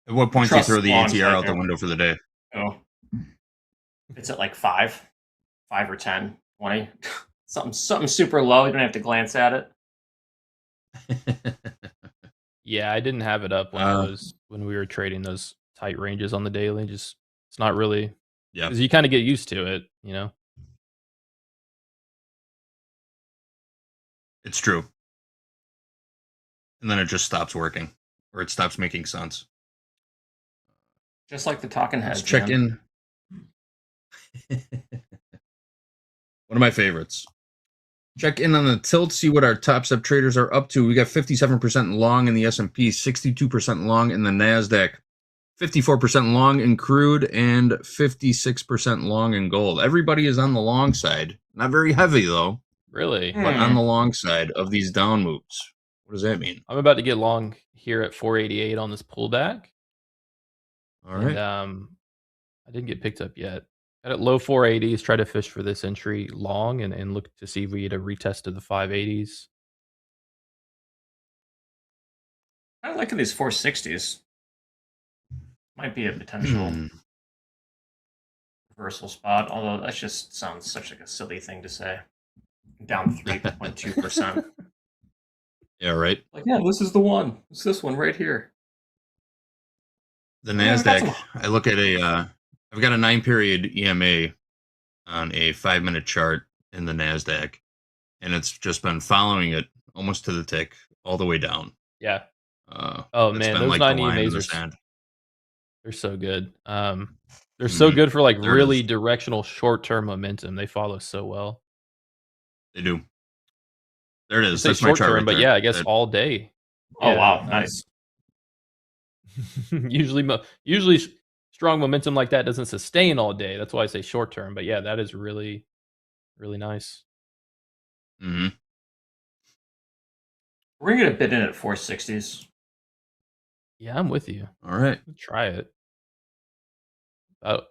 At what point do you throw the ATR out the window for the day?
Oh, it's at like 5 or 10, 20, something super low. You don't have to glance at it.
Yeah, I didn't have it up when we were trading those tight ranges on the daily. Just it's not really, because you kind of get used to it,
It's true. And then it just stops working, or it stops making sense.
Just like the talking heads.
Let's check in. One of my favorites. Check in on the tilt, see what our Topstep traders are up to. We got 57% long in the S&P, 62% long in the NASDAQ, 54% long in crude, and 56% long in gold. Everybody is on the long side. Not very heavy, though.
Really?
But on the long side of these down moves. What does that mean?
I'm about to get long here at 488 on this pullback.
All right.
And, I didn't get picked up yet. At low 480s, try to fish for this entry long and look to see if we get a retest of the 580s.
I like these 460s. Might be a potential reversal spot, although that just sounds such like a silly thing to say. Down 3.2%.
Yeah, right.
Like, yeah, this is the one. It's this one right here.
The NASDAQ, I look at I've got a 9-period EMA on a 5-minute chart in the NASDAQ, and it's just been following it almost to the tick all the way down.
Yeah. Oh man, those
like
9 EMAs they're so good. They're so good for like really directional short-term momentum. They follow so well.
They do. There it is.
That's my chart right but yeah, I guess all day.
Oh wow, nice.
Usually strong momentum like that doesn't sustain all day. That's why I say short term. But yeah, that is really, really nice.
We're gonna get a bid in at 460s.
Yeah, I'm with you.
All right,
try it. About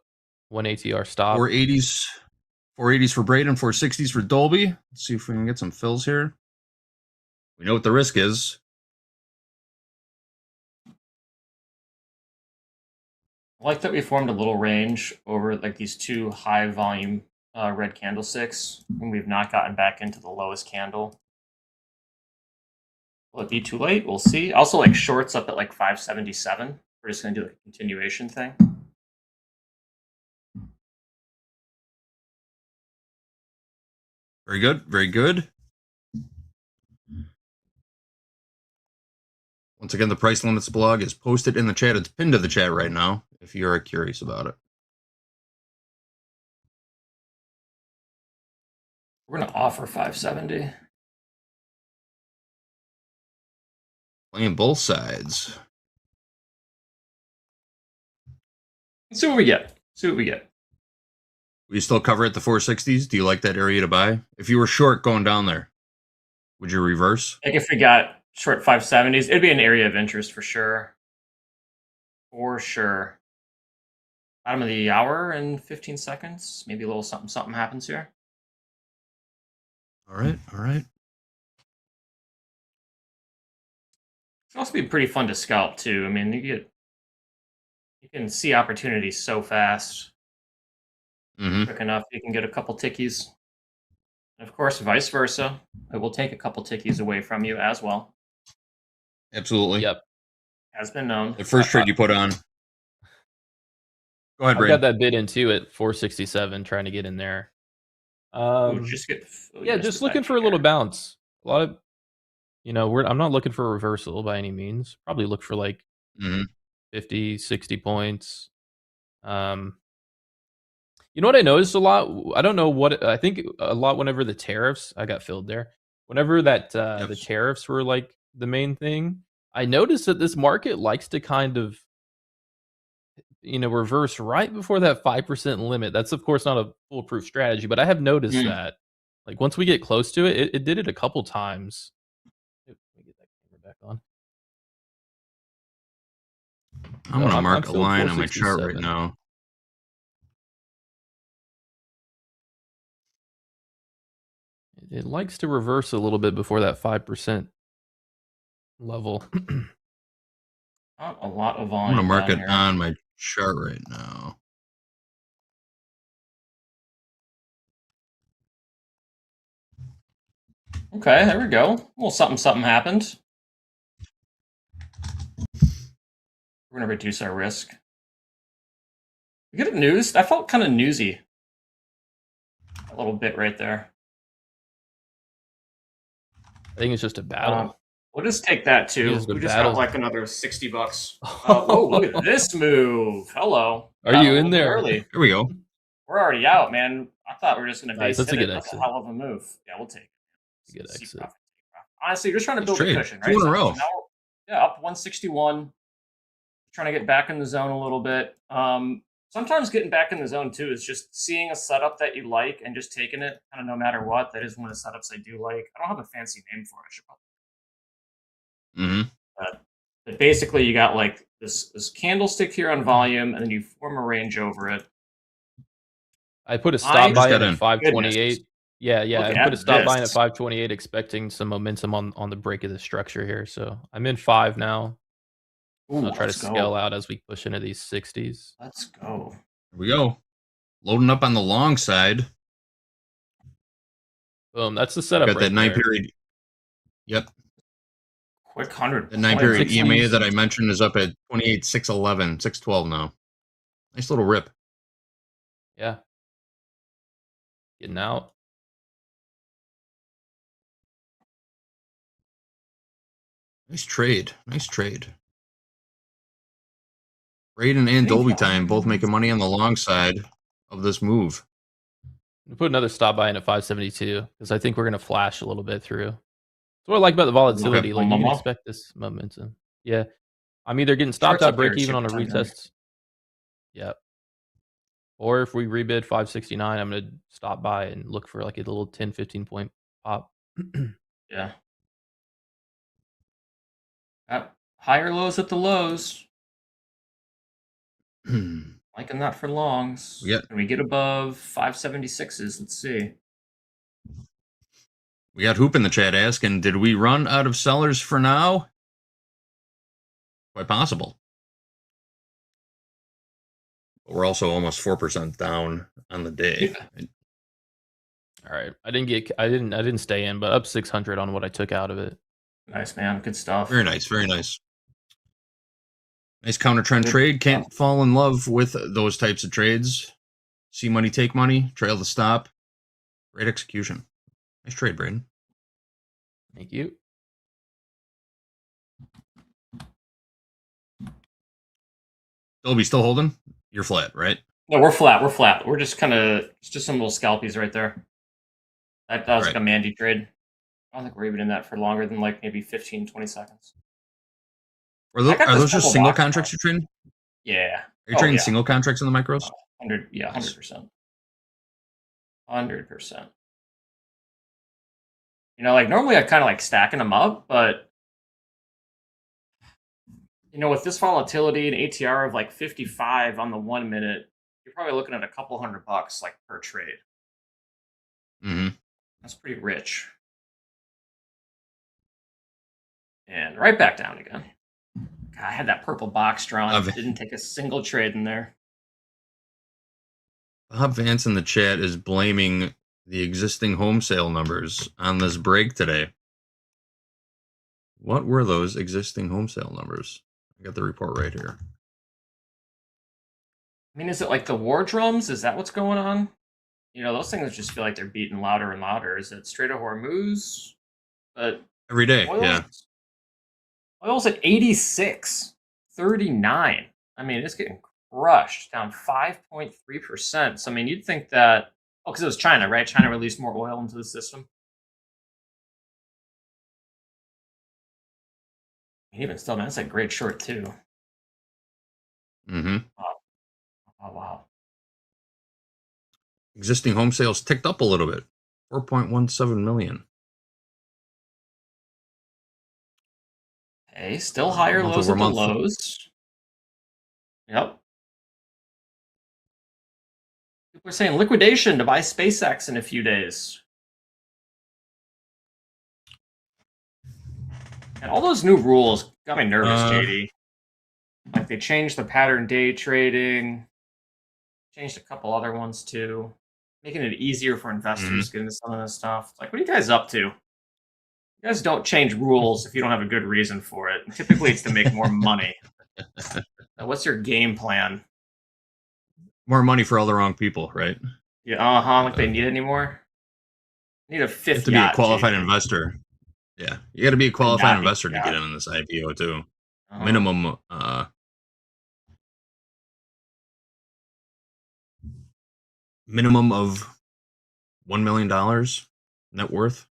1 ATR stop.
480s for Braden, 460s for Dolby. Let's see if we can get some fills here. We know what the risk is.
I like that we formed a little range over like these 2 high volume red candlesticks, and we've not gotten back into the lowest candle. Will it be too late? We'll see. Also, like shorts up at like 577. We're just going to do a continuation thing.
Very good. Very good. Once again, the price limits blog is posted in the chat. It's pinned to the chat right now if you are curious about it.
We're going to offer 570.
Playing both sides.
Let's see what we get.
Will you still cover at the 460s? Do you like that area to buy? If you were short going down there, would you reverse?
Like if we got short 570s, it'd be an area of interest for sure. For sure. Bottom of the hour and 15 seconds. Maybe a little something happens here.
All right.
It's also be pretty fun to scalp too. I mean, you can see opportunities so fast. Quick enough, you can get a couple tickies. And of course, vice versa. It will take a couple tickies away from you as well.
Absolutely.
Yep.
Has been known.
The first trade you put on. Go ahead,
I got that bid in too at 467, trying to get in there.
Just get.
Just looking for a little bounce. A lot of, I'm not looking for a reversal by any means. Probably look for like 50, 60 points. You know what I noticed a lot? I don't know what I think a lot whenever the tariffs, I got filled there. Whenever that the tariffs were like the main thing, I noticed that this market likes to kind of reverse right before that 5% limit. That's of course not a foolproof strategy, but I have noticed that like once we get close to it, it did it a couple times. Let me get that camera back on.
I'm gonna mark a line on my chart right now.
It likes to reverse a little bit before that 5% level.
Not a lot of volume.
I'm gonna mark it on my chart right now.
Okay, there we go. Well, something happened. We're gonna reduce our risk. We get it news. I felt kind of newsy. A little bit right there.
I think it's just a battle.
We'll just take that too. We just got like another $60. Look at this move. Hello.
Are you in there?
Early.
Here we go.
We're already out, man. I thought we were just going to base
that's a good
That's
exit.
a hell of a move. Yeah, we'll take it.
Good exit.
Honestly, you're just trying to build a cushion, right?
2 in a row.
Yeah, up 161. Trying to get back in the zone a little bit. Sometimes getting back in the zone too is just seeing a setup that you like and just taking it kind of no matter what. That is one of the setups I do like. I don't have a fancy name for it. I should probably. But basically, you got like this candlestick here on volume, and then you form a range over it.
I put a stop buy
got
at
in.
528. Yeah.
Look
I put a
at
stop buy at
this.
528, expecting some momentum on the break of the structure here. So I'm in 5 now. I'll try to scale out as we push into these 60s.
Let's go.
Here we go. Loading up on the long side.
Boom. That's the setup.
Got that 9 period. Yep.
Quick 100.
The 9 period EMA that I mentioned is up at 28,611, 612 now. Nice little rip.
Yeah. Getting out.
Nice trade. Nice trade. Braden and Dolby Time both making money on the long side of this move.
I'm gonna put another stop buy in at 572 because I think we're gonna flash a little bit through. That's what I like about the volatility. Like you can expect this momentum. Yeah. I'm either getting stopped out break even on a retest. Yep. Or if we rebid 569, I'm gonna stop by and look for like a little 10, 15 point pop.
Yeah. Higher lows at the lows. Liking that for longs. Can we get above 576s? Let's see.
We got Hoop in the chat asking, did we run out of sellers for now? Quite possible. But we're also almost 4% down on the day.
All right. I didn't stay in, but up 600 on what I took out of it.
Nice, man. Good stuff.
Very nice. Very nice. Nice counter trend trade. Can't fall in love with those types of trades. See money, take money, trail the stop. Great execution. Nice trade, Braden.
Thank you.
Dolby still holding? You're flat, right?
No, we're flat. We're flat. We're just kind of, it's just some little scalpies right there. That was like a Mandy trade. I don't think we're even in that for longer than like maybe 15, 20 seconds.
Are those just single contracts you're trading?
Yeah.
Are you trading single contracts in the micros?
100%. 100%. You know, like normally I kind of like stacking them up, but you know, with this volatility and ATR of like 55 on the 1 minute, you're probably looking at a couple $100 like per trade. That's pretty rich. And right back down again. God, I had that purple box drawn. Didn't take a single trade in there.
Bob Vance in the chat is blaming the existing home sale numbers on this break today. What were those existing home sale numbers? I got the report right here.
I mean, is it like the war drums? Is that what's going on? those things just feel like they're beating louder and louder. Is it Strait of Hormuz? But
every day, yeah.
Oil's at 86.39. I mean, it's getting crushed, down 5.3%. So, I mean, you'd think that, because it was China, right? China released more oil into the system. And even still, man, that's a great short, too.
Mm-hmm.
Oh, wow.
Existing home sales ticked up a little bit, 4.17 million.
Okay, still higher lows at the lows. Yep. People are saying liquidation to buy SpaceX in a few days. And all those new rules got me nervous, JD. Like, they changed the pattern day trading, changed a couple other ones too, making it easier for investors to get into some of this stuff. It's like, what are you guys up to? You guys don't change rules if you don't have a good reason for it. Typically, it's to make more money. Now, what's your game plan?
More money for all the wrong people, right?
Yeah, like they need it anymore. Need a fifth.
You have to be a qualified investor. Yeah, you got to be a qualified investor to get in this IPO too. Minimum. Minimum of $1 million net worth.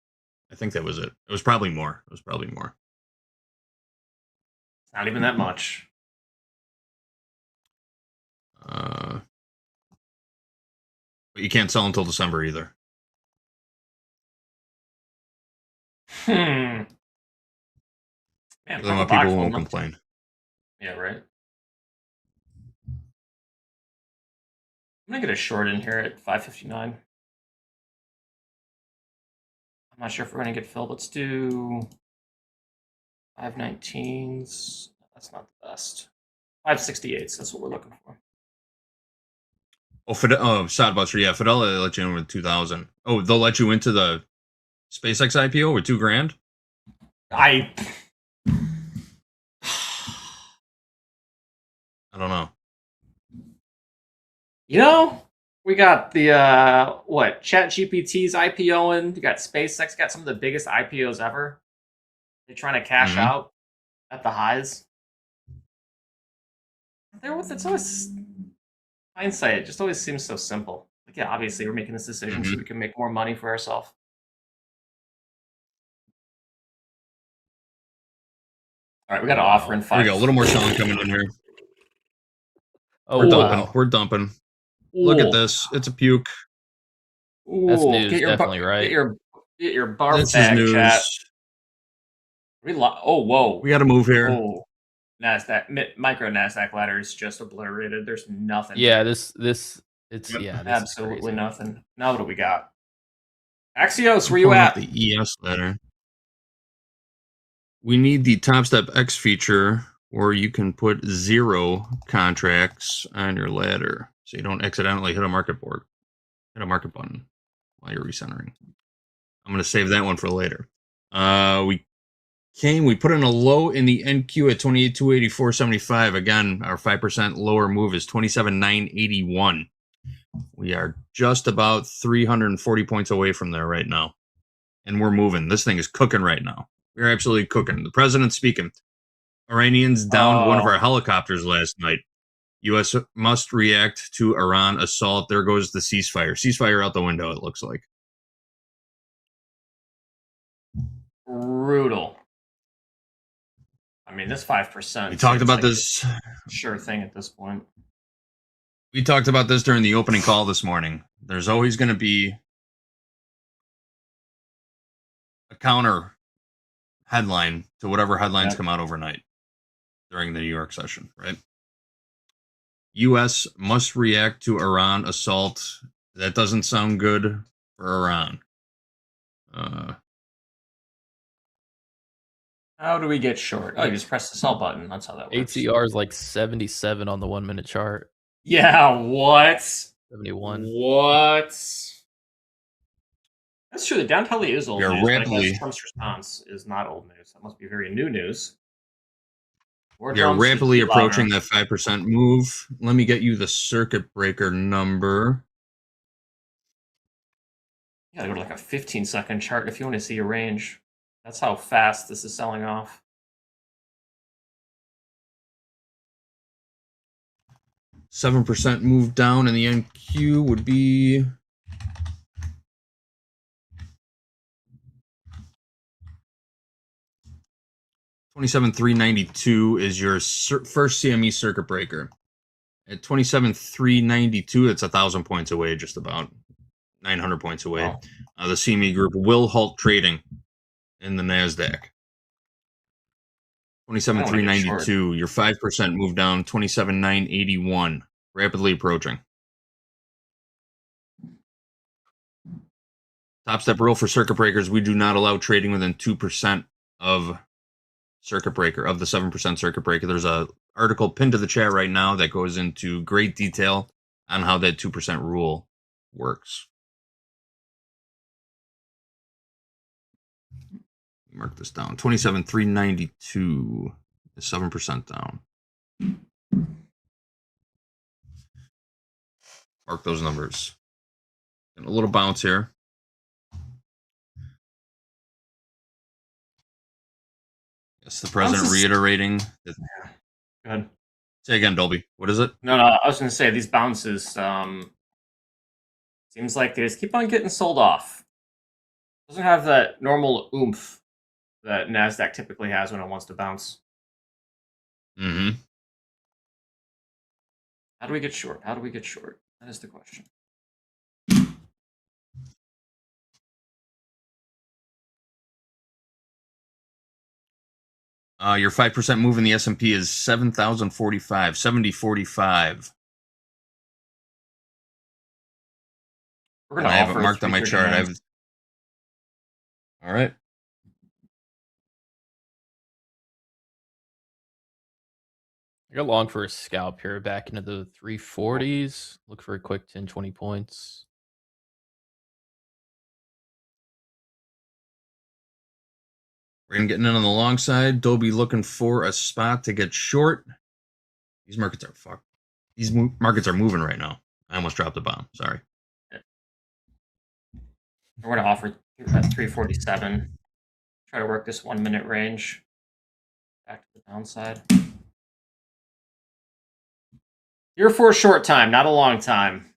I think that was it. It was probably more.
Not even that much.
But you can't sell until December either.
Man,
then people won't complain.
Yeah, right. I'm gonna get a short in here at 559. I'm not sure if we're gonna get filled. Let's do 519s. That's not the best. 568s. That's what we're looking for.
Sodbuster. Yeah, Fidelity let you in with 2,000. Oh, they'll let you into the SpaceX IPO with $2,000. I don't know.
We got the ChatGPT's IPOing. You got SpaceX. Got some of the biggest IPOs ever. They're trying to cash out at the highs. It's always hindsight. It just always seems so simple. Like, yeah, obviously we're making this decision so we can make more money for ourselves. All right, we got an offer in 5.
Here we go. A little more selling coming in here.
Oh,
We're dumping. Look at this. It's a puke.
That's news, definitely, right?
Get your barf bag, chat. Whoa.
We got to move here.
Oh, NASDAQ, micro NASDAQ ladder is just obliterated. There's nothing.
Yeah, this
absolutely nothing. Now what do we got? Axios, where you at?
The ES ladder. We need the Topstep X feature where you can put 0 contracts on your ladder so you don't accidentally hit a market button while you're recentering. I'm going to save that one for later. We put in a low in the NQ at 28,284.75. Again, our 5% lower move is 27,981. We are just about 340 points away from there right now. And we're moving. This thing is cooking right now. We're absolutely cooking. The president's speaking. Iranians downed one of our helicopters last night. U.S. must react to Iran assault. There goes the ceasefire. Ceasefire out the window, it looks like.
Brutal. I mean, this 5%.
We talked about this.
Sure thing at this point.
We talked about this during the opening call this morning. There's always going to be a counter headline to whatever headlines come out overnight during the New York session, right? U.S. must react to Iran assault. That doesn't sound good for Iran.
How do we get short? Oh, you just press the sell button. That's how that works.
ATR is like 77 on the 1 minute chart.
Yeah, what?
71.
What? That's true. The down tally is old news. But I guess Trump's response is not old news. That must be very new news.
We are rapidly approaching that 5% move. Let me get you the circuit breaker number.
You gotta go to like a 15-second chart if you want to see a range. That's how fast this is selling off.
%7 move down in the NQ would be 27,392 is your first CME circuit breaker. At 27,392, it's 1,000 points away, just about 900 points away. The CME group will halt trading in the NASDAQ. 27,392, your 5% move down, 27,981, rapidly approaching. Top step rule for circuit breakers: we do not allow trading within 2% of circuit breaker, of the 7% circuit breaker. There's a article pinned to the chat right now that goes into great detail on how that 2% rule works. Mark this down. 27,392 is 7% down. Mark those numbers. And a little bounce here. Yes, the president reiterating.
Go ahead.
Say again, Dolby. What is it?
No, I was going to say these bounces seems like they just keep on getting sold off. Doesn't have that normal oomph that NASDAQ typically has when it wants to bounce.
Mm-hmm.
How do we get short? How do we get short? That is the question.
Your 5% move in the S&P is 7,045, 70.45. I have it marked on my chart. All right.
I got long for a scalp here, back into the 340s. Look for a quick 10, 20 points.
We're getting in on the long side. Dolby looking for a spot to get short. These markets are fucked. These markets are moving right now. I almost dropped the bomb. Sorry.
We're going to offer at 347. Try to work this 1 minute range. Back to the downside. Here for a short time, not a long time.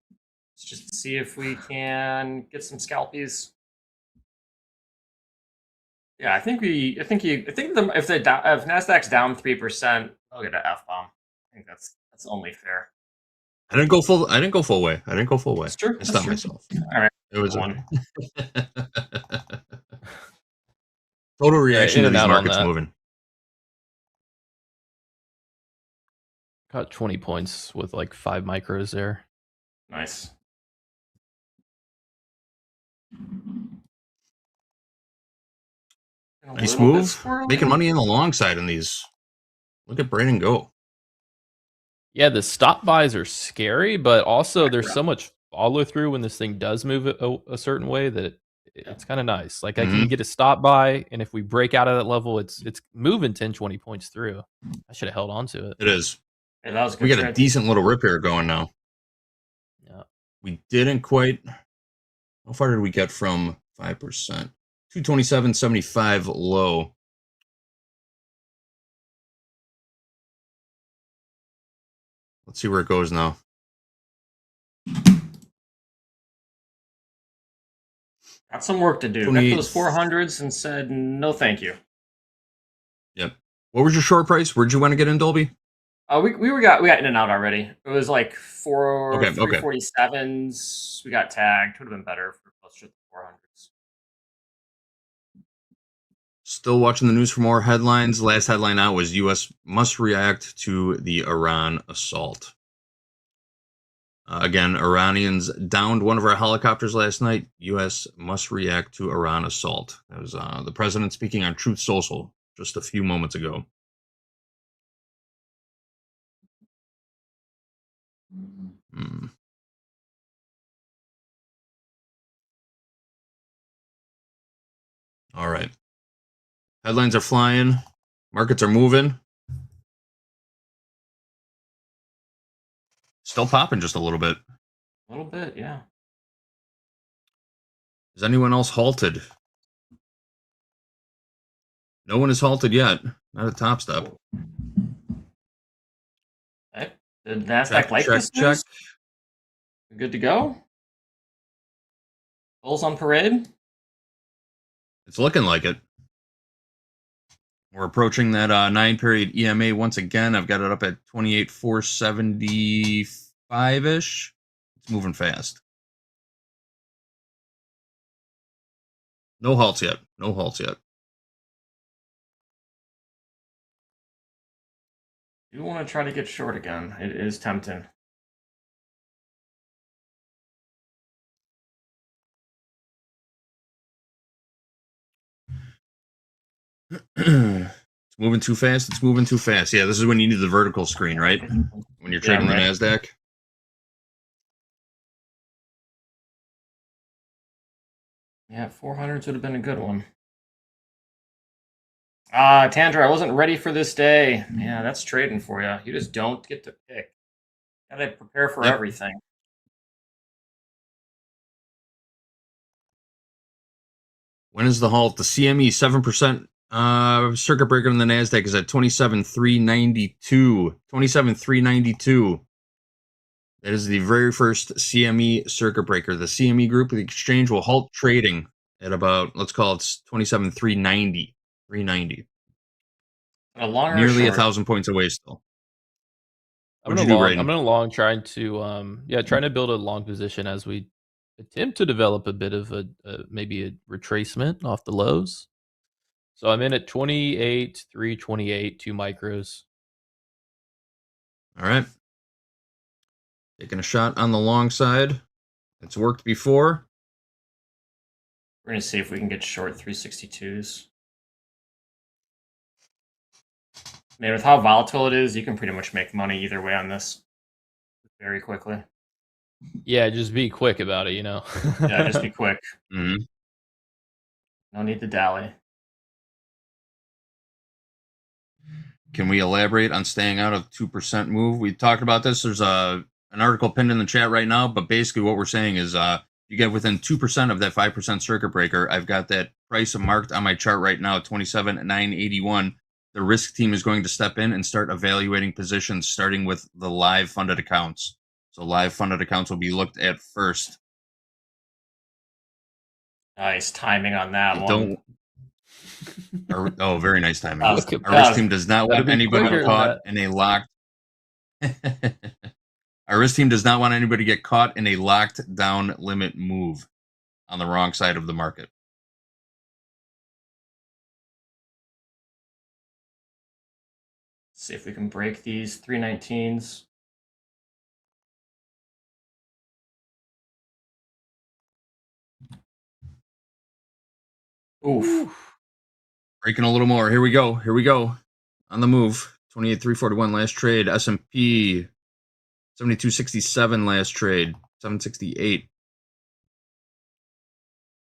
Let's just see if we can get some scalpies. Yeah, if Nasdaq's down 3%, I'll get an F bomb. I think that's only fair.
I didn't go full way.
That's true.
I stopped myself.
All right.
It was one. Total reaction to these markets moving.
Got 20 points with like 5 micros there.
Nice.
Nice move. Making money in the long side in these. Look at Brandon go.
Yeah, the stop buys are scary, but also there's so much follow through when this thing does move a certain way that it's kind of nice. Like I can get a stop buy, and if we break out of that level, it's moving 10, 20 points through. I should have held on to it.
It is.
Yeah, that was a good
we got
trade.
A decent little rip here going now.
Yeah.
We didn't quite. How far did we get from 5%? 227.75 low. Let's see where it goes now.
Got some work to do. Got those 400s and said no, thank you.
Yep. What was your short price? Where'd you want to get in, Dolby?
We got in and out already. It was like 347s. We got tagged. Would have been better for closer to the 400s.
Still watching the news for more headlines. Last headline out was U.S. must react to the Iran assault. Again, Iranians downed one of our helicopters last night. U.S. must react to Iran assault. That was the president speaking on Truth Social just a few moments ago. All right. Headlines are flying. Markets are moving. Still popping just a little bit.
A little bit, yeah.
Is anyone else halted? No one is halted yet. Not at Topstep.
Okay. Did NASDAQ like this news? We're good to go? Bulls on parade?
It's looking like it. We're approaching that 9-period EMA once again. I've got it up at 28,475-ish. It's moving fast. No halts yet. No halts yet.
You want to try to get short again. It is tempting.
It's moving too fast. It's moving too fast. Yeah, this is when you need the vertical screen, right? When you're trading the NASDAQ.
Yeah, 400s would have been a good one. Tandra, I wasn't ready for this day. Yeah, that's trading for you. You just don't get to pick. Gotta prepare for everything.
When is the halt? The CME 7% circuit breaker in the NASDAQ is at 27,392. 27,392. That is the very first CME circuit breaker. The CME group of the exchange will halt trading at about, let's call it 27,390. 390. Nearly 1,000 points away still.
I'm in a long trying to build a long position as we attempt to develop a bit of maybe a retracement off the lows. So I'm in at 28,328, 2 micros.
All right. Taking a shot on the long side. It's worked before.
We're going to see if we can get short 362s. Man, with how volatile it is, you can pretty much make money either way on this very quickly.
Yeah, just be quick about it,
Yeah, just be quick.
Mm-hmm.
No need to dally.
Can we elaborate on staying out of 2% move? We talked about this. There's an article pinned in the chat right now, but basically what we're saying is you get within 2% of that 5% circuit breaker. I've got that price marked on my chart right now, 27,981. The risk team is going to step in and start evaluating positions, starting with the live funded accounts. So live funded accounts will be looked at first.
Nice timing on that one.
Very nice timing. Our risk team does not want anybody caught in a locked. Our risk team does not want anybody to get caught in a locked down limit move on the wrong side of the market.
See if we can break these 319s. Oof.
Breaking a little more. Here we go. Here we go. On the move. 28,341 last trade. S&P 72.67 last trade. 768.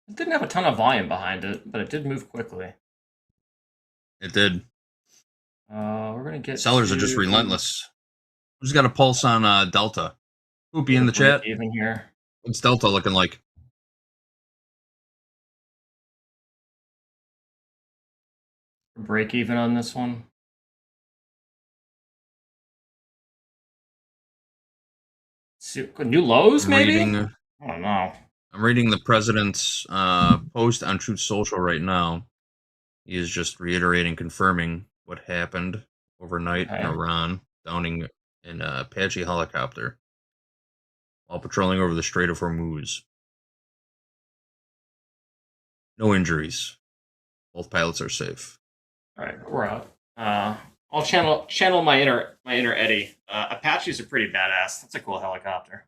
It didn't have a ton of volume behind it, but it did move quickly.
It did.
We're gonna get
sellers are just relentless. Who's got a pulse on Delta? Hoopy in the chat.
Even here.
What's Delta looking like?
Break even on this one. New lows, maybe? I don't know.
I'm reading the president's post on Truth Social right now. He is just reiterating, confirming what happened overnight in Iran, downing an Apache helicopter while patrolling over the Strait of Hormuz. No injuries. Both pilots are safe.
All right, we're out. I'll channel my inner Eddie. Apaches are pretty badass. That's a cool helicopter.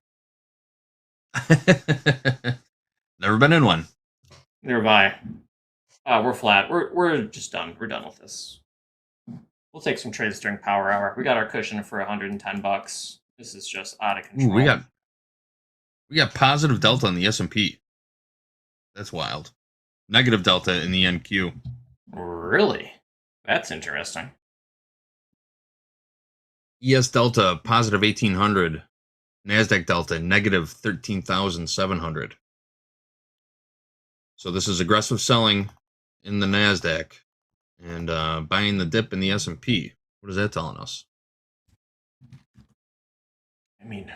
Never been in one.
Neither have I. We're flat. We're just done. We're done with this. We'll take some trades during power hour. We got our cushion for $110. This is just out of control.
Ooh, we got positive delta on the S&P. That's wild. Negative delta in the NQ.
Really? That's interesting.
ES delta positive 1,800. NASDAQ delta negative 13,700. So this is aggressive selling in the NASDAQ and buying the dip in the S&P. What is that telling us?
I mean,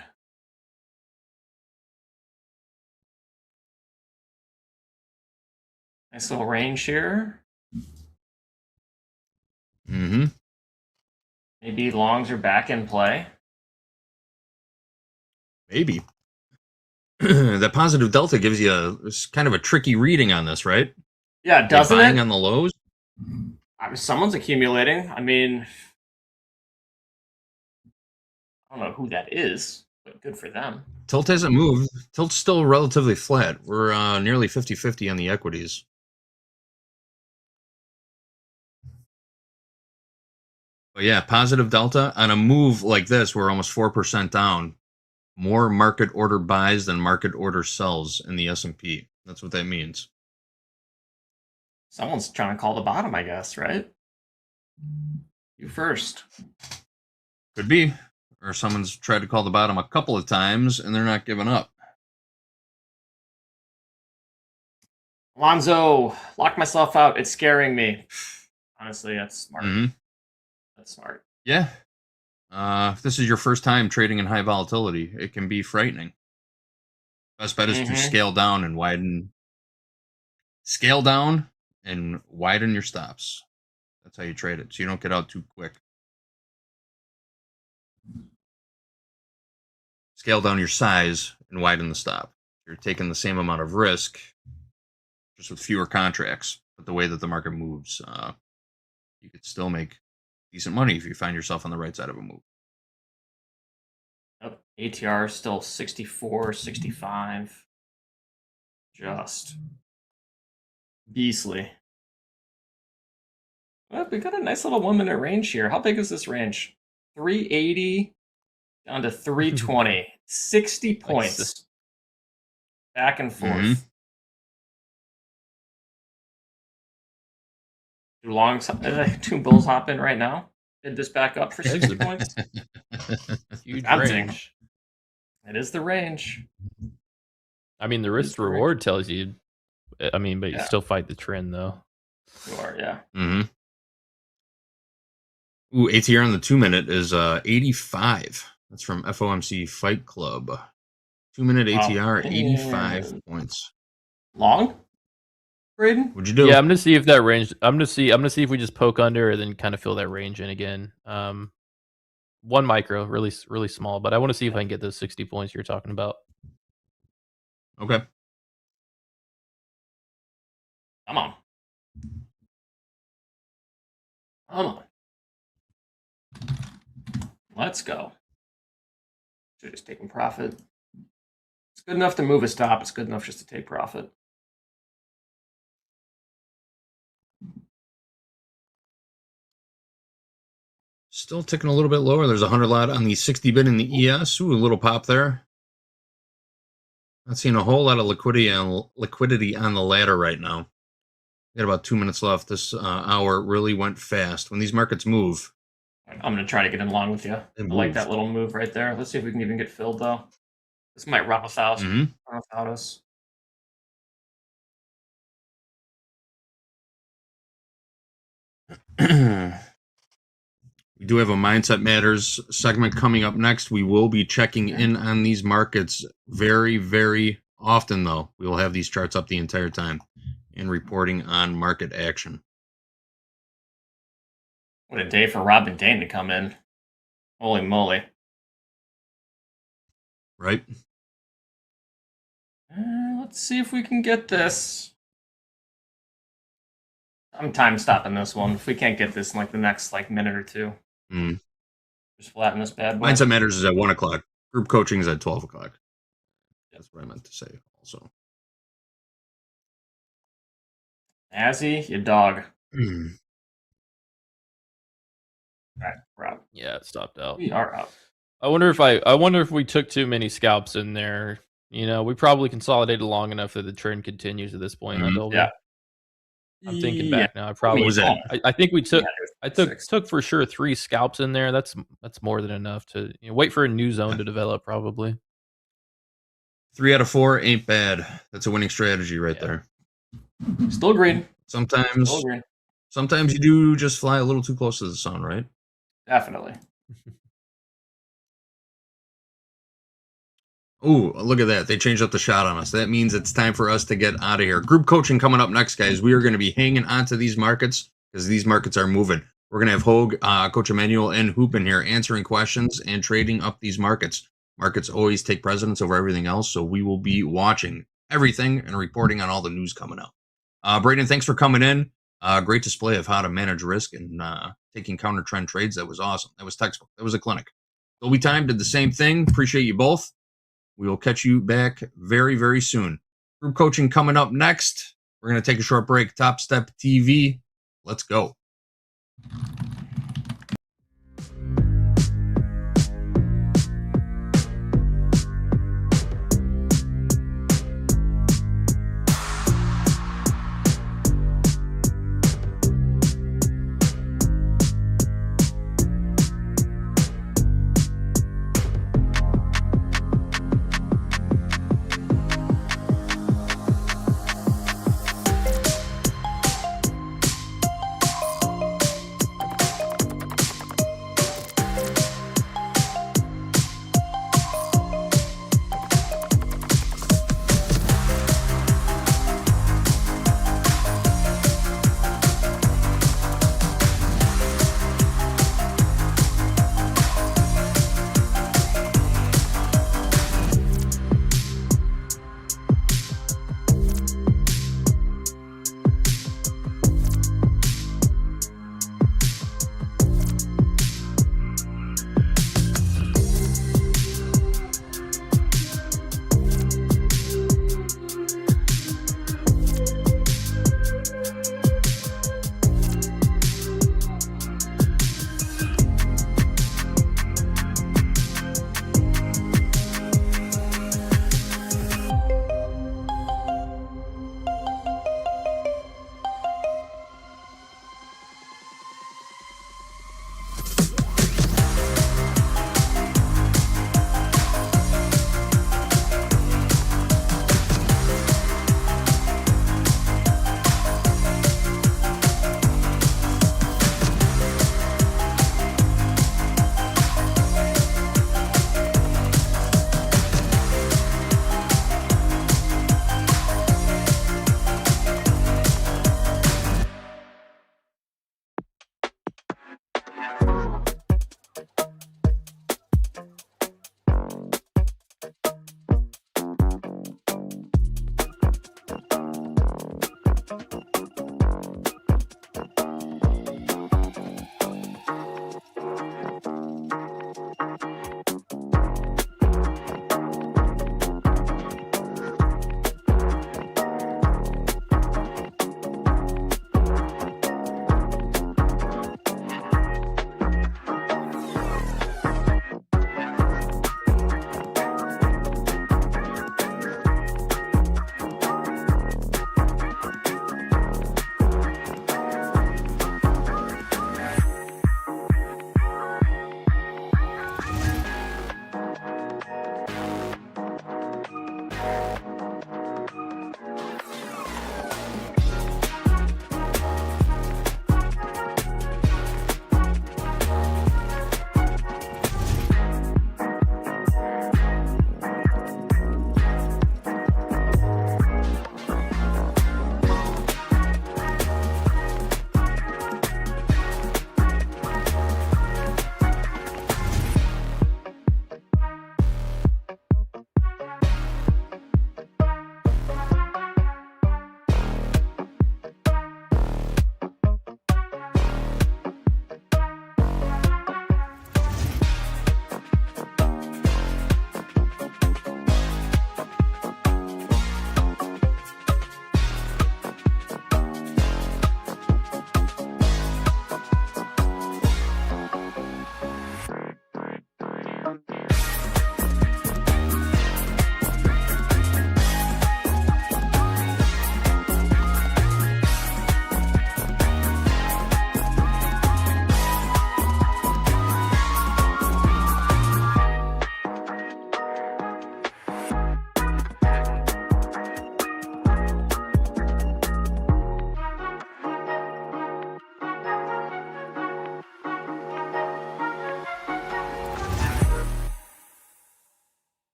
nice little range here.
Mm-hmm.
Maybe longs are back in play.
Maybe. That positive delta gives you kind of a tricky reading on this, right?
Yeah, doesn't
buying
it?
on the lows?
Someone's accumulating. I mean, I don't know who that is, but good for them.
Tilt hasn't moved. Tilt's still relatively flat. We're nearly 50-50 on the equities. But yeah, positive delta on a move like this, we're almost 4% down. More market order buys than market order sells in the S&P. That's what that means.
Someone's trying to call the bottom, I guess, right? You first.
Could be. Or someone's tried to call the bottom a couple of times and they're not giving up.
Alonzo, lock myself out. It's scaring me. Honestly, that's smart.
Mm-hmm.
That's smart.
Yeah. If this is your first time trading in high volatility, it can be frightening. Best bet is to scale down and widen. Scale down and widen your stops. That's how you trade it, so you don't get out too quick. Scale down your size and widen the stop. You're taking the same amount of risk, just with fewer contracts. But the way that the market moves, you could still make decent money if you find yourself on the right side of a move.
Yep. ATR is still 64, 65. Just beastly. Well, we got a nice little 1 minute range here. How big is this range? 380 down to 320. 60 points. Back and forth. Two longs, two bulls hop in right now. Bid this back up for 60 points.
Huge
Tempting.
range.
It is the range.
I mean, the risk reward tells you. I mean, but you still fight the trend, though.
You are, yeah.
Mm-hmm. Ooh, ATR on the 2 minute is 85. That's from FOMC Fight Club. 2 minute ATR, 85 points.
Long? Braden?
What'd you do?
Yeah, I'm gonna see if that range. I'm gonna see if we just poke under and then kind of fill that range in again. 1 micro, really small, but I want to see if I can get those 60 points you're talking about.
Okay.
Come on. Come on. Let's go. Should just taking profit. It's good enough to move a stop. It's good enough just to take profit.
Still ticking a little bit lower. There's a 100 lot on the 60 bid in the ES. Ooh, a little pop there. Not seeing a whole lot of liquidity on the ladder right now. We got about 2 minutes left. This hour really went fast. When these markets move,
I'm going to try to get in long with you. I like that little move right there. Let's see if we can even get filled, though. This might run without us.
We do have a Mindset Matters segment coming up next. We will be checking in on these markets very, very often, though. We will have these charts up the entire time and reporting on market action.
What a day for Rob and Dayne to come in. Holy moly.
Right?
Let's see if we can get this. I'm time stopping this one. If we can't get this in like the next minute or two. Just flatten this bad boy.
Mindset Matters is at 1 o'clock. Group coaching is at 12 o'clock. That's what I meant to say also.
Azzy, you dog. All right, we're out.
Yeah, it stopped out.
We are out.
I wonder if we took too many scalps in there. You know, we probably consolidated long enough that the trend continues at this point.
Yeah.
I'm thinking back now. I probably
was that?
I think we took. I took for sure 3 scalps in there. That's more than enough to wait for a new zone to develop. Probably
3 out of 4 ain't bad. That's a winning strategy right there.
Still green.
Sometimes,
Still green.
sometimes you do just fly a little too close to the sun, right?
Definitely.
Ooh, look at that. They changed up the shot on us. That means it's time for us to get out of here. Group coaching coming up next, guys. We are going to be hanging on to these markets because these markets are moving. We're going to have Hogue, Coach Emmanuel, and Hoop in here answering questions and trading up these markets. Markets always take precedence over everything else, so we will be watching everything and reporting on all the news coming out. Braden, thanks for coming in. Great display of how to manage risk and taking counter trend trades. That was awesome. That was textbook. That was a clinic. Dolby Time did the same thing. Appreciate you both. We will catch you back very, very soon. Group coaching coming up next. We're going to take a short break. Topstep TV. Let's go.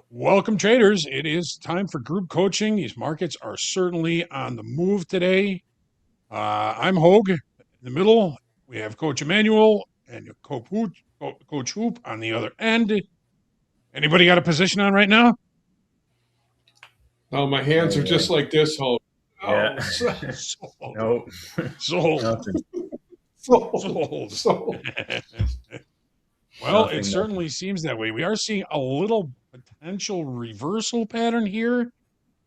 Welcome, traders. It is time for group coaching. These markets are certainly on the move today. I'm Hogue. In the middle, we have Coach Emmanuel and Coach Hoop on the other end. Anybody got a position on right now?
Oh, my hands are just like this, Hogue.
Yeah.
Sold.
Nope. Sold.
Nothing.
Sold. Well,
Nothing,
it certainly seems that way. We are seeing a little potential reversal pattern here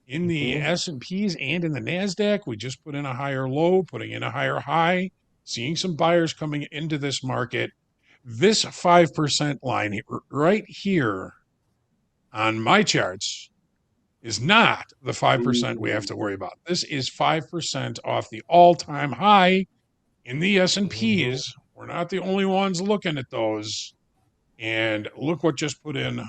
in the S&Ps and in the NASDAQ. We just put in a higher low, putting in a higher high, seeing some buyers coming into this market. This 5% line right here on my charts is not the 5% we have to worry about. This is 5% off the all-time high in the S&Ps. We're not the only ones looking at those. And look what just put in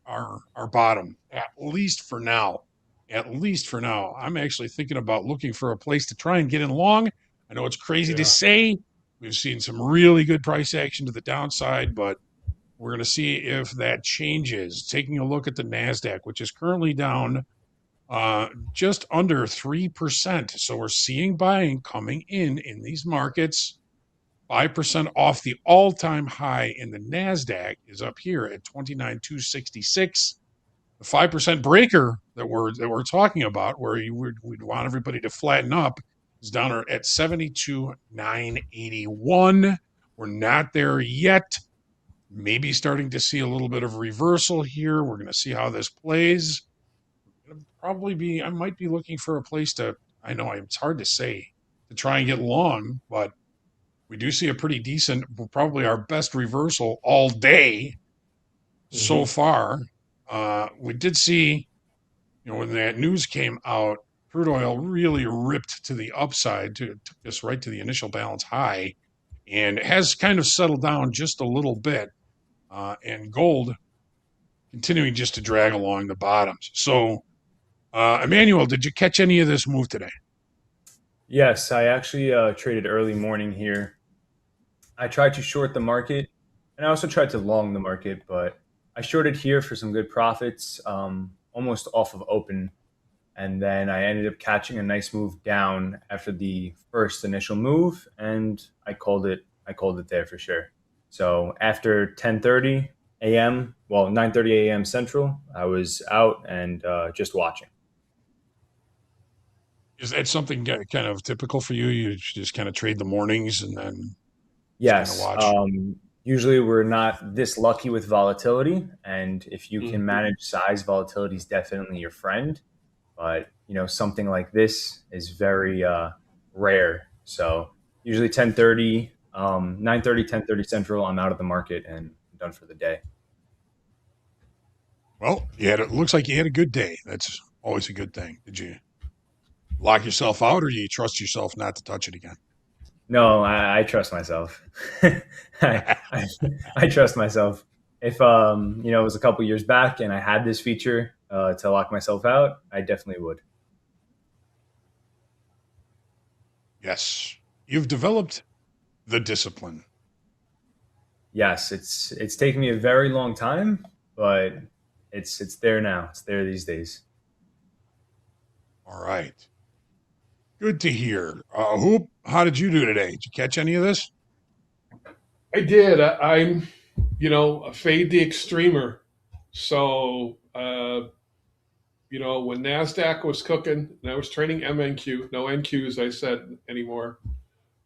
our bottom, at least for now. At least for now. I'm actually thinking about looking for a place to try and get in long. I know it's crazy to say. We've seen some really good price action to the downside, but we're going to see if that changes. Taking a look at the NASDAQ, which is currently down just under 3%. So we're seeing buying coming in these markets. 5% off the all-time high in the NASDAQ is up here at 29,266. The 5% breaker that we're talking about, where we'd want everybody to flatten up, is down at 72,981. We're not there yet. Maybe starting to see a little bit of reversal here. We're going to see how this plays. I might be looking for a place to, I know it's hard to say, to try and get long, but we do see a pretty decent, probably our best reversal all day so far. We did see, when that news came out, crude oil really ripped to the upside, took us right to the initial balance high, and has kind of settled down just a little bit. And gold continuing just to drag along the bottoms. So, Emmanuel, did you catch any of this move today?
Yes, I actually traded early morning here. I tried to short the market, and I also tried to long the market, but I shorted here for some good profits, almost off of open, and then I ended up catching a nice move down after the first initial move, and I called it there for sure. So after 10:30 a.m., well, 9:30 a.m. Central, I was out and just watching.
Is that something kind of typical for you? You just kind of trade the mornings and then
Yes.
kind of watch?
Usually we're not this lucky with volatility. And if you can manage size, volatility is definitely your friend. But, something like this is very rare. So usually 10:30, 9:30, 10:30 Central, I'm out of the market and done for the day.
Well, it looks like you had a good day. That's always a good thing. Did you lock yourself out, or do you trust yourself not to touch it again?
No, I trust myself. I trust myself. If it was a couple years back and I had this feature to lock myself out, I definitely would.
Yes, you've developed the discipline.
Yes, it's taken me a very long time, but it's there now. It's there these days.
All right. Good to hear. Hoop, how did you do today? Did you catch any of this?
I did. I'm, a fade the extremer. So, when NASDAQ was cooking and I was trading MNQ, no NQs, I said anymore.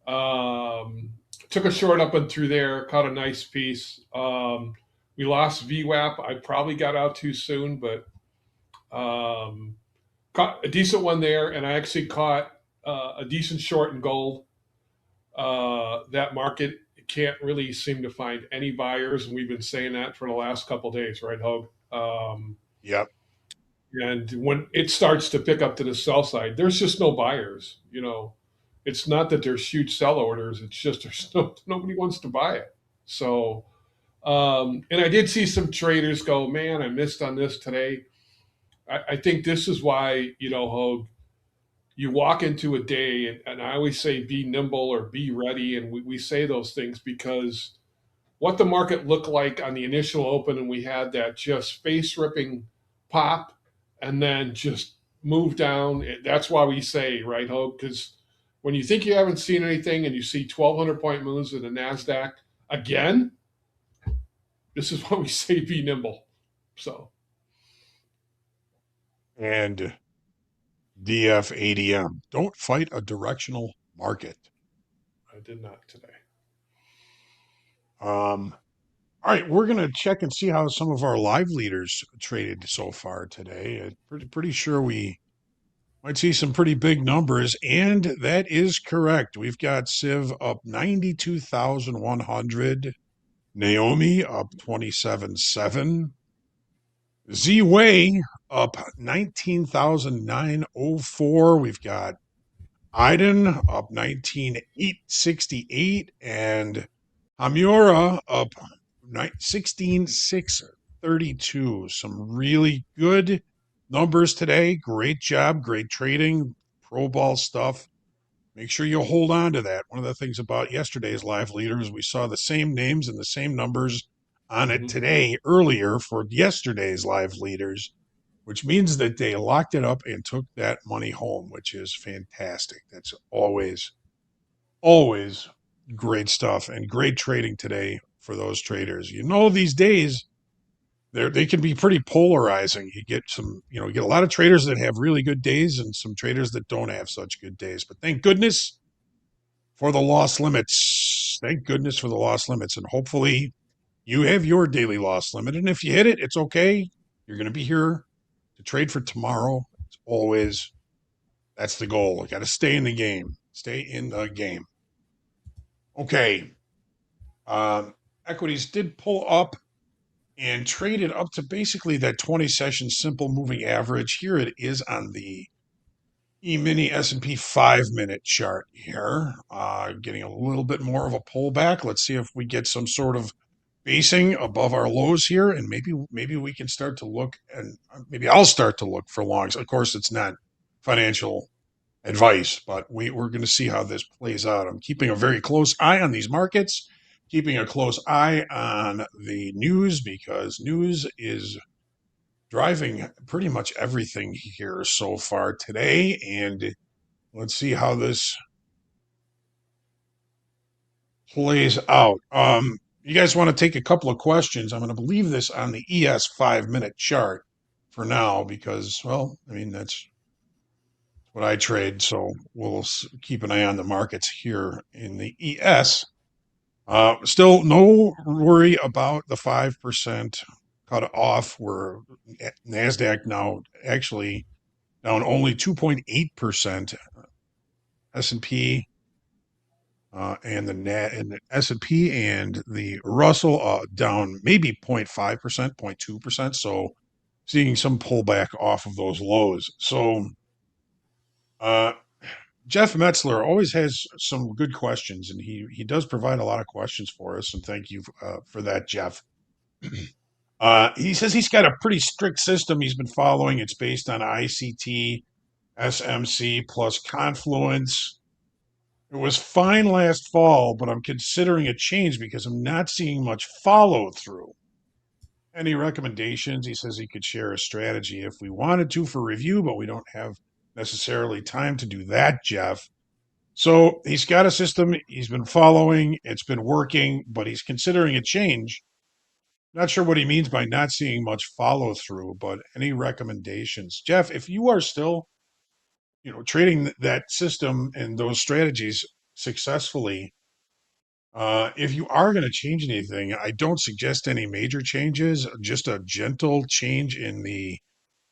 Took a short up and through there, caught a nice piece. We lost VWAP. I probably got out too soon, but caught a decent one there. And I actually caught a decent short in gold. That market can't really seem to find any buyers, and we've been saying that for the last couple of days, right, Hogue?
Yep.
And when it starts to pick up to the sell side, there's just no buyers. It's not that there's huge sell orders; it's just nobody wants to buy it. So, and I did see some traders go, "Man, I missed on this today." I think this is why, Hogue, you walk into a day, and I always say be nimble or be ready, and we say those things because what the market looked like on the initial open, and we had that just face-ripping pop and then just move down. That's why we say, right, Hope? Because when you think you haven't seen anything and you see 1,200-point moves in the NASDAQ again, this is why we say be nimble. So.
And DFADM, don't fight a directional market.
I did not today.
All right, we're going to check and see how some of our live leaders traded so far today. Pretty sure we might see some pretty big numbers, and that is correct. We've got Civ up 92,100, Naomi up 27.7, Z-Way up 19,904. We've got Iden up 19,868, and Hamura up 16,632. Some really good numbers today. Great job, great trading, pro ball stuff. Make sure you hold on to that. One of the things about yesterday's live leaders, we saw the same names and the same numbers on it today earlier for yesterday's live leaders, which means that they locked it up and took that money home, which is fantastic. That's always great stuff and great trading today for those traders. These days they can be pretty polarizing. You get you get a lot of traders that have really good days and some traders that don't have such good days. But thank goodness for the loss limits. Thank goodness for the loss limits. And hopefully you have your daily loss limit. And if you hit it, it's okay. You're going to be here to trade for tomorrow. It's always, that's the goal. You got to stay in the game. Stay in the game. Okay. Equities did pull up and traded up to basically that 20-session simple moving average. Here it is on the E-mini S&P 5-minute chart here. Getting a little bit more of a pullback. Let's see if we get some sort of basing above our lows here, and maybe we can start to look, and maybe I'll start to look for longs. Of course, it's not financial advice, but we're going to see how this plays out. I'm keeping a very close eye on these markets, keeping a close eye on the news, because news is driving pretty much everything here so far today. And let's see how this plays out. You guys want to take a couple of questions? I'm going to leave this on the ES 5-minute chart for now because, well, I mean, that's what I trade. So we'll keep an eye on the markets here in the ES. Still no worry about the 5% cut off. We're at NASDAQ now actually down only 2.8%. S&P and the S&P and the Russell down maybe 0.5%, 0.2%. So seeing some pullback off of those lows. So Jeff Metzler always has some good questions, and he does provide a lot of questions for us, and thank you for that, Jeff. He says he's got a pretty strict system he's been following. It's based on ICT, SMC plus Confluence. It was fine last fall, but I'm considering a change because I'm not seeing much follow through. Any recommendations? He says he could share a strategy if we wanted to for review, but we don't have necessarily time to do that, Jeff. So he's got a system he's been following. It's been working, but he's considering a change. Not sure what he means by not seeing much follow through, but any recommendations? Jeff, if you are still trading that system and those strategies successfully, if you are going to change anything, I don't suggest any major changes. Just a gentle change in the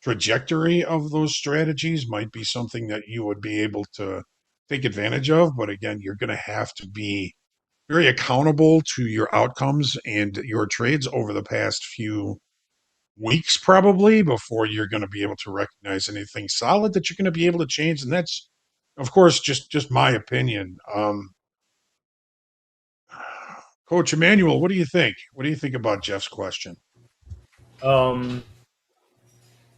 trajectory of those strategies might be something that you would be able to take advantage of. But again, you're going to have to be very accountable to your outcomes and your trades over the past few weeks, probably, before you're going to be able to recognize anything solid that you're going to be able to change. And that's, of course, just my opinion. Coach Emmanuel, what do you think? What do you think about Jeff's question?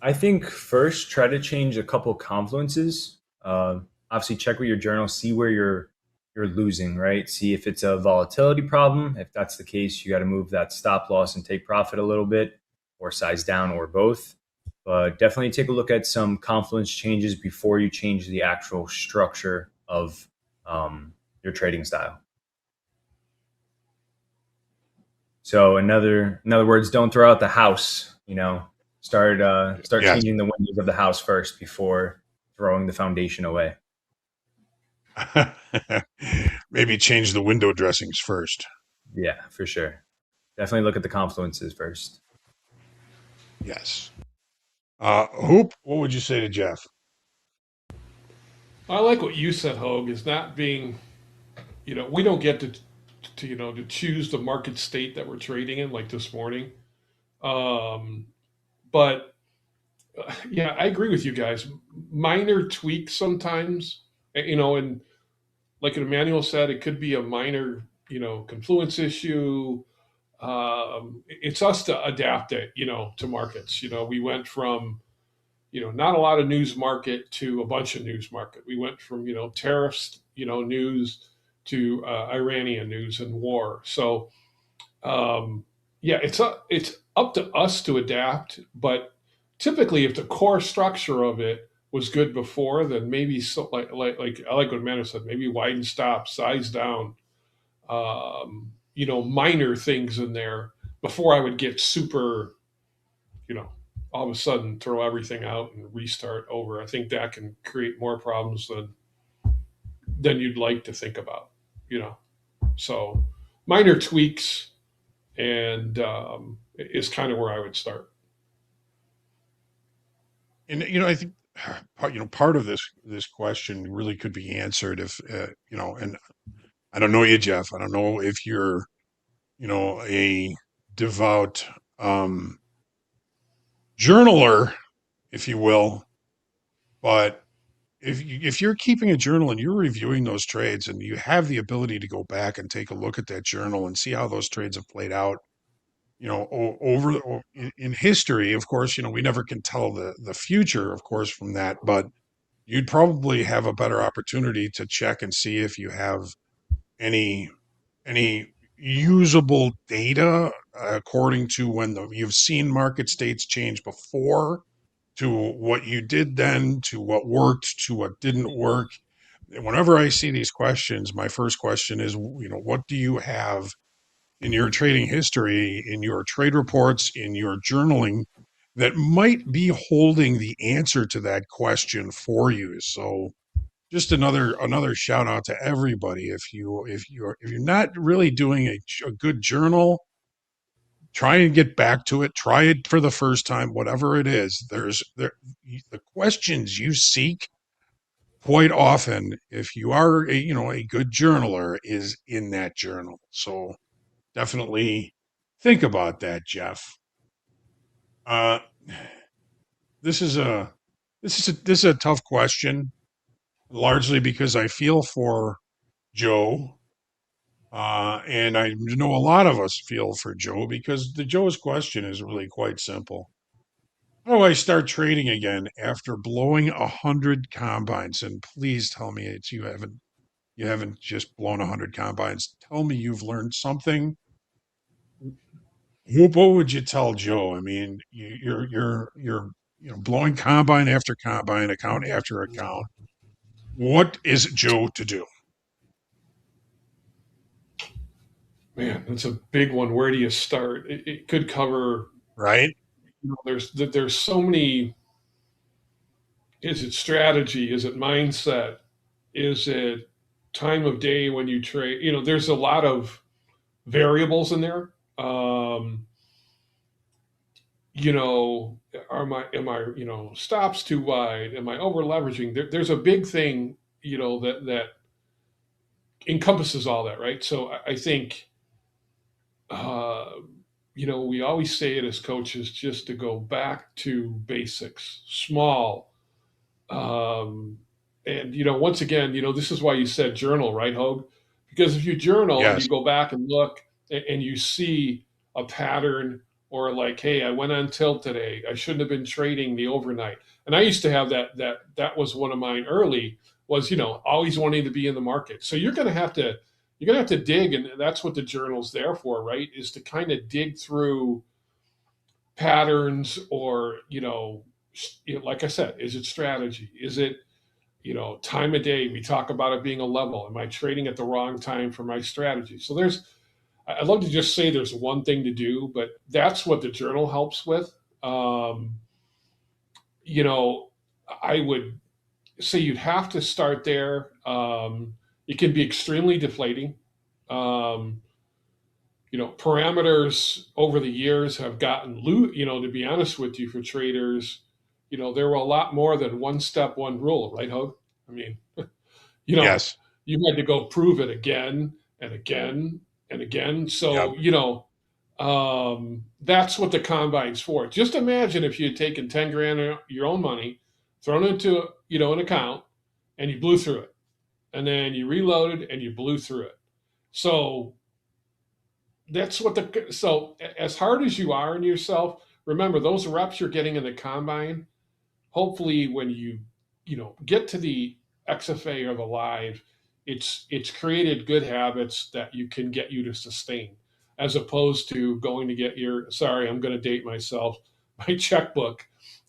I think first try to change a couple confluences. Obviously, check with your journal, see where your you're losing, right? See if it's a volatility problem. If that's the case, you got to move that stop loss and take profit a little bit, or size down, or both. But definitely take a look at some confluence changes before you change the actual structure of your trading style. So in other words, don't throw out the house. Start changing the windows of the house first before throwing the foundation away.
Maybe change the window dressings first.
Yeah, for sure. Definitely look at the confluences first.
Yes. Hoop, what would you say to Jeff?
I like what you said, Hogue, is not being, we don't get to choose the market state that we're trading in, like this morning. But yeah, I agree with you guys. Minor tweaks sometimes, and like Emmanuel said, it could be a minor, confluence issue. It's us to adapt it, to markets. We went from, not a lot of news market to a bunch of news market. We went from, tariffs, news to Iranian news and war. So, yeah, it's up to us to adapt. But typically, if the core structure of it was good before, then maybe like I like what Manu said, maybe widen stop, size down, minor things in there before I would get super, all of a sudden throw everything out and restart over. I think that can create more problems than you'd like to think about, So minor tweaks and is kind of where I would start.
And I think part of this question really could be answered if and I don't know you, Jeff. I don't know if you're a devout journaler, if you will, but if you're keeping a journal and you're reviewing those trades and you have the ability to go back and take a look at that journal and see how those trades have played out, in history, of course, we never can tell the future, of course, from that, but you'd probably have a better opportunity to check and see if you have any usable data according to when you've seen market states change before, to what you did then, to what worked, to what didn't work. Whenever I see these questions, my first question is, what do you have in your trading history, in your trade reports, in your journaling that might be holding the answer to that question for you? So just another shout out to everybody. If you're not really doing a good journal, try and get back to it. Try it for the first time, whatever it is. The questions you seek quite often, if you are a good journaler, is in that journal. So definitely think about that, Jeff. This is a tough question, largely because I feel for Joe. And I know a lot of us feel for Joe, because Joe's question is really quite simple. How do I start trading again after blowing 100 combines? And please tell me you haven't just blown 100 combines. Tell me you've learned something. What would you tell Joe? I mean, you're blowing combine after combine, account after account. What is Joe to do?
Man, that's a big one. Where do you start? It could cover,
right?
There's so many. Is it strategy? Is it mindset? Is it time of day when you trade? There's a lot of variables in there. Am I stops too wide? Am I over leveraging? There's a big thing, that encompasses all that, right? So I think, we always say it as coaches, just to go back to basics, small. And, once again, this is why you said journal, right, Hogue? Because if you journal and you go back and look and you see a pattern, or like, hey, I went on tilt today, I shouldn't have been trading the overnight. And I used to have that was one of mine early. was, always wanting to be in the market. So you're going to have to dig, and that's what the journal's there for, right? Is to kind of dig through patterns, or like I said, is it strategy? Is it time of day? We talk about it being a level. Am I trading at the wrong time for my strategy? So I'd love to just say there's one thing to do, but that's what the journal helps with. I would say you'd have to start there. It can be extremely deflating. Parameters over the years have gotten loose. To be honest with you, for traders, there were a lot more than one step, one rule, right, Hogue? I mean,
Yes.
you had to go prove it again and again and again. So, that's what the combine's for. Just imagine if you had taken 10 grand of your own money, thrown into, an account, and you blew through it. And then you reloaded and you blew through it. So that's so as hard as you are on yourself, remember those reps you're getting in the combine, hopefully when you get to the XFA or the live, it's created good habits that you can get you to sustain, as opposed to going to get I'm going to date myself, my checkbook,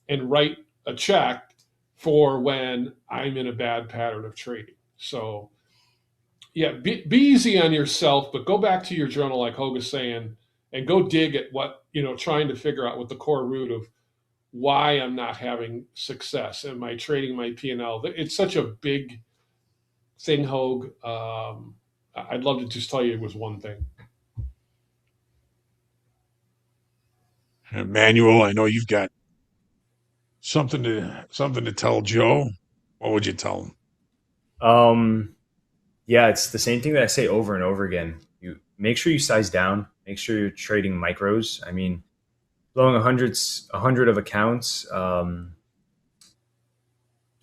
and write a check for when I'm in a bad pattern of trading. So yeah, be easy on yourself, but go back to your journal, like Hogue is saying, and go dig at what, trying to figure out what the core root of why I'm not having success. Am I trading my P&L? It's such a big thing, Hogue. I'd love to just tell you it was one thing.
Manuel, I know you've got something to tell Joe. What would you tell him?
Yeah, it's the same thing that I say over and over again. You make sure you size down. Make sure you're trading micros. I mean, blowing 100 of accounts, you're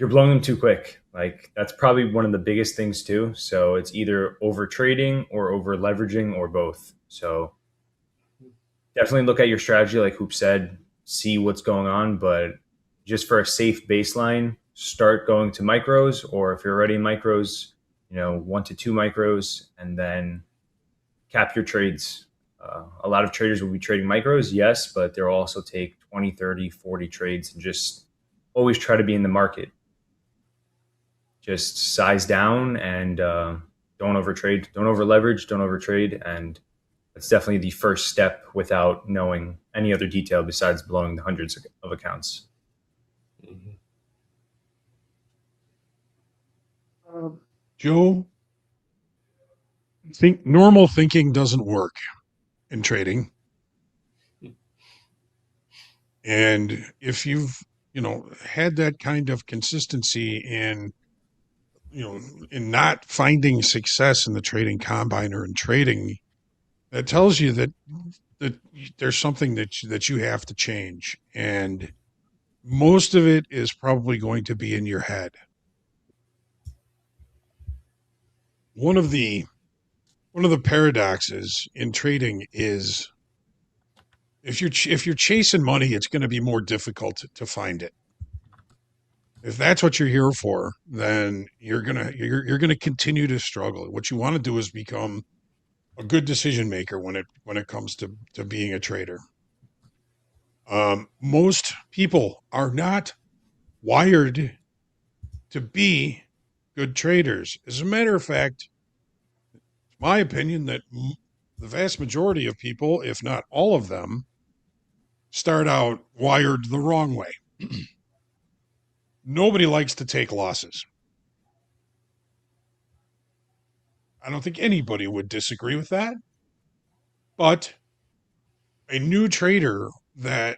blowing them too quick. Like that's probably one of the biggest things too. So it's either over trading or over leveraging or both. So definitely look at your strategy, like Hoop said, see what's going on. But just for a safe baseline, start going to micros, or if you're already in micros, 1 to 2 micros, and then cap your trades. A lot of traders will be trading micros, yes, but they'll also take 20, 30, 40 trades and just always try to be in the market. Just size down and don't overtrade, don't over leverage, don't overtrade. And that's definitely the first step without knowing any other detail besides blowing the hundreds of accounts.
Joe, normal thinking doesn't work in trading. And if you've, had that kind of consistency in not finding success in the trading combine or in trading, that tells you that there's something that you have to change. And most of it is probably going to be in your head. One of the paradoxes in trading is if you're chasing money, it's going to be more difficult to find it. If that's what you're here for, then you're gonna continue to struggle. What you want to do is become a good decision maker when it comes to being a trader. Most people are not wired to be good traders. As a matter of fact, it's my opinion that the vast majority of people, if not all of them, start out wired the wrong way. Nobody likes to take losses. I don't think anybody would disagree with that. But a new trader that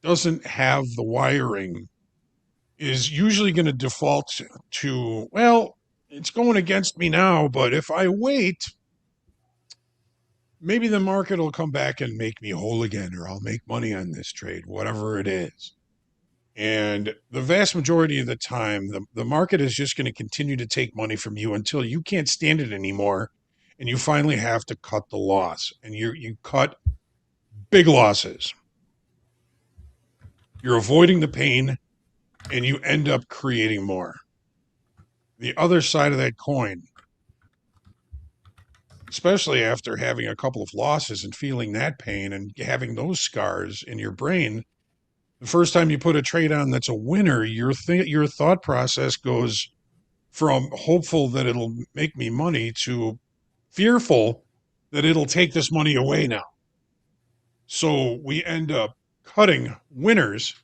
doesn't have the wiring is usually going to default to, well, it's going against me now, but if I wait, maybe the market will come back and make me whole again, or I'll make money on this trade, whatever it is. And the vast majority of the time, the market is just going to continue to take money from you until you can't stand it anymore. And you finally have to cut the loss. And you cut big losses. You're avoiding the pain and you end up creating more. the other side of that coin, especially after having a couple of losses and feeling that pain and having those scars in your brain, the first time you put a trade on that's a winner, your thought process goes from hopeful that it'll make me money to fearful that it'll take this money away now. So we end up cutting winners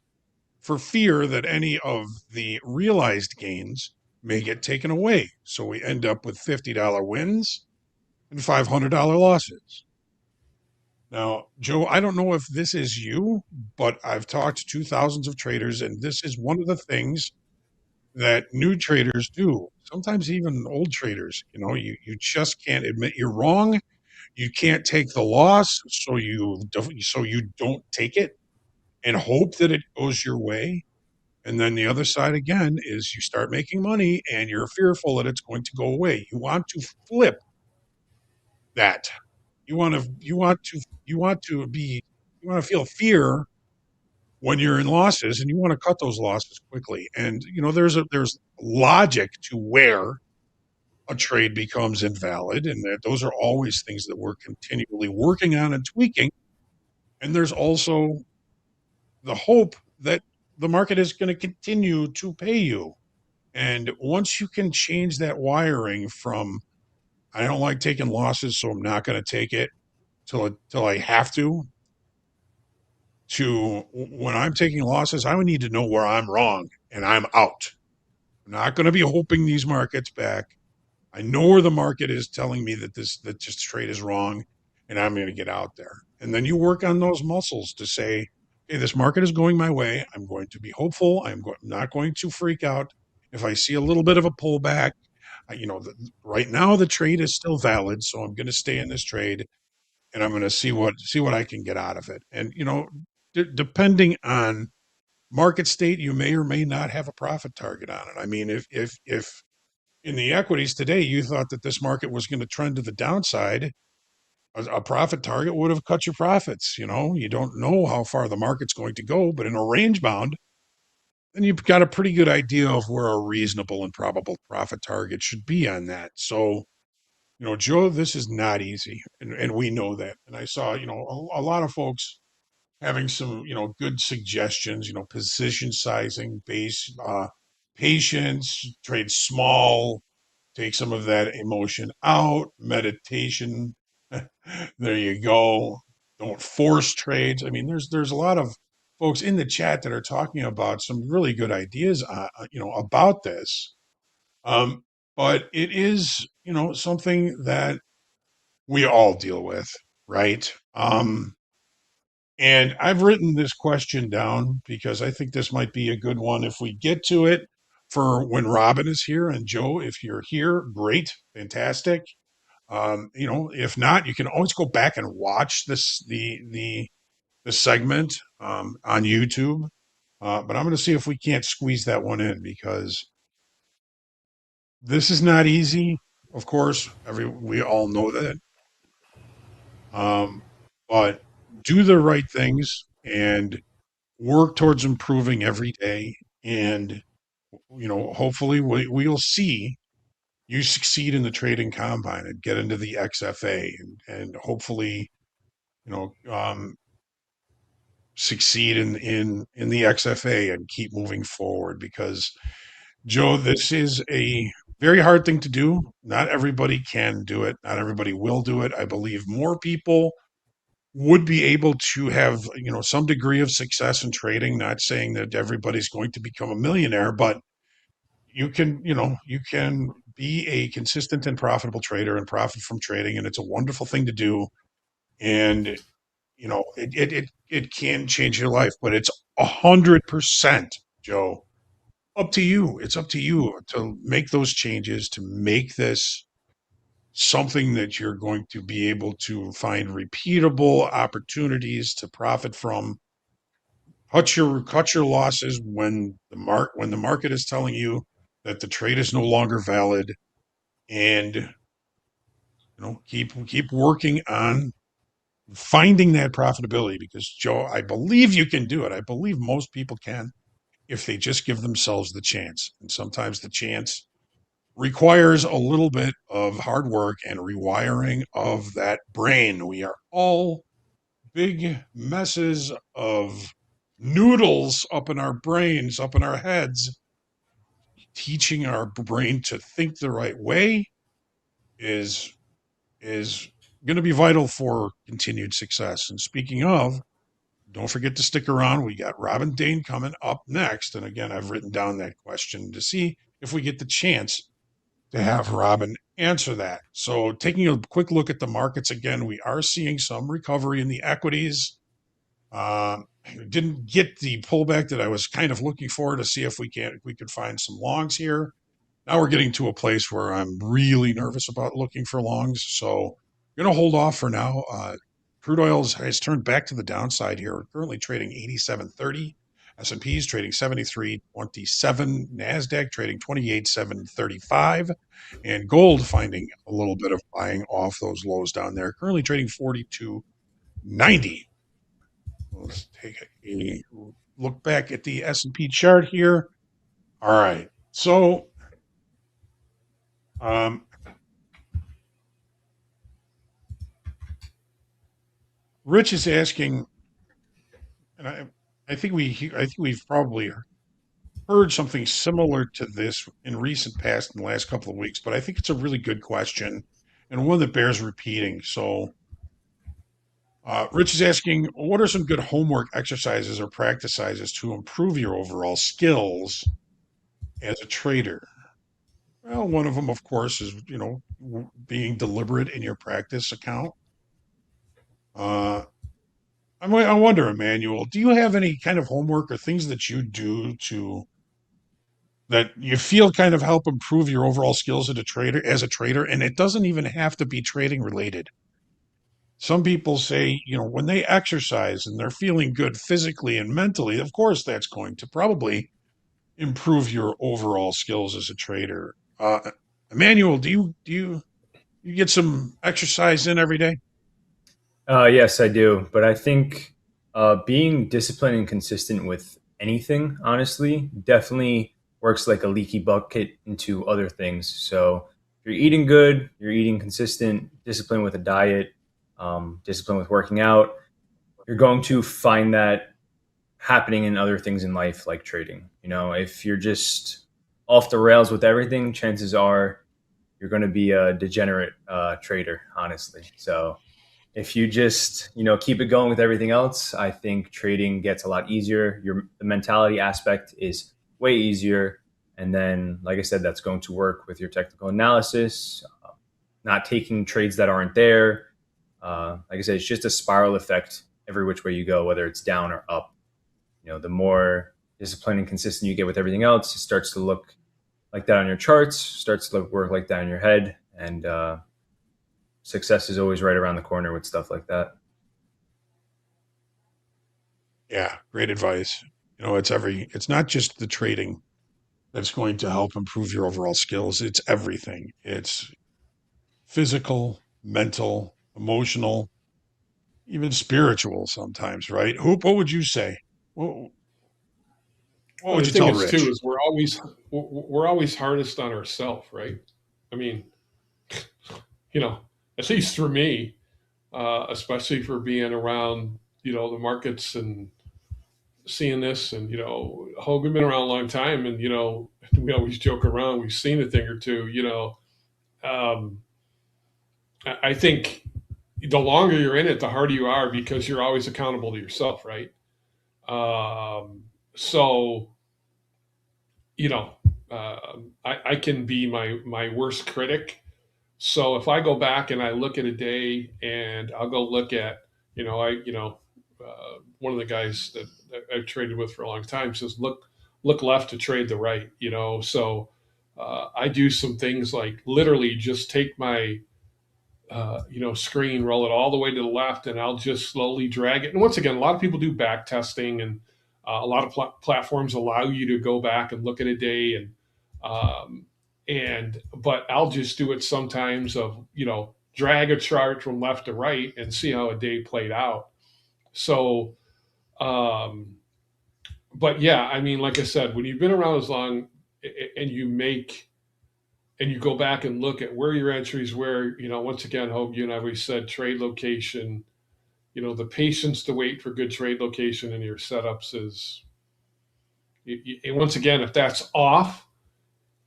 for fear that any of the realized gains may get taken away. So we end up with $50 wins and $500 losses. Now, Joe, I don't know if this is you, but I've talked to thousands of traders, and this is one of the things that new traders do. Sometimes even old traders, you just can't admit you're wrong. You can't take the loss, so you don't take it and hope that it goes your way. And then the other side again is you start making money and you're fearful that it's going to go away. You want to flip that. You want to feel fear when you're in losses, and you want to cut those losses quickly. And there's logic to where a trade becomes invalid, and those are always things that we're continually working on and tweaking. And there's also the hope that the market is going to continue to pay you. And once you can change that wiring from I don't like taking losses, so I'm not going to take it till I have to when I'm taking losses, I would need to know where I'm wrong and I'm out. I'm not going to be hoping these markets back. I know where the market is telling me that this trade is wrong, and I'm going to get out there. And then you work on those muscles to say, okay, this market is going my way. I'm going to be hopeful. I'm not going to freak out if I see a little bit of a pullback. Right now the trade is still valid, so I'm going to stay in this trade, and I'm going to see what I can get out of it. And depending on market state, you may or may not have a profit target on it. I mean, if in the equities today, you thought that this market was going to trend to the downside, a profit target would have cut your profits. You don't know how far the market's going to go, but in a range bound, then you've got a pretty good idea of where a reasonable and probable profit target should be on that. So, Joe, this is not easy, and we know that. And I saw, a lot of folks having some, good suggestions, position sizing, patience, trade small, take some of that emotion out, meditation. There you go. Don't force trades. I mean, there's a lot of folks in the chat that are talking about some really good ideas, about this. But it is, something that we all deal with, right? And I've written this question down because I think this might be a good one if we get to it for when Robin is here. And Joe, if you're here, great, fantastic. If not, you can always go back and watch the segment on YouTube. But I'm going to see if we can't squeeze that one in because this is not easy. Of course, we all know that. But do the right things and work towards improving every day. And, hopefully we'll see you succeed in the trading combine and get into the XFA and hopefully, succeed in the XFA and keep moving forward because Joe, this is a very hard thing to do. Not everybody can do it. Not everybody will do it. I believe more people would be able to have, some degree of success in trading, not saying that everybody's going to become a millionaire, but you can be a consistent and profitable trader and profit from trading. And it's a wonderful thing to do. And, it can change your life, but it's 100%, Joe, up to you. It's up to you to make those changes, to make this something that you're going to be able to find repeatable opportunities to profit from. Cut your losses when the market is telling you that the trade is no longer valid, and keep working on finding that profitability because Joe, I believe you can do it. I believe most people can if they just give themselves the chance. And sometimes the chance requires a little bit of hard work and rewiring of that brain. We are all big messes of noodles up in our brains, up in our heads. Teaching our brain to think the right way is going to be vital for continued success. And speaking of, don't forget to stick around. We got Rob and Dayne coming up next. And again, I've written down that question to see if we get the chance to have Robin answer that. So, taking a quick look at the markets again, we are seeing some recovery in the equities. Didn't get the pullback that I was kind of looking for to see if we could find some longs here. Now we're getting to a place where I'm really nervous about looking for longs. So, I'm going to hold off for now. Crude oil has turned back to the downside here. We're currently trading 87.30. S&P is trading 73.27. NASDAQ trading 28.735. And gold finding a little bit of buying off those lows down there. Currently trading 42.90. Let's take a look back at the S&P chart here. All right. So, Rich is asking, and I think we've probably heard something similar to this in recent past in the last couple of weeks, but I think it's a really good question and one that bears repeating. So, Rich is asking, what are some good homework exercises or practices to improve your overall skills as a trader? Well, one of them, of course, is being deliberate in your practice account. I wonder, Emmanuel, do you have any kind of homework or things that you do that you feel kind of help improve your overall skills as a trader? And it doesn't even have to be trading related. Some people say, when they exercise and they're feeling good physically and mentally, of course, that's going to probably improve your overall skills as a trader. Emmanuel, do you get some exercise in every day?
Yes, I do. But I think being disciplined and consistent with anything, honestly, definitely works like a leaky bucket into other things. So if you're eating good, you're eating consistent, discipline with a diet, discipline with working out, you're going to find that happening in other things in life, like trading. If you're just off the rails with everything, chances are you're going to be a degenerate trader, honestly. So if you just keep it going with everything else, I think trading gets a lot easier. The mentality aspect is way easier, and then, like I said, that's going to work with your technical analysis, not taking trades that aren't there. Like I said, it's just a spiral effect every which way you go, whether it's down or up. The more disciplined and consistent you get with everything else, it starts to look like that on your charts, starts to work like that in your head, and success is always right around the corner with stuff like that.
Yeah, great advice. It's not just the trading that's going to help improve your overall skills. It's everything. It's physical, mental, emotional, even spiritual sometimes, right? Hoop, what would you say? What would you tell Rich?
Too is we're always hardest on ourselves, right? I mean, at least for me, especially for being around, the markets and seeing this, and Hogan been around a long time, and we always joke around. We've seen a thing or two. I think the longer you're in it, the harder you are because you're always accountable to yourself, right? So, I can be my worst critic. So if I go back and I look at a day, and I'll go look at, one of the guys that I've traded with for a long time says, look left to trade the right, So I do some things like literally just take my screen, roll it all the way to the left, and I'll just slowly drag it. And once again, a lot of people do back testing, and a lot of platforms allow you to go back and look at a day, but I'll just do it sometimes of, drag a chart from left to right and see how a day played out. So, but yeah, I mean, like I said, when you've been around as long and you make and you go back and look at where your entries were, once again, Hope, you and I, we said trade location, the patience to wait for good trade location in your setups is, once again, if that's off,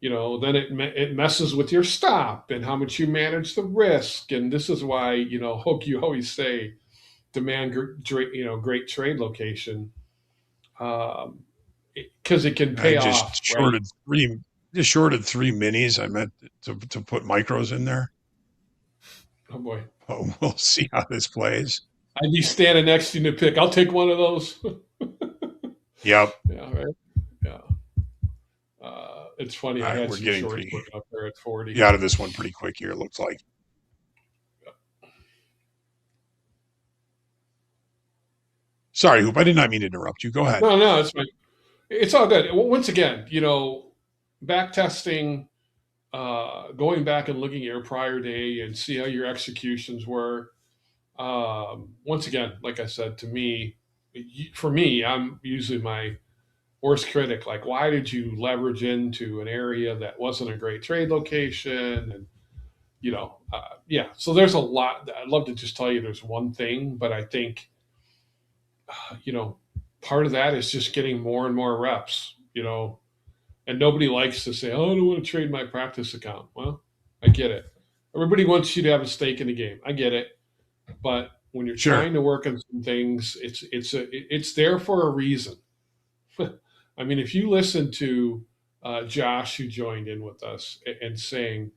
then it messes with your stop and how much you manage the risk. And this is why, Hope, you always say demand great trade location, because it can pay off.
Just shorted 3 minis. I meant to put micros in there.
Oh boy.
Oh, we'll see how this plays.
I'd be standing next to you to pick. I'll take one of those.
Yep.
Yeah. Right. Yeah. It's funny. I had some shorts working up there at 40.
Get out of this one pretty quick here. It looks like. Sorry, Hoop. I did not mean to interrupt you. Go ahead.
No, it's fine. It's all good. Once again, back testing, going back and looking at your prior day and see how your executions were. Once again, like I said, for me, I'm usually my worst critic. Like, why did you leverage into an area that wasn't a great trade location? And, so there's a lot. I'd love to just tell you there's one thing, but I think, part of that is just getting more and more reps, and nobody likes to say, oh, I don't want to trade my practice account. Well, I get it. Everybody wants you to have a stake in the game. I get it. But when you're trying to work on some things, it's there for a reason. I mean, if you listen to Josh, who joined in with us, and saying,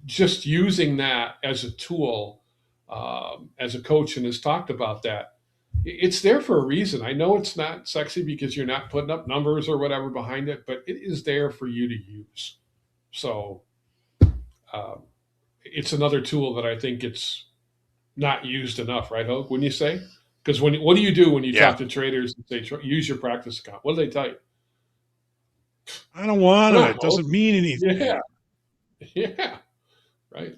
just using that as a tool, as a coach, and has talked about that, it's there for a reason. I know it's not sexy because you're not putting up numbers or whatever behind it, but it is there for you to use. So it's another tool that I think it's not used enough, right, Hope? Wouldn't you say? Because what do you do when you talk to traders and say, use your practice account? What do they tell you?
I don't want it. It doesn't mean anything.
Yeah. Yeah. Right.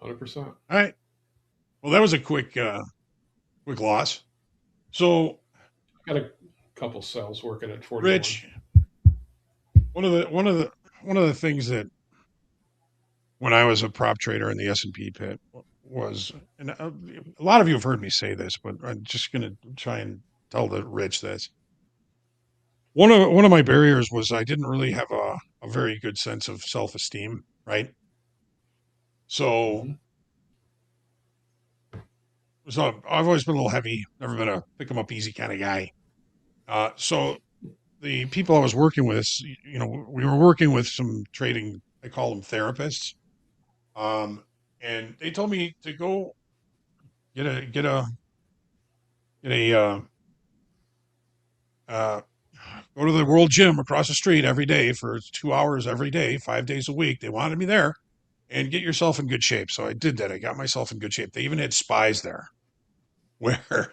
100%.
All right. Well, that was a quick loss. So
got a couple cells working at 41.
Rich, one of the things that when I was a prop trader in the S&P pit was, and a lot of you have heard me say this, but I'm just going to try and tell the Rich this. One of my barriers was I didn't really have a very good sense of self-esteem, right? So, I've always been a little heavy, never been a pick 'em up easy kind of guy. So the people I was working with, we were working with some trading, I call them therapists. And they told me to go get a go to the World Gym across the street every day for 2 hours every day, 5 days a week. They wanted me there and get yourself in good shape. So I did that. I got myself in good shape. They even had spies there where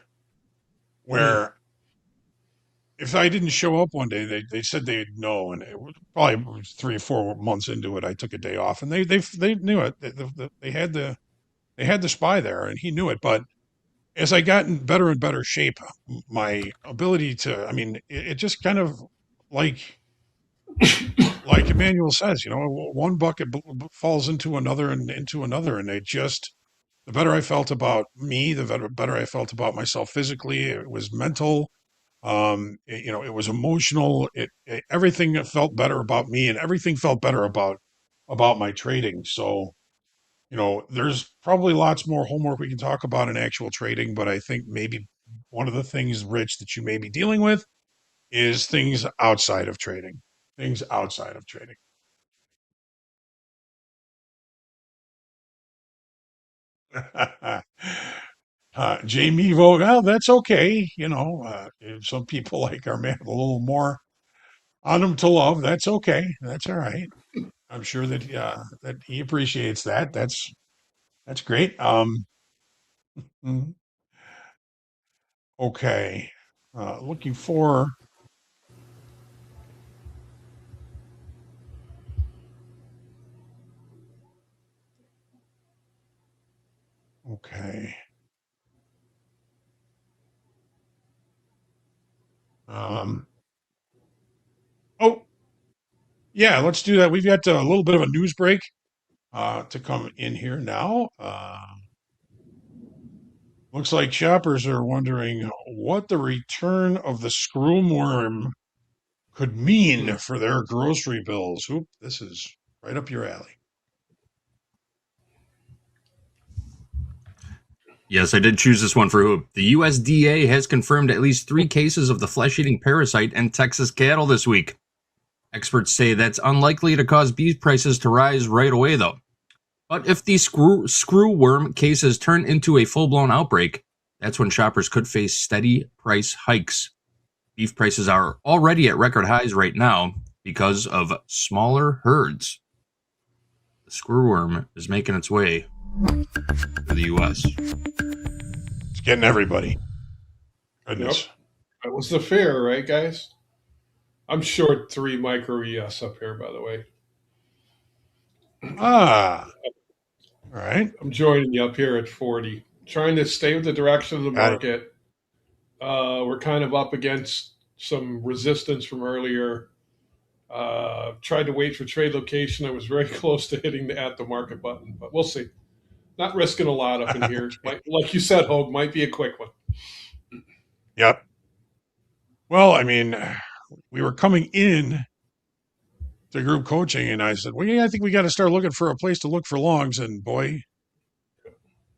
if I didn't show up one day, they said they'd know. And it was probably 3 or 4 months into it, I took a day off, and they knew it. They had the spy there, and he knew it. But as I got in better and better shape, my ability to, I mean, it just kind of like Emmanuel says, one bucket falls into another and into another. And the better I felt about me, the better I felt about myself physically. It was mental. It was emotional. Everything felt better about me, and everything felt better about my trading. So, there's probably lots more homework we can talk about in actual trading, but I think maybe one of the things, Rich, that you may be dealing with is things outside of trading. Things outside of trading. Jamie Vogue, well, that's okay. Some people like our man a little more on him to love. That's okay. That's all right. I'm sure that that he appreciates that. That's great. Mhm. Okay. Looking for okay. Um Oh, yeah, let's do that. We've got a little bit of a news break to come in here now. Looks like shoppers are wondering what the return of the screwworm could mean for their grocery bills. Oop, this is right up your alley.
Yes, I did choose this one for Hoop. The USDA has confirmed at least 3 cases of the flesh-eating parasite in Texas cattle this week. Experts say that's unlikely to cause beef prices to rise right away, though. But if these screwworm cases turn into a full-blown outbreak, that's when shoppers could face steady price hikes. Beef prices are already at record highs right now because of smaller herds. The screwworm is making its way to the U.S.
It's getting everybody. Goodness.
Yep. That was the fair, right, guys? I'm short 3 micro ES up here, by the way.
All right.
I'm joining you up here at 40. Trying to stay with the direction of the market. We're kind of up against some resistance from earlier. Tried to wait for trade location. I was very close to hitting the at the market button, but we'll see. Not risking a lot up in here. Like you said, Hogue, might be a quick one.
Yep. Well, I mean, we were coming in to group coaching, and I said, well, yeah, I think we got to start looking for a place to look for longs. And boy,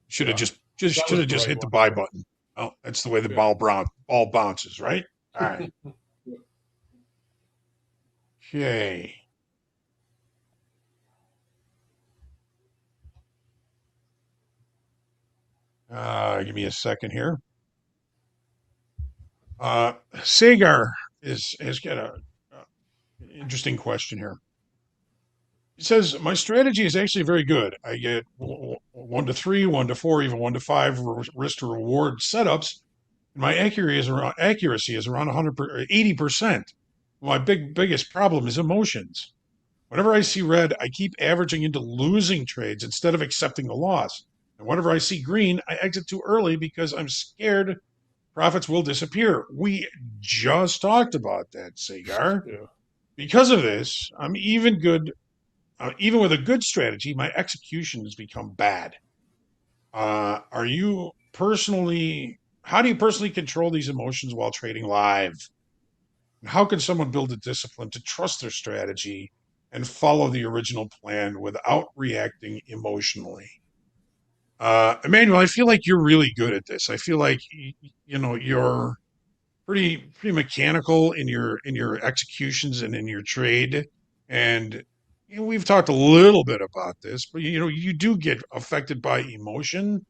should have just hit the buy button. Oh, that's the way the ball bounces, right? All right. Okay. Give me a second here. Sagar has got an interesting question here. He says, my strategy is actually very good. I get 1 to 3, 1 to 4, even 1 to 5 risk to reward setups. My accuracy is around 80%. My biggest problem is emotions. Whenever I see red, I keep averaging into losing trades instead of accepting the loss. And whenever I see green, I exit too early because I'm scared profits will disappear. We just talked about that, Sagar.
Yeah.
Because of this, I'm even with a good strategy, my execution has become bad. How do you personally control these emotions while trading live? And how can someone build a discipline to trust their strategy and follow the original plan without reacting emotionally? Emmanuel, I feel like you're really good at this. I feel like you're pretty mechanical in your executions and in your trade. And we've talked a little bit about this, but you do get affected by emotion.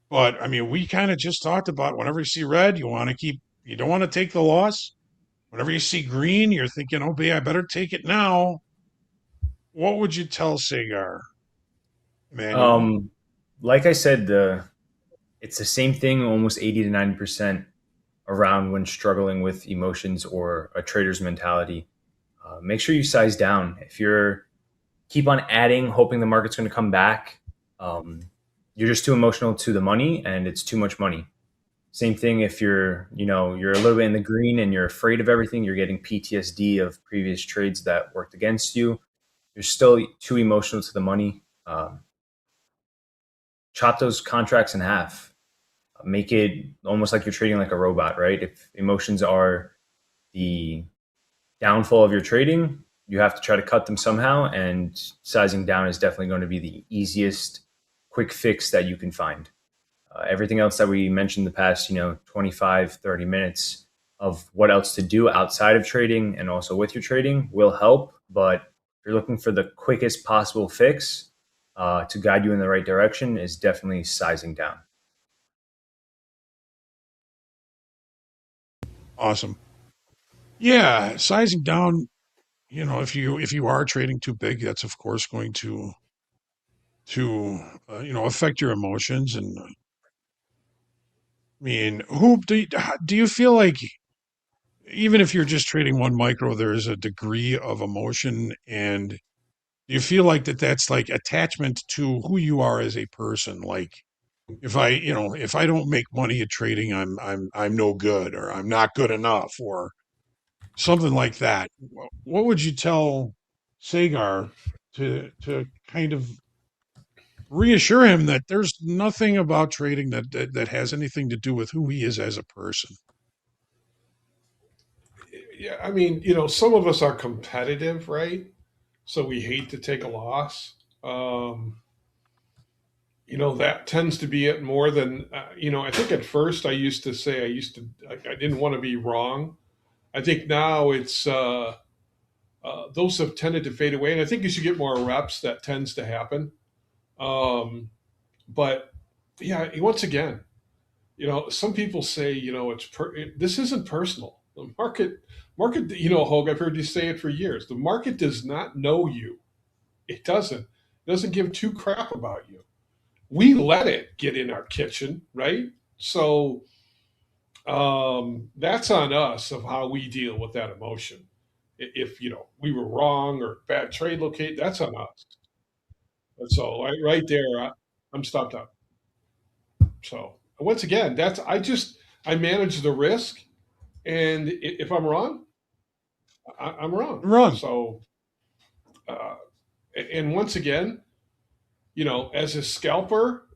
But I mean, we kind of just talked about whenever you see red, you don't want to take the loss. Whenever you see green, you're thinking, oh, I better take it now. What would you tell Sagar, Emmanuel?
Like I said, it's the same thing almost 80 to 90% around when struggling with emotions or a trader's mentality. Make sure you size down. If you're keep on adding, hoping the market's going to come back, you're just too emotional to the money and it's too much money. Same thing if you're a little bit in the green and you're afraid of everything, you're getting PTSD of previous trades that worked against you. You're still too emotional to the money. Chop those contracts in half. Make it almost like you're trading like a robot, right? If emotions are the downfall of your trading, you have to try to cut them somehow, and sizing down is definitely going to be the easiest quick fix that you can find. Everything else that we mentioned in the past, 25, 30 minutes of what else to do outside of trading and also with your trading will help. But if you're looking for the quickest possible fix to guide you in the right direction, is definitely sizing down.
Awesome. Yeah, sizing down, if you are trading too big, that's of course going to affect your emotions. And I mean, do you feel like even if you're just trading one micro, there is a degree of emotion, and do you feel like that's like attachment to who you are as a person? Like if I don't make money at trading, I'm no good, or I'm not good enough, or something like that, what would you tell Sagar to kind of reassure him that there's nothing about trading that has anything to do with who he is as a person?
Yeah, I mean, some of us are competitive, right? So we hate to take a loss. That tends to be it more than, I think at first I used to say I didn't want to be wrong. I think now it's, those have tended to fade away. And I think as you get more reps, that tends to happen. But yeah, once again, some people say, this isn't personal. The market, Hogue, I've heard you say it for years. The market does not know you. It doesn't. It doesn't give two crap about you. We let it get in our kitchen, right? So that's on us of how we deal with that emotion. If we were wrong or bad trade locate, that's on us. So right there, I'm stopped up. So once again, I manage the risk, and if I'm wrong, I'm wrong.
Wrong.
So, and once again, as a scalper,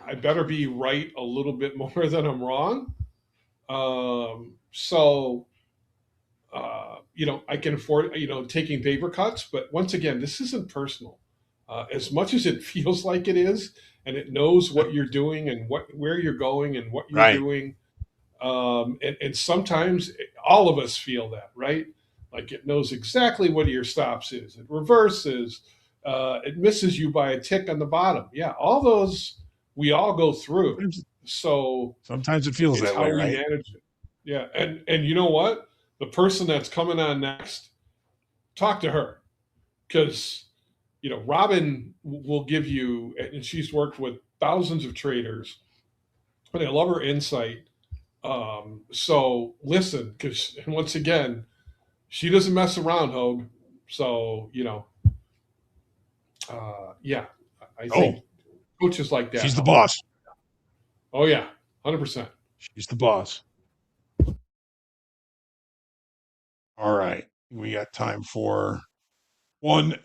I better be right a little bit more than I'm wrong. So, I can afford, taking paper cuts. But once again, this isn't personal. As much as it feels like it is, and it knows what you're doing and where you're going and what you're doing. And sometimes all of us feel that, right? Like it knows exactly what your stops is. It reverses. It misses you by a tick on the bottom. Yeah, all those we all go through. So
sometimes it feels that way, right?
How we manage it. Yeah, and you know what? The person that's coming on next, talk to her, because Robin will give you, and she's worked with thousands of traders, but I love her insight. So listen, because once again, she doesn't mess around, Hogue. So yeah, I think coaches like that.
She's the boss.
Oh yeah, 100%.
She's the boss. All right, we got time for one.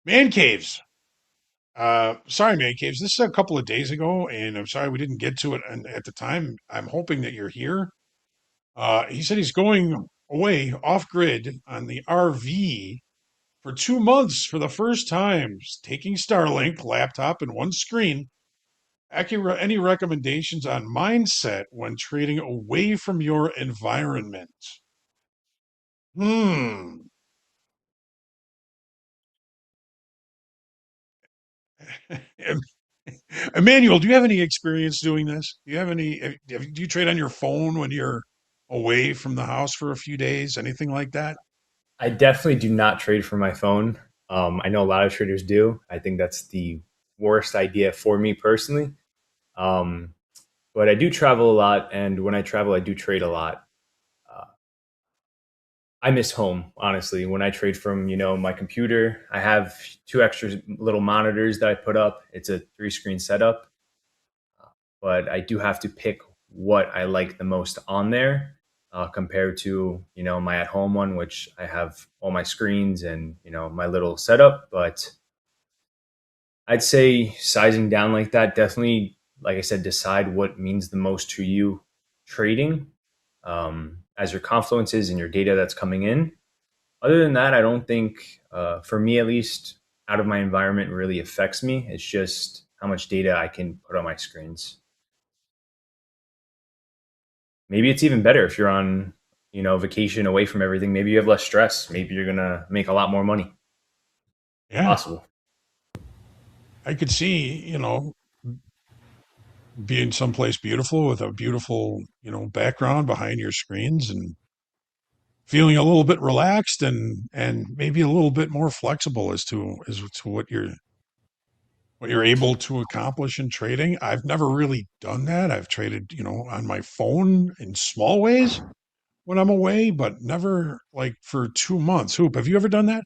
Man caves. Sorry, man caves. This is a couple of days ago, and I'm sorry we didn't get to it at the time. I'm hoping that you're here. He said he's going away off grid on the RV for 2 months for the first time, taking Starlink laptop and one screen. Any recommendations on mindset when trading away from your environment? Emmanuel, do you have any experience doing this? Do you have any? Do you trade on your phone when you're away from the house for a few days? Anything like that?
I definitely do not trade from my phone. I know a lot of traders do. I think that's the worst idea for me personally. But I do travel a lot, and when I travel, I do trade a lot. I miss home, honestly. When I trade from, my computer, I have 2 extra little monitors that I put up. It's a 3-screen setup, but I do have to pick what I like the most on there compared to, my at-home one, which I have all my screens and, my little setup. But I'd say sizing down like that, definitely, like I said, decide what means the most to you trading. As your confluences and your data that's coming in. Other than that, I don't think, for me at least, out of my environment really affects me. It's just how much data I can put on my screens. Maybe it's even better if you're on, vacation away from everything. Maybe you have less stress. Maybe you're going to make a lot more money.
Yeah.
Possible.
I could see, being someplace beautiful with a beautiful, background behind your screens and feeling a little bit relaxed and maybe a little bit more flexible as to what you're able to accomplish in trading. I've never really done that. I've traded, on my phone in small ways when I'm away, but never like for 2 months. Hoop, have you ever done that?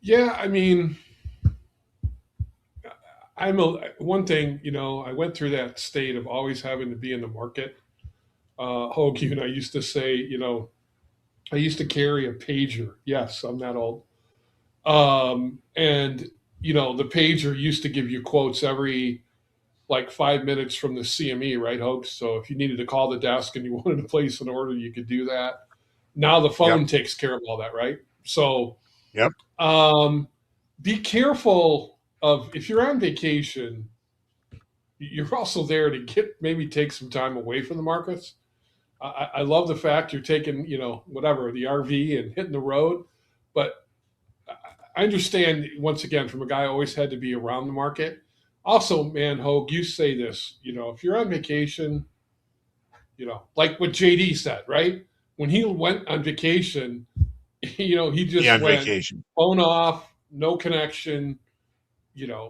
Yeah, I mean, one thing, I went through that state of always having to be in the market. Hoagie and I used to say, I used to carry a pager. Yes, I'm that old. And the pager used to give you quotes every like 5 minutes from the CME, right, Hoax? So if you needed to call the desk and you wanted to place an order, you could do that. Now the phone takes care of all that, right? So be careful of, if you're on vacation, you're also there to maybe take some time away from the markets. I love the fact you're taking, whatever, the RV and hitting the road. But I understand, once again, from a guy who always had to be around the market. Also, man, Hogue, you say this, if you're on vacation, like what JD said, right? When he went on vacation, he just went
vacation.
Phone off, no connection,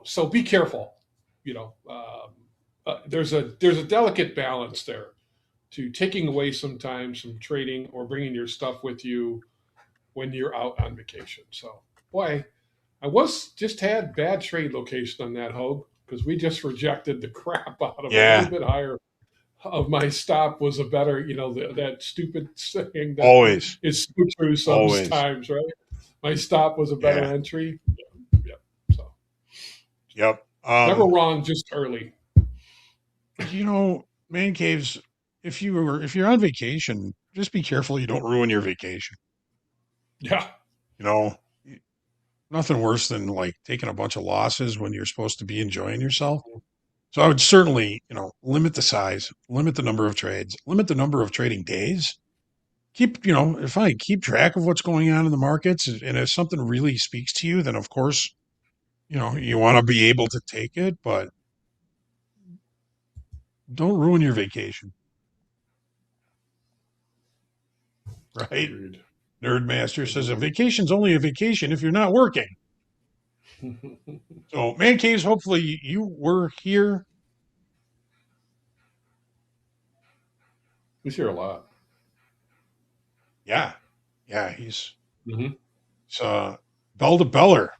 so be careful. There's a delicate balance there to taking away sometimes some trading or bringing your stuff with you when you're out on vacation. So, boy, I just had bad trade location on that, Hogue, because we just rejected the crap out of a little bit higher of my stop was a better, that stupid saying that
Always
is so true sometimes, right? My stop was a better entry. So, never wrong, just early.
Man caves. If you're on vacation, just be careful you don't ruin your vacation.
Yeah.
Nothing worse than like taking a bunch of losses when you're supposed to be enjoying yourself. So I would certainly, limit the size, limit the number of trades, limit the number of trading days. Keep track of what's going on in the markets. And if something really speaks to you, then of course, you want to be able to take it, but don't ruin your vacation. Right?
Agreed.
Nerdmaster says a vacation's only a vacation if you're not working. So, Man Caves, hopefully you were here.
He's here a lot.
Yeah. He's bell to beller.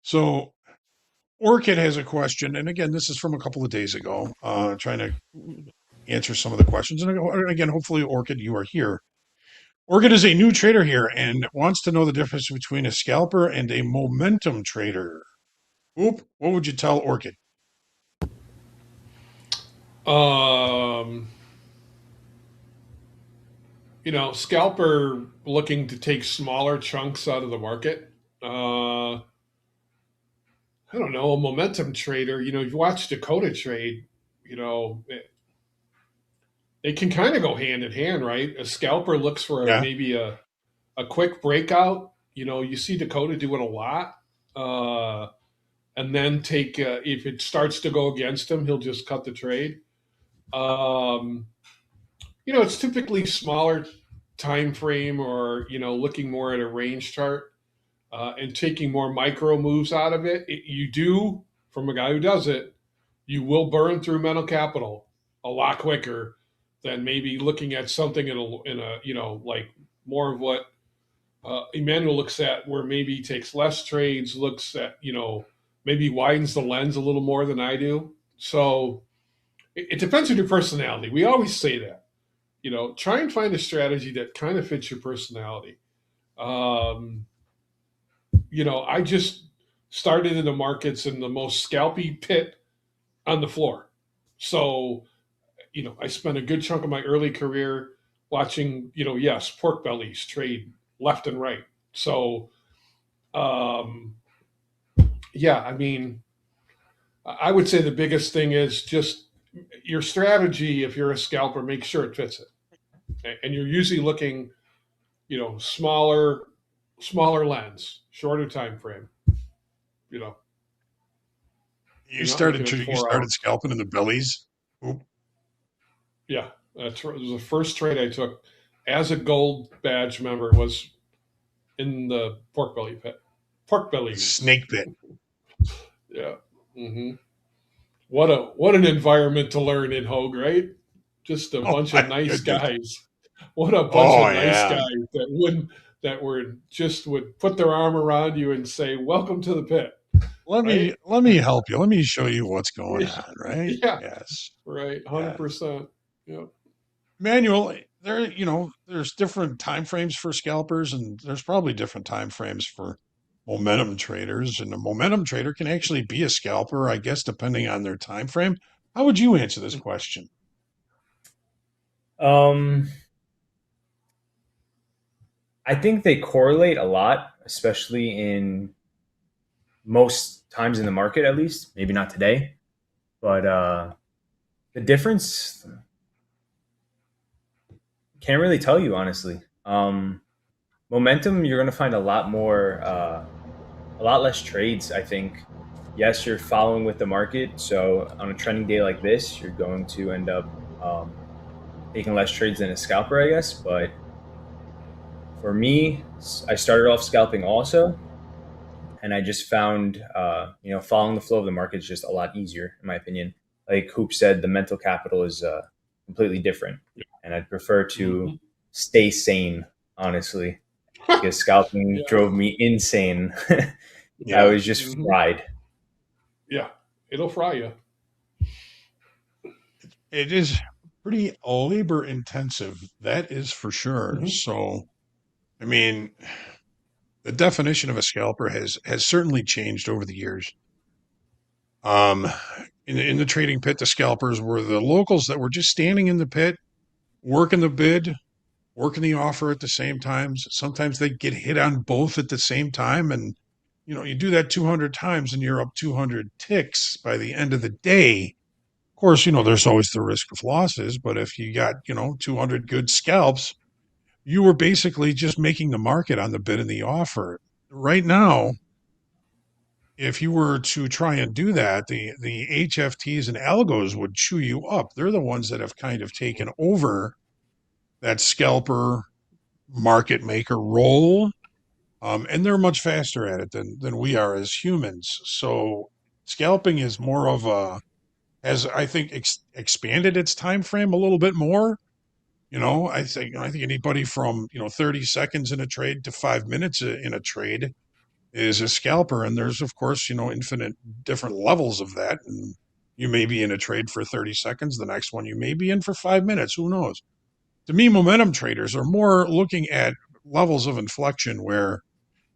So, Orchid has a question, and again, this is from a couple of days ago, trying to answer some of the questions. And again, hopefully, Orchid, you are here. Orchid is a new trader here and wants to know the difference between a scalper and a momentum trader. What would you tell Orchid?
Scalper looking to take smaller chunks out of the market. I don't know, a momentum trader, you watch Dakota trade, it can kind of go hand in hand, right? A scalper looks for maybe a quick breakout. You see Dakota do it a lot. And then if it starts to go against him, he'll just cut the trade. It's typically smaller time frame or, looking more at a range chart and taking more micro moves out of it. You do, from a guy who does it, you will burn through mental capital a lot quicker than maybe looking at something in a like more of what Emmanuel looks at, where maybe he takes less trades, looks at, maybe widens the lens a little more than I do. So it depends on your personality. We always say that, try and find a strategy that kind of fits your personality. I just started in the markets in the most scalpy pit on the floor. So, I spent a good chunk of my early career watching, pork bellies trade left and right. So, I would say the biggest thing is just your strategy. If you're a scalper, make sure it fits it. And you're usually looking, smaller lens, shorter time frame.
You started scalping in the bellies. Oop.
Yeah, it was the first trade I took as a gold badge member was in the pork belly pit. Pork bellies.
Snake pit.
Yeah. What an environment to learn in, Hogue, right? Just a bunch of nice guys. What a bunch of nice guys that would put their arm around you and say, "Welcome to the pit."
let me help you. Let me show you what's going on, right?
Yeah.
Yes.
Right. 100%. Yep.
Manual, there's different time frames for scalpers, and there's probably different time frames for momentum traders. And a momentum trader can actually be a scalper, I guess, depending on their time frame. How would you answer this question?
I think they correlate a lot, especially in most times in the market, at least. Maybe not today, but the difference can't really tell you honestly. Momentum, you're going to find a lot more, a lot less trades. I think. Yes, you're following with the market, so on a trending day like this, you're going to end up taking less trades than a scalper, I guess. But for me, I started off scalping also, and I just found, following the flow of the market is just a lot easier, in my opinion. Like Hoop said, the mental capital is completely different, and I'd prefer to stay sane, honestly, because scalping drove me insane. I was just fried.
Yeah, it'll fry you.
It is pretty labor intensive, that is for sure. So, I mean, the definition of a scalper has certainly changed over the years. In the trading pit, the scalpers were the locals that were just standing in the pit, working the bid, working the offer at the same time. Sometimes they get hit on both at the same time, and you do that 200 times, and you're up 200 ticks by the end of the day. Of course, there's always the risk of losses, but if you got 200 good scalps, you were basically just making the market on the bid and the offer. Right now, if you were to try and do that, the HFTs and algos would chew you up. They're the ones that have kind of taken over that scalper market maker role, and they're much faster at it than we are as humans. So scalping is more of has I think expanded its time frame a little bit more. I think anybody from 30 seconds in a trade to 5 minutes in a trade is a scalper, and there's of course infinite different levels of that. And you may be in a trade for 30 seconds, the next one you may be in for 5 minutes. Who knows? To me, momentum traders are more looking at levels of inflection where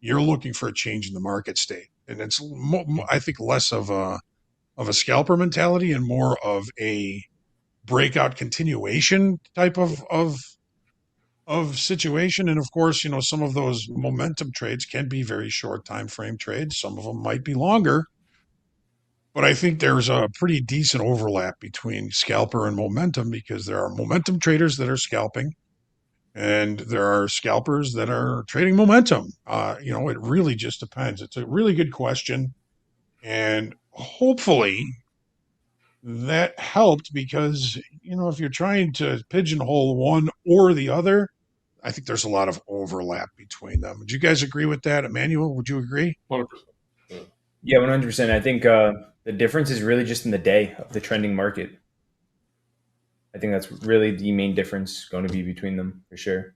you're looking for a change in the market state, and it's I think less of a scalper mentality and more of a breakout continuation type of situation. And of course, some of those momentum trades can be very short time frame trades. Some of them might be longer, but I think there's a pretty decent overlap between scalper and momentum, because there are momentum traders that are scalping and there are scalpers that are trading momentum. It really just depends. It's a really good question, and hopefully that helped, because if you're trying to pigeonhole one or the other, I think there's a lot of overlap between them. Would you guys agree with that? Emmanuel, would you agree?
100%.
Yeah, 100%. I think the difference is really just in the day of the trending market. I think that's really the main difference going to be between them, for sure.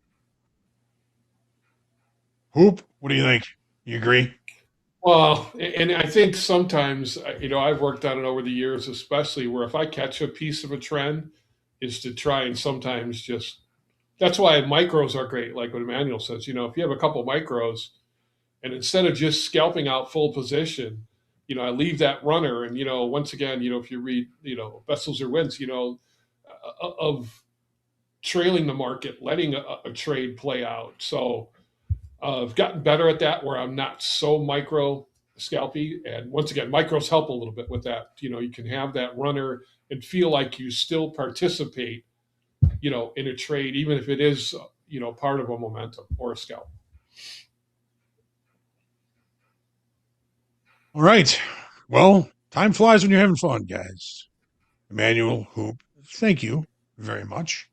Hoop, what do you think? You agree?
Well, and I think sometimes, I've worked on it over the years, especially where if I catch a piece of a trend, is to try and sometimes just, that's why micros are great. Like what Emmanuel says, if you have a couple micros, and instead of just scalping out full position, I leave that runner. And, once again, if you read, Vessels or Wins, of trailing the market, letting a trade play out. So I've gotten better at that, where I'm not so micro scalpy. And once again, micros help a little bit with that. You can have that runner and feel like you still participate, in a trade, even if it is, part of a momentum or a scalp.
All right. Well, time flies when you're having fun, guys. Emmanuel, Hoop, thank you very much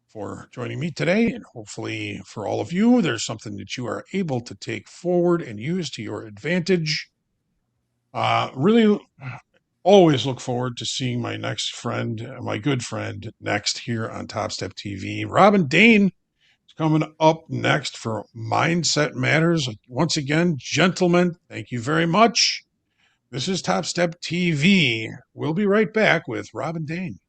for joining me today. And hopefully for all of you, there's something that you are able to take forward and use to your advantage. Really always look forward to seeing my next friend, my good friend, next here on Topstep TV. Robin Dayne is coming up next for Mindset Matters. Once again, gentlemen, thank you very much. This is Top Step TV. We'll be right back with Rob and Dayne.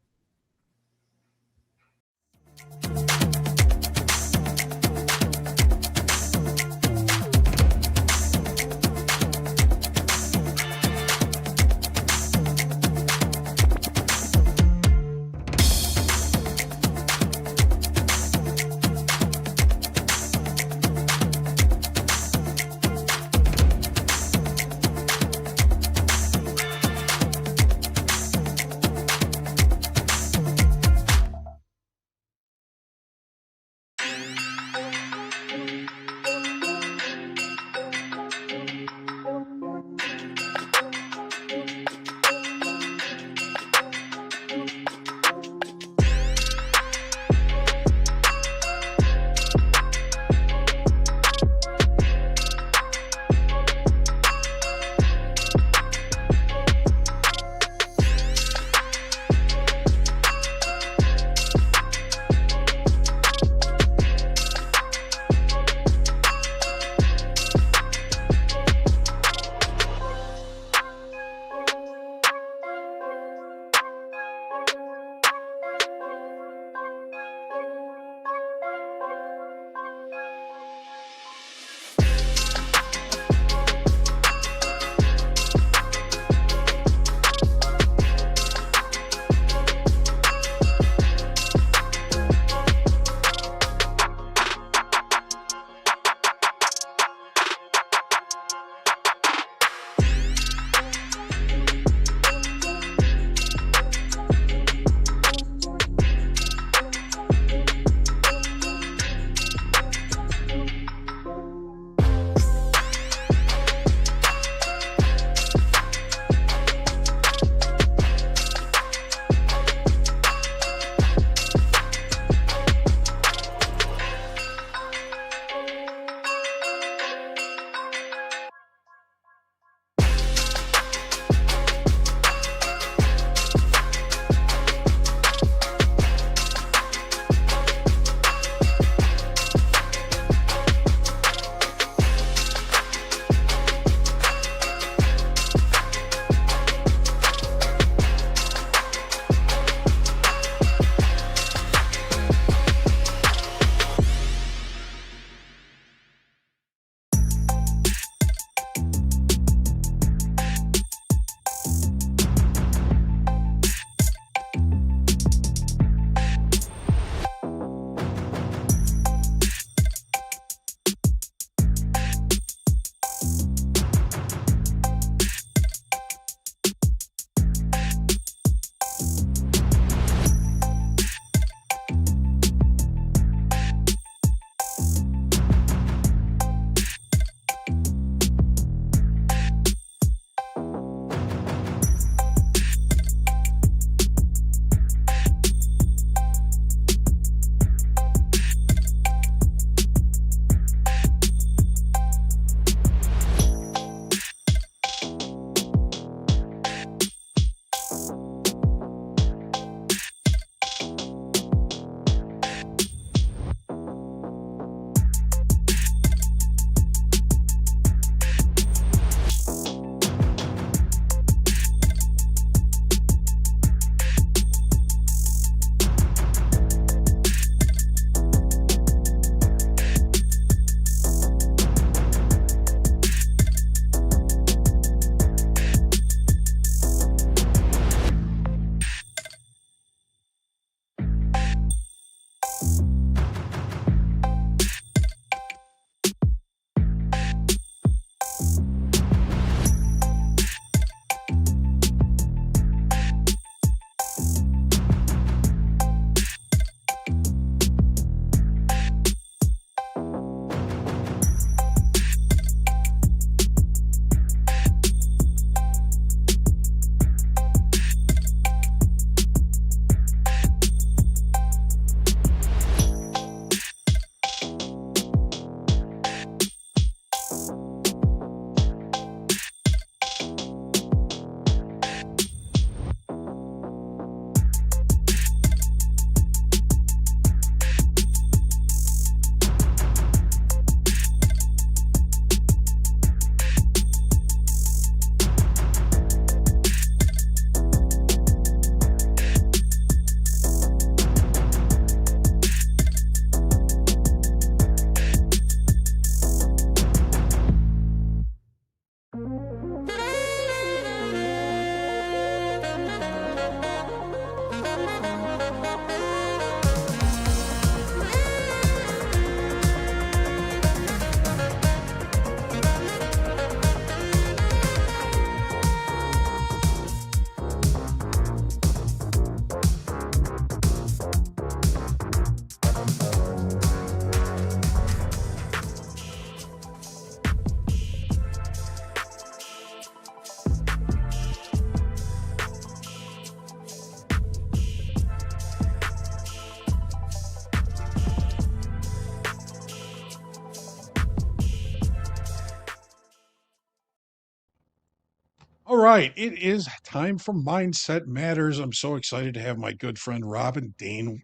All right, it is time for Mindset Matters. I'm so excited to have my good friend Robin Dayne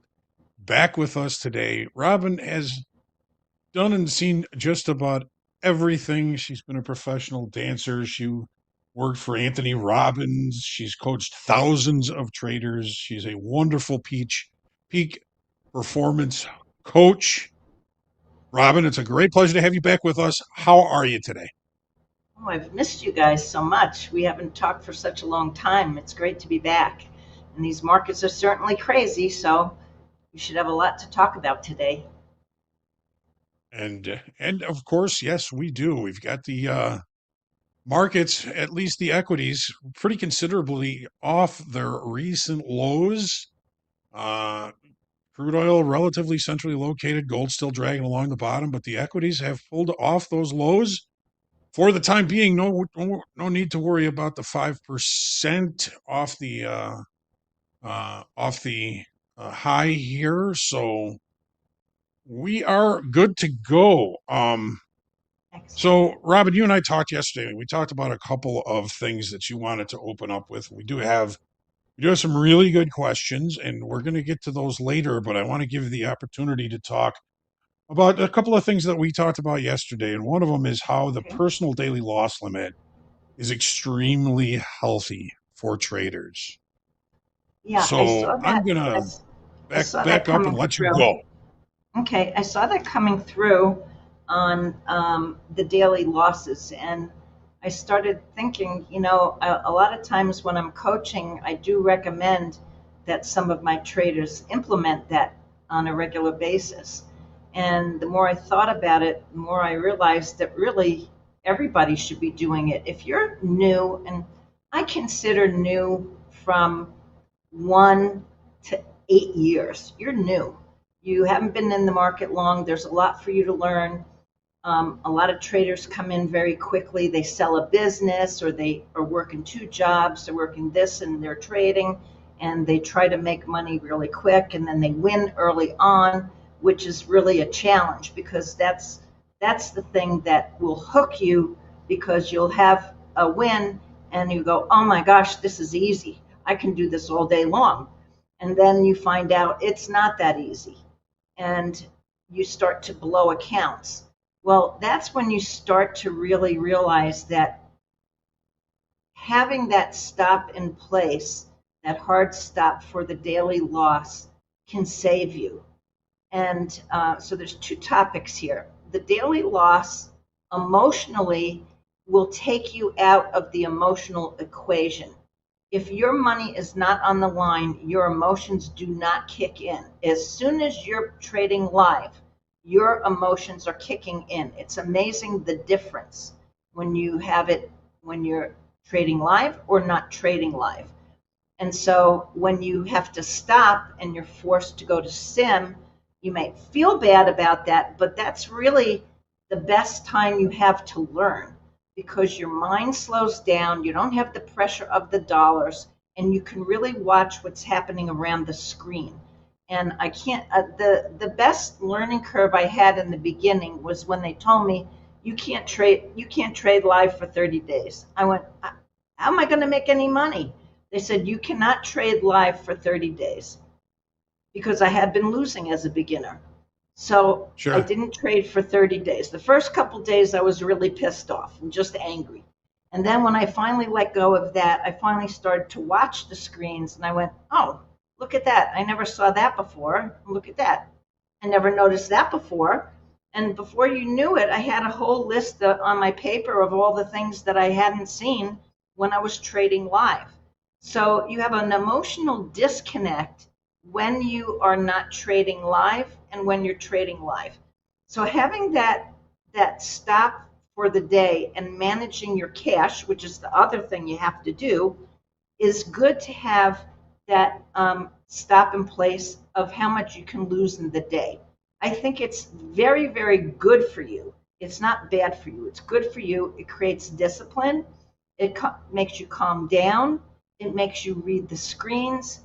back with us today. Robin has done and seen just about everything. She's been a professional dancer. She worked for Anthony Robbins. She's coached thousands of traders. She's a wonderful peak performance coach. Robin, it's a great pleasure to have you back with us. How are you today?
Oh, I've missed you guys so much. We haven't talked for such a long time. It's great to be back. And these markets are certainly crazy, so we should have a lot to talk about today.
And of course, yes, we do. We've got the markets, at least the equities, pretty considerably off their recent lows. Crude oil relatively centrally located, gold still dragging along the bottom, but the equities have pulled off those lows. For the time being, no need to worry about the 5% off the high here. So we are good to go. So Robin, you and I talked yesterday. We talked about a couple of things that you wanted to open up with. We do have some really good questions, and we're going to get to those later, but I want to give you the opportunity to talk about a couple of things that we talked about yesterday. And one of them is how the personal daily loss limit is extremely healthy for traders.
Yeah,
so
I saw that.
I'm going to back up and let you go.
Okay, I saw that coming through on the daily losses, and I started thinking, a lot of times when I'm coaching, I do recommend that some of my traders implement that on a regular basis. And the more I thought about it, the more I realized that really everybody should be doing it. If you're new, and I consider new from 1 to 8 years, you're new. You haven't been in the market long. There's a lot for you to learn. A lot of traders come in very quickly. They sell a business, or they are working 2 jobs. They're working this and they're trading, and they try to make money really quick, and then they win early on, which is really a challenge, because that's the thing that will hook you, because you'll have a win and you go, oh my gosh, this is easy. I can do this all day long. And then you find out it's not that easy, and you start to blow accounts. Well, that's when you start to really realize that having that stop in place, that hard stop for the daily loss, can save you. And so there's 2 topics here. The daily loss emotionally will take you out of the emotional equation. If your money is not on the line, your emotions do not kick in. As soon as you're trading live, your emotions are kicking in. It's amazing the difference when you have it, when you're trading live or not trading live. And so when you have to stop and you're forced to go to sim, you may feel bad about that, but that's really the best time you have to learn, because your mind slows down, you don't have the pressure of the dollars, and you can really watch what's happening around the screen. And I can't, the best learning curve I had in the beginning was when they told me, you can't trade live for 30 days. I went, how am I going to make any money? They said, you cannot trade live for 30 days, because I had been losing as a beginner. So
Sure.
I didn't trade for 30 days. The first couple days I was really pissed off and just angry. And then when I finally let go of that, I finally started to watch the screens, and I went, oh, look at that. I never saw that before. Look at that. I never noticed that before. And before you knew it, I had a whole list on my paper of all the things that I hadn't seen when I was trading live. So you have an emotional disconnect when you are not trading live and when you're trading live. So having that stop for the day and managing your cash, which is the other thing you have to do, is good to have that stop in place of how much you can lose in the day. I think it's very, very good for you. It's not bad for you. It's good for you. It creates discipline. It makes you calm down. It makes you read the screens.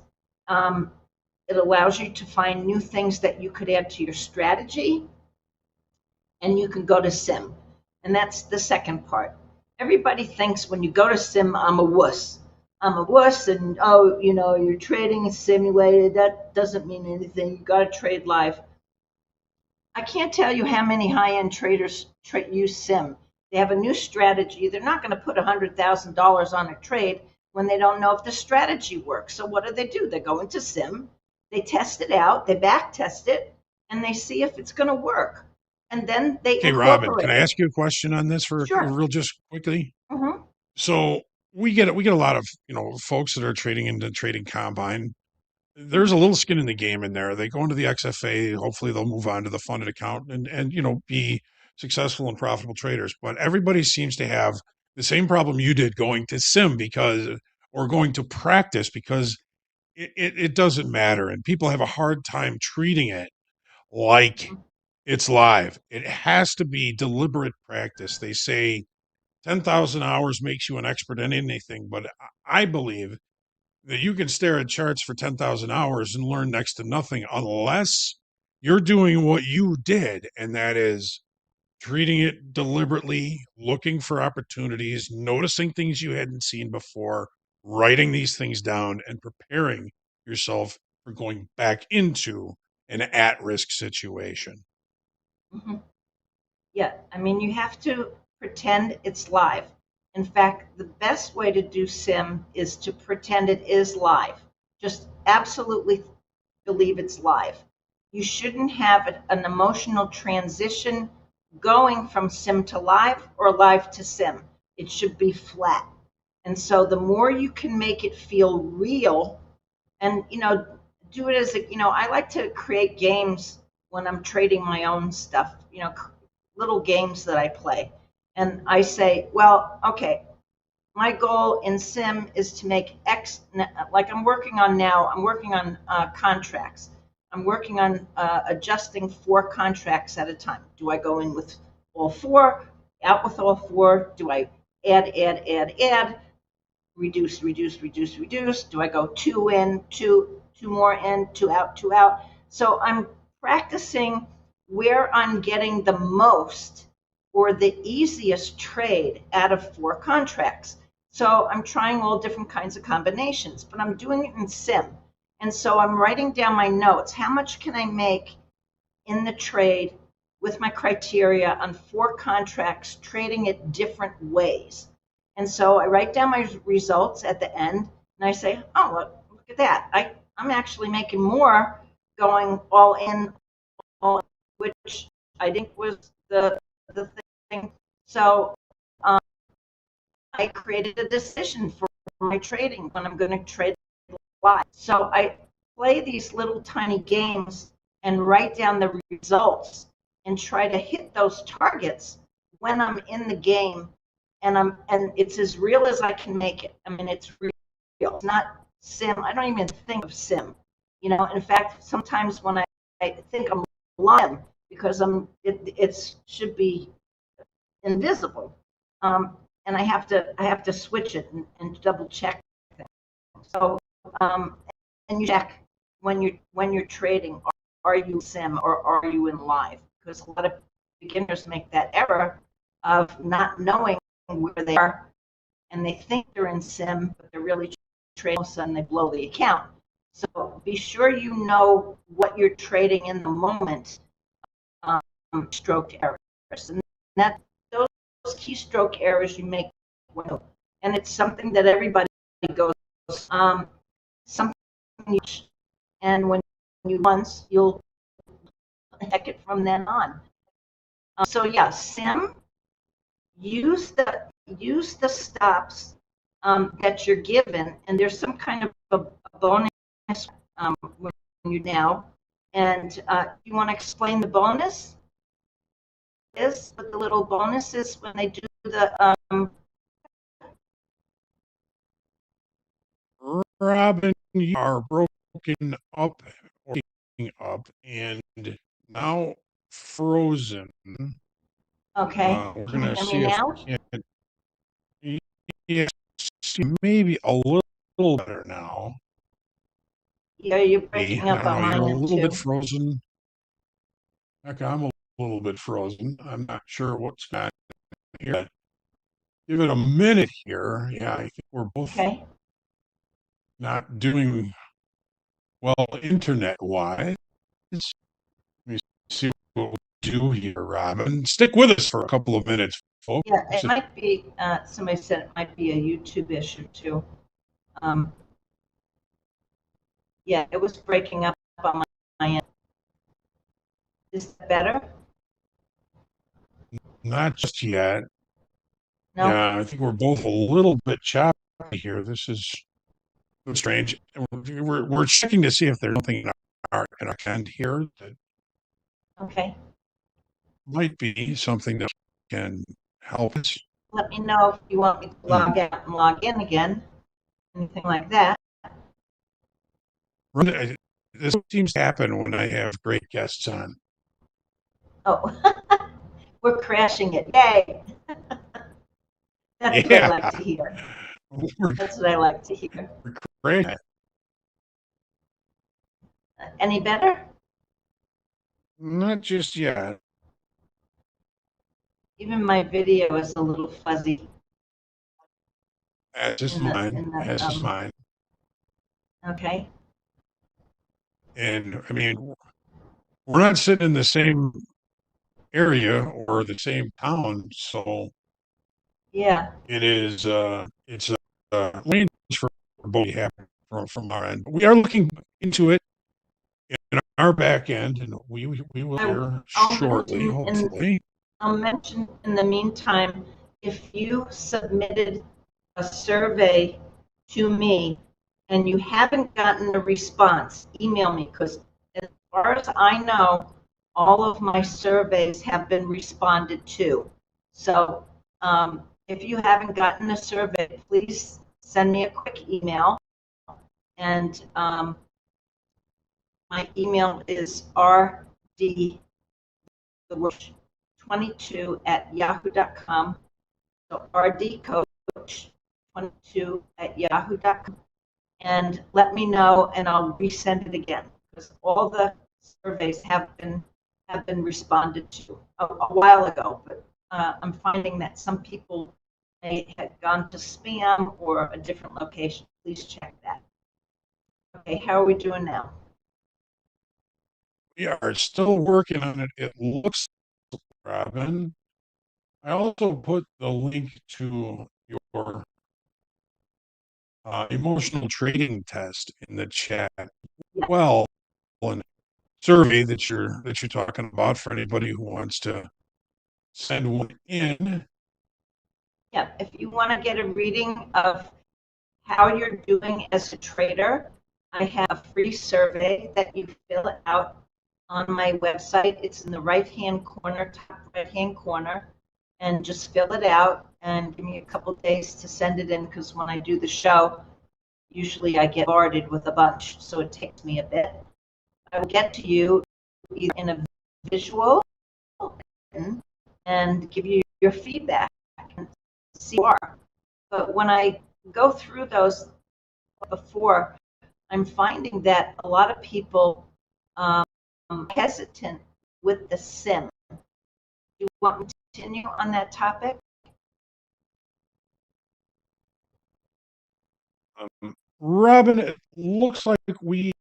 It allows you to find new things that you could add to your strategy. And you can go to sim. And that's the second part. everybody thinks when you go to sim, I'm a wuss. I'm a wuss, and oh, you're trading simulated. That doesn't mean anything. You got to trade live. I can't tell you how many high-end traders use sim. They have a new strategy. They're not going to put $100,000 on a trade when they don't know if the strategy works. So what do? They go into sim, they test it out, they back test it, and they see if it's going to work. And then they
Okay, Robin, can I ask you a question on this for real just quickly?
Mm-hmm.
So we get a lot of folks that are trading into Trading Combine. There's a little skin in the game in there. They go into the XFA. Hopefully, they'll move on to the funded account and be successful and profitable traders. But everybody seems to have the same problem you did going to sim or going to practice because it doesn't matter, and people have a hard time treating it like it's live. It has to be deliberate practice. They say 10,000 hours makes you an expert in anything, but I believe that you can stare at charts for 10,000 hours and learn next to nothing unless you're doing what you did, and that is treating it deliberately, looking for opportunities, noticing things you hadn't seen before, writing these things down, and preparing yourself for going back into an at-risk situation.
Mm-hmm. Yeah, I mean, you have to pretend it's live. In fact, the best way to do sim is to pretend it is live. Just absolutely believe it's live. You shouldn't have an emotional transition going from sim to live or live to sim. It should be flat. And so the more you can make it feel real and, do it as I like to create games when I'm trading my own stuff, little games that I play. And I say, well, okay, my goal in sim is to make X, like I'm working on now, I'm working on contracts. I'm working on adjusting 4 contracts at a time. Do I go in with all 4, out with all 4? Do I add, reduce, reduce, reduce, reduce? Do I go 2 in, 2 more in, 2 out, 2 out? So I'm practicing where I'm getting the most or the easiest trade out of 4 contracts. So I'm trying all different kinds of combinations, but I'm doing it in sim. And so I'm writing down my notes. How much can I make in the trade with my criteria on 4 contracts, trading it different ways? And so I write down my results at the end, and I say, oh, look at that. I'm actually making more going all in, which I think was the thing. So I created a decision for my trading when I'm going to trade live. So I play these little tiny games and write down the results and try to hit those targets when I'm in the game. And it's as real as I can make it. I mean, it's real. It's not sim. I don't even think of sim. In fact, sometimes when I think I'm lying because it should be invisible, and I have to switch it and double check things. So and you check when you're trading. Are you sim or are you in live? Because a lot of beginners make that error of not knowing where they are, and they think they're in sim, but they're really trading. All of a sudden, they blow the account. So be sure you know what you're trading in the moment. Stroke errors, and that those keystroke errors you make, and it's something that everybody goes. Something, and when you once, you'll heck it from then on. So yeah, sim. Use the stops that you're given, and there's some kind of a bonus when you now. And you want to explain the bonus? Is what the little bonus is when they do the
Robin, you are broken up and now frozen.
Okay.
We're
Can
gonna
you hear
see
me
if
now?
yes, maybe a little better now.
Yeah, you're breaking
I
up
don't
on
know. You're
mine
a
end
little bit
too.
frozen. Heck, I'm a little bit frozen. I'm not sure what's going on here. give it a minute here. Yeah, I think we're both
Okay.
not doing well internet-wise. Let me see what we'll do here, Robin. Stick with us for a couple of minutes, folks.
Yeah, it might be, somebody said it might be a YouTube issue too. Yeah, it was breaking up on my end. Is that better?
Not just yet.
No?
Yeah, I think we're both a little bit choppy here. This is strange. We're checking to see if there's something in our end here that
Okay.
might be something that can help us.
Let me know if you want me to log out and log in again. Anything like that.
This seems to happen when I have great guests on.
Oh, we're crashing it. Yay. That's what I like to hear. That's what I like to hear.
Great.
Any better?
Not just yet.
Even my video is a little fuzzy.
As is mine. As is mine.
Okay.
And I mean, we're not sitting in the same area or the same town, so
yeah,
it is. It's a range for both happen from our end. We are looking into it in our back end, and we will hear shortly, hopefully.
I'll mention in the meantime, if you submitted a survey to me and you haven't gotten a response, email me, because as far as I know, all of my surveys have been responded to. So if you haven't gotten a survey, please send me a quick email. And my email is rd22@yahoo.com. So rdcoach22@yahoo.com. And let me know, and I'll resend it again, because all the surveys have been responded to a while ago. But I'm finding that some people may have gone to spam or a different location. Please check that. Okay, how are we doing now?
We are still working on it. It looks, Robin. I also put the link to your emotional trading test in the chat. Well, and survey that you're talking about for anybody who wants to send one in.
Yeah, if you want to get a reading of how you're doing as a trader, I have a free survey that you fill out on my website. It's in the right-hand corner, top right-hand corner, and just fill it out and give me a couple days to send it in, because when I do the show, usually I get bombarded with a bunch, so it takes me a bit. I will get to you either in a visual and give you your feedback and see where you are. But when I go through those before, I'm finding that a lot of people hesitant with the sim. Do you want me to continue on that topic?
Robin, it looks like we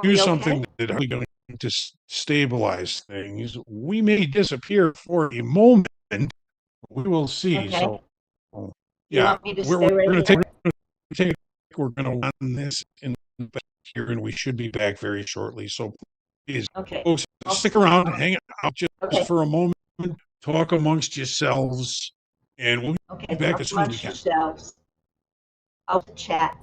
do something that is going to stabilize things. We may disappear for a moment. We will see.
Okay.
So,
You want me to stay right here?
We're going to run this in back here, and we should be back very shortly. So, please, folks, stick around, hang out just for a moment, talk amongst yourselves, and we'll be back as soon as we can.
Yourselves. I'll chat.